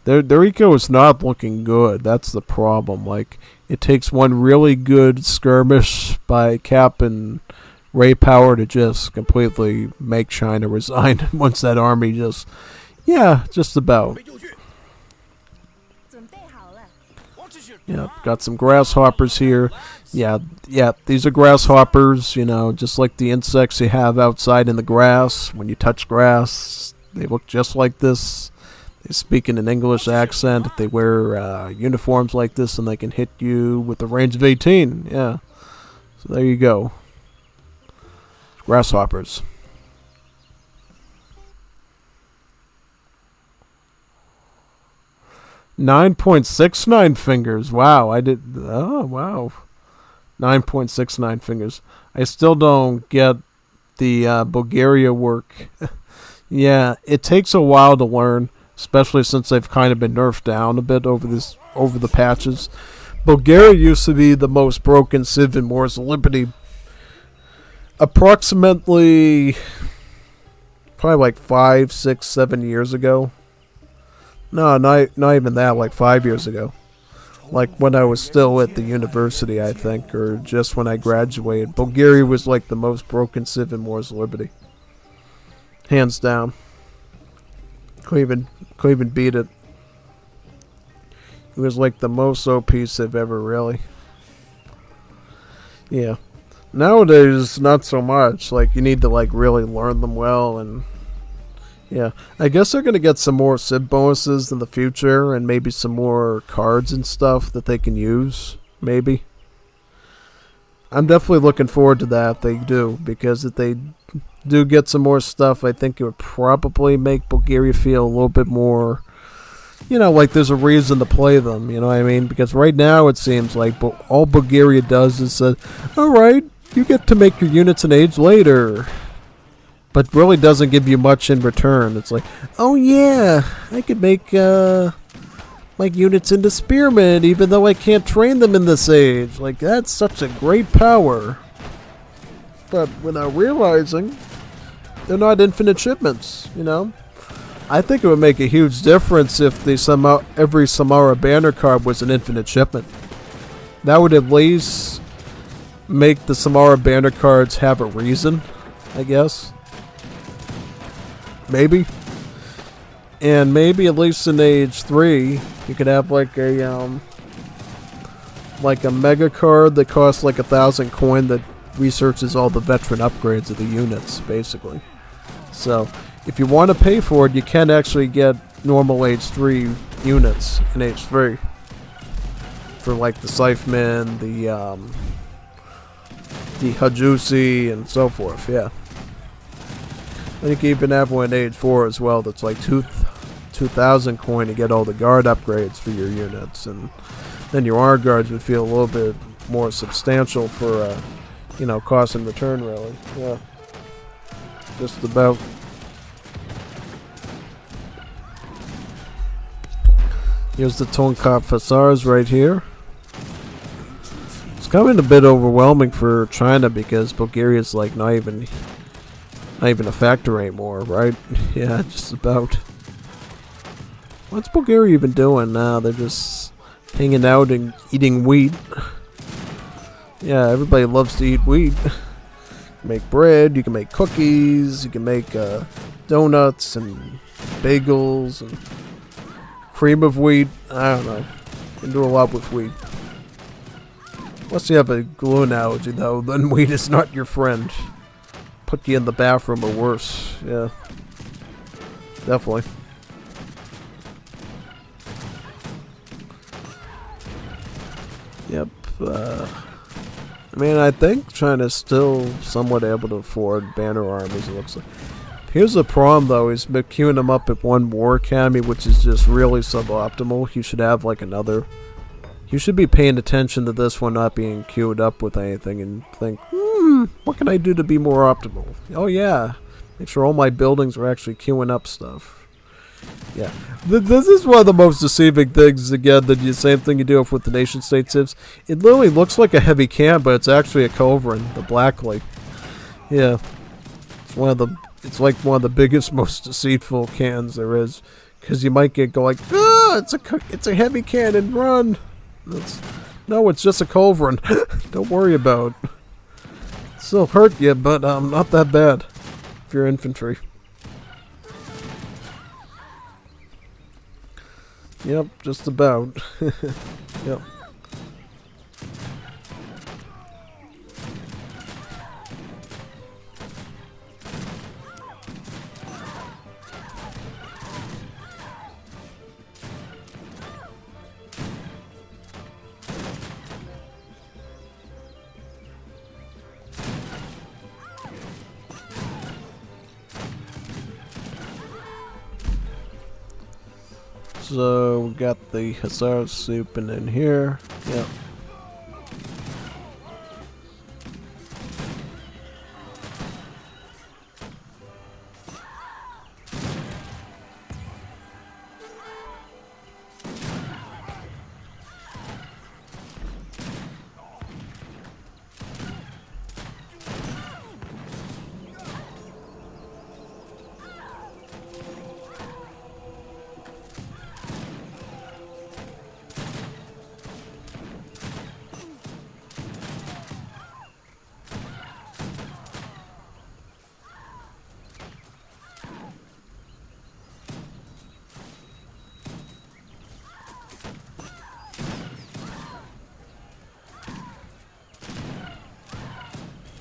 their eco is not looking good. That's the problem. Like, it takes one really good skirmish by Cap and Ray power to just completely make China resign once that army just, yeah, just about. Yeah, got some grasshoppers here. Yeah, these are grasshoppers, you know, just like the insects you have outside in the grass. When you touch grass, they look just like this. They speak in an English accent. They wear uniforms like this, and they can hit you with a range of 18. Yeah. So there you go. Grasshoppers. .69 fingers. Wow, I did. Oh, wow. 9.69 fingers. I still don't get the Bulgaria work. Yeah, it takes a while to learn, especially since they've kind of been nerfed down a bit over the patches. Bulgaria used to be the most broken civ in Wars of Liberty. Approximately, probably like 5, 6, 7 years ago. No, not even that, like 5 years ago. Like when I was still at the university, I think, or just when I graduated. Bulgaria was like the most broken civ in Wars of Liberty. Hands down. Couldn't even beat it. It was like the most OP civ ever, really. Yeah. Nowadays, not so much. Like, you need to, like, really learn them well, and yeah. I guess they're going to get some more civ bonuses in the future, and maybe some more cards and stuff that they can use, maybe. I'm definitely looking forward to that if they do, because if they do get some more stuff, I think it would probably make Bulgaria feel a little bit more, you know, like there's a reason to play them, you know what I mean? Because right now it seems like all Bulgaria does is say, alright, you get to make your units an age later. But really doesn't give you much in return. It's like, oh yeah, I could make my units into spearmen even though I can't train them in this age. Like, that's such a great power. But without realizing, they're not infinite shipments, you know? I think it would make a huge difference if every Samara banner card was an infinite shipment. That would at least make the Samara banner cards have a reason, I guess. Maybe. And maybe at least in Age 3, you could have like a mega card that costs like 1,000 coin that researches all the veteran upgrades of the units, basically. So, if you want to pay for it, you can actually get normal Age 3 units in Age 3. For like the Scythemen, the Hajusi, and so forth, yeah. And you can even have one in Age 4 as well that's like 2,000 coin to get all the guard upgrades for your units. And then your R guards would feel a little bit more substantial for, cost and return, really. Yeah. Just about. Here's the Tonkop Hussars right here. It's coming a bit overwhelming for China because Bulgaria's like not even a factor anymore, right? Yeah, just about. What's Bulgaria even doing now? They're just hanging out and eating wheat. Yeah, everybody loves to eat wheat. You can make bread, you can make cookies, you can make donuts and bagels and cream of wheat. I don't know. You can do a lot with wheat. Unless you have a glue analogy, though, then wheat is not your friend. Put you in the bathroom or worse. Yeah. Definitely. Yep. I mean, I think China's still somewhat able to afford banner armies, it looks like. Here's the problem, though, is queuing them up at one war academy, which is just really suboptimal. You should have, like, another. You should be paying attention to this one not being queued up with anything and think, what can I do to be more optimal? Oh, yeah. Make sure all my buildings are actually queuing up stuff. Yeah. This is one of the most deceiving things, again, the same thing you do with the nation-state civs. It literally looks like a heavy can, but it's actually a Culverin, the Blackley. Yeah. It's like one of the biggest, most deceitful cans there is. Because you might go like, it's a heavy cannon, run! No, it's just a Culverin. Don't worry about it. Still hurt you, but not that bad if you're infantry. Yep, just about. Yep. So we got the Hussar soup in here. Yep.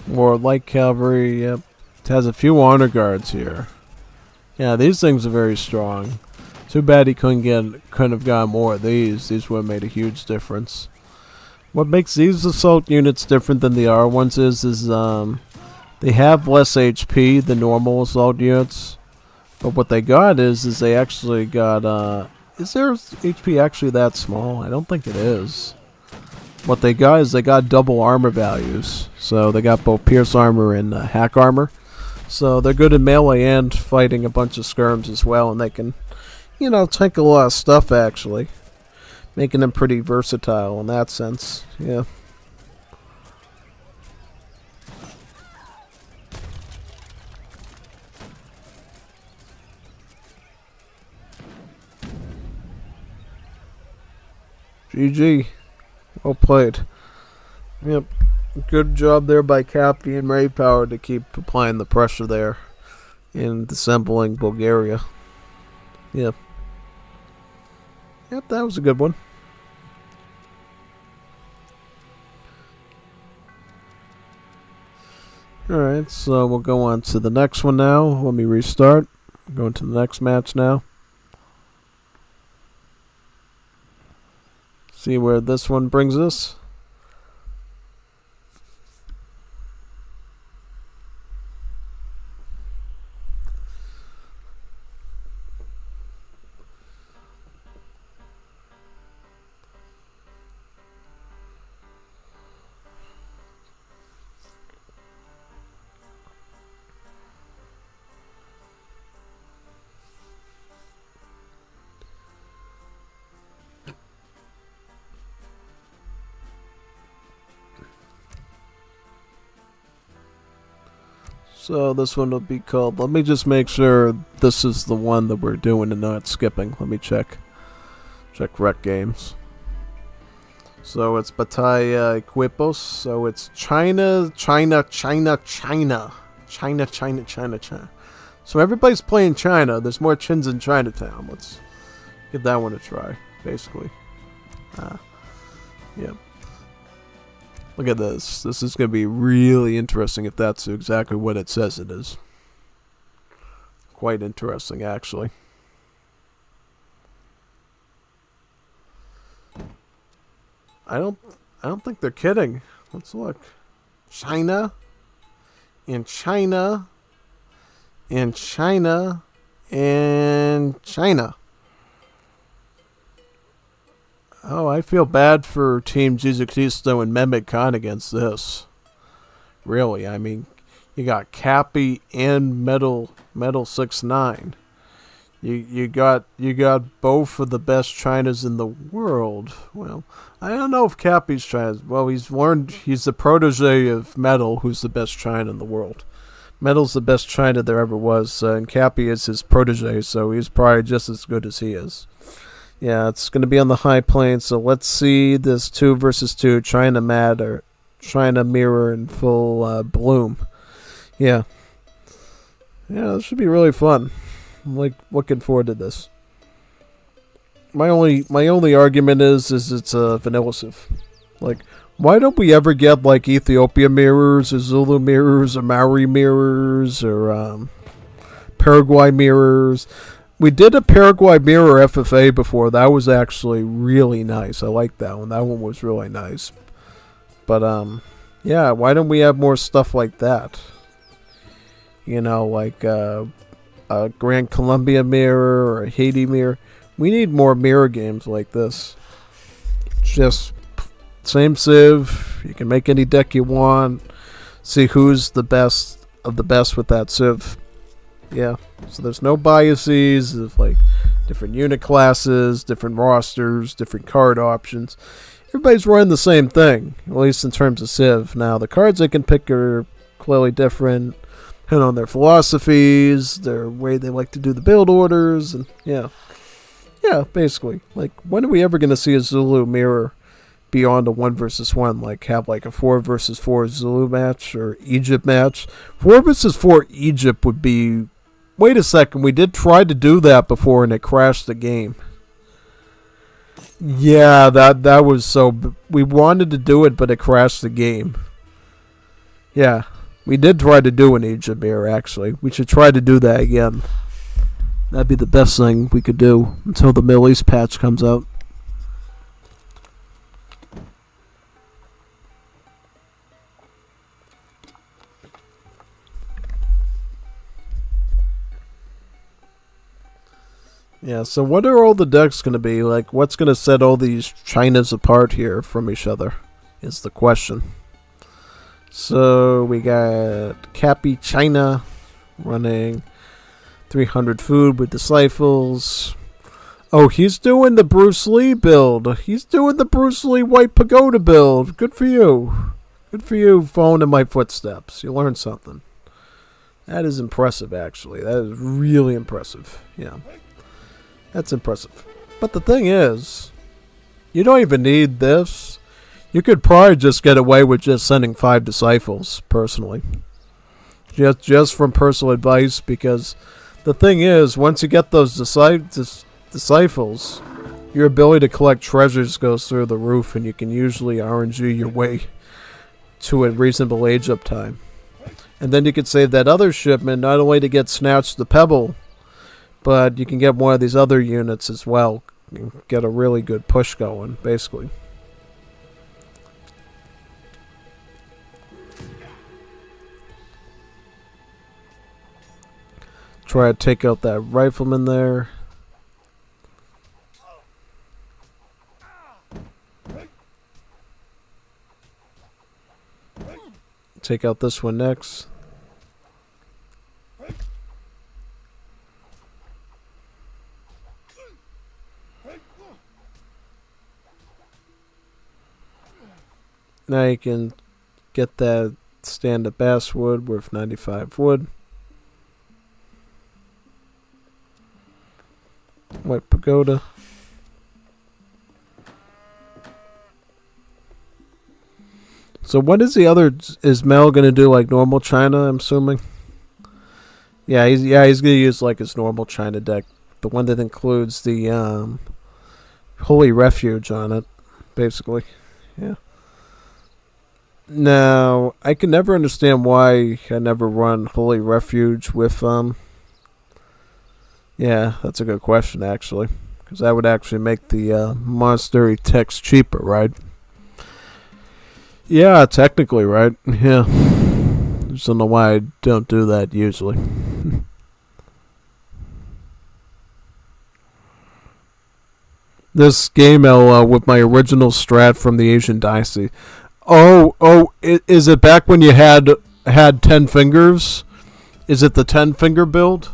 More light cavalry. Yep. It has a few honor guards here. Yeah, these things are very strong. Too bad he couldn't have gotten more of these. These would have made a huge difference. What makes these assault units different than the other ones is they have less HP than normal assault units. But what they got is they actually got is their HP actually that small? I don't think it is. What they got is they got double armor values. So they got both pierce armor and hack armor. So they're good in melee and fighting a bunch of skirms as well. And they can, tank a lot of stuff actually. Making them pretty versatile in that sense. Yeah. GG. Well played. Yep. Good job there by Cappy and Ray Power to keep applying the pressure there in assembling Bulgaria. Yep. Yep, that was a good one. Alright, so we'll go on to the next one now. Let me restart. Go into the next match now. See where this one brings us. So this one will be called, let me just make sure this is the one that we're doing and not skipping. Let me check rec games. So it's Batalla Equipos. So it's China. So everybody's playing China. There's more chins in Chinatown. Let's give that one a try, basically. Yep. Look at this. This is going to be really interesting if that's exactly what it says it is. Quite interesting, actually. I don't think they're kidding. Let's look. China. And China. And China. And China. Oh, I feel bad for Team Jesucristo and Mehmet Khan against this. Really, I mean, you got Cappy and Metal 6'9". You got both of the best Chinas in the world. Well, I don't know if Cappy's China. Well, he's the protege of Metal, who's the best China in the world. Metal's the best China there ever was, and Cappy is his protege, so he's probably just as good as he is. Yeah, it's going to be on the high plains, so let's see this 2 versus 2 China Mad or China mirror in full bloom. Yeah. Yeah, this should be really fun. I'm like looking forward to this. My only argument is it's a vanilla civ. Like, why don't we ever get like Ethiopia mirrors or Zulu mirrors or Maori mirrors or Paraguay mirrors? We did a Paraguay mirror FFA before. That was actually really nice. I like that one. That one was really nice. But yeah, why don't we have more stuff like that? You know, like a Grand Colombia mirror or a Haiti mirror. We need more mirror games like this. Just same civ. You can make any deck you want. See who's the best of the best with that civ. Yeah. So there's no biases of like different unit classes, different rosters, different card options. Everybody's running the same thing, at least in terms of civ. Now the cards they can pick are clearly different, depending on their philosophies, their way they like to do the build orders, and yeah. Yeah, basically. Like, when are we ever going to see a Zulu mirror beyond a 1 versus 1? Like, have like a 4 versus 4 Zulu match or Egypt match? 4 versus 4 Egypt would be... Wait a second, we did try to do that before and it crashed the game. Yeah, that was so... We wanted to do it, but it crashed the game. Yeah, we did try to do an Egypt mirror, actually. We should try to do that again. That'd be the best thing we could do until the Middle East patch comes out. Yeah, so what are all the decks going to be? Like, what's going to set all these Chinas apart here from each other is the question. So, we got Cappy China running 300 food with disciples. Oh, he's doing the Bruce Lee build. He's doing the Bruce Lee White Pagoda build. Good for you. Good for you, following in my footsteps. You learned something. That is impressive, actually. That is really impressive. Yeah. That's impressive. But the thing is, you don't even need this. You could probably just get away with just sending 5 disciples, personally. Just from personal advice, because the thing is, once you get those disciples, your ability to collect treasures goes through the roof, and you can usually RNG your way to a reasonable age up time. And then you could save that other shipment not only to get Snatch the Pebble, but you can get one of these other units as well and get a really good push going, basically. Try to take out that rifleman there. Take out this one next. Now you can get that stand-up basswood worth 95 wood. White Pagoda. So what is the other? Is Mel gonna do like normal China? I'm assuming. Yeah, he's gonna use like his normal China deck, the one that includes the Holy Refuge on it, basically. Yeah. Now I can never understand why I never run Holy Refuge with Yeah, that's a good question, actually. Because that would actually make the monastery text cheaper, right? Yeah, technically, right? Yeah. Just don't know why I don't do that usually. This game, with my original strat from the Asian Dynasty. Is it back when you had 10 fingers? Is it the 10 finger build?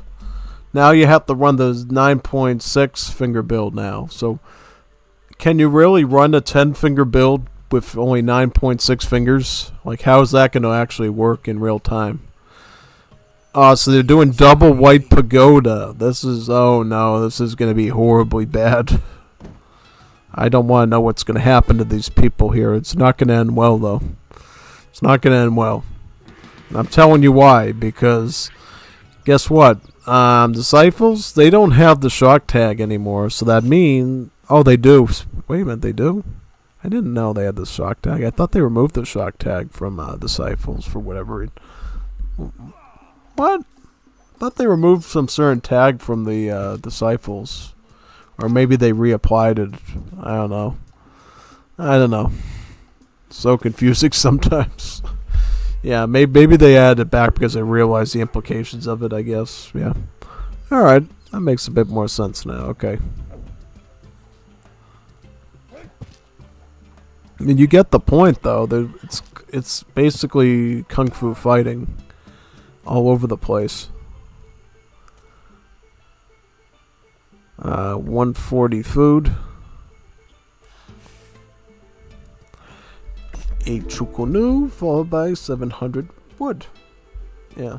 Now you have to run the 9.6 finger build now. So, can you really run a 10 finger build with only 9.6 fingers? Like, how is that going to actually work in real time? So they're doing double White Pagoda. This is going to be horribly bad. I don't want to know what's going to happen to these people here. It's not going to end well, though. It's not going to end well. And I'm telling you why, because guess what? Disciples, they don't have the shock tag anymore, so that means... Oh, they do. Wait a minute, they do? I didn't know they had the shock tag. I thought they removed the shock tag from Disciples for whatever reason. What? I thought they removed some certain tag from the Disciples. Or maybe they reapplied it. I don't know. So confusing sometimes. Yeah, maybe they added it back because they realized the implications of it, I guess. Yeah. Alright, that makes a bit more sense now. Okay. I mean, you get the point, though. It's basically kung fu fighting all over the place. 140 food. 8 chukonu, followed by 700 wood. Yeah.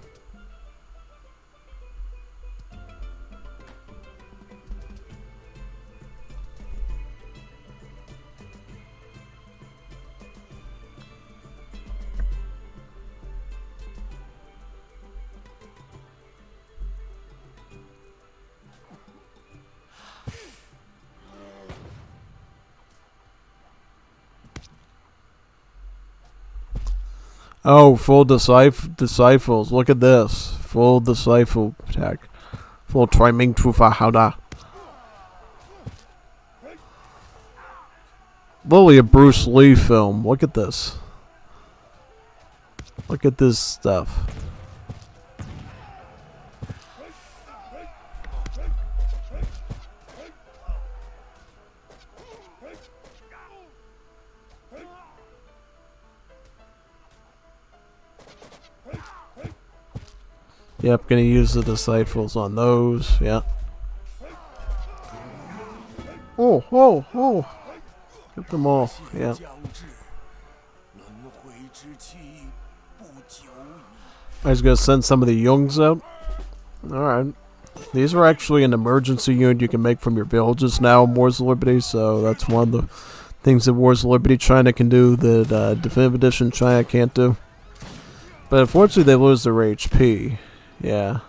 Oh, full disciples. Look at this. Full disciple attack. Full Triming Tufa Hauda. Literally a Bruce Lee film. Look at this. Look at this stuff. Yep, gonna use the disciples on those, yeah. Oh. Get them all, yeah. I was gonna send some of the Youngs out. Alright. These are actually an emergency unit you can make from your villages now in Wars of Liberty, so that's one of the things that Wars of Liberty China can do that Definitive Edition China can't do. But unfortunately they lose their HP. Yeah.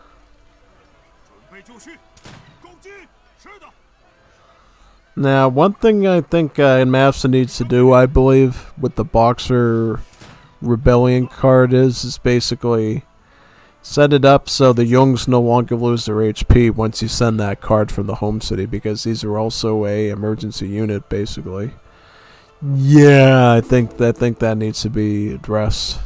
Now, one thing I think Mapsa needs to do, I believe, with the Boxer Rebellion card is basically set it up so the Youngs no longer lose their HP once you send that card from the home city, because these are also a emergency unit, basically. Yeah, I think that needs to be addressed.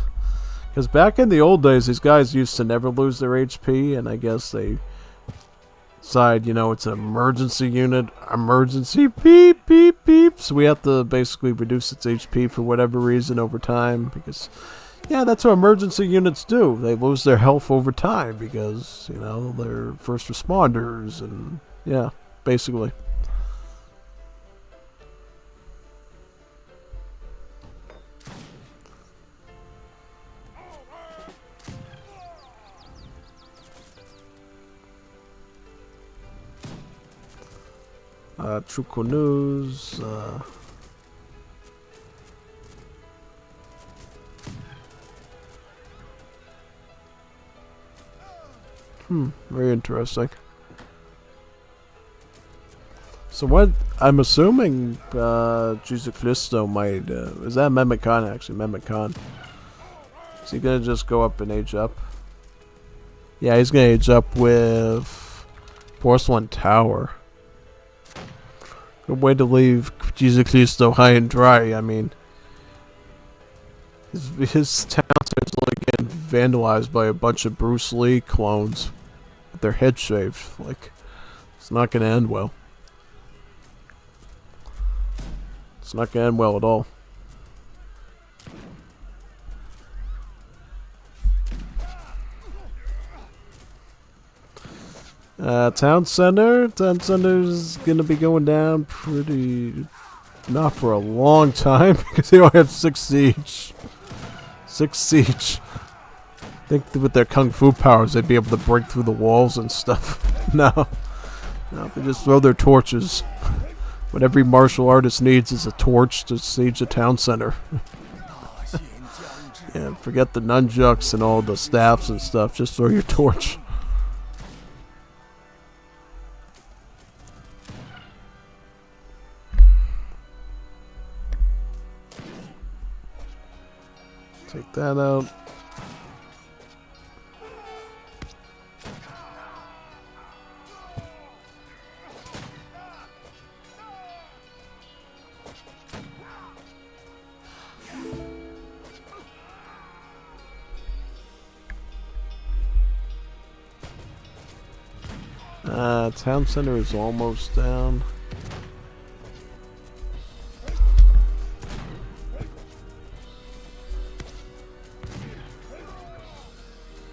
Because back in the old days, these guys used to never lose their HP, and I guess they decide, you know, it's an emergency unit, emergency beep, beep, beep, so we have to basically reduce its HP for whatever reason over time, because, yeah, that's what emergency units do. They lose their health over time, because, you know, they're first responders, and, yeah, basically. Truco News, very interesting. So what, I'm assuming, Jesus Christo might, is that Mehmet Khan actually, Mehmet Khan? Is he gonna just go up and age up? Yeah, he's gonna age up with Porcelain Tower. Good way to leave Jesus Christo high and dry. I mean, his town is getting vandalized by a bunch of Bruce Lee clones with their head shaved. Like, it's not going to end well. It's not going to end well at all. Town center's gonna be going down pretty, not for a long time, because they only have 6 siege. 6 siege. I think that with their kung fu powers they'd be able to break through the walls and stuff. No, they just throw their torches. What every martial artist needs is a torch to siege a town center. Yeah, forget the nunchucks and all the staffs and stuff. Just throw your torch. Take that out. Town center is almost down.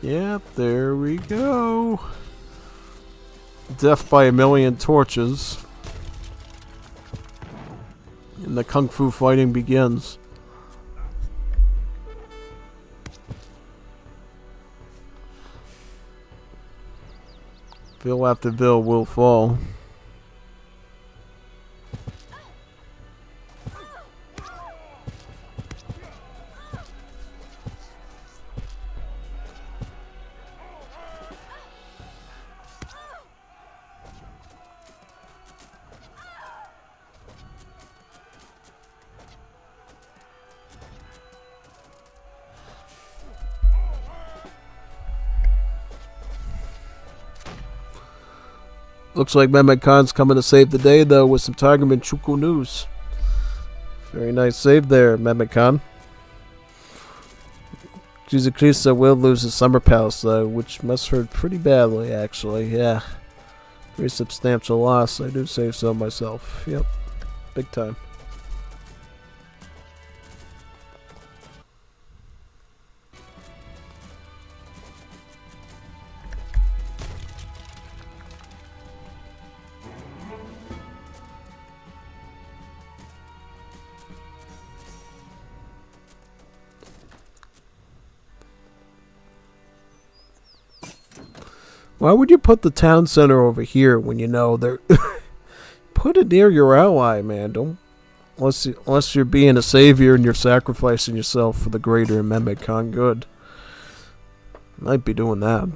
Yep, there we go. Death by a million torches. And the kung fu fighting begins. Ville after Ville will fall. Looks like Mehmet Khan's coming to save the day, though, with some Tigerman Chuku news. Very nice save there, Mehmet Khan. Jesus Christ will lose his summer palace, though, which must hurt pretty badly, actually. Yeah. Very substantial loss, I do say so myself. Yep. Big time. Why would you put the town center over here when you know they're... Put it near your ally, man. Don't... Unless you're being a savior and you're sacrificing yourself for the greater Mehmet Khan good. Might be doing that.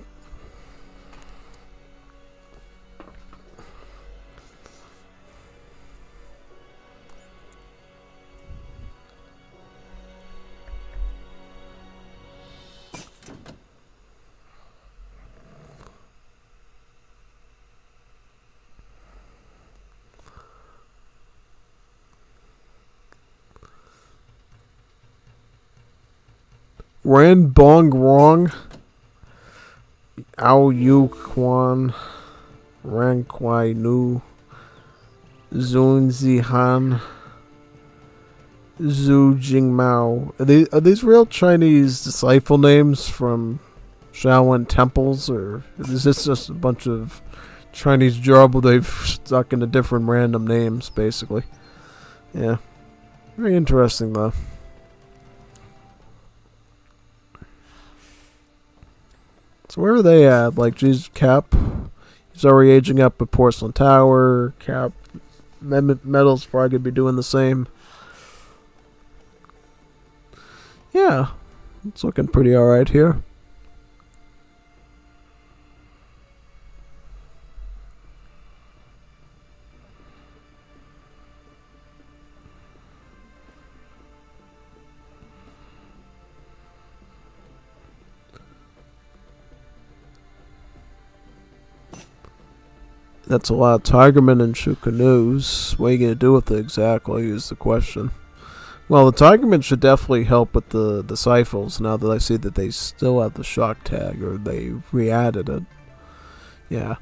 Ran Bong Wrong, Ao Yu Kwan, Ran Kwai Nu, Zun Zihan, Zhu Jingmao. Are these real Chinese disciple names from Shaolin temples, or is this just a bunch of Chinese jarble they've stuck into different random names, basically? Yeah. Very interesting, though. So where are they at? Like, geez, Cap, he's already aging up with Porcelain Tower. Cap, Metal's probably going to be doing the same. Yeah, it's looking pretty alright here. That's a lot of Tigerman and Shukanu's. What are you going to do with it exactly is the question. Well, the Tigerman should definitely help with the disciples now that I see that they still have the shock tag, or they re-added it. Yeah,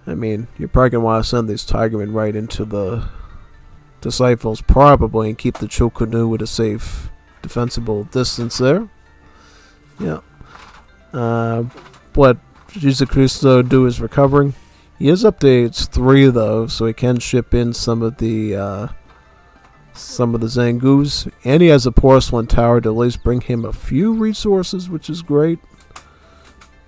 I mean, you're probably going to want to send these Tigermen right into the disciples probably and keep the Chukunu at a safe, defensible distance there. Yeah. What Jesus Christo do is recovering. He is up to age 3 though, so he can ship in some of the Zangus, and he has a porcelain tower to at least bring him a few resources, which is great.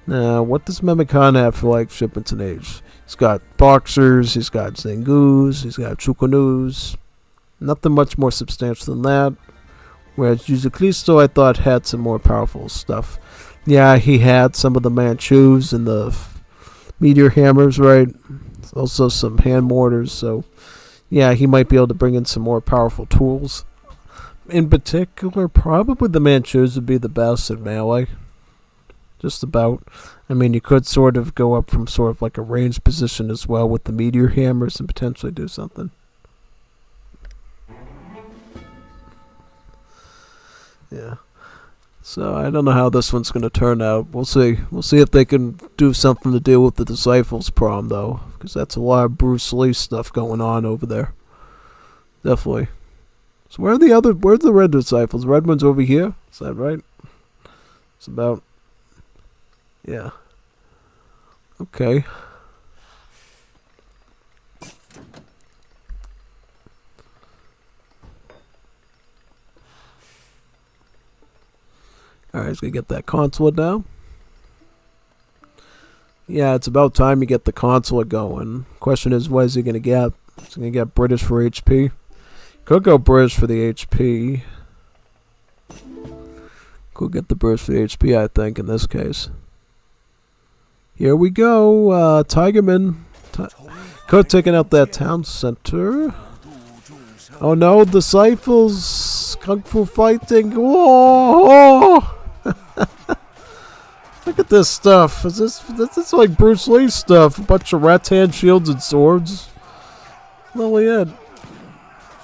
Now, what does Mehmet Khan have for like shipments and age? He's got boxers, he's got Zangus, he's got Chukunus. Nothing much more substantial than that. Whereas Jesucristo, I thought, had some more powerful stuff. Yeah, he had some of the Manchus and the meteor hammers, right? Also some hand mortars, so yeah, he might be able to bring in some more powerful tools. In particular, probably the Manchus would be the best at melee. Just about. I mean, you could sort of go up from sort of like a range position as well with the meteor hammers and potentially do something. Yeah. So I don't know how this one's going to turn out. We'll see. We'll see if they can do something to deal with the Disciples problem, though, because that's a lot of Bruce Lee stuff going on over there. Definitely. So where's the red Disciples? The red one's over here? Is that right? It's about... Yeah. Okay. Alright, he's gonna get that consulate now. Yeah, it's about time you get the consulate going. Question is, what is he gonna get? Is he gonna get British for HP? Could go British for the HP. Could get the British for the HP, I think, in this case. Here we go, Tigerman. Could have taken out that town center. Oh no, Disciples! Kung Fu fighting! Whoa! Look at this stuff. This is like Bruce Lee stuff. A bunch of rattan shields and swords. Lovely it.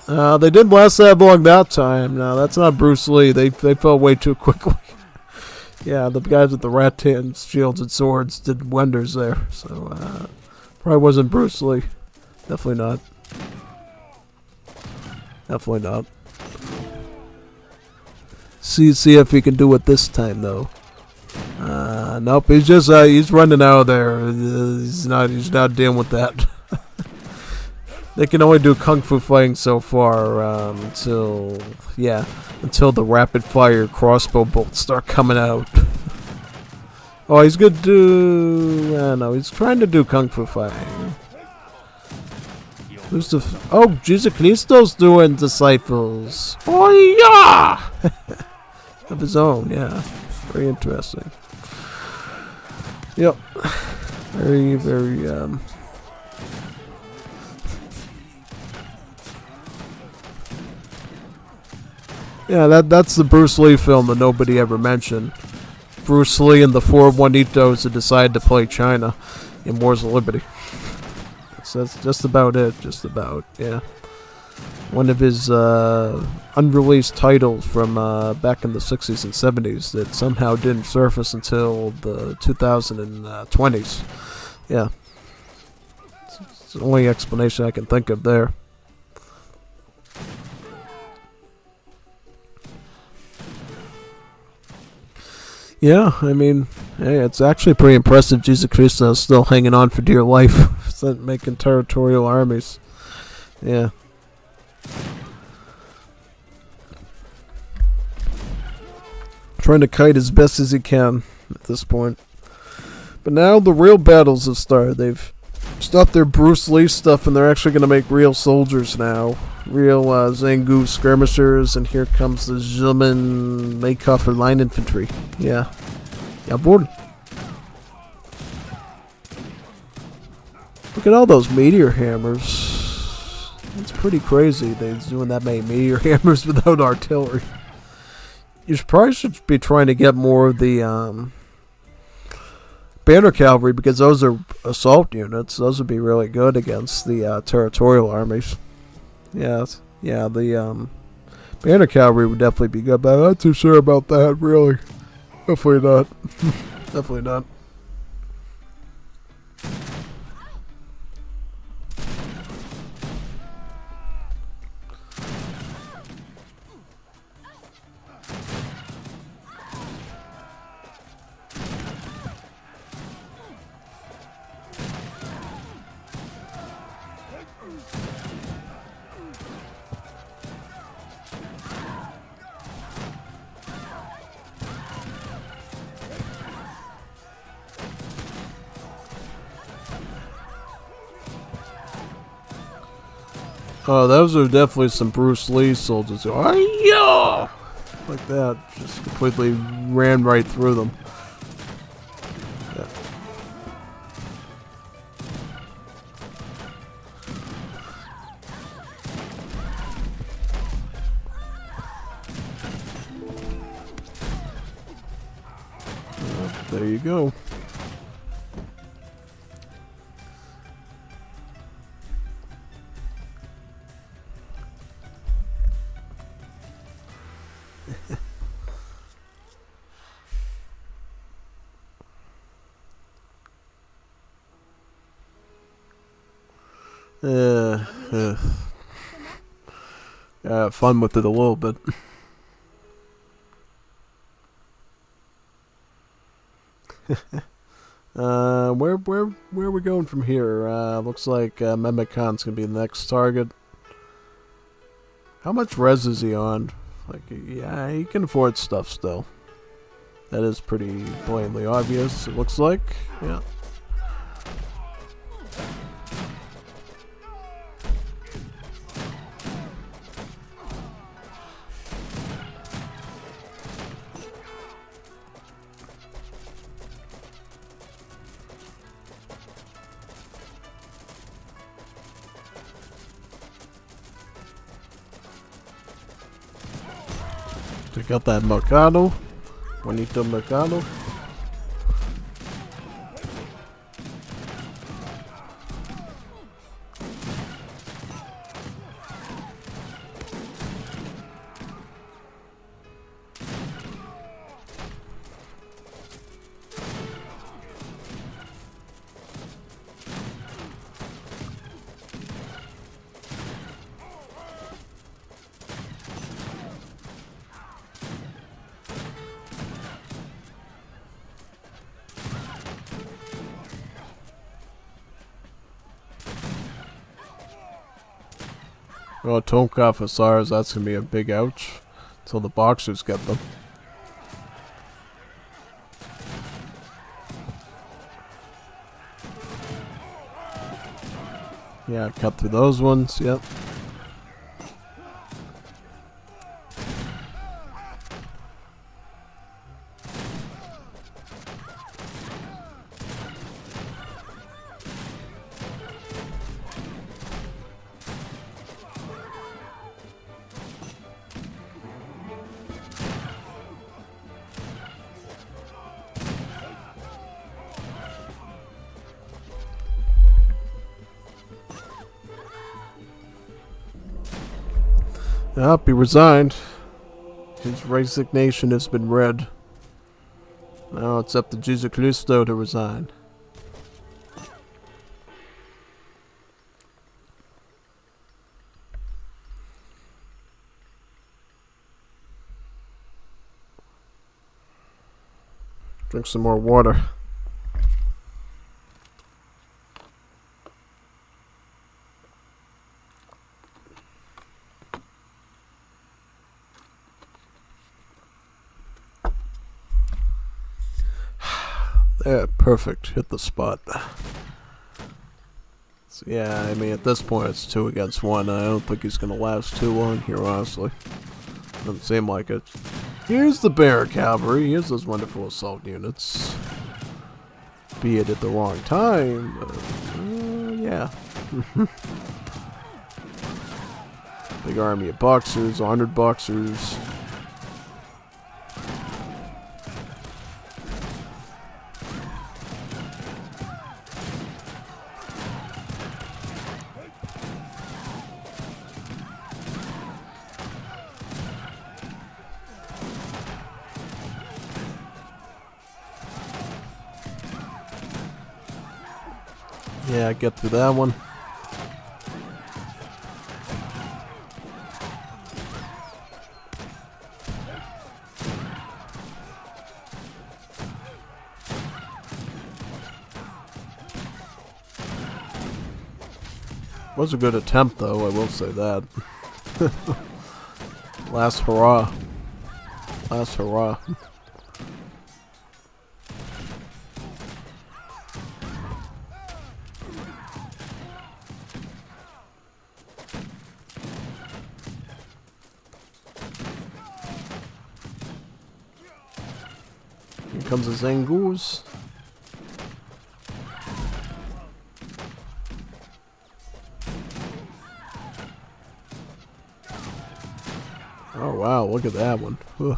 They didn't last that long that time. No, that's not Bruce Lee. They fell way too quickly. Yeah, the guys with the rattan shields and swords did wonders there. So, probably wasn't Bruce Lee. Definitely not. Definitely not. See if he can do it this time, though. Nope, he's running out of there. He's not dealing with that. They can only do kung fu fighting so far until the rapid fire crossbow bolts start coming out. Oh, he's gonna do... no, he's trying to do kung fu fighting. Who's the... Oh, Jesus Christo's doing Disciples. Oh, yeah! Of his own, yeah. Very interesting. Yep. Very, very, Yeah, that's the Bruce Lee film that nobody ever mentioned. Bruce Lee and the four Juanitos who decided to play China in Wars of Liberty. So that's just about it. Just about, yeah. One of his unreleased titles from back in the 60s and 70s that somehow didn't surface until the 2020s. Yeah. It's the only explanation I can think of there. Yeah, I mean, hey, it's actually pretty impressive. Jesus Christo is still hanging on for dear life, making territorial armies. Yeah. Trying to kite as best as he can at this point. But now the real battles have started. They've stopped their Bruce Lee stuff and they're actually going to make real soldiers now. Real Zangu skirmishers, and here comes the German Maykofer line infantry. Yeah. Jawohl. Look at all those meteor hammers. It's pretty crazy they're doing that many meteor hammers without artillery. You probably should be trying to get more of the banner cavalry, because those are assault units. Those would be really good against the territorial armies. Yeah, the banner cavalry would definitely be good, but I'm not too sure about that, really. Definitely not. Definitely not. Oh, those are definitely some Bruce Lee soldiers. Oh, yeah! like that. Just completely ran right through them. Yeah. There you go. Fun with it a little bit. Where are we going from here? Looks like Mehmet Khan's gonna be the next target. How much res is he on? Like, yeah, he can afford stuff still. That is pretty blatantly obvious, it looks like. Yeah. Check out that Mercado. Bonito Mercado. Oh, Tomkov Hussars, that's gonna be a big ouch. Until the boxers get them. Yeah, cut through those ones, yep. Yep, he resigned. His resignation has been read. Now it's up to Jesus Christo to resign. Drink some more water. Yeah, perfect. Hit the spot. So, yeah, I mean, at this point, it's 2 against 1. I don't think he's going to last too long here, honestly. Doesn't seem like it. Here's the Bear Cavalry. Here's those wonderful assault units. Be it at the wrong time. Yeah. Big army of boxers, 100 boxers. Yeah, get through that one. Was a good attempt, though, I will say that. Last hurrah. Last hurrah. Here comes the Zangoos. Oh wow, look at that one. Ugh.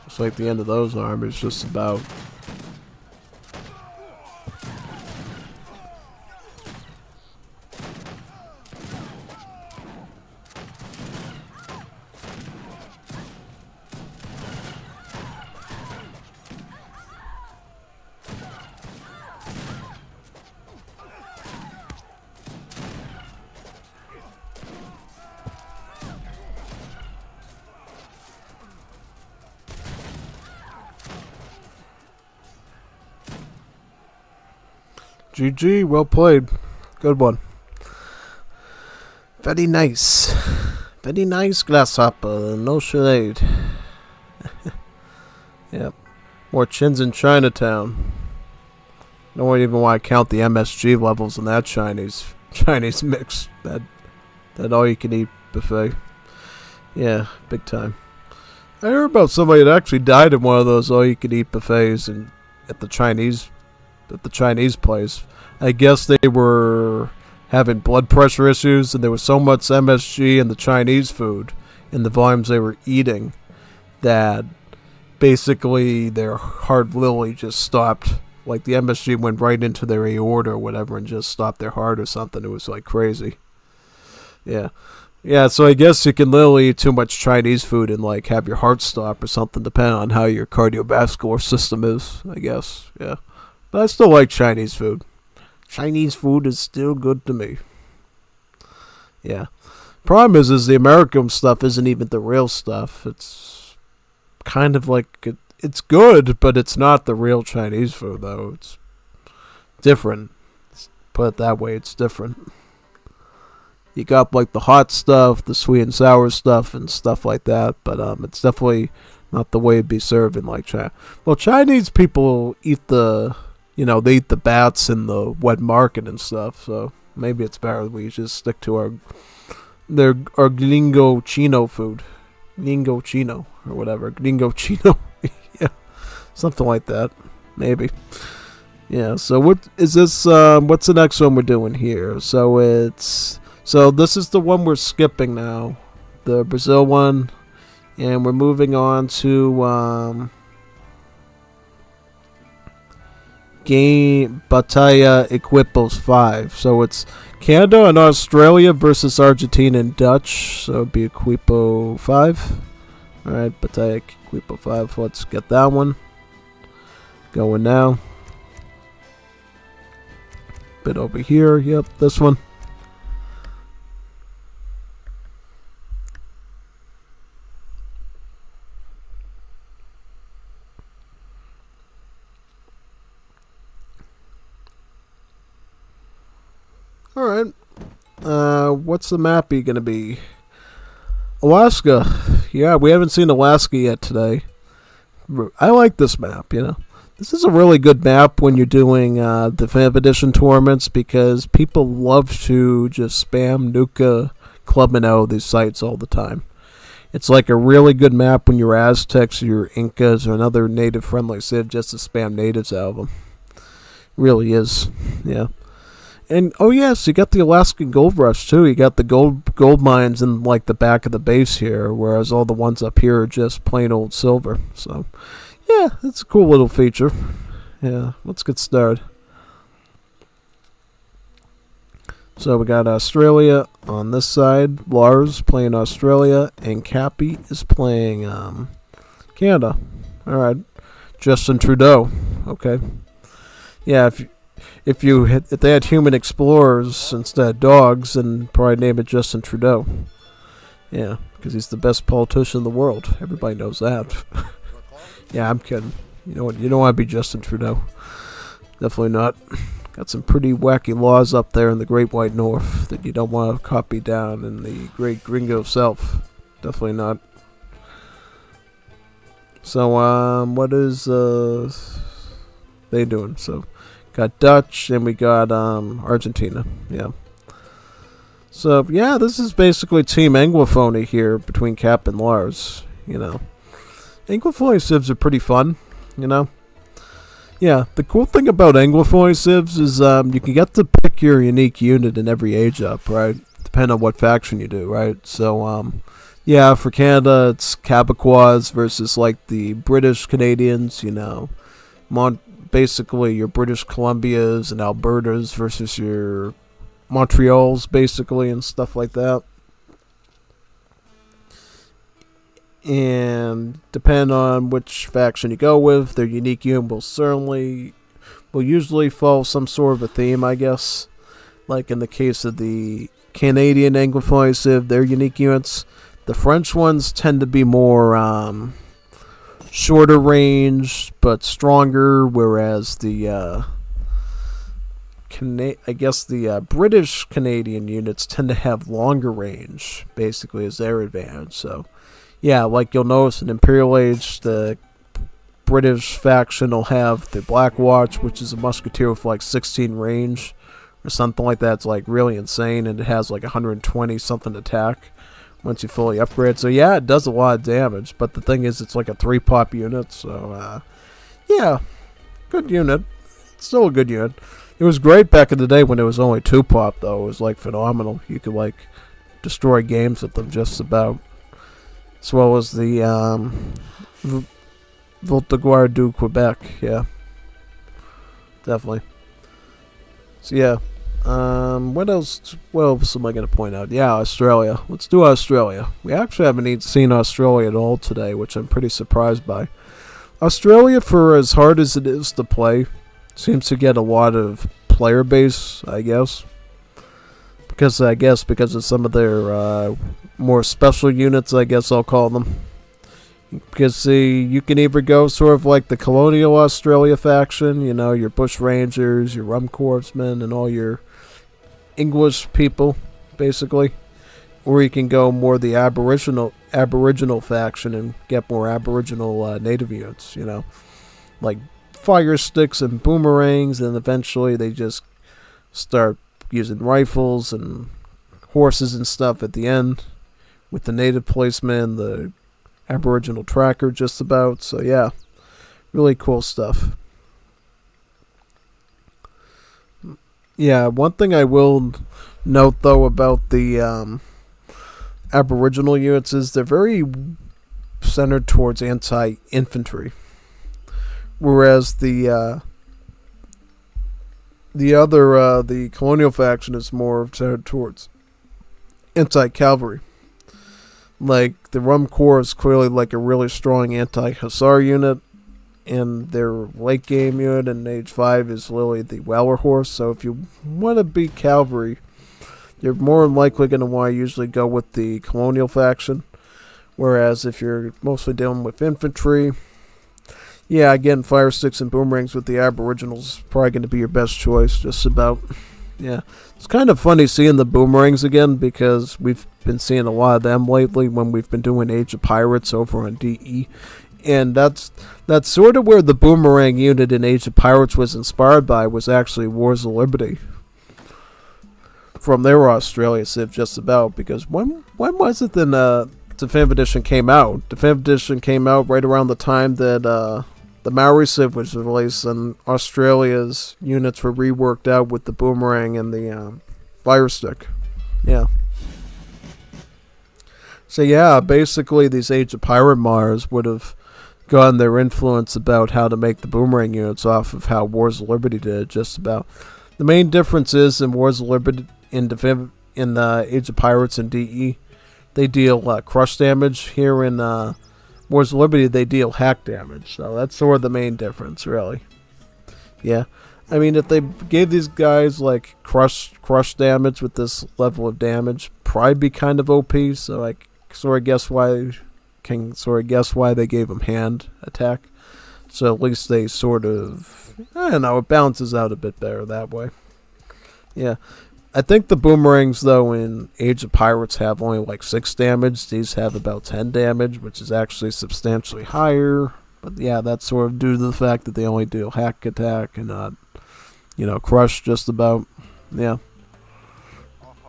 Looks like the end of those armors just about. GG, well played. Good one. Very nice. Very nice, Grasshopper. No charade. Yep. More chins in Chinatown. Don't even want to count the MSG levels in that Chinese mix. That all-you-can-eat buffet. Yeah, big time. I heard about somebody that actually died in one of those all-you-can-eat buffets at the Chinese place. I guess they were having blood pressure issues, and there was so much MSG in the Chinese food in the volumes they were eating that basically their heart literally just stopped. Like the MSG went right into their aorta or whatever and just stopped their heart or something. It was like crazy. Yeah. Yeah, so I guess you can literally eat too much Chinese food and like have your heart stop or something, depending on how your cardiovascular system is, I guess. Yeah. But I still like Chinese food. Chinese food is still good to me. Yeah. Problem is the American stuff isn't even the real stuff. It's kind of like it's good, but it's not the real Chinese food, though. It's different. Put it that way, it's different. You got like the hot stuff, the sweet and sour stuff, and stuff like that, but it's definitely not the way it'd be served in like China. Well, Chinese people eat they eat the bats in the wet market and stuff, so maybe it's better we just stick to our gringo chino food. Gringo chino, or whatever. Gringo chino. Yeah, something like that. Maybe. Yeah, so what is this, what's the next one we're doing here? So this is the one we're skipping now. The Brazil one. And we're moving on to, Game Batalha Equipos 5. So it's Canada and Australia versus Argentina and Dutch. So it'd be Equipo 5. Alright, Batalha Equipo 5. Let's get that one going now. Bit over here. Yep, this one. Alright. What's the map going to be? Alaska. Yeah, we haven't seen Alaska yet today. I like this map, This is a really good map when you're doing Definitive Edition tournaments because people love to just spam Nuka clubbing out of these sites all the time. It's like a really good map when you're Aztecs or your Incas or another native-friendly civ just to spam natives out of them. Really is, yeah. And, oh yes, you got the Alaskan Gold Rush, too. You got the gold mines in, like, the back of the base here, whereas all the ones up here are just plain old silver. So, yeah, it's a cool little feature. Yeah, let's get started. So we got Australia on this side. Lars playing Australia, and Cappy is playing Canada. Alright. Justin Trudeau. Okay. Yeah, if they had human explorers instead of dogs, then probably name it Justin Trudeau. Yeah, because he's the best politician in the world. Everybody knows that. Yeah, I'm kidding. You know what? You don't want to be Justin Trudeau. Definitely not. Got some pretty wacky laws up there in the Great White North that you don't want to copy down in the Great Gringo South. Definitely not. So, what is they doing? So, got Dutch and we got Argentina. Yeah. So yeah, this is basically Team Anglophony here between Cap and Lars. Anglophony civs are pretty fun. You know. Yeah, the cool thing about Anglophony civs is you can get to pick your unique unit in every age up, right? Depending on what faction you do, right? So yeah, for Canada it's Quebecois versus like the British Canadians. Basically your British Columbias and Albertas versus your Montreals, basically, and stuff like that. And depending on which faction you go with, their unique unit will usually follow some sort of a theme, I guess. Like in the case of the Canadian Anglophone Civ, their unique units. The French ones tend to be more shorter range, but stronger, whereas the British Canadian units tend to have longer range, basically, as their advantage. So, yeah, like you'll notice in Imperial Age, the British faction will have the Black Watch, which is a musketeer with like 16 range, or something like that. It's like really insane, and it has like 120 something attack once you fully upgrade. So, yeah, it does a lot of damage, but the thing is, it's like a 3-pop unit, so, yeah, good unit. It's still a good unit. It was great back in the day when it was only 2-pop, though. It was, like, phenomenal. You could, like, destroy games with them just about. As well as the, Voltigouard du Quebec, yeah. Definitely. So, yeah. What else am I going to point out? Yeah, Australia. Let's do Australia. We actually haven't seen Australia at all today, which I'm pretty surprised by. Australia, for as hard as it is to play, seems to get a lot of player base, I guess. Because of some of their more special units, I guess I'll call them. Because, see, you can either go sort of like the Colonial Australia faction, your Bush Rangers, your Rum Corpsmen, and all your English people, basically. Or you can go more the Aboriginal faction and get more Aboriginal native units, like fire sticks and boomerangs, and eventually they just start using rifles and horses and stuff at the end with the native policeman, the Aboriginal tracker just about. So yeah, really cool stuff. Yeah, one thing I will note though about the Aboriginal units is they're very centered towards anti-infantry. Whereas the colonial faction is more centered towards anti-cavalry. Like, the Rum Corps is clearly like a really strong anti-hussar unit, and their late game unit in Age 5 is literally the Whaler Horse. So if you want to beat cavalry, you're more likely going to want to usually go with the colonial faction. Whereas if you're mostly dealing with infantry, yeah, again, fire sticks and boomerangs with the Aboriginals is probably going to be your best choice, just about. Yeah, it's kind of funny seeing the boomerangs again, because we've been seeing a lot of them lately when we've been doing Age of Pirates over on DE. And that's sort of where the boomerang unit in Age of Pirates was inspired by, was actually Wars of Liberty. From their Australia Civ, just about, because when was it that Definitive Edition came out? Definitive Edition came out right around the time that the Maori Civ was released, and Australia's units were reworked out with the boomerang and the fire stick. Yeah. So yeah, basically these Age of Pirate Mars would have gotten their influence about how to make the boomerang units off of how Wars of Liberty did, just about. The main difference is in Wars of Liberty, in Age of Pirates and DE, they deal crush damage. Here in Wars of Liberty, they deal hack damage. So that's sort of the main difference, really. Yeah. I mean, if they gave these guys like crush damage with this level of damage, probably be kind of OP. So I sort of guess why they gave them hand attack. So at least they sort of, I don't know, it balances out a bit better that way. Yeah. I think the boomerangs, though, in Age of Pirates have only like 6 damage. These have about 10 damage, which is actually substantially higher. But yeah, that's sort of due to the fact that they only deal hack attack and not, crush just about. Yeah.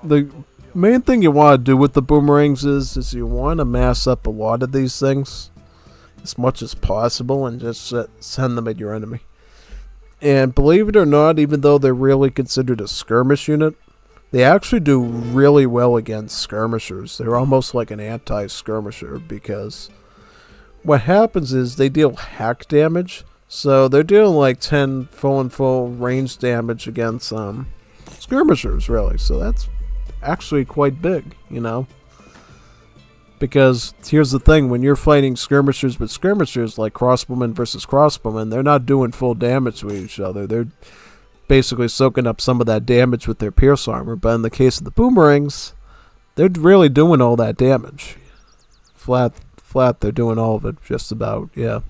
The main thing you want to do with the boomerangs is you want to mass up a lot of these things as much as possible and just send them at your enemy. And believe it or not, even though they're really considered a skirmish unit, they actually do really well against skirmishers. They're almost like an anti-skirmisher because what happens is they deal hack damage. So they're dealing like 10 full range damage against skirmishers, really. So that's actually quite big, Because here's the thing, when you're fighting skirmishers with skirmishers, like crossbowmen versus crossbowmen, they're not doing full damage to each other. They're basically soaking up some of that damage with their pierce armor. But in the case of the boomerangs, they're really doing all that damage. Flat, they're doing all of it, just about, yeah.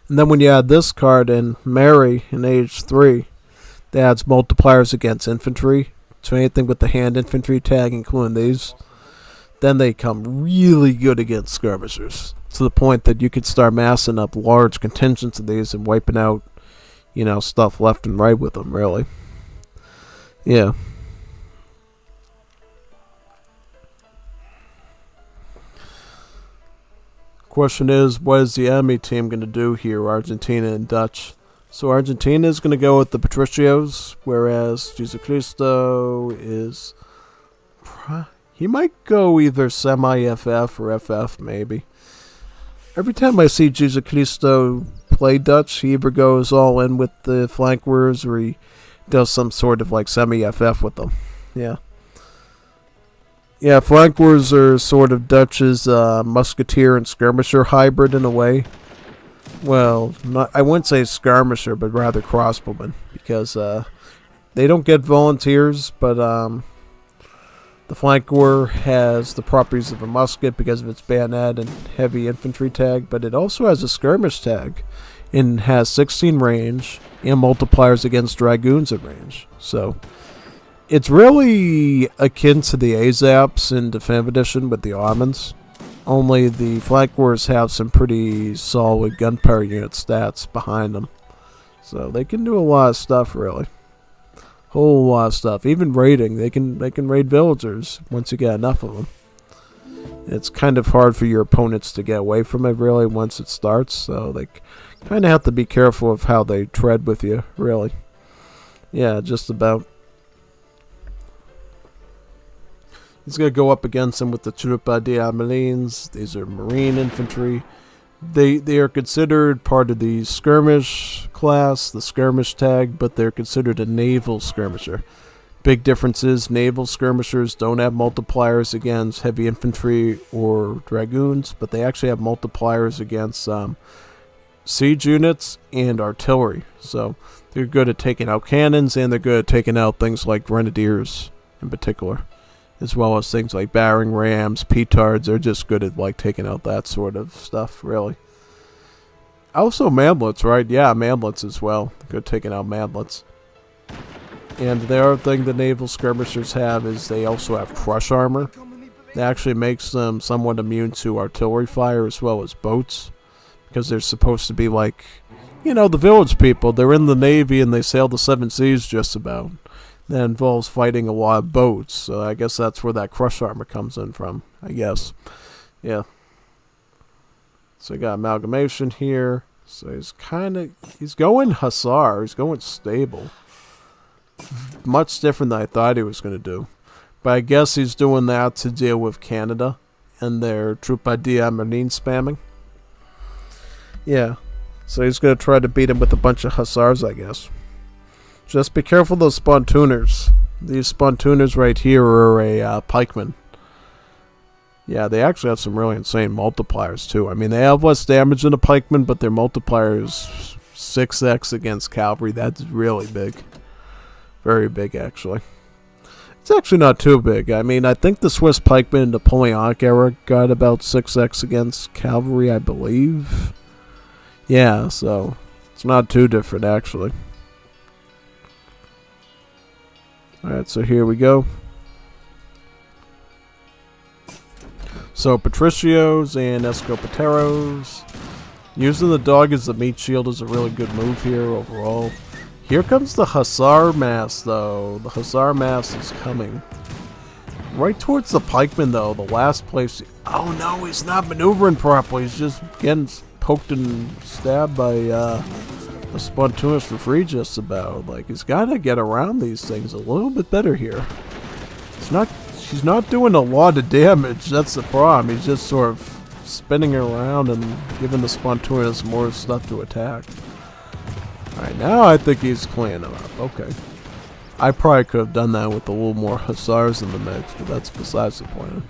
And then when you add this card in, Mary, in Age 3, that adds multipliers against infantry. So anything with the hand infantry tag, including these, then they come really good against skirmishers. To the point that you could start massing up large contingents of these and wiping out, stuff left and right with them, really. Yeah. Question is, what is the enemy team going to do here, Argentina and Dutch? So Argentina is going to go with the Patricios, whereas Jesus Cristo is... he might go either semi-FF or FF, maybe. Every time I see Jesus Cristo play Dutch, he either goes all in with the flankers or he does some sort of like semi-FF with them. Yeah. Yeah, flankers are sort of Dutch's musketeer and skirmisher hybrid in a way. Well, I wouldn't say skirmisher, but rather crossbowman, because they don't get volunteers, but the flanker has the properties of a musket because of its bayonet and heavy infantry tag, but it also has a skirmish tag and has 16 range and multipliers against dragoons at range. So it's really akin to the Azaps in Definitive Edition with the Armans. Only the flankers have some pretty solid gunpowder unit stats behind them. So they can do a lot of stuff, really. Whole lot of stuff. Even raiding. They can raid villagers once you get enough of them. It's kind of hard for your opponents to get away from it, really, once it starts. So they kind of have to be careful of how they tread with you, really. Yeah, just about. He's going to go up against them with the Troupa de Amelines. These are Marine infantry. They are considered part of the skirmish class, the skirmish tag, but they're considered a naval skirmisher. Big difference is naval skirmishers don't have multipliers against heavy infantry or dragoons, but they actually have multipliers against siege units and artillery. So they're good at taking out cannons, and they're good at taking out things like grenadiers in particular, as well as things like battering rams, petards. They're just good at like taking out that sort of stuff, really. Also mantlets, right? Yeah, mantlets as well. Good at taking out mantlets. And the other thing the naval skirmishers have is they also have crush armor. That actually makes them somewhat immune to artillery fire as well as boats, because they're supposed to be like, the village people. They're in the Navy and they sail the 7 seas just about. That involves fighting a lot of boats, so I guess that's where that crush armor comes in from, I guess. Yeah. So you got amalgamation here. So he's going hussar. He's going stable. Much different than I thought he was going to do. But I guess he's doing that to deal with Canada and their Troupa de Marine spamming. Yeah. So he's going to try to beat him with a bunch of hussars, I guess. Just be careful of those spontooners. These spontooners right here are a pikeman. Yeah, they actually have some really insane multipliers, too. I mean, they have less damage than a pikeman, but their multiplier is 6x against cavalry. That's really big. Very big, actually. It's actually not too big. I mean, I think the Swiss pikemen in the Napoleonic era got about 6x against cavalry, I believe. Yeah, so it's not too different, actually. Alright, so here we go. So Patricios and Escopateros. Using the dog as the meat shield is a really good move here overall. Here comes the Hussar mass though. The Hussar mass is coming. Right towards the pikeman though, the last place. Oh no, he's not maneuvering properly. He's just getting poked and stabbed by the Spontoonus for free just about. Like, he's got to get around these things a little bit better here. She's not doing a lot of damage. That's the problem. He's just sort of spinning around and giving the Spontoonus more stuff to attack. Alright, now I think he's cleaning them up. Okay. I probably could have done that with a little more Hussars in the mix, but that's besides the point.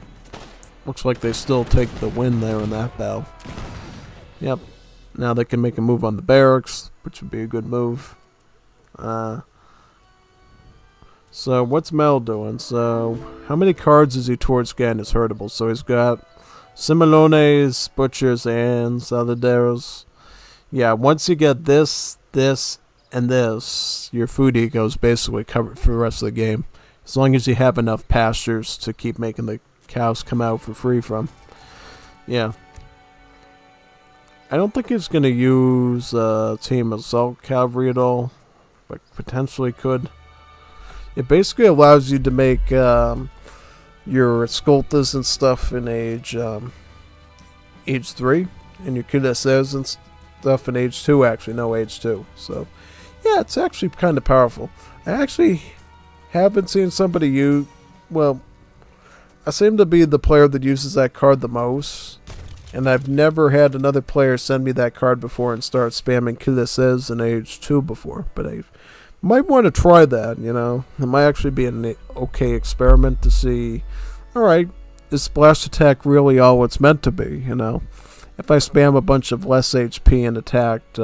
Looks like they still take the win there in that battle. Yep. Now they can make a move on the barracks, which would be a good move. So what's Mel doing? So how many cards is he towards getting his hurtable? So he's got Similones, Butchers, and Saladeros. Yeah, once you get this, and this, your food eco is basically covered for the rest of the game. As long as you have enough pastures to keep making the cows come out for free from. Yeah. I don't think he's going to use Team Assault Cavalry at all. But potentially could. It basically allows you to make your Sculptas and stuff in age 3. And your Kudasers and stuff in age 2, actually. No, age 2. So, yeah, it's actually kind of powerful. I actually haven't seen somebody use... Well, I seem to be the player that uses that card the most. And I've never had another player send me that card before and start spamming Kudasers in age 2 before. But I might want to try that, you know. It might actually be an okay experiment to see... Alright, is Splash Attack really all it's meant to be, you know? If I spam a bunch of less HP and attacked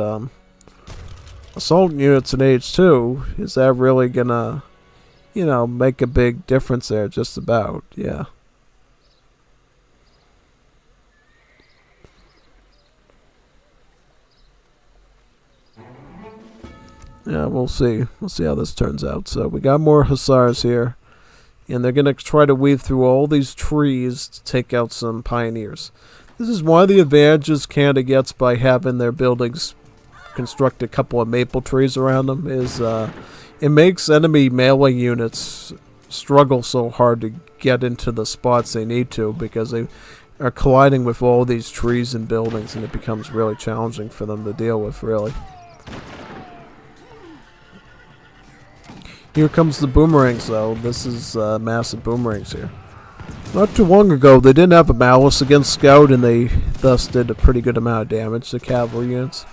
assault units in age 2, is that really gonna, you know, make a big difference there? Just about, yeah. Yeah, we'll see. We'll see how this turns out. So we got more Hussars here. And they're going to try to weave through all these trees to take out some pioneers. This is one of the advantages Canada gets by having their buildings construct a couple of maple trees around them. Is it makes enemy melee units struggle so hard to get into the spots they need to because they are colliding with all these trees and buildings, and it becomes really challenging for them to deal with, really. Here comes the boomerangs, though. This is massive boomerangs here. Not too long ago, they didn't have a malice against Scout, and they thus did a pretty good amount of damage to cavalry units.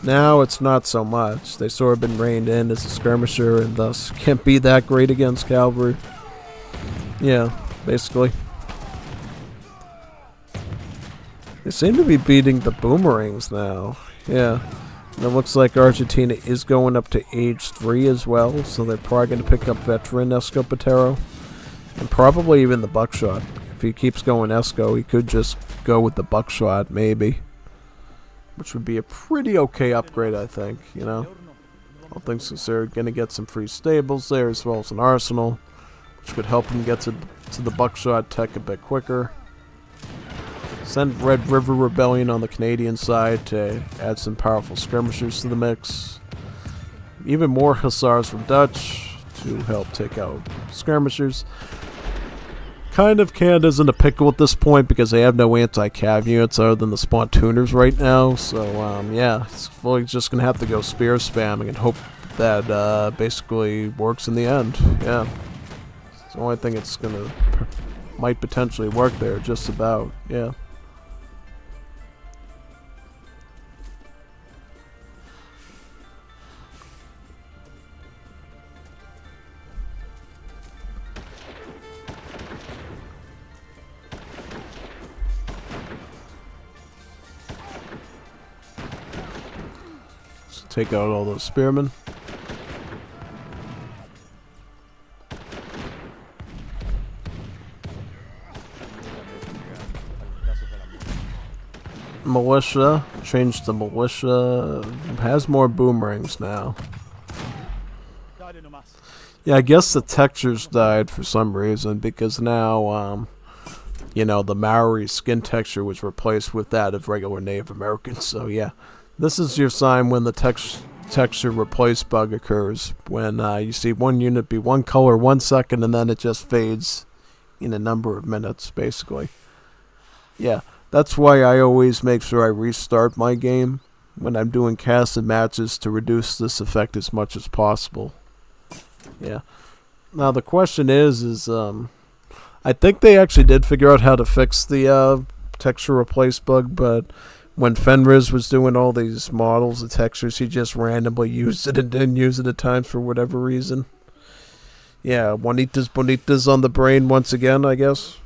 Now it's not so much. They sort of been reined in as a skirmisher, and thus can't be that great against cavalry. Yeah, basically. They seem to be beating the boomerangs now. Yeah. And it looks like Argentina is going up to age 3 as well, so they're probably going to pick up veteran Escopatero. And probably even the buckshot. If he keeps going Esco, he could just go with the buckshot, maybe. Which would be a pretty okay upgrade, I think, you know. All things considered, going to get some free stables there, as well as an arsenal. Which could help him get to the buckshot tech a bit quicker. Send Red River Rebellion on the Canadian side to add some powerful skirmishers to the mix. Even more Hussars from Dutch to help take out skirmishers. Kind of Canada's in a pickle at this point because they have no anti-cav units other than the Spontooners right now. So, yeah, it's fully just going to have to go spear spamming and hope that basically works in the end. Yeah. It's the only thing it's going to... might potentially work there, just about. Yeah. Take out all those spearmen. Militia. Change the militia. Has more boomerangs now. Yeah, I guess the textures died for some reason because now, the Maori skin texture was replaced with that of regular Native Americans. So yeah, this is your sign when the texture replace bug occurs. When you see one unit be one color 1 second and then it just fades in a number of minutes, basically. Yeah, that's why I always make sure I restart my game when I'm doing casts and matches to reduce this effect as much as possible. Yeah. Now the question is I think they actually did figure out how to fix the texture replace bug, but when Fenris was doing all these models and textures, he just randomly used it and didn't use it at times for whatever reason. Yeah, Juanita's Bonitas on the brain once again, I guess.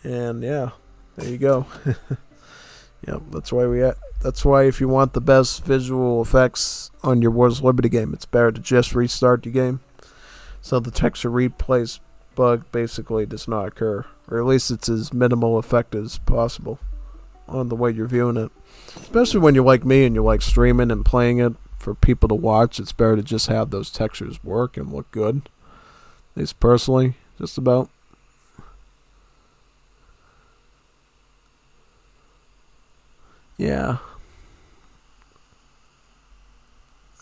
And yeah, there you go. Yeah, that's why if you want the best visual effects on your Wars of Liberty game, it's better to just restart your game. So the texture replace bug basically does not occur, or at least it's as minimal effect as possible on the way you're viewing it. Especially when you're like me and you like streaming and playing it for people to watch, it's better to just have those textures work and look good. At least personally, just about. Yeah.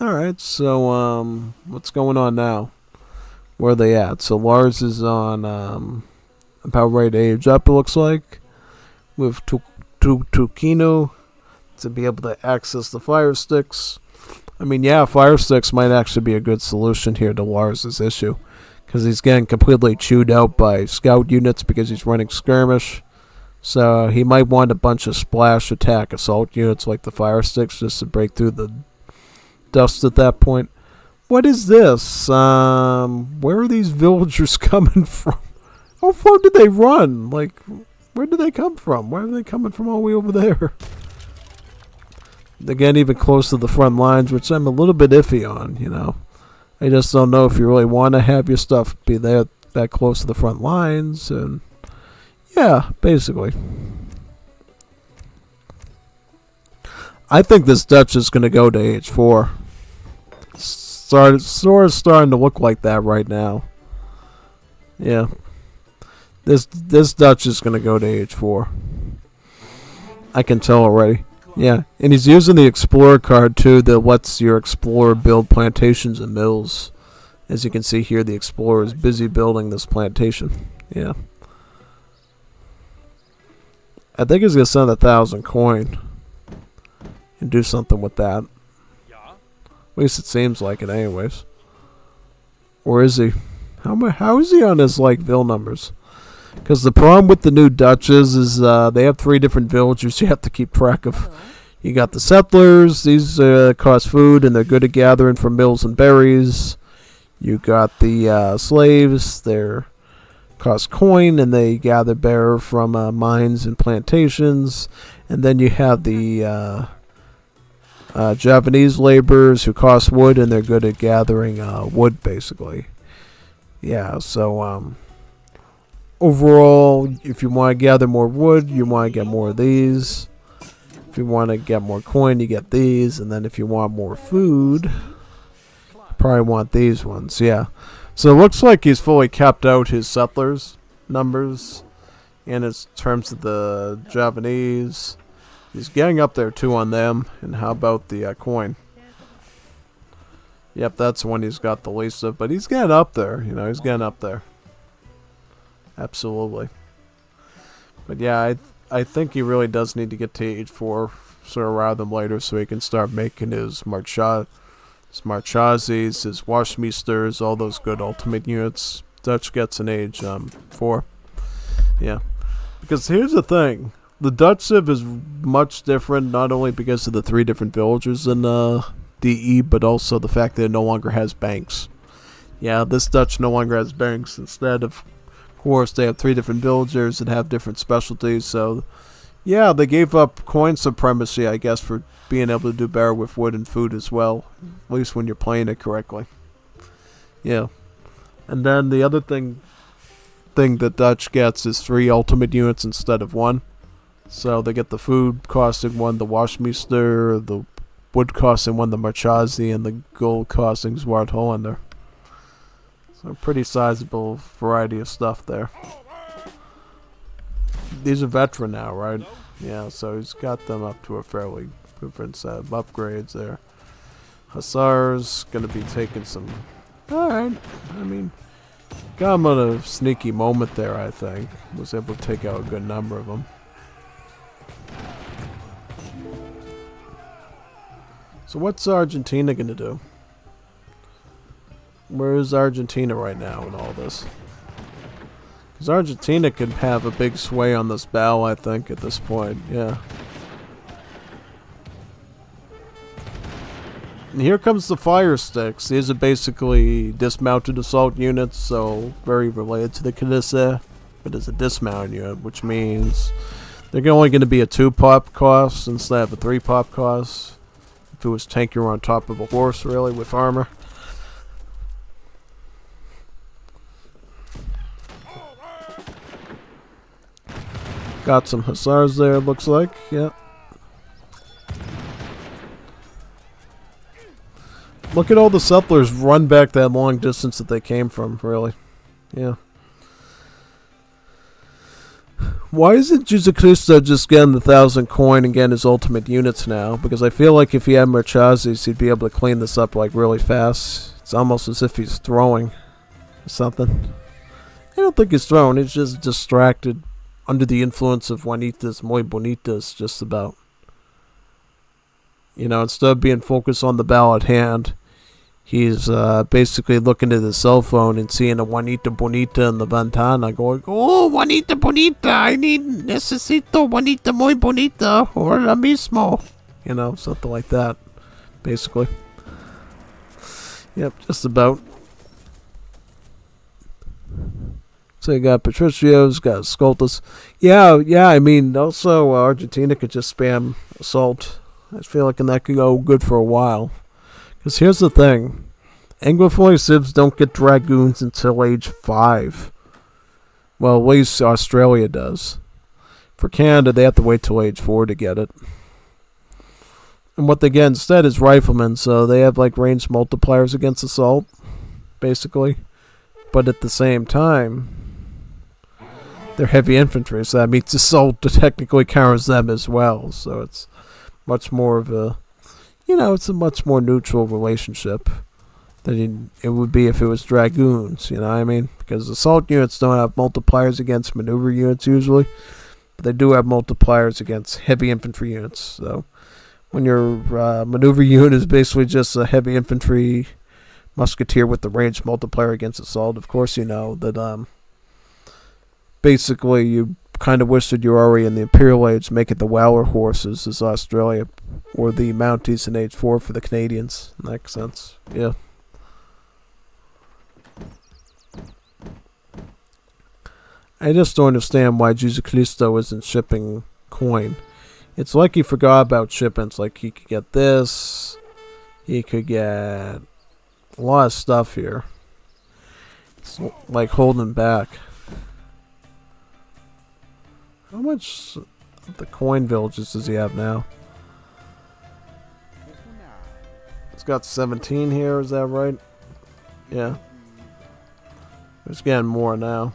Alright, so what's going on now? Where are they at? So Lars is on about ready to age up, it looks like, with Tukino to be able to access the fire sticks. I mean, yeah, fire sticks might actually be a good solution here to Lars's issue, because he's getting completely chewed out by scout units because he's running skirmish. So he might want a bunch of splash attack assault units like the fire sticks just to break through the dust at that point. What is this? Where are these villagers coming from? How far did they run? Like, where did they come from? Why are they coming from all the way over there? Again, even close to the front lines, which I'm a little bit iffy on, I just don't know if you really want to have your stuff be there that close to the front lines. And yeah, basically. I think this Dutch is going to go to age 4. Sort of starting to look like that right now. Yeah. This Dutch is going to go to age 4. I can tell already. Yeah, and he's using the Explorer card too that lets your Explorer build plantations and mills. As you can see here, the Explorer is busy building this plantation. Yeah. I think he's going to send 1,000 coin and do something with that. At least it seems like it anyways. Or is he? How is he on his Ville numbers? Because the problem with the new Dutches is they have 3 different villagers you have to keep track of. You got the settlers. These cost food and they're good at gathering from mills and berries. You got the slaves. They're cost coin and they gather bear from mines and plantations. And then you have the Japanese laborers who cost wood and they're good at gathering wood, basically. Yeah, so overall, if you want to gather more wood, you want to get more of these. If you want to get more coin, you get these. And then if you want more food, you probably want these ones. Yeah. So it looks like he's fully capped out his settlers numbers in terms of the Japanese. He's getting up there too on them. And how about the coin? Yep, that's when he's got the least of. But he's getting up there. He's getting up there. Absolutely. But yeah, I think he really does need to get to age 4 sooner rather than later so he can start making his Marchazis, his Washmeisters, all those good ultimate units. Dutch gets an age 4. Yeah. Because here's the thing. The Dutch Civ is much different, not only because of the 3 different villagers in DE, but also the fact that it no longer has banks. Yeah, this Dutch no longer has banks. Instead of course, they have 3 different villagers that have different specialties. So, yeah, they gave up coin supremacy, I guess, for being able to do better with wood and food as well. At least when you're playing it correctly. Yeah. And then the other thing that Dutch gets is 3 ultimate units instead of 1. So they get the food costing 1, the Washmeister, the wood costing 1, the Marchazi, and the gold costing Zwart Hollander. So a pretty sizable variety of stuff there. These are veteran now, right? Yeah, so he's got them up to a fairly different set of upgrades there. Hussars gonna be taking some. Alright, I mean, got him on a sneaky moment there, I think. Was able to take out a good number of them. So what's Argentina gonna do? Where is Argentina right now in all this? Because Argentina could have a big sway on this battle, I think, at this point. Yeah. And here comes the fire sticks. These are basically dismounted assault units, so very related to the Canisse, but it's a dismount unit, which means they're only going to be a 2-pop cost instead of a 3-pop cost. If it was tankier on top of a horse, really, with armor. Got some hussars there, looks like. Yeah. Look at all the settlers run back that long distance that they came from, really. Yeah. Why isn't Jesucristo just getting the 1,000 coin and getting his ultimate units now? Because I feel like if he had Marchazes, he'd be able to clean this up like really fast. It's almost as if he's throwing or something. I don't think he's throwing, he's just distracted under the influence of Juanitas muy bonitas, just about. You know, instead of being focused on the battle at hand, he's basically looking at his cell phone and seeing a Juanita Bonita in the ventana going, Oh, Juanita Bonita, necesito Juanita muy bonita, ahora mismo. you know, something like that, basically. Yep, just about. So you got Patricios, got Scoltas. Yeah, I mean, also Argentina could just spam assault. I feel like that could go good for a while. Because here's the thing. Anglophone civs don't get dragoons until age 5. Well, at least Australia does. For Canada, they have to wait till age 4 to get it. And what they get instead is riflemen, so they have like range multipliers against assault, basically. But at the same time, they're heavy infantry, so that means assault technically counters them as well. So it's much more of a, it's a much more neutral relationship than it would be if it was dragoons, you know what I mean? Because assault units don't have multipliers against maneuver units usually, but they do have multipliers against heavy infantry units. So when your maneuver unit is basically just a heavy infantry musketeer with the range multiplier against assault, of course you know that basically you kind of wish that you were already in the Imperial Age, making the Whaler horses as Australia, or the Mounties in Age 4 for the Canadians. In that sense, yeah. I just don't understand why Jesus Cristo isn't shipping coin. It's like he forgot about shipments. Like he could get this, he could get a lot of stuff here. It's like holding back. How much of the coin villages does he have now? It's got 17 here, is that right? Yeah. There's getting more now.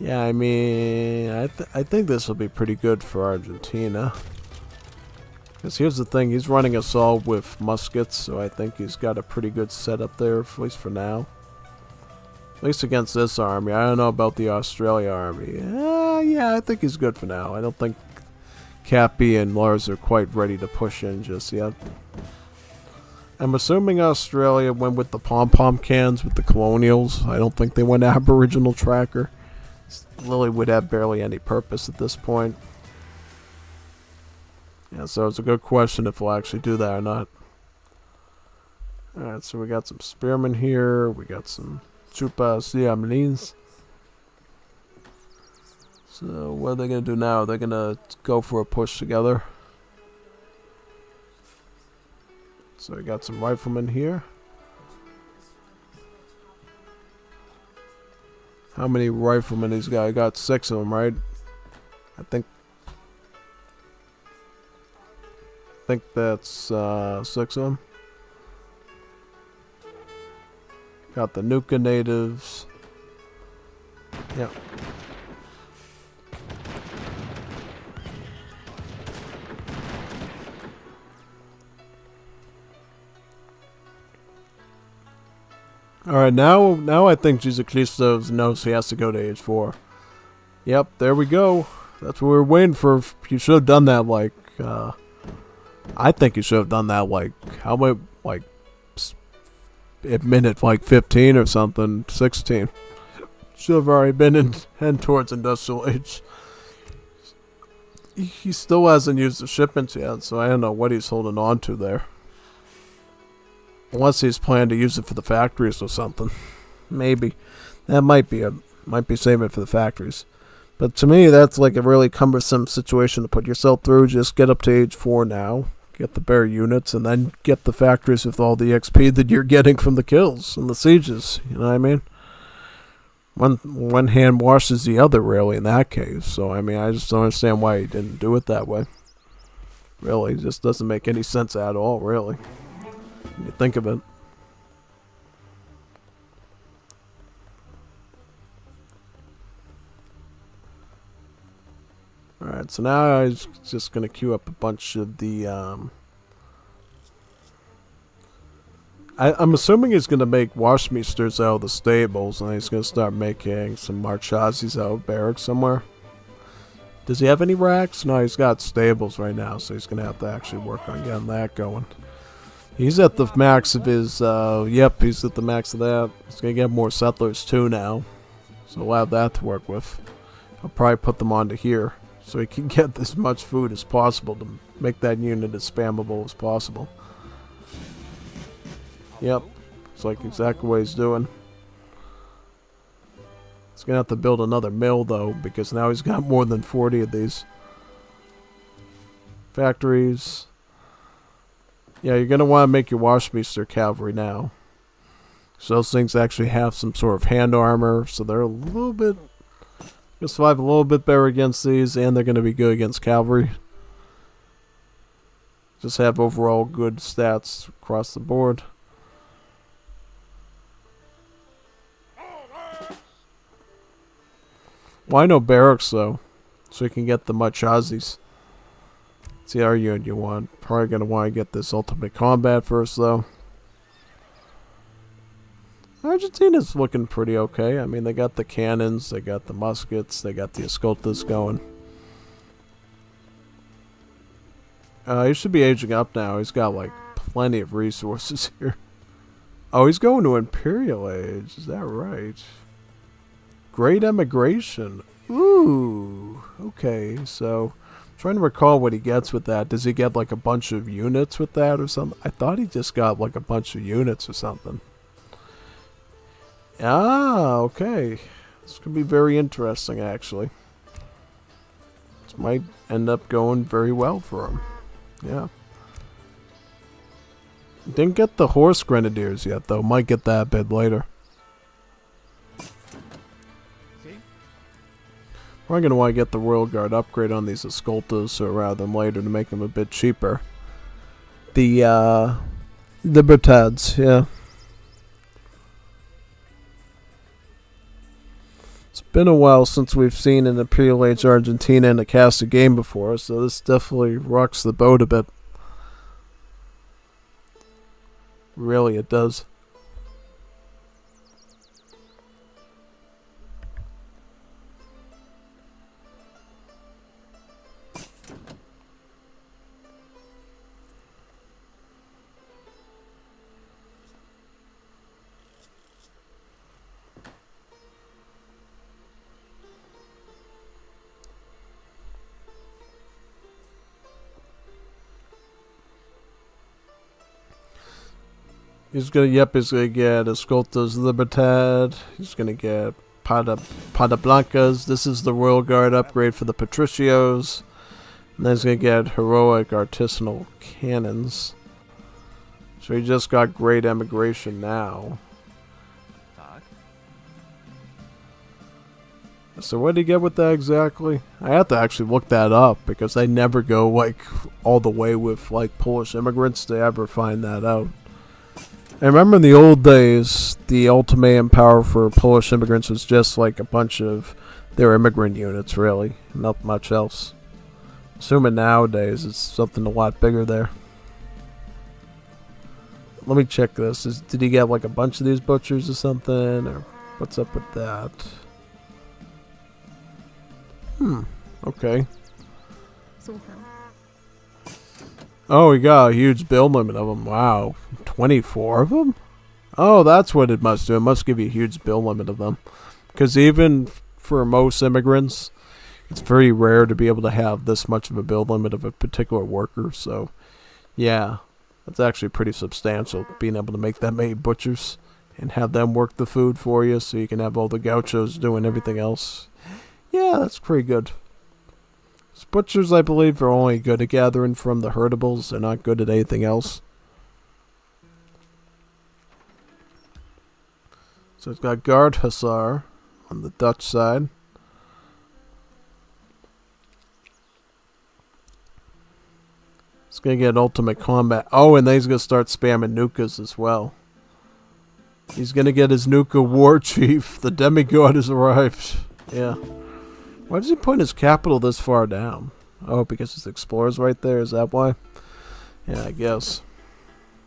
Yeah, I mean, I think this will be pretty good for Argentina. Because here's the thing, he's running assault with muskets, so I think he's got a pretty good setup there, at least for now. At least against this army. I don't know about the Australia army. Yeah, I think he's good for now. I don't think Cappy and Lars are quite ready to push in just yet. I'm assuming Australia went with the pom-pom cans with the colonials. I don't think they went Aboriginal tracker. Lily would have barely any purpose at this point. Yeah, so it's a good question if we'll actually do that or not. Alright, so we got some spearmen here. We got some chupas diamanines. So what are they going to do now? They're going to go for a push together. So we got some riflemen here. How many riflemen he's got? He got 6 of them, right? I think think that's 6 of them. Got the Nuka natives. Yep. Alright, now I think Jesus Cristo knows he has to go to age 4. Yep, there we go. That's what we're waiting for. You should have done that like, I think you should have done that like, how about like, at minute like 15 or something, 16. Should have already been in heading towards industrial age. He still hasn't used the shipments yet, so I don't know what he's holding on to there. Unless he's planning to use it for the factories or something. Maybe. That might be saving it for the factories. But to me, that's like a really cumbersome situation to put yourself through. Just get up to age 4 now. Get the bare units, and then get the factories with all the XP that you're getting from the kills and the sieges. You know what I mean? One hand washes the other, really, in that case. So, I mean, I just don't understand why he didn't do it that way. Really, it just doesn't make any sense at all, really. When you think of it. Alright, so now I'm just going to queue up a bunch of the, I'm assuming he's going to make washmeisters out of the stables, and he's going to start making some marchazis out of barracks somewhere. Does he have any racks? No, he's got stables right now, so he's going to have to actually work on getting that going. He's at the max of his, yep, he's at the max of that. He's going to get more settlers too now, so we'll have that to work with. I'll probably put them onto here, so he can get as much food as possible to make that unit as spammable as possible. Yep, it's like exactly what he's doing. He's going to have to build another mill, though, because now he's got more than 40 of these. Factories. Yeah, you're going to want to make your Washmeister cavalry now. So those things actually have some sort of hand armor, so they're a little bit... Going to survive a little bit better against these, and they're going to be good against cavalry. Just have overall good stats across the board. Why no barracks, though? So you can get the Marchazis. It's the other unit you want. Probably going to want to get this ultimate combat first, though. Argentina's looking pretty okay. I mean, they got the cannons, they got the muskets, they got the escoltas going. He should be aging up now. He's got, like, plenty of resources here. Oh, he's going to Imperial Age. Is that right? Great Emigration. Ooh. Okay, so... I'm trying to recall what he gets with that. Does he get, like, a bunch of units with that or something? I thought he just got, like, a bunch of units or something. Ah, okay. This could be very interesting, actually. This might end up going very well for him. Yeah. Didn't get the Horse Grenadiers yet, though. Might get that a bit later. Probably going to want to get the Royal Guard upgrade on these Escoltas, so rather than later to make them a bit cheaper. The Libertads, yeah. It's been a while since we've seen an Imperial Age Argentina in a casted game before, so this definitely rocks the boat a bit. Really, it does. He's gonna get Escoltas Libertad. He's gonna get Pada Blancas. This is the Royal Guard upgrade for the Patricios. And then he's gonna get Heroic Artisanal Cannons. So he just got Great Emigration now. So what do you get with that exactly? I have to actually look that up because I never go like all the way with like Polish immigrants to ever find that out. I remember in the old days, the ultimatum power for Polish immigrants was just like a bunch of their immigrant units, really. Not much else. Assuming nowadays it's something a lot bigger there. Let me check this. Did he get like a bunch of these butchers or something? Or what's up with that? Okay. Oh, we got a huge build limit of them. Wow. 24 of them? Oh, that's what it must do. It must give you a huge build limit of them. Because even for most immigrants, it's very rare to be able to have this much of a build limit of a particular worker. So, yeah. That's actually pretty substantial, being able to make that many butchers and have them work the food for you so you can have all the gauchos doing everything else. Yeah, that's pretty good. Butchers, I believe, are only good at gathering from the herdables. They're not good at anything else. So it's got Guard Hussar on the Dutch side. It's going to get ultimate combat. Oh, and then he's going to start spamming Nukas as well. He's going to get his Nuka War Chief. The demigod has arrived. Yeah. Why does he put his capital this far down? Oh, because his explorer's right there? Is that why? Yeah, I guess.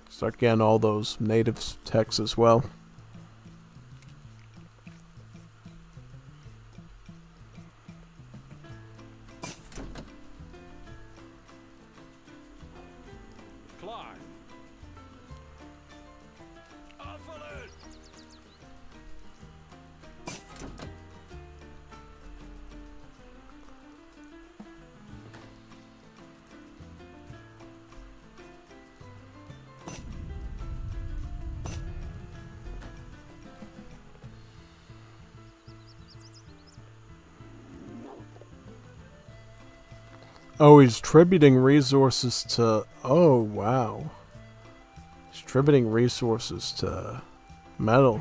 Start getting all those native techs as well. Klar. Afvallen. Oh, he's tributing resources to... Oh, wow. He's tributing resources to metal.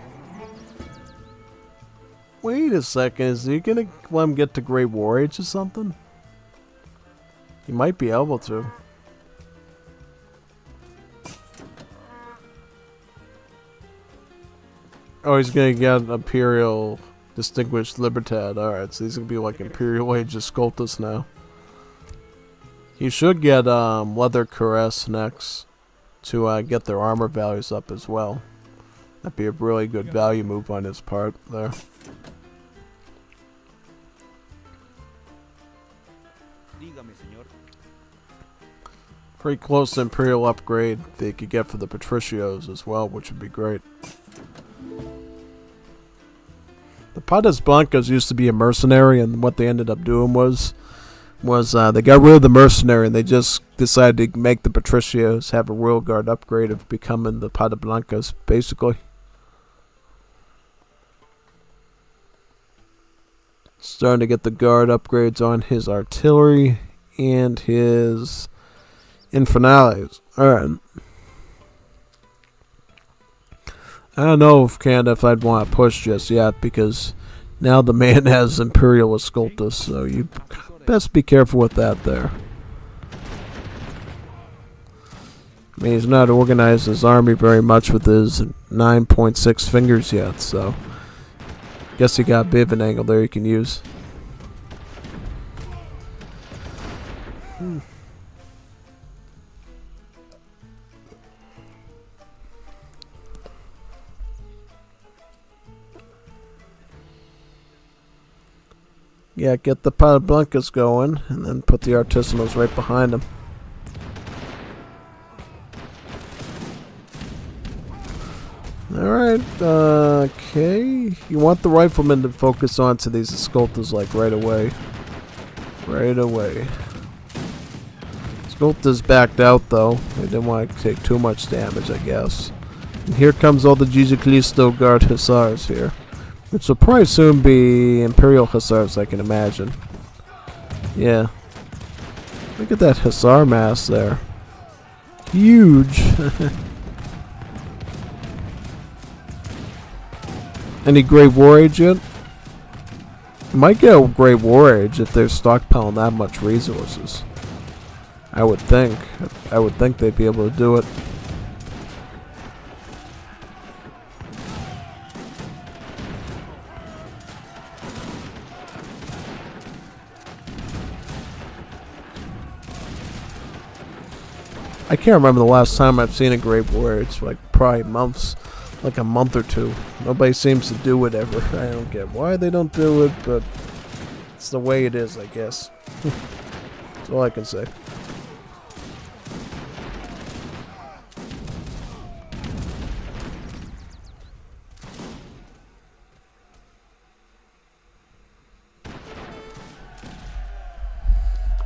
Wait a second. Is he going to let him get to Great War Age or something? He might be able to. Oh, he's going to get Imperial Distinguished Libertad. Alright, so he's going to be like Imperial Age of Sculptus now. You should get Leather Caress next to get their armor values up as well. That'd be a really good value move on his part there. Pretty close to Imperial upgrade they could get for the Patricios as well, which would be great. The Patas Blancas used to be a mercenary, and what they ended up doing was they got rid of the mercenary and they just decided to make the Patricios have a Royal Guard upgrade of becoming the Patas Blancas, basically. Starting to get the guard upgrades on his artillery and his infernales. Alright. I don't know if I'd want to push just yet because now the man has Imperial Escultus, so you best be careful with that there. I mean, he's not organized his army very much with his 9.6 fingers yet, so guess he got a bit of an angle there you can use. Yeah, get the Patas Blancas going, and then put the Artisanals right behind them. Alright, okay. You want the Riflemen to focus onto these Escultas, like, right away. Right away. Esculta's backed out, though. They didn't want to take too much damage, I guess. And here comes all the Jesucristo Guard Hussars here. Which will probably soon be Imperial Hussars, I can imagine. Yeah. Look at that Hussar mass there. Huge. Any Great War Age yet? You might get a great war age if they're stockpiling that much resources. I would think. I would think they'd be able to do it. I can't remember the last time I've seen a great war. It's like probably months, like a month or two. Nobody seems to do it ever. I don't get why they don't do it, but it's the way it is, I guess. That's all I can say.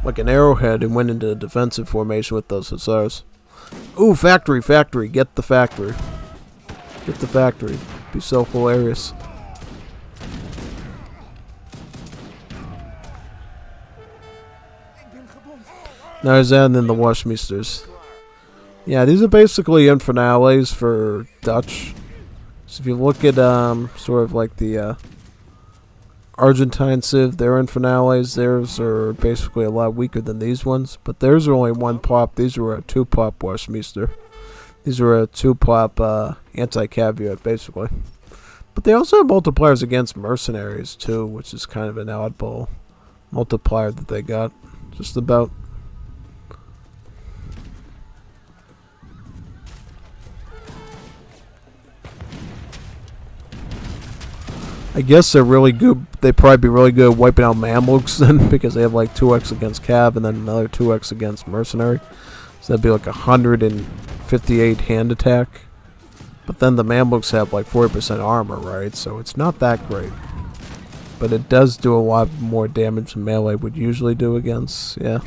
Like an arrowhead and went into a defensive formation with those hussars. Ooh, factory, factory. Get the factory. Get the factory. Be so hilarious. Now he's adding in the Washmeisters. Yeah, these are basically infernales for Dutch. So if you look at sort of like the Argentine Civ, their infernales, theirs are basically a lot weaker than these ones. But theirs are only 1 pop. These were a 2 pop Washmeister. These were a 2 pop anti-caveat, basically. But they also have multipliers against mercenaries, too, which is kind of an oddball multiplier that they got. Just about. I guess they're really good. They'd probably be really good at wiping out Mamluks then, because they have like 2x against Cav and then another 2x against Mercenary. So that'd be like 158 hand attack. But then the Mamluks have like 40% armor, right? So it's not that great. But it does do a lot more damage than melee would usually do against, yeah.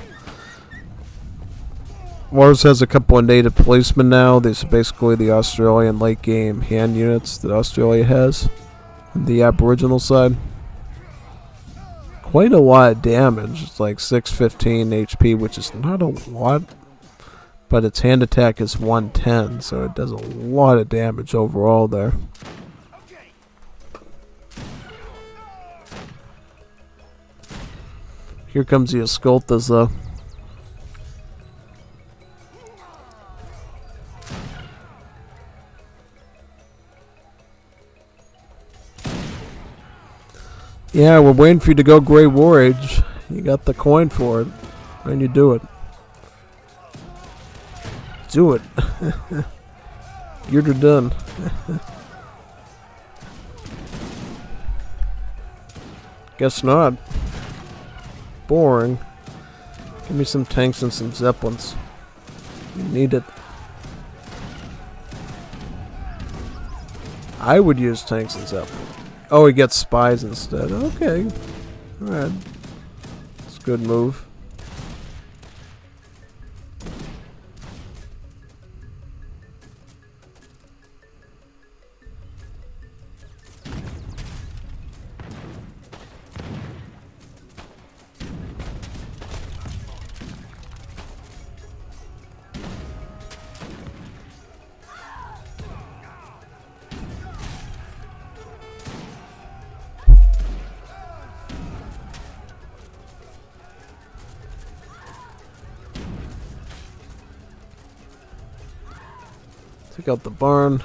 Wars has a couple of native policemen now. These are basically the Australian late game hand units that Australia has. The Aboriginal side. Quite a lot of damage. It's like 615 HP, which is not a lot. But its hand attack is 110, so it does a lot of damage overall there. Here comes the Escoltas though. Yeah, we're waiting for you to go Great War Age. You got the coin for it. And you do it. Do it. You're done. Guess not. Boring. Give me some tanks and some zeppelins. You need it. I would use tanks and zeppelins. Oh, he gets spies instead. Okay. Alright. It's a good move. Take out the barn.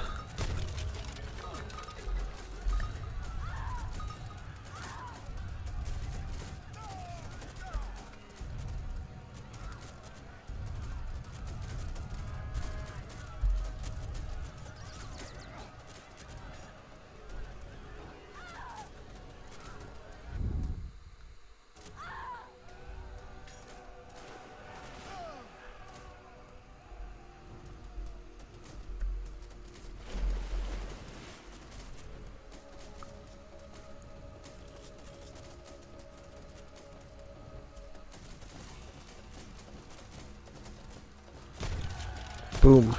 Boom.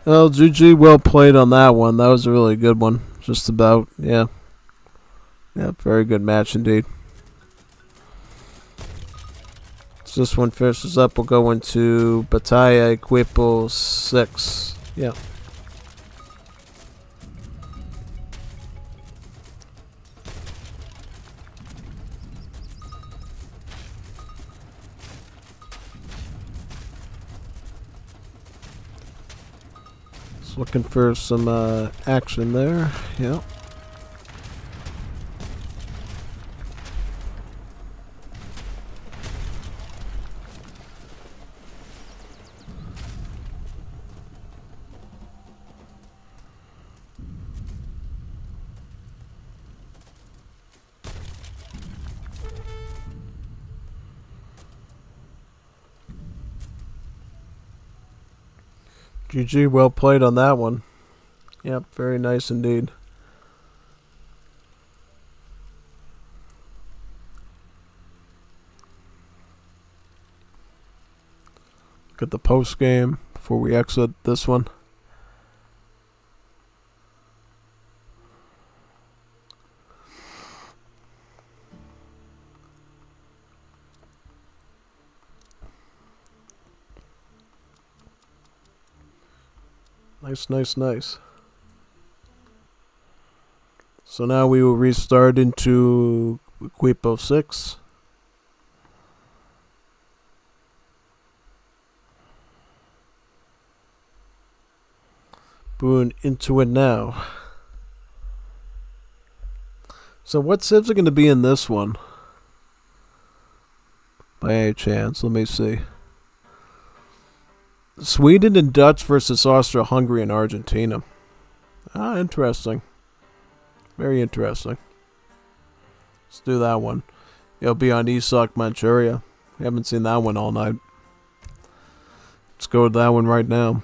Well, GG, well played on that one. That was a really good one. Just about, yeah. Yeah, very good match indeed. So this one finishes up. We'll go into Battaglia Equipo 6. Yeah. Just looking for some action there. Yeah. GG, well played on that one. Yep, very nice indeed. Look at the post game before we exit this one. Nice, nice, nice. So now we will restart into Equipo 6. Boon into it now. So what civs are going to be in this one? By any chance, let me see. Sweden and Dutch versus Austria-Hungary and Argentina. Ah, interesting. Very interesting. Let's do that one. It'll be on Isak, Manchuria. We haven't seen that one all night. Let's go with that one right now.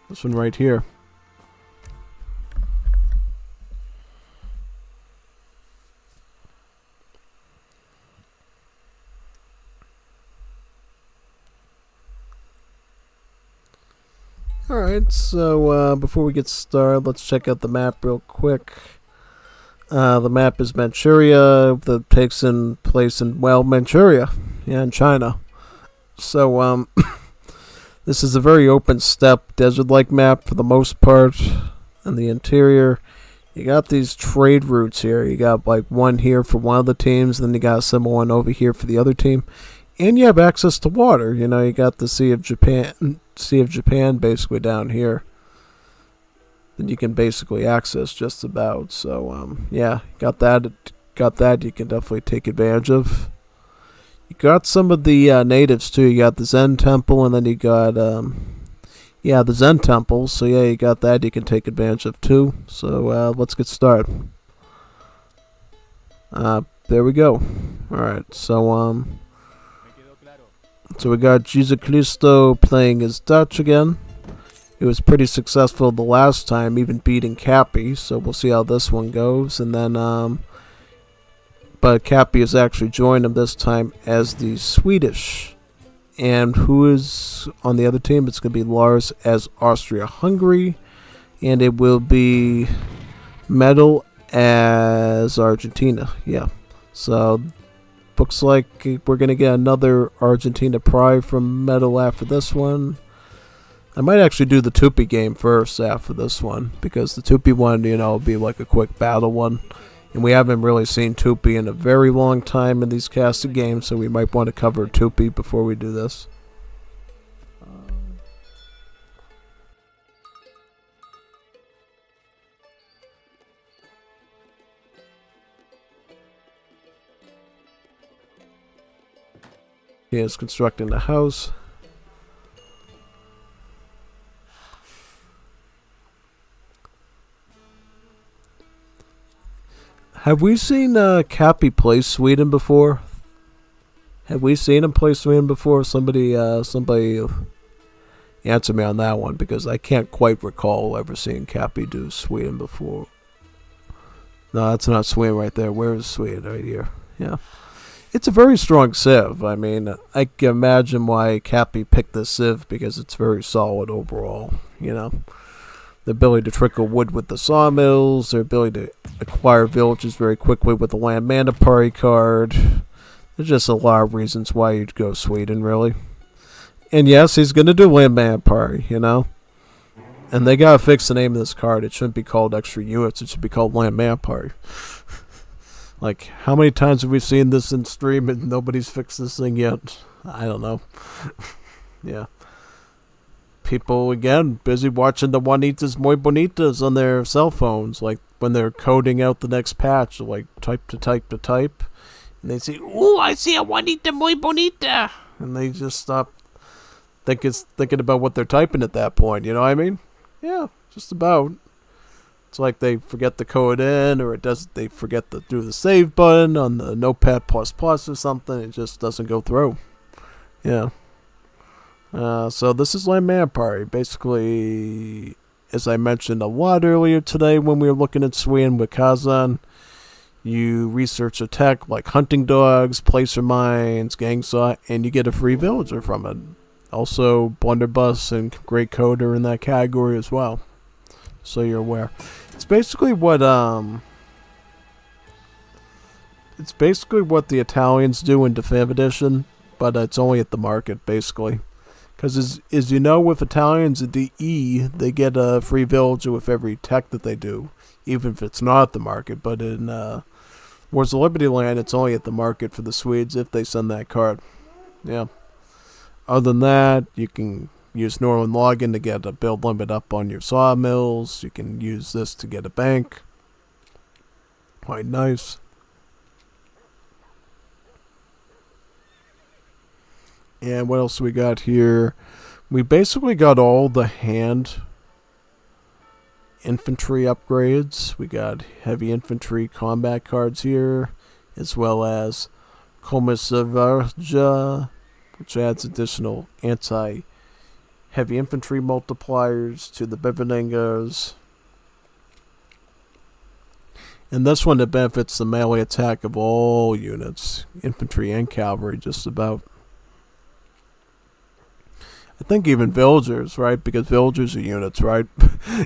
This one right here. Alright, so before we get started, let's check out the map real quick. The map is Manchuria, that takes in place in, well, Manchuria, yeah, in China. So, this is a very open steppe, desert-like map for the most part. In the interior, you got these trade routes here. You got like one here for one of the teams, then you got a similar one over here for the other team. And you have access to water. You know, you got the Sea of Japan basically down here that you can basically access just about. So, yeah, got that. You can definitely take advantage of. You got some of the natives too. You got the Zen Temple, and then you got, yeah, the Zen Temple. So, yeah, you got that you can take advantage of too. So, let's get started. There we go. Alright, so, so we got Jesus Cristo playing as Dutch again. It was pretty successful the last time, even beating Cappy, so we'll see how this one goes. And then, but Cappy has actually joined him this time as the Swedish. And who is on the other team? It's going to be Lars as Austria-Hungary. And it will be Metal as Argentina. Yeah, so looks like we're going to get another Argentina Pride from Metal after this one. I might actually do the Tupi game first after this one, because the Tupi one, you know, will be like a quick battle one. And we haven't really seen Tupi in a very long time in these casted games, so we might want to cover Tupi before we do this. He is constructing the house. Have we seen Cappy play Sweden before? Have we seen him play Sweden before? Somebody answer me on that one, because I can't quite recall ever seeing Cappy do Sweden before. No, that's not Sweden right there. Where is Sweden? Right here. Yeah. It's a very strong civ. I mean, I can imagine why Cappy picked this civ, because it's very solid overall, you know. The ability to trickle wood with the sawmills, their ability to acquire villages very quickly with the Land Mandatory card. There's just a lot of reasons why you'd go Sweden, really. And yes, he's going to do Land Mandatory, you know. And they got to fix the name of this card. It shouldn't be called Extra Units. It should be called Land Mandatory. Like, how many times have we seen this in stream and nobody's fixed this thing yet? I don't know. Yeah. people, again, busy watching the Juanitas Muy Bonitas on their cell phones, like when they're coding out the next patch, like type to type to type. And they say, Ooh, I see a Juanita muy bonita. and they just stop thinking about what they're typing at that point, you know what I mean? Yeah, just about. It's like they forget to code in, or they forget to do the save button on the Notepad++ or something. It just doesn't go through. Yeah. So this is Land Manpower. Basically, as I mentioned a lot earlier today when we were looking at Sweden with Kazan, you research a tech like hunting dogs, placer mines, gang saw, and you get a free villager from it. Also, blunderbuss and great coder in that category as well. So you're aware. It's basically what the Italians do in Definitive Edition, but it's only at the market basically. Because as you know, with Italians at the E, they get a free villager with every tech that they do, even if it's not at the market. But in Wars of Liberty Land, it's only at the market for the Swedes if they send that card. Yeah. Other than that, you can use Northern Login to get a build limit up on your sawmills. You can use this to get a bank. Quite nice. And what else we got here? We basically got all the hand infantry upgrades. We got heavy infantry combat cards here, as well as Komisarja, which adds additional anti-heavy infantry multipliers to the Beverningers. And this one that benefits the melee attack of all units, infantry and cavalry, just about. I think even villagers, right? Because villagers are units, right?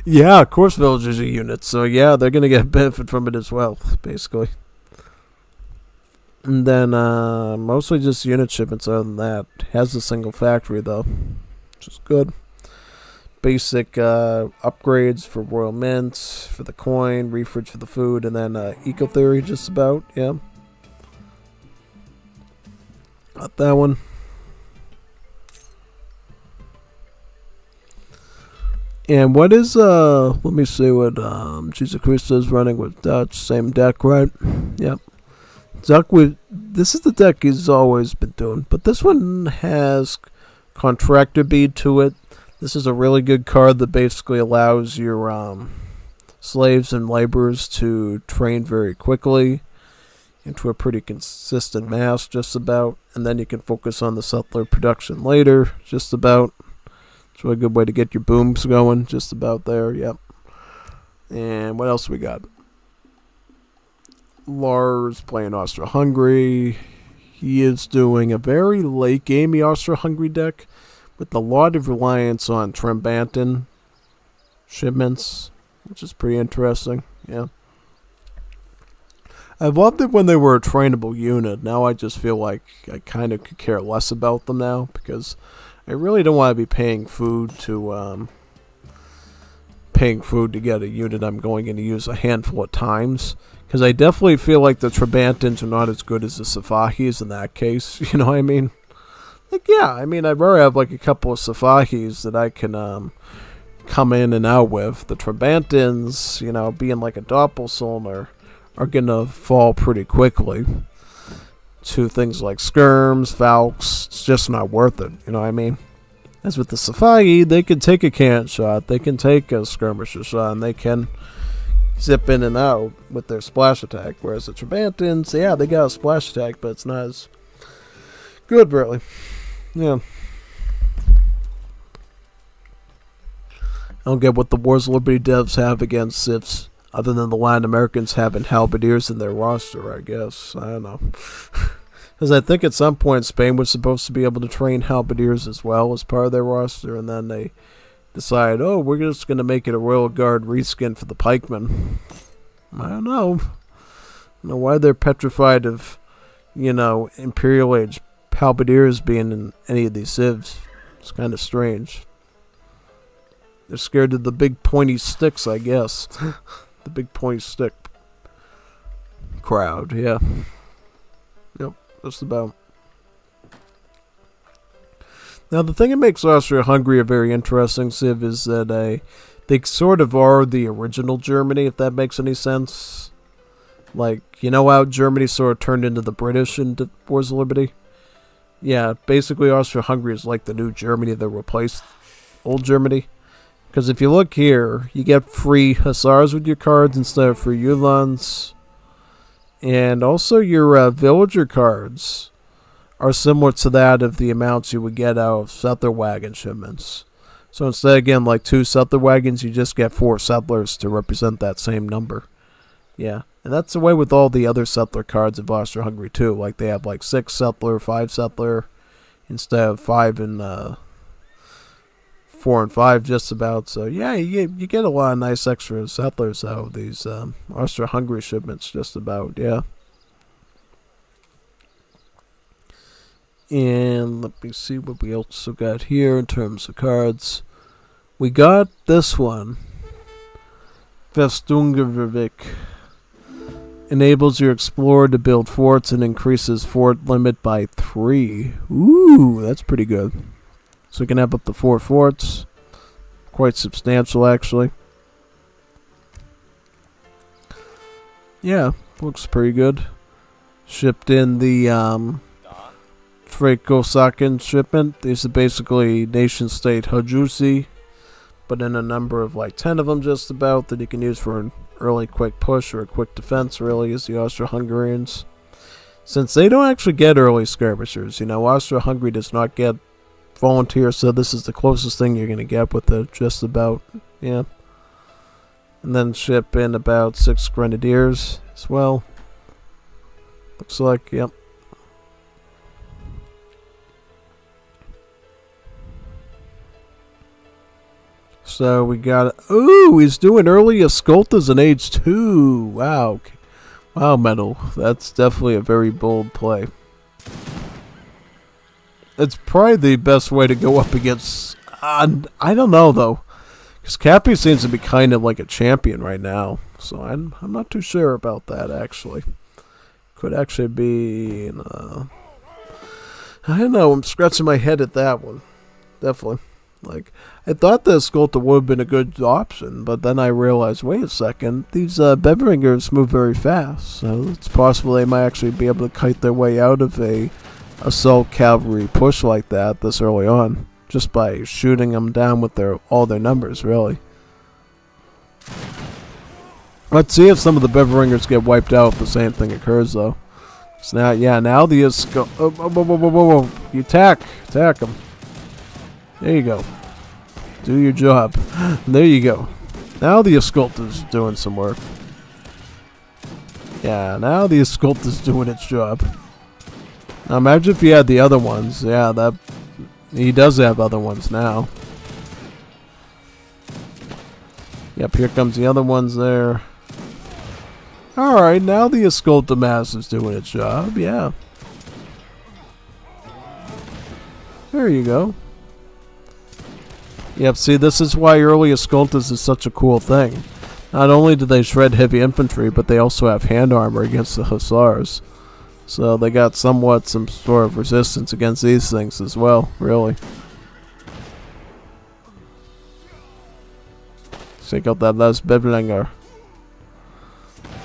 Yeah, of course villagers are units. So yeah, they're going to get benefit from it as well, basically. And then mostly just unit shipments other than that. Has a single factory though, which is good. Basic upgrades for Royal Mint, for the coin, refridge for the food, and then Eco Theory just about, yeah. Got that one. And what is, let me see what Jesus Christ is running with Dutch. Same deck, right? Yep. This is the deck he's always been doing. But this one has Contractor Bead to it. This is a really good card that basically allows your slaves and laborers to train very quickly into a pretty consistent mass, just about. And then you can focus on the settler production later, just about. It's a really good way to get your booms going, just about there, yep. And what else we got? Lars playing Austro-Hungary. He is doing a very late-gamey Austro-Hungary deck with a lot of reliance on Trembanton shipments, which is pretty interesting, yeah. I loved it when they were a trainable unit. Now I just feel like I kind of could care less about them now, because I really don't want to be paying food to get a unit I'm going to use a handful of times. Because I definitely feel like the Trabantons are not as good as the Safahis in that case. You know what I mean? Like, yeah, I mean, I'd rather have like a couple of Safahis that I can come in and out with. The Trabantons, you know, being like a Doppelsolner, are going to fall pretty quickly to things like skirms, falcons. It's just not worth it, you know what I mean? As with the Safahi, they can take a cannon shot, they can take a skirmisher shot, and they can zip in and out with their splash attack. Whereas the Trabantons, yeah, they got a splash attack, but it's not as good, really. Yeah. I don't get what the Wars of Liberty devs have against Siths, other than the Latin Americans having halberdiers in their roster, I guess. I don't know. Because I think at some point Spain was supposed to be able to train halberdiers as well as part of their roster, and then they decided, oh, we're just going to make it a Royal Guard reskin for the pikemen. I don't know. I don't know why they're petrified of, you know, Imperial Age halberdiers being in any of these civs. It's kind of strange. They're scared of the big pointy sticks, I guess. The big pointy stick crowd, yeah. Yep, just about. Now, the thing that makes Austria-Hungary a very interesting civ is that they sort of are the original Germany, if that makes any sense. Like, you know how Germany sort of turned into the British in the Wars of Liberty? Yeah, basically Austria-Hungary is like the new Germany that replaced old Germany. Because if you look here, you get free Hussars with your cards instead of free Uhlans. And also your villager cards are similar to that of the amounts you would get out of settler wagon shipments. So instead, again, like 2 settler wagons, you just get 4 settlers to represent that same number. Yeah, and that's the way with all the other settler cards of Austria-Hungary too. Like they have like 6 settler, 5 settler, instead of 5 and 4 and 5 just about. So yeah, you get a lot of nice extra settlers out of these Austria-Hungary shipments just about, yeah. And let me see what we also got here in terms of cards. We got this one. Festungervik. Enables your explorer to build forts and increases fort limit by 3. Ooh, that's pretty good. So we can have up to 4 forts. Quite substantial, actually. Yeah, looks pretty good. Shipped in the Freikosaken shipment. These are basically nation-state Hajusi, but in a number of like 10 of them just about that you can use for an early quick push or a quick defense, really, as the Austro-Hungarians. Since they don't actually get early skirmishers, you know, Austro-Hungary does not get volunteers, so this is the closest thing you're going to get with it, just about, yeah. And then ship in about 6 grenadiers as well. Looks like, yep. So we got, ooh, he's doing early Escoltas in age 2. Wow. Wow, Metal. That's definitely a very bold play. It's probably the best way to go up against, I don't know though. Because Cappy seems to be kind of like a champion right now. So I'm not too sure about that actually. Could actually be, I don't know, I'm scratching my head at that one. Definitely. Like, I thought the Escolta would have been a good option, but then I realized, wait a second, these Beveringers move very fast, so it's possible they might actually be able to kite their way out of a assault cavalry push like that this early on, just by shooting them down with all their numbers, really. Let's see if some of the Beveringers get wiped out if the same thing occurs, though. So now, yeah, now the Escolta, whoa, you attack them. There you go. Do your job. There you go. Now the Escolta's doing some work. Yeah, now the Escolta's doing its job. Now imagine if he had the other ones. Yeah, that he does have other ones now. Yep, here comes the other ones there. Alright, now the Escolta mass is doing its job. Yeah. There you go. Yep, see, this is why early Escoltas is such a cool thing. Not only do they shred heavy infantry, but they also have hand armor against the Hussars. So they got somewhat some sort of resistance against these things as well, really. Take out that last Bevlinger.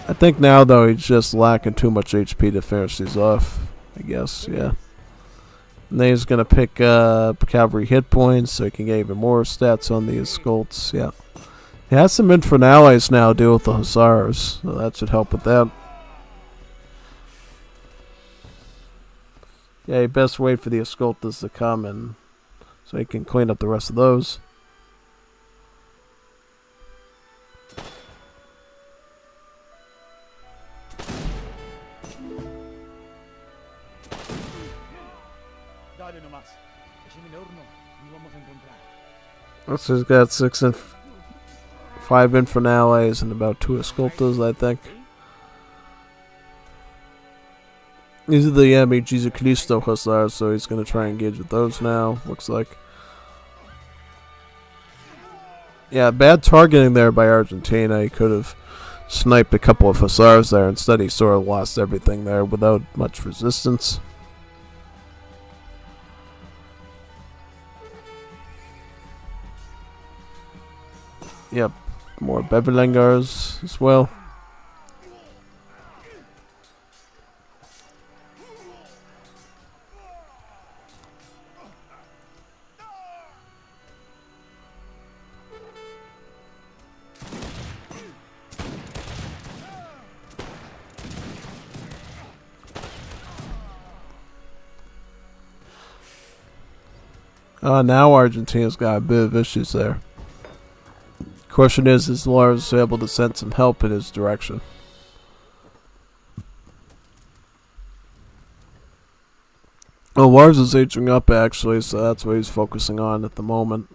I think now, though, he's just lacking too much HP to finish these off, I guess, yeah. And then he's going to pick up cavalry hit points so he can get even more stats on the Escolts. Yeah. He has some Infernales now to deal with the Hussars, so that should help with that. Yeah, you best wait for the Escoltas to come and so he can clean up the rest of those. Let's just got 6 and 5 Infernales and about 2 Escoltas, I think. These are the Jesus Cristo Hussars, so he's going to try and engage with those now, looks like. Yeah, bad targeting there by Argentina. He could have sniped a couple of Hussars there. Instead, he sort of lost everything there without much resistance. Yep, more Bevelingers as well. Now Argentina's got a bit of issues there. Question is Lars able to send some help in his direction? Oh, Lars is aging up actually, so that's what he's focusing on at the moment.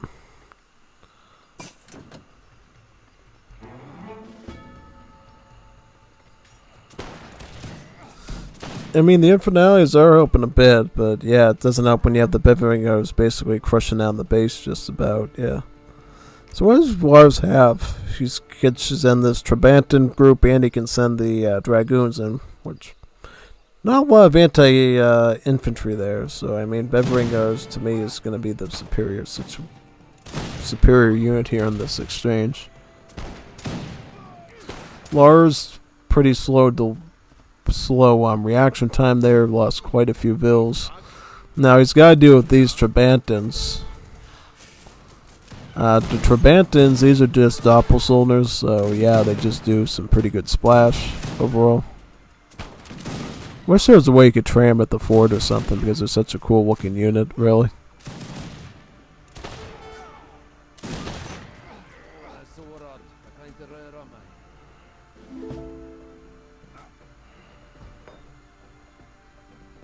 I mean, the Infernales are helping a bit, but yeah, it doesn't help when you have the Beveringers basically crushing down the base just about, yeah. So what does Lars have? She's in this Trabantan group, and he can send the Dragoons in, which not a lot of anti-infantry there. So I mean, Beveringers to me is going to be the superior unit here in this exchange. Lars pretty slow reaction time there. Lost quite a few vills. Now he's got to deal with these Trabantans. The Trabantans, these are just Doppelsolners, so yeah, they just do some pretty good splash overall. Wish there was a way you could train them at the fort or something, because they're such a cool looking unit, really.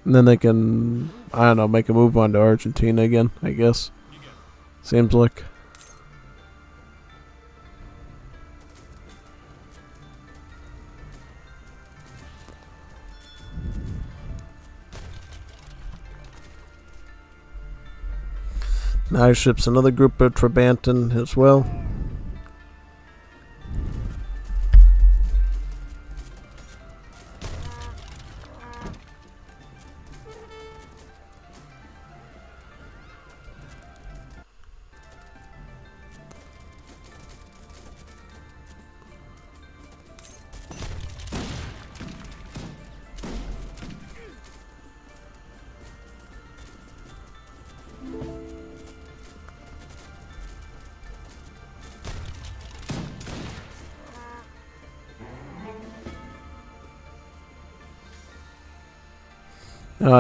And then they can, I don't know, make a move on to Argentina again, I guess. Seems like. Now he ships another group of Trabantan as well.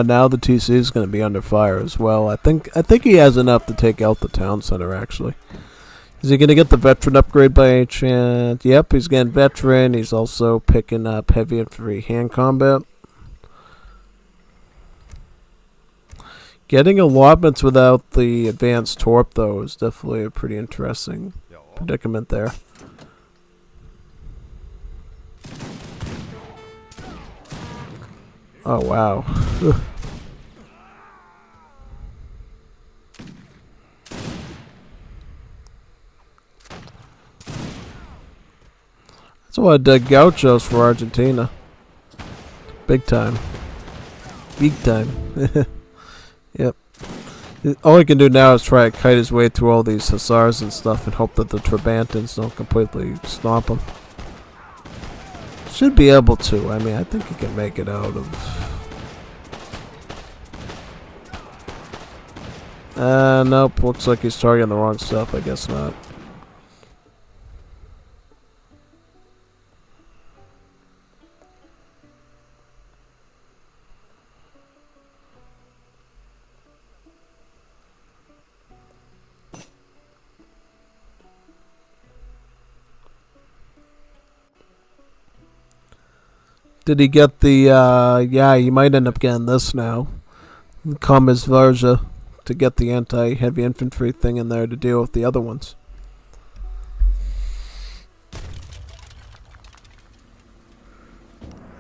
Now the TC is going to be under fire as well. I think he has enough to take out the town center, actually. Is he going to get the veteran upgrade by any chance? Yep, he's getting veteran. He's also picking up heavy infantry hand combat. Getting allotments without the advanced torp, though, is definitely a pretty interesting predicament there. Oh, wow. That's a lot of dead gauchos for Argentina. Big time. Big time. Yep. All he can do now is try to kite his way through all these hussars and stuff and hope that the Trabantans don't completely stomp him. Should be able to. I mean, I think he can make it out of... nope. Looks like he's targeting the wrong stuff. I guess not. Did he get the, yeah, you might end up getting this now. Comes Varja to get the anti-heavy infantry thing in there to deal with the other ones.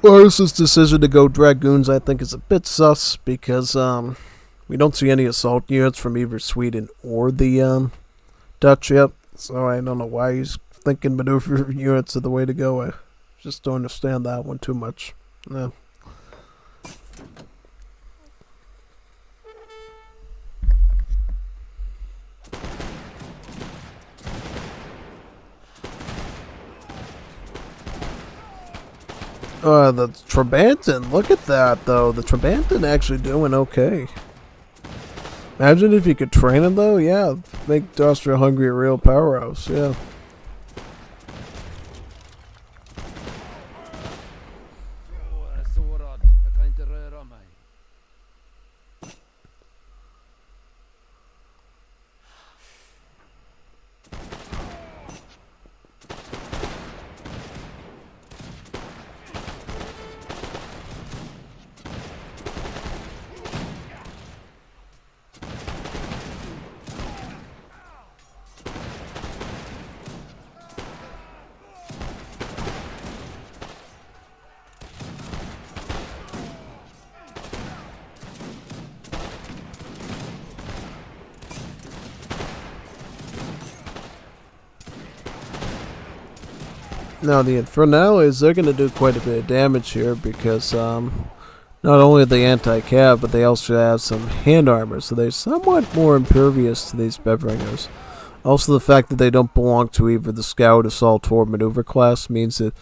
Lars's decision to go Dragoons, I think, is a bit sus because, we don't see any assault units from either Sweden or the, Dutch yet. So I don't know why he's thinking maneuver units are the way to go. I just don't understand that one too much. No. The Trebanton. Look at that, though. The Trebanton actually doing okay. Imagine if you could train him, though. Yeah, make Austria-Hungary a real powerhouse. Yeah. Now the Infernales, they're going to do quite a bit of damage here because not only are they anti-cav, but they also have some hand armor, so they're somewhat more impervious to these Bevringers. Also, the fact that they don't belong to either the Scout, Assault, or Maneuver class means that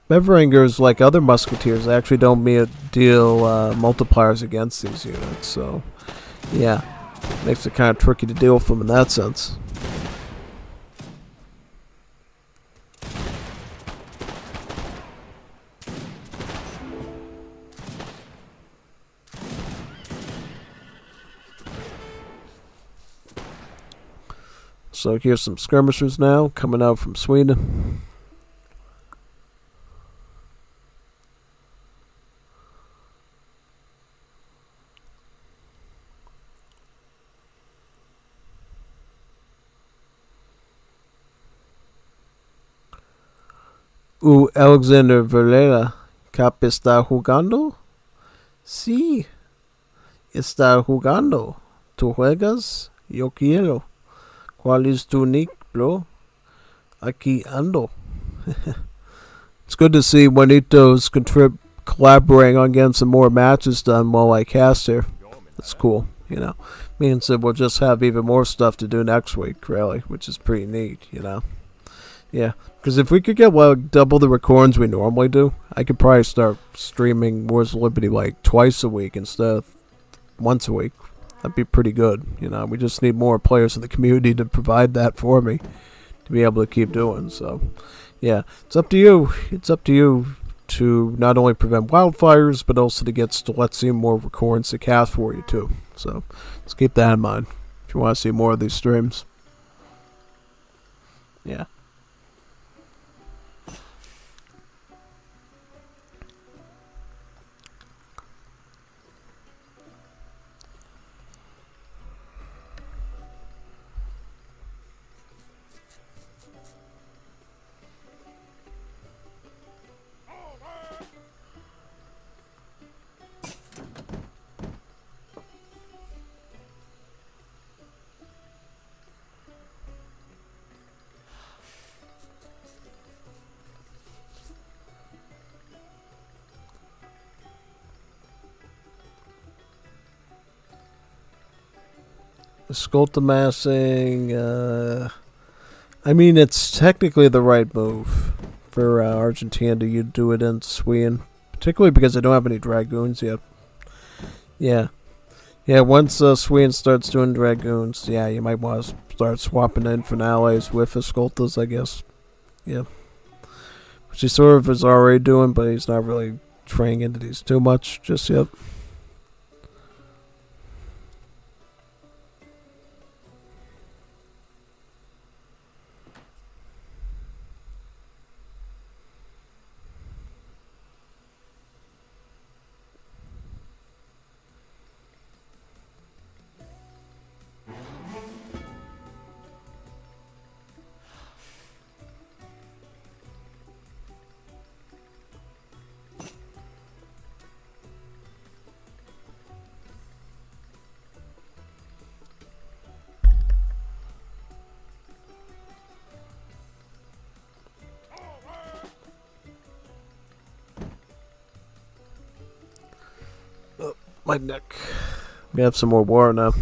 Bevringers, like other Musketeers, actually don't deal multipliers against these units, so yeah, makes it kind of tricky to deal with them in that sense. So here's some skirmishers now coming out from Sweden. Alexander Varela, Cap está jugando? Sí, está jugando. ¿Tú juegas? Yo quiero. ¿Cuál es tu nick, bro? Aquí ando. It's good to see Juanito's collaborating on getting some more matches done while I cast here. That's cool, you know. Means that we'll just have even more stuff to do next week, really, which is pretty neat, you know. Yeah, because if we could get double the recordings we normally do, I could probably start streaming Wars of Liberty like twice a week instead of once a week. That'd be pretty good, you know. We just need more players in the community to provide that for me to be able to keep doing. So, yeah, it's up to you. It's up to you to not only prevent wildfires, but also to get let's see more recordings to cast for you too. So, let's keep that in mind if you want to see more of these streams. Yeah. Sculpt amassing, I mean, it's technically the right move for Argentina to do it in Sweden, particularly because they don't have any Dragoons yet. Yeah. Yeah, once Sweden starts doing Dragoons, yeah, you might want to start swapping Infernales with Escoltas, I guess. Yeah. Which he sort of is already doing, but he's not really training into these too much just yet. My neck. We have some more war now.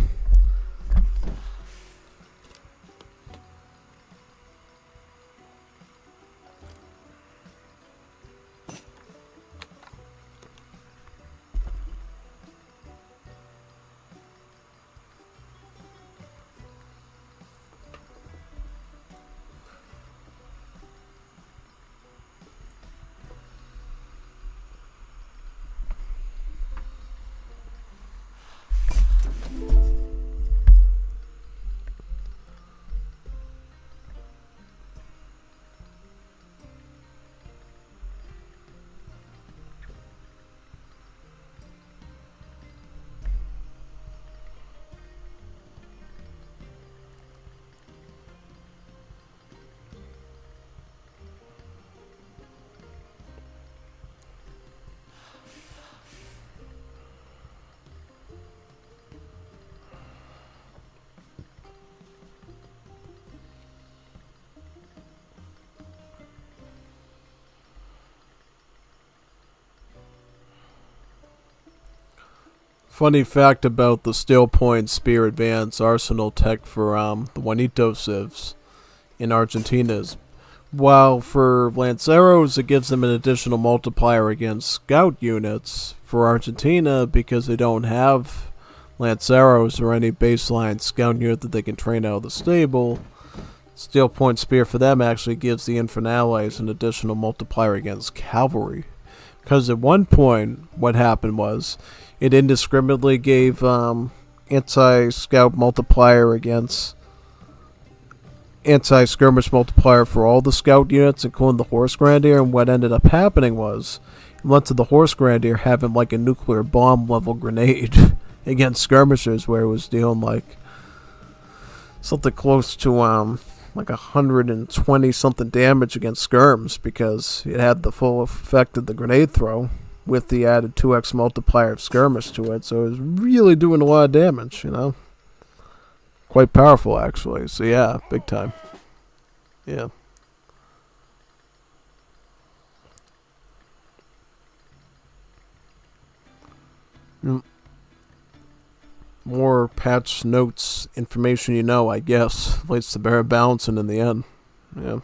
Funny fact about the Steel Point Spear Advance arsenal tech for the Juanito civs in Argentina is, while for Lanceros it gives them an additional multiplier against scout units, for Argentina, because they don't have Lanceros or any baseline scout unit that they can train out of the stable, Steel Point Spear for them actually gives the Infernales an additional multiplier against cavalry. Because at one point, what happened was, it indiscriminately gave anti-scout multiplier against anti-skirmish multiplier for all the scout units, including the Horse Grenadier, and what ended up happening was, it led to the Horse Grenadier having like a nuclear bomb level grenade against skirmishers, where it was dealing like something close to like 120 something damage against skirms, because it had the full effect of the grenade throw with the added 2x multiplier of skirmish to it, so it was really doing a lot of damage, you know. Quite powerful, actually. So yeah, big time. Yeah. More patch notes, information you know, I guess. Leads to better balancing in the end. Yeah.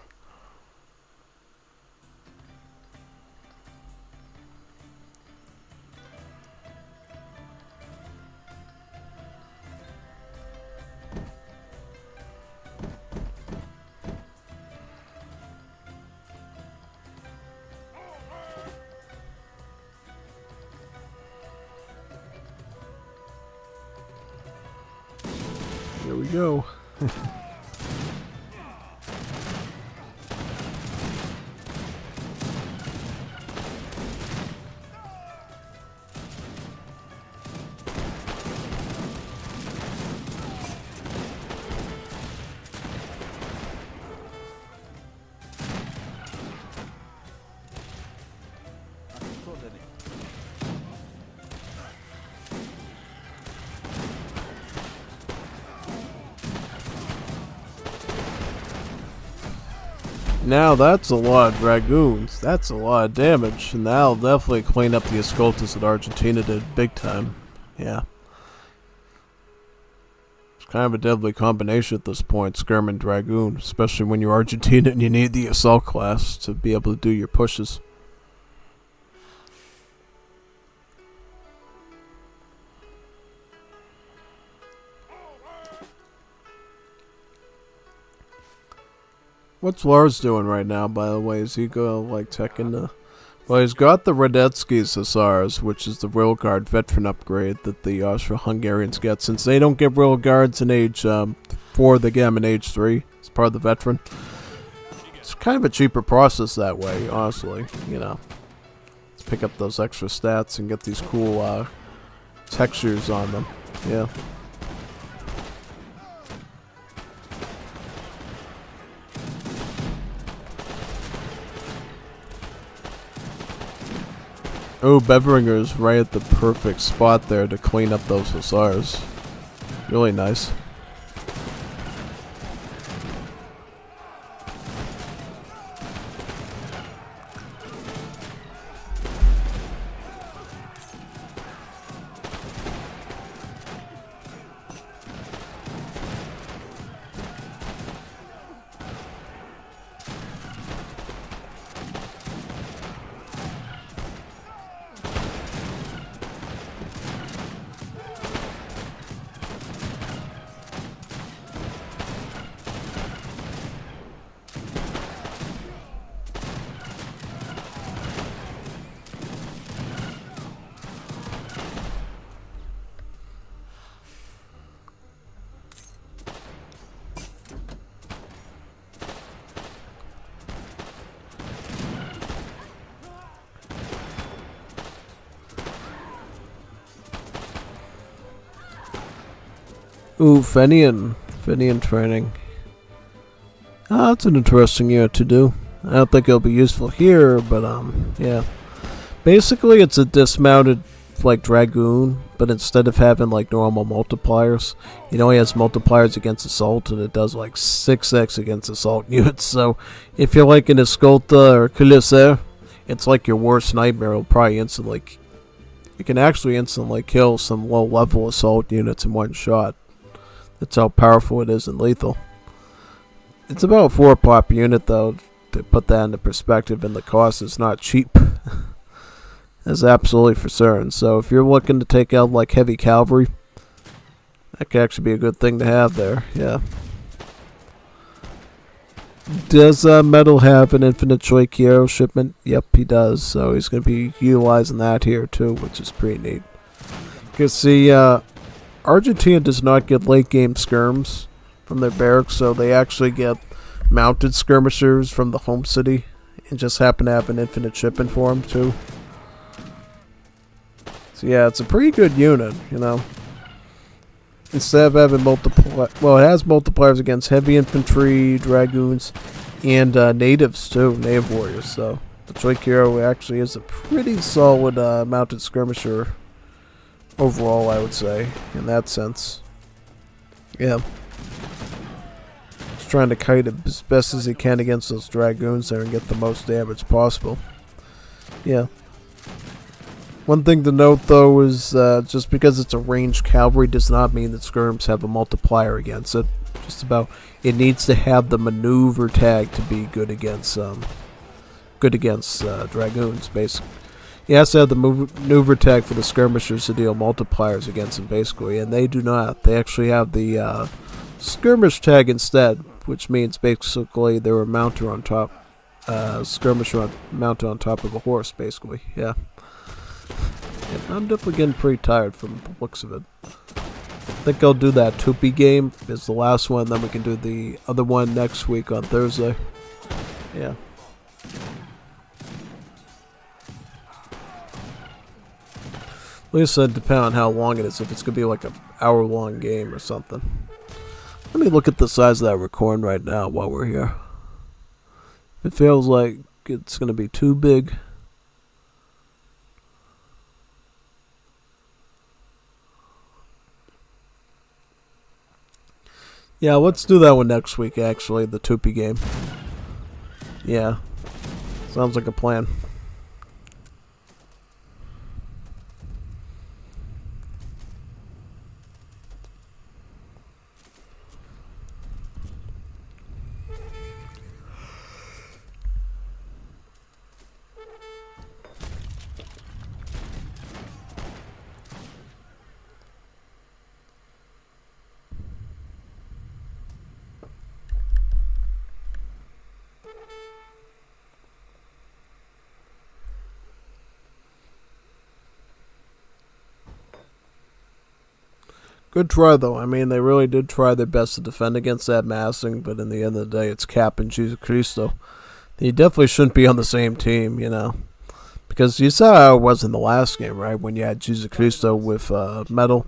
Here we go. Now that's a lot of dragoons. That's a lot of damage. And that'll definitely clean up the Escoltas that Argentina did big time. Yeah. It's kind of a deadly combination at this point, Skirm and Dragoon. Especially when you're Argentina and you need the assault class to be able to do your pushes. What's Lars doing right now, by the way? Is he going to, like, tech into... Well, he's got the Radetzky's Hussars, which is the Royal Guard veteran upgrade that the Austro-Hungarians get. Since they don't get Royal Guards in age 4, they get them in age 3. It's part of the veteran. It's kind of a cheaper process that way, honestly, you know. Let's pick up those extra stats and get these cool textures on them. Yeah. Oh, Beveringer's right at the perfect spot there to clean up those Hussars. Really nice. Ooh, Fenian training. That's an interesting unit to do. I don't think it'll be useful here, but yeah. Basically, it's a dismounted, like, Dragoon, but instead of having, like, normal multipliers, it only has multipliers against assault, and it does, like, 6x against assault units. So, if you're like an Escolta or Culisser, it's like your worst nightmare. It'll probably instantly You can actually instantly kill some low-level assault units in one shot. That's how powerful it is and lethal. It's about 4 pop unit though, to put that into perspective, and the cost is not cheap. That's absolutely for certain. So if you're looking to take out like heavy cavalry, that could actually be a good thing to have there, yeah. Does Metal have an infinite choice hero shipment? Yep, he does. So he's going to be utilizing that here too, which is pretty neat. Because see, Argentina does not get late game skirms from their barracks, so they actually get mounted skirmishers from the home city, and just happen to have an infinite shipment for them too. So yeah, it's a pretty good unit, you know. Instead of having well, it has multipliers against heavy infantry, dragoons, and natives too, native warriors. So the Choikiro actually is a pretty solid mounted skirmisher overall, I would say, in that sense. Yeah. Just trying to kite it as best as he can against those dragoons there and get the most damage possible. Yeah. One thing to note, though, is just because it's a ranged cavalry does not mean that skirms have a multiplier against it. Just about, it needs to have the maneuver tag to be good against dragoons, basically. It has to have the maneuver tag for the skirmishers to deal multipliers against them, basically, and they do not. They actually have the skirmish tag instead, which means basically they're a mounter on top, skirmisher mounted on top of a horse, basically, yeah. I'm definitely getting pretty tired from the looks of it. I think I'll do that Tupi game as the last one, then we can do the other one next week on Thursday. Yeah. Like I said, depending on how long it is, if it's going to be like an hour-long game or something. Let me look at the size of that recording right now while we're here. It feels like it's going to be too big. Yeah, let's do that one next week, actually, the Tupi game. Yeah. Sounds like a plan. Good try, though. I mean, they really did try their best to defend against that massing, but in the end of the day, it's Cap and Jesus Cristo. You definitely shouldn't be on the same team, you know. Because you saw how it was in the last game, right? When you had Jesus Cristo with Metal.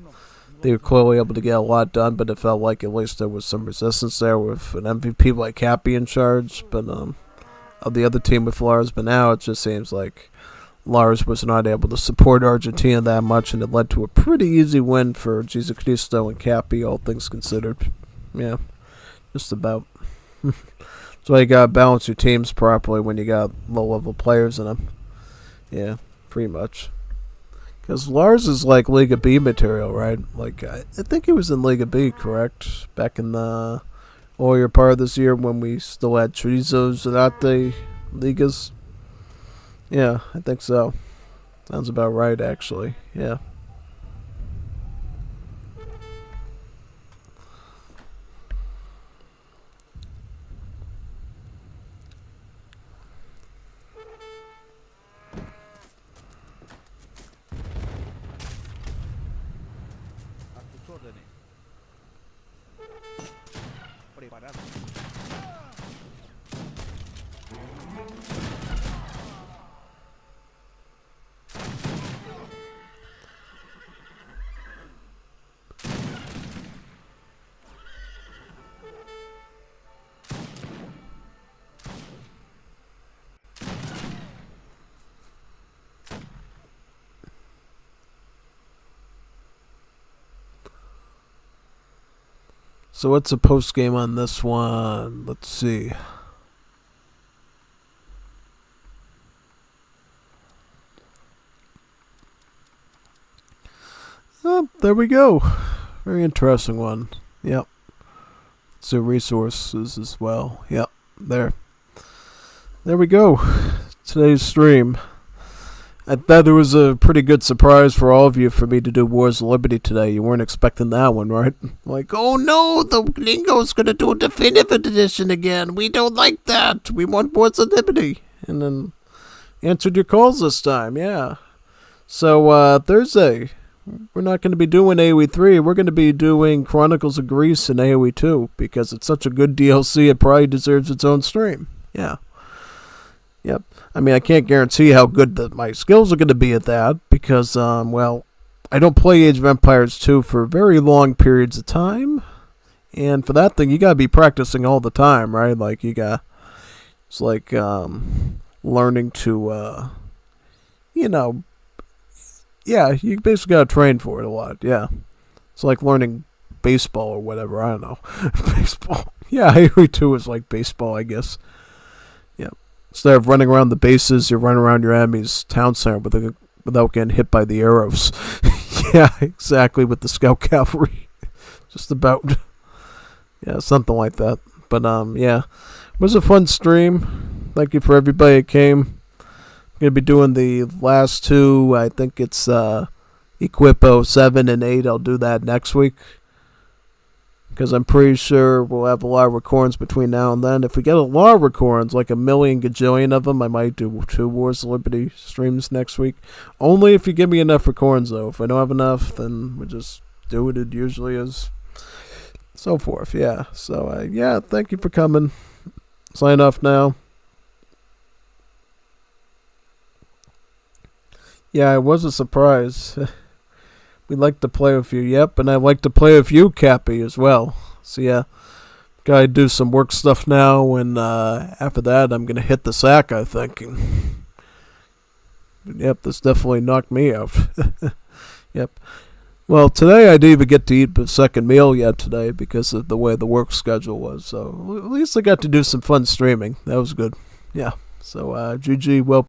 They were clearly able to get a lot done, but it felt like at least there was some resistance there with an MVP like Cappy in charge. But of the other team with Lars, but now it just seems like Lars was not able to support Argentina that much, and it led to a pretty easy win for Jesus Cristo and Cappy, all things considered. Yeah, just about. That's why you gotta balance your teams properly when you got low-level players in them. Yeah, pretty much. Because Lars is like Liga B material, right? Like, I think he was in Liga B, correct? Back in the earlier part of this year when we still had Chorizo Zarate Ligas. Yeah, I think so. Sounds about right, actually. Yeah. So what's the post game on this one? Let's see. Oh, there we go. Very interesting one. Yep. So resources as well. Yep. There. There we go. Today's stream. I thought it was a pretty good surprise for all of you for me to do Wars of Liberty today. You weren't expecting that one, right? Like, Oh no, the Gringo's gonna do a definitive edition again. We don't like that. We want Wars of Liberty. and then answered your calls this time, yeah. So, Thursday, we're not going to be doing AoE 3. We're going to be doing Chronicles of Greece and AoE 2 because it's such a good DLC, it probably deserves its own stream. Yeah. Yep. I mean, I can't guarantee how good my skills are going to be at that because, well, I don't play Age of Empires 2 for very long periods of time. And for that thing, you got to be practicing all the time, right? Like, it's like, learning to, yeah, you basically got to train for it a lot, yeah. It's like learning baseball or whatever, I don't know. Baseball. Yeah, AoE 2 is like baseball, I guess. Yeah. Instead of running around the bases, you're running around your enemy's town center without getting hit by the arrows. Yeah, exactly, with the scout cavalry. Just about. Yeah, something like that. But, yeah. It was a fun stream. Thank you for everybody that came. I'm going to be doing the last two. I think it's Equipo 7 and 8. I'll do that next week. Because I'm pretty sure we'll have a lot of recordings between now and then. If we get a lot of recordings, like a million gajillion of them, I might do 2 Wars of Liberty streams next week. Only if you give me enough recordings, though. If I don't have enough, then we just do what it usually is. So forth, yeah. So, yeah, thank you for coming. Sign off now. Yeah, it was a surprise. We'd like to play with you, yep, and I'd like to play with you, Cappy, as well. So, yeah, gotta do some work stuff now, and after that, I'm gonna hit the sack, I think. Yep, this definitely knocked me out. Yep. Well, today I didn't even get to eat the second meal yet today because of the way the work schedule was. So, at least I got to do some fun streaming. That was good. Yeah. So, GG, well